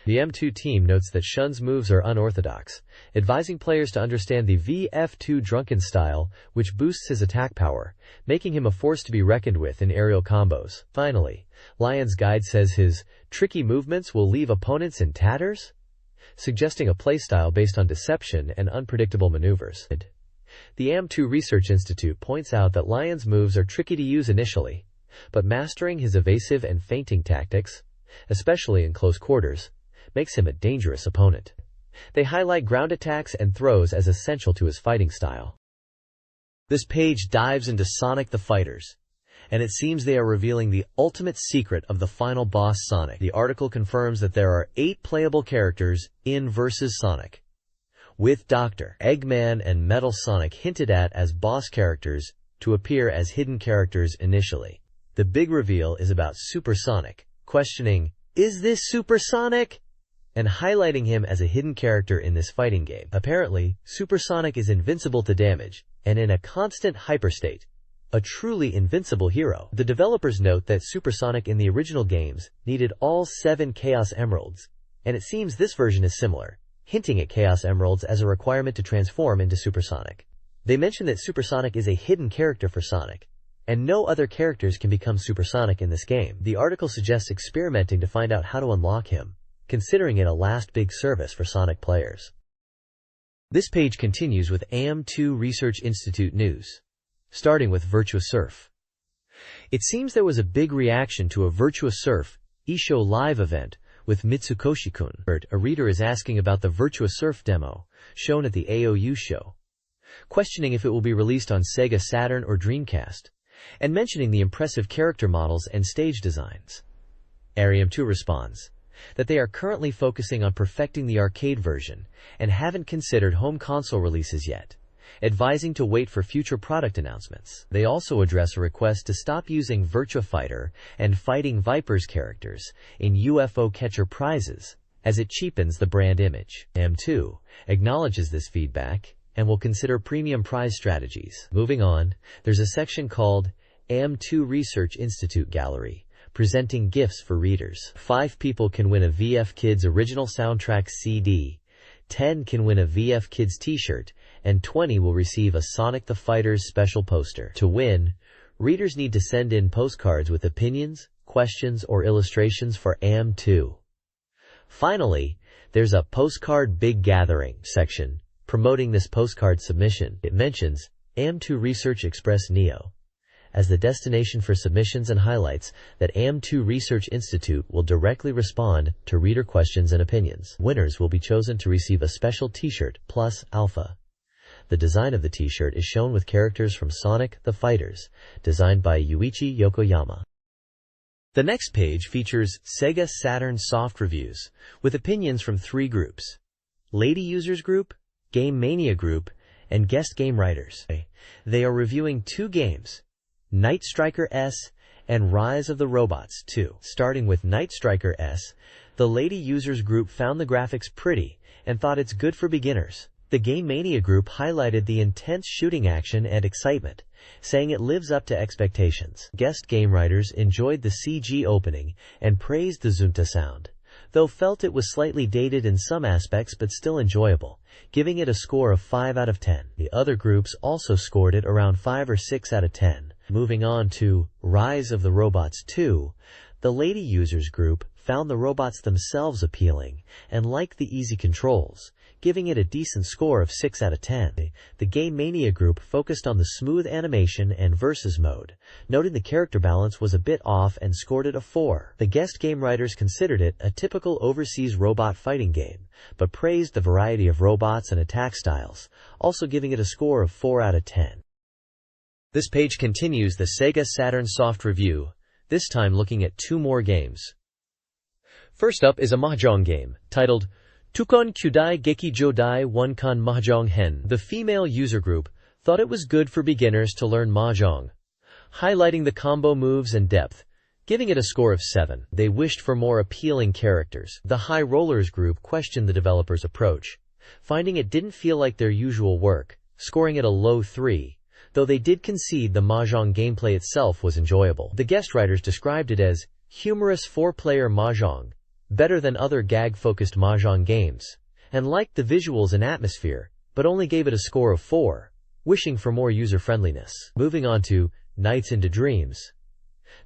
Speaker 1: The M2 team notes that Shun's moves are unorthodox, advising players to understand the VF2 drunken style, which boosts his attack power, making him a force to be reckoned with in aerial combos. Finally, Lion's guide says his tricky movements will leave opponents in tatters, suggesting a playstyle based on deception and unpredictable maneuvers. The AM2 Research Institute points out that Lion's moves are tricky to use initially, but mastering his evasive and feinting tactics, especially in close quarters, makes him a dangerous opponent. They highlight ground attacks and throws as essential to his fighting style. This page dives into Sonic the Fighters, and it seems they are revealing the ultimate secret of the final boss Sonic. The article confirms that there are 8 playable characters in vs. Sonic, with Dr. Eggman and Metal Sonic hinted at as boss characters to appear as hidden characters initially. The big reveal is about Super Sonic, questioning, "Is this Super Sonic?" and highlighting him as a hidden character in this fighting game. Apparently, Super Sonic is invincible to damage, and in a constant hyperstate, a truly invincible hero. The developers note that Super Sonic in the original games needed all 7 Chaos Emeralds, and it seems this version is similar, hinting at Chaos Emeralds as a requirement to transform into Super Sonic. They mention that Super Sonic is a hidden character for Sonic, and no other characters can become Super Sonic in this game. The article suggests experimenting to find out how to unlock him, considering it a last big service for Sonic players. This page continues with AM2 Research Institute news, starting with Virtua Surf. It seems there was a big reaction to a Virtua Surf eShow live event with Mitsukoshi-kun. A reader is asking about the Virtua Surf demo shown at the AOU show, questioning if it will be released on Sega Saturn or Dreamcast, and mentioning the impressive character models and stage designs. AM2 responds that they are currently focusing on perfecting the arcade version and haven't considered home console releases yet, advising to wait for future product announcements. They also address a request to stop using Virtua Fighter and Fighting Vipers characters in UFO catcher prizes, as it cheapens the brand image. AM2 acknowledges this feedback and will consider premium prize strategies. Moving on, there's a section called AM2 Research Institute Gallery, presenting gifts for readers. 5 people can win a VF Kids original soundtrack CD, 10 can win a VF Kids t-shirt, and 20 will receive a Sonic the Fighters special poster. To win, readers need to send in postcards with opinions, questions, or illustrations for AM2. Finally, there's a Postcard Big Gathering section promoting this postcard submission. It mentions AM2 Research Express Neo as the destination for submissions and highlights that AM2 Research Institute will directly respond to reader questions and opinions. Winners will be chosen to receive a special t-shirt plus alpha. The design of the t-shirt is shown with characters from Sonic the Fighters, designed by Yuichi Yokoyama. The next page features SEGA Saturn soft reviews, with opinions from 3 groups: Lady Users Group, Game Mania Group, and Guest Game Writers. They are reviewing 2 games, Night Striker S and Rise of the Robots 2. Starting with Night Striker S, the Lady Users Group found the graphics pretty and thought it's good for beginners. The Game Mania Group highlighted the intense shooting action and excitement, saying it lives up to expectations. Guest Game Writers enjoyed the CG opening and praised the Zunta sound, though felt it was slightly dated in some aspects but still enjoyable, giving it a score of 5 out of 10. The other groups also scored it around 5 or 6 out of 10. Moving on to Rise of the Robots 2, the Lady Users Group found the robots themselves appealing and liked the easy controls, giving it a decent score of 6 out of 10. The Game Mania Group focused on the smooth animation and versus mode, noting the character balance was a bit off and scored it a 4. The Guest Game Writers considered it a typical overseas robot fighting game, but praised the variety of robots and attack styles, also giving it a score of 4 out of 10. This page continues the Sega Saturn soft review, this time looking at 2 more games. First up is a mahjong game, titled Tukon Kyudai Geki Jodai Wonkan Mahjong Hen. The female user group thought it was good for beginners to learn mahjong, highlighting the combo moves and depth, giving it a score of 7. They wished for more appealing characters. The High Rollers group questioned the developer's approach, finding it didn't feel like their usual work, scoring it a low 3, though they did concede the mahjong gameplay itself was enjoyable. The guest writers described it as humorous 4-player mahjong, better than other gag-focused mahjong games, and liked the visuals and atmosphere, but only gave it a score of 4, wishing for more user-friendliness. Moving on to Nights into Dreams.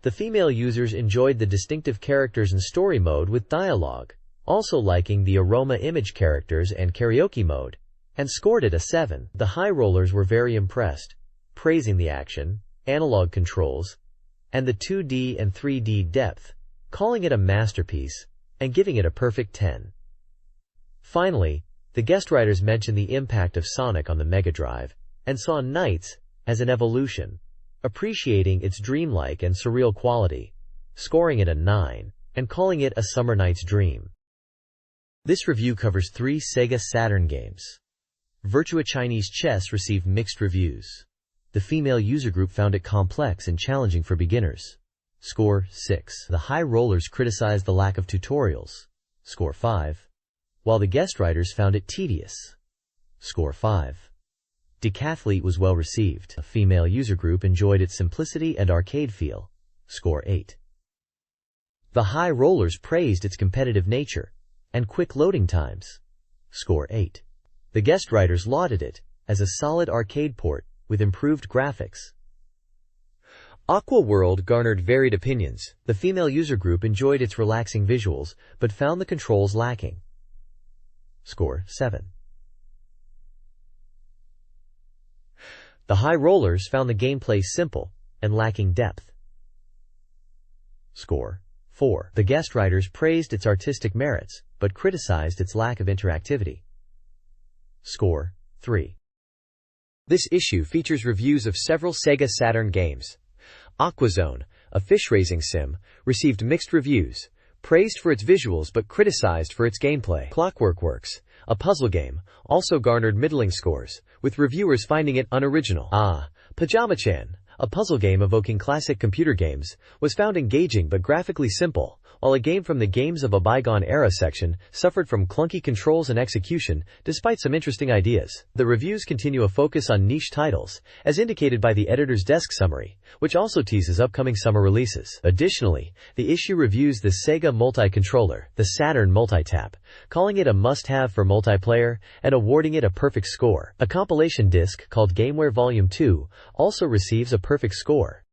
Speaker 1: The female users enjoyed the distinctive characters and story mode with dialogue, also liking the aroma image characters and karaoke mode, and scored it a 7. The high rollers were very impressed, praising the action, analog controls, and the 2D and 3D depth, calling it a masterpiece, and giving it a perfect 10. Finally, the guest writers mentioned the impact of Sonic on the Mega Drive, and saw Nights as an evolution, appreciating its dreamlike and surreal quality, scoring it a 9, and calling it a summer night's dream. This review covers 3 SEGA Saturn games. Virtua Chinese Chess received mixed reviews. The female user group found it complex and challenging for beginners. Score 6. The high rollers criticized the lack of tutorials. Score 5. While the guest writers found it tedious. Score 5. Decathlete was well received. A female user group enjoyed its simplicity and arcade feel. Score 8. The high rollers praised its competitive nature and quick loading times. Score 8. The guest writers lauded it as a solid arcade port with improved graphics. Aqua World garnered varied opinions. The female user group enjoyed its relaxing visuals, but found the controls lacking. Score 7. The high rollers found the gameplay simple and lacking depth. Score 4. The guest writers praised its artistic merits, but criticized its lack of interactivity. Score 3. This issue features reviews of several SEGA Saturn games. Aquazone, a fish-raising sim, received mixed reviews, praised for its visuals but criticized for its gameplay. Clockwork Works, a puzzle game, also garnered middling scores, with reviewers finding it unoriginal. Pajama-chan, a puzzle game evoking classic computer games, was found engaging but graphically simple, while a game from the Games of a Bygone Era section suffered from clunky controls and execution, despite some interesting ideas. The reviews continue a focus on niche titles, as indicated by the editor's desk summary, which also teases upcoming summer releases. Additionally, the issue reviews the SEGA multi-controller, the Saturn Multitap, calling it a must-have for multiplayer and awarding it a perfect score. A compilation disc called GameWare Volume 2 also receives a perfect score.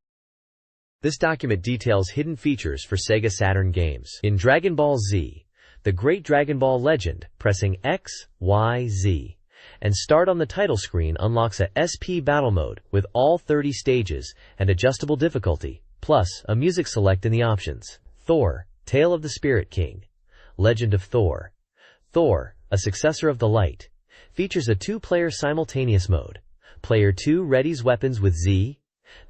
Speaker 1: This document details hidden features for SEGA Saturn games. In Dragon Ball Z, the Great Dragon Ball Legend, pressing X, Y, Z, and start on the title screen unlocks a SP battle mode with all 30 stages and adjustable difficulty, plus a music select in the options. Thor, Tale of the Spirit King, Legend of Thor. Thor, a successor of the Light, features a 2-player simultaneous mode. Player 2 readies weapons with Z,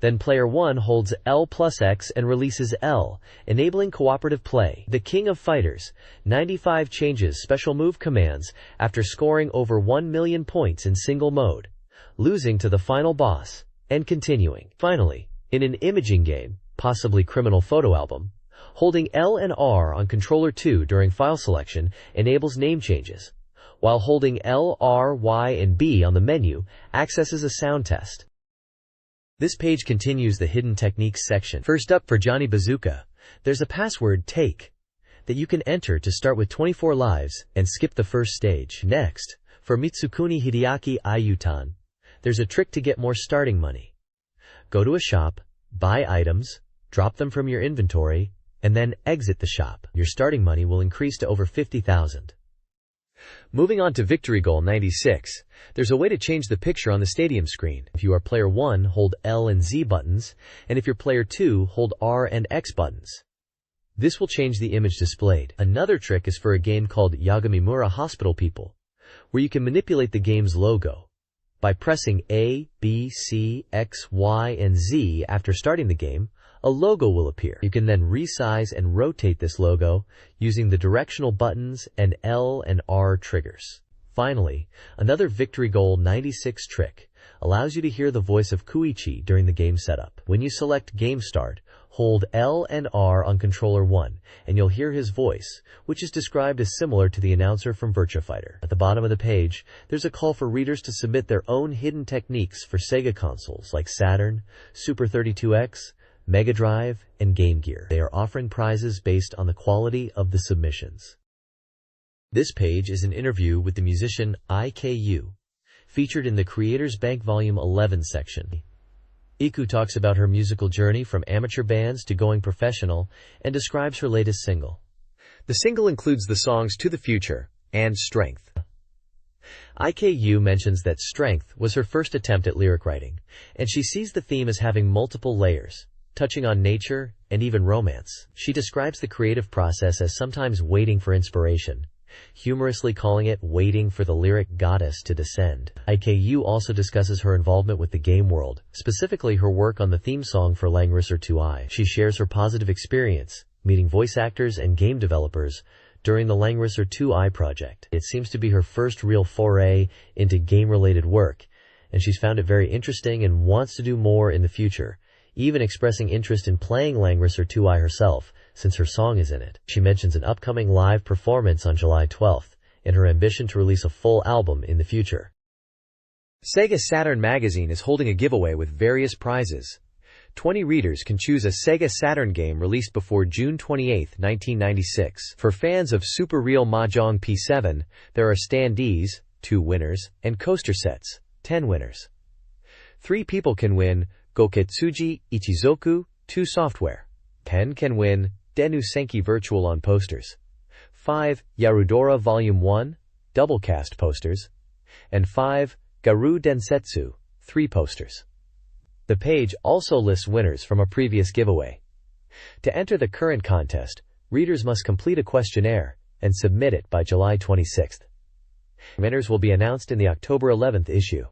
Speaker 1: then player 1 holds L plus X and releases L, enabling cooperative play. The King of Fighters, 95 changes special move commands after scoring over 1 million points in single mode, losing to the final boss, and continuing. Finally, in an imaging game, possibly Criminal Photo Album, holding L and R on controller 2 during file selection enables name changes, while holding L, R, Y, and B on the menu accesses a sound test. This page continues the hidden techniques section. First up, for Johnny Bazooka, there's a password take that you can enter to start with 24 lives and skip the first stage. Next, for Mitsukuni Hideaki Ayutan, there's a trick to get more starting money. Go to a shop, buy items, drop them from your inventory, and then exit the shop. Your starting money will increase to over 50,000. Moving on to Victory Goal 96, there's a way to change the picture on the stadium screen. If you are player 1, hold L and Z buttons, and if you're player 2, hold R and X buttons. This will change the image displayed. Another trick is for a game called Yagamimura Hospital People, where you can manipulate the game's logo. By pressing A, B, C, X, Y, and Z after starting the game, a logo will appear. You can then resize and rotate this logo using the directional buttons and L and R triggers. Finally, another Victory Goal 96 trick allows you to hear the voice of Kuichi during the game setup. When you select Game Start, Hold L and R on controller 1, and you'll hear his voice, which is described as similar to the announcer from Virtua Fighter. At the bottom of the page, there's a call for readers to submit their own hidden techniques for Sega consoles like Saturn, Super 32X, Mega Drive, and Game Gear. They are offering prizes based on the quality of the submissions. This page is an interview with the musician IKU, featured in the Creators Bank Volume 11 section. Iku talks about her musical journey from amateur bands to going professional and describes her latest single.
Speaker 2: The single includes the songs To the Future and Strength.
Speaker 1: IKU mentions that Strength was her first attempt at lyric writing, and she sees the theme as having multiple layers, touching on nature and even romance. She describes the creative process as sometimes waiting for inspiration, humorously calling it waiting for the lyric goddess to descend. IKU also discusses her involvement with the game world, specifically her work on the theme song for Langrisser 2i. She shares her positive experience, meeting voice actors and game developers during the Langrisser 2i project. It seems to be her first real foray into game-related work, and she's found it very interesting and wants to do more in the future, even expressing interest in playing Langrisser 2i herself, since her song is in it. She mentions an upcoming live performance on July 12th, and her ambition to release a full album in the future.
Speaker 2: SEGA Saturn Magazine is holding a giveaway with various prizes. 20 readers can choose a SEGA Saturn game released before June 28, 1996. For fans of Super Real Mahjong P7, there are standees, 2 winners, and coaster sets, 10 winners. 3 people can win Goketsuji Ichizoku 2 software. 10 can win Denu Senki Virtual on posters. 5 Yarudora Volume 1 Doublecast posters. And 5 Garu Densetsu 3 posters. The page also lists winners from a previous giveaway. To enter the current contest, readers must complete a questionnaire and submit it by July 26th. Winners will be announced in the October 11th issue.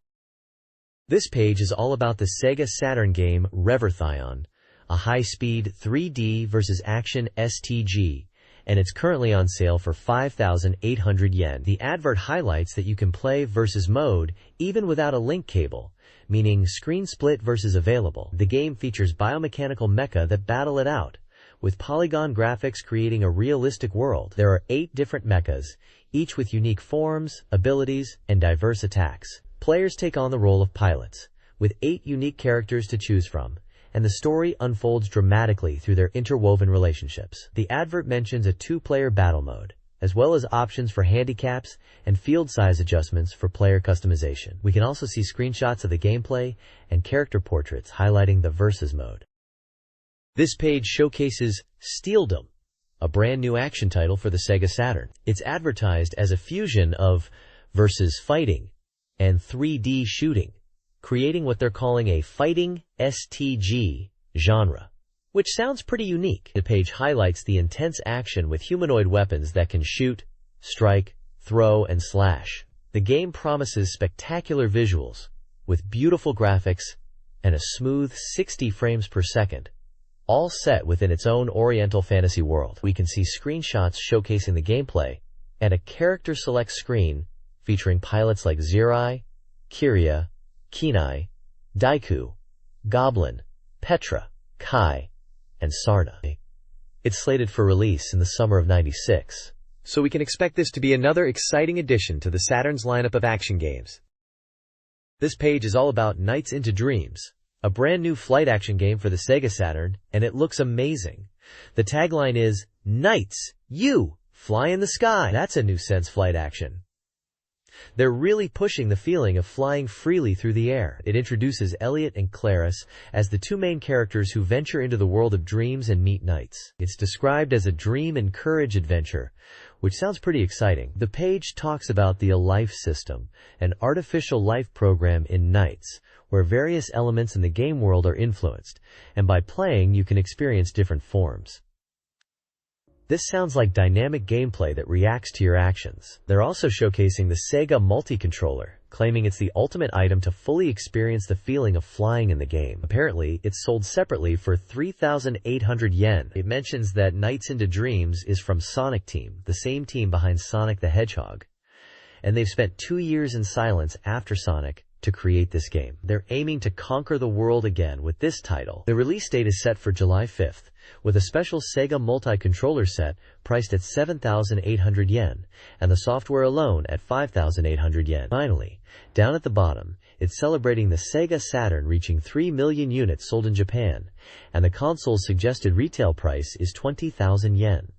Speaker 1: This page is all about the Sega Saturn game Reverthion, a high-speed 3D versus action STG, and it's currently on sale for 5,800 yen. The advert highlights that you can play versus mode even without a link cable, meaning screen split versus available. The game features biomechanical mecha that battle it out, with polygon graphics creating a realistic world. There are 8 different mechas, each with unique forms, abilities, and diverse attacks. Players take on the role of pilots, with 8 unique characters to choose from, and the story unfolds dramatically through their interwoven relationships. The advert mentions a 2-player battle mode, as well as options for handicaps and field size adjustments for player customization. We can also see screenshots of the gameplay and character portraits highlighting the versus mode. This page showcases Steeldom, a brand new action title for the Sega Saturn. It's advertised as a fusion of versus fighting and 3D shooting, creating what they're calling a fighting STG genre, which sounds pretty unique. The page highlights the intense action with humanoid weapons that can shoot, strike, throw, and slash. The game promises spectacular visuals, with beautiful graphics and a smooth 60 frames per second, all set within its own Oriental fantasy world. We can see screenshots showcasing the gameplay and a character select screen featuring pilots like Zirai, Kiria, Kenai, Daiku, Goblin, Petra, Kai, and Sarna. It's slated for release in the summer of '96.
Speaker 2: So we can expect this to be another exciting addition to the Saturn's lineup of action games.
Speaker 1: This page is all about Nights into Dreams, a brand new flight action game for the Sega Saturn, and it looks amazing. The tagline is, "Nights, you, fly in the sky." That's a new sense flight action. They're really pushing the feeling of flying freely through the air. It introduces Elliot and Clarice as the 2 main characters who venture into the world of dreams and meet knights. It's described as a dream and courage adventure, which sounds pretty exciting. The page talks about the A-Life system, an artificial life program in Nights, where various elements in the game world are influenced, and by playing you can experience different forms. This sounds like dynamic gameplay that reacts to your actions. They're also showcasing the Sega Multi-Controller, claiming it's the ultimate item to fully experience the feeling of flying in the game. Apparently, it's sold separately for 3,800 yen. It mentions that Nights into Dreams is from Sonic Team, the same team behind Sonic the Hedgehog. And they've spent 2 years in silence after Sonic, to create this game. They're aiming to conquer the world again with this title. The release date is set for July 5th, with a special Sega multi-controller set priced at 7,800 yen, and the software alone at 5,800 yen. Finally, down at the bottom, it's celebrating the SEGA Saturn reaching 3 million units sold in Japan, and the console's suggested retail price is 20,000 yen.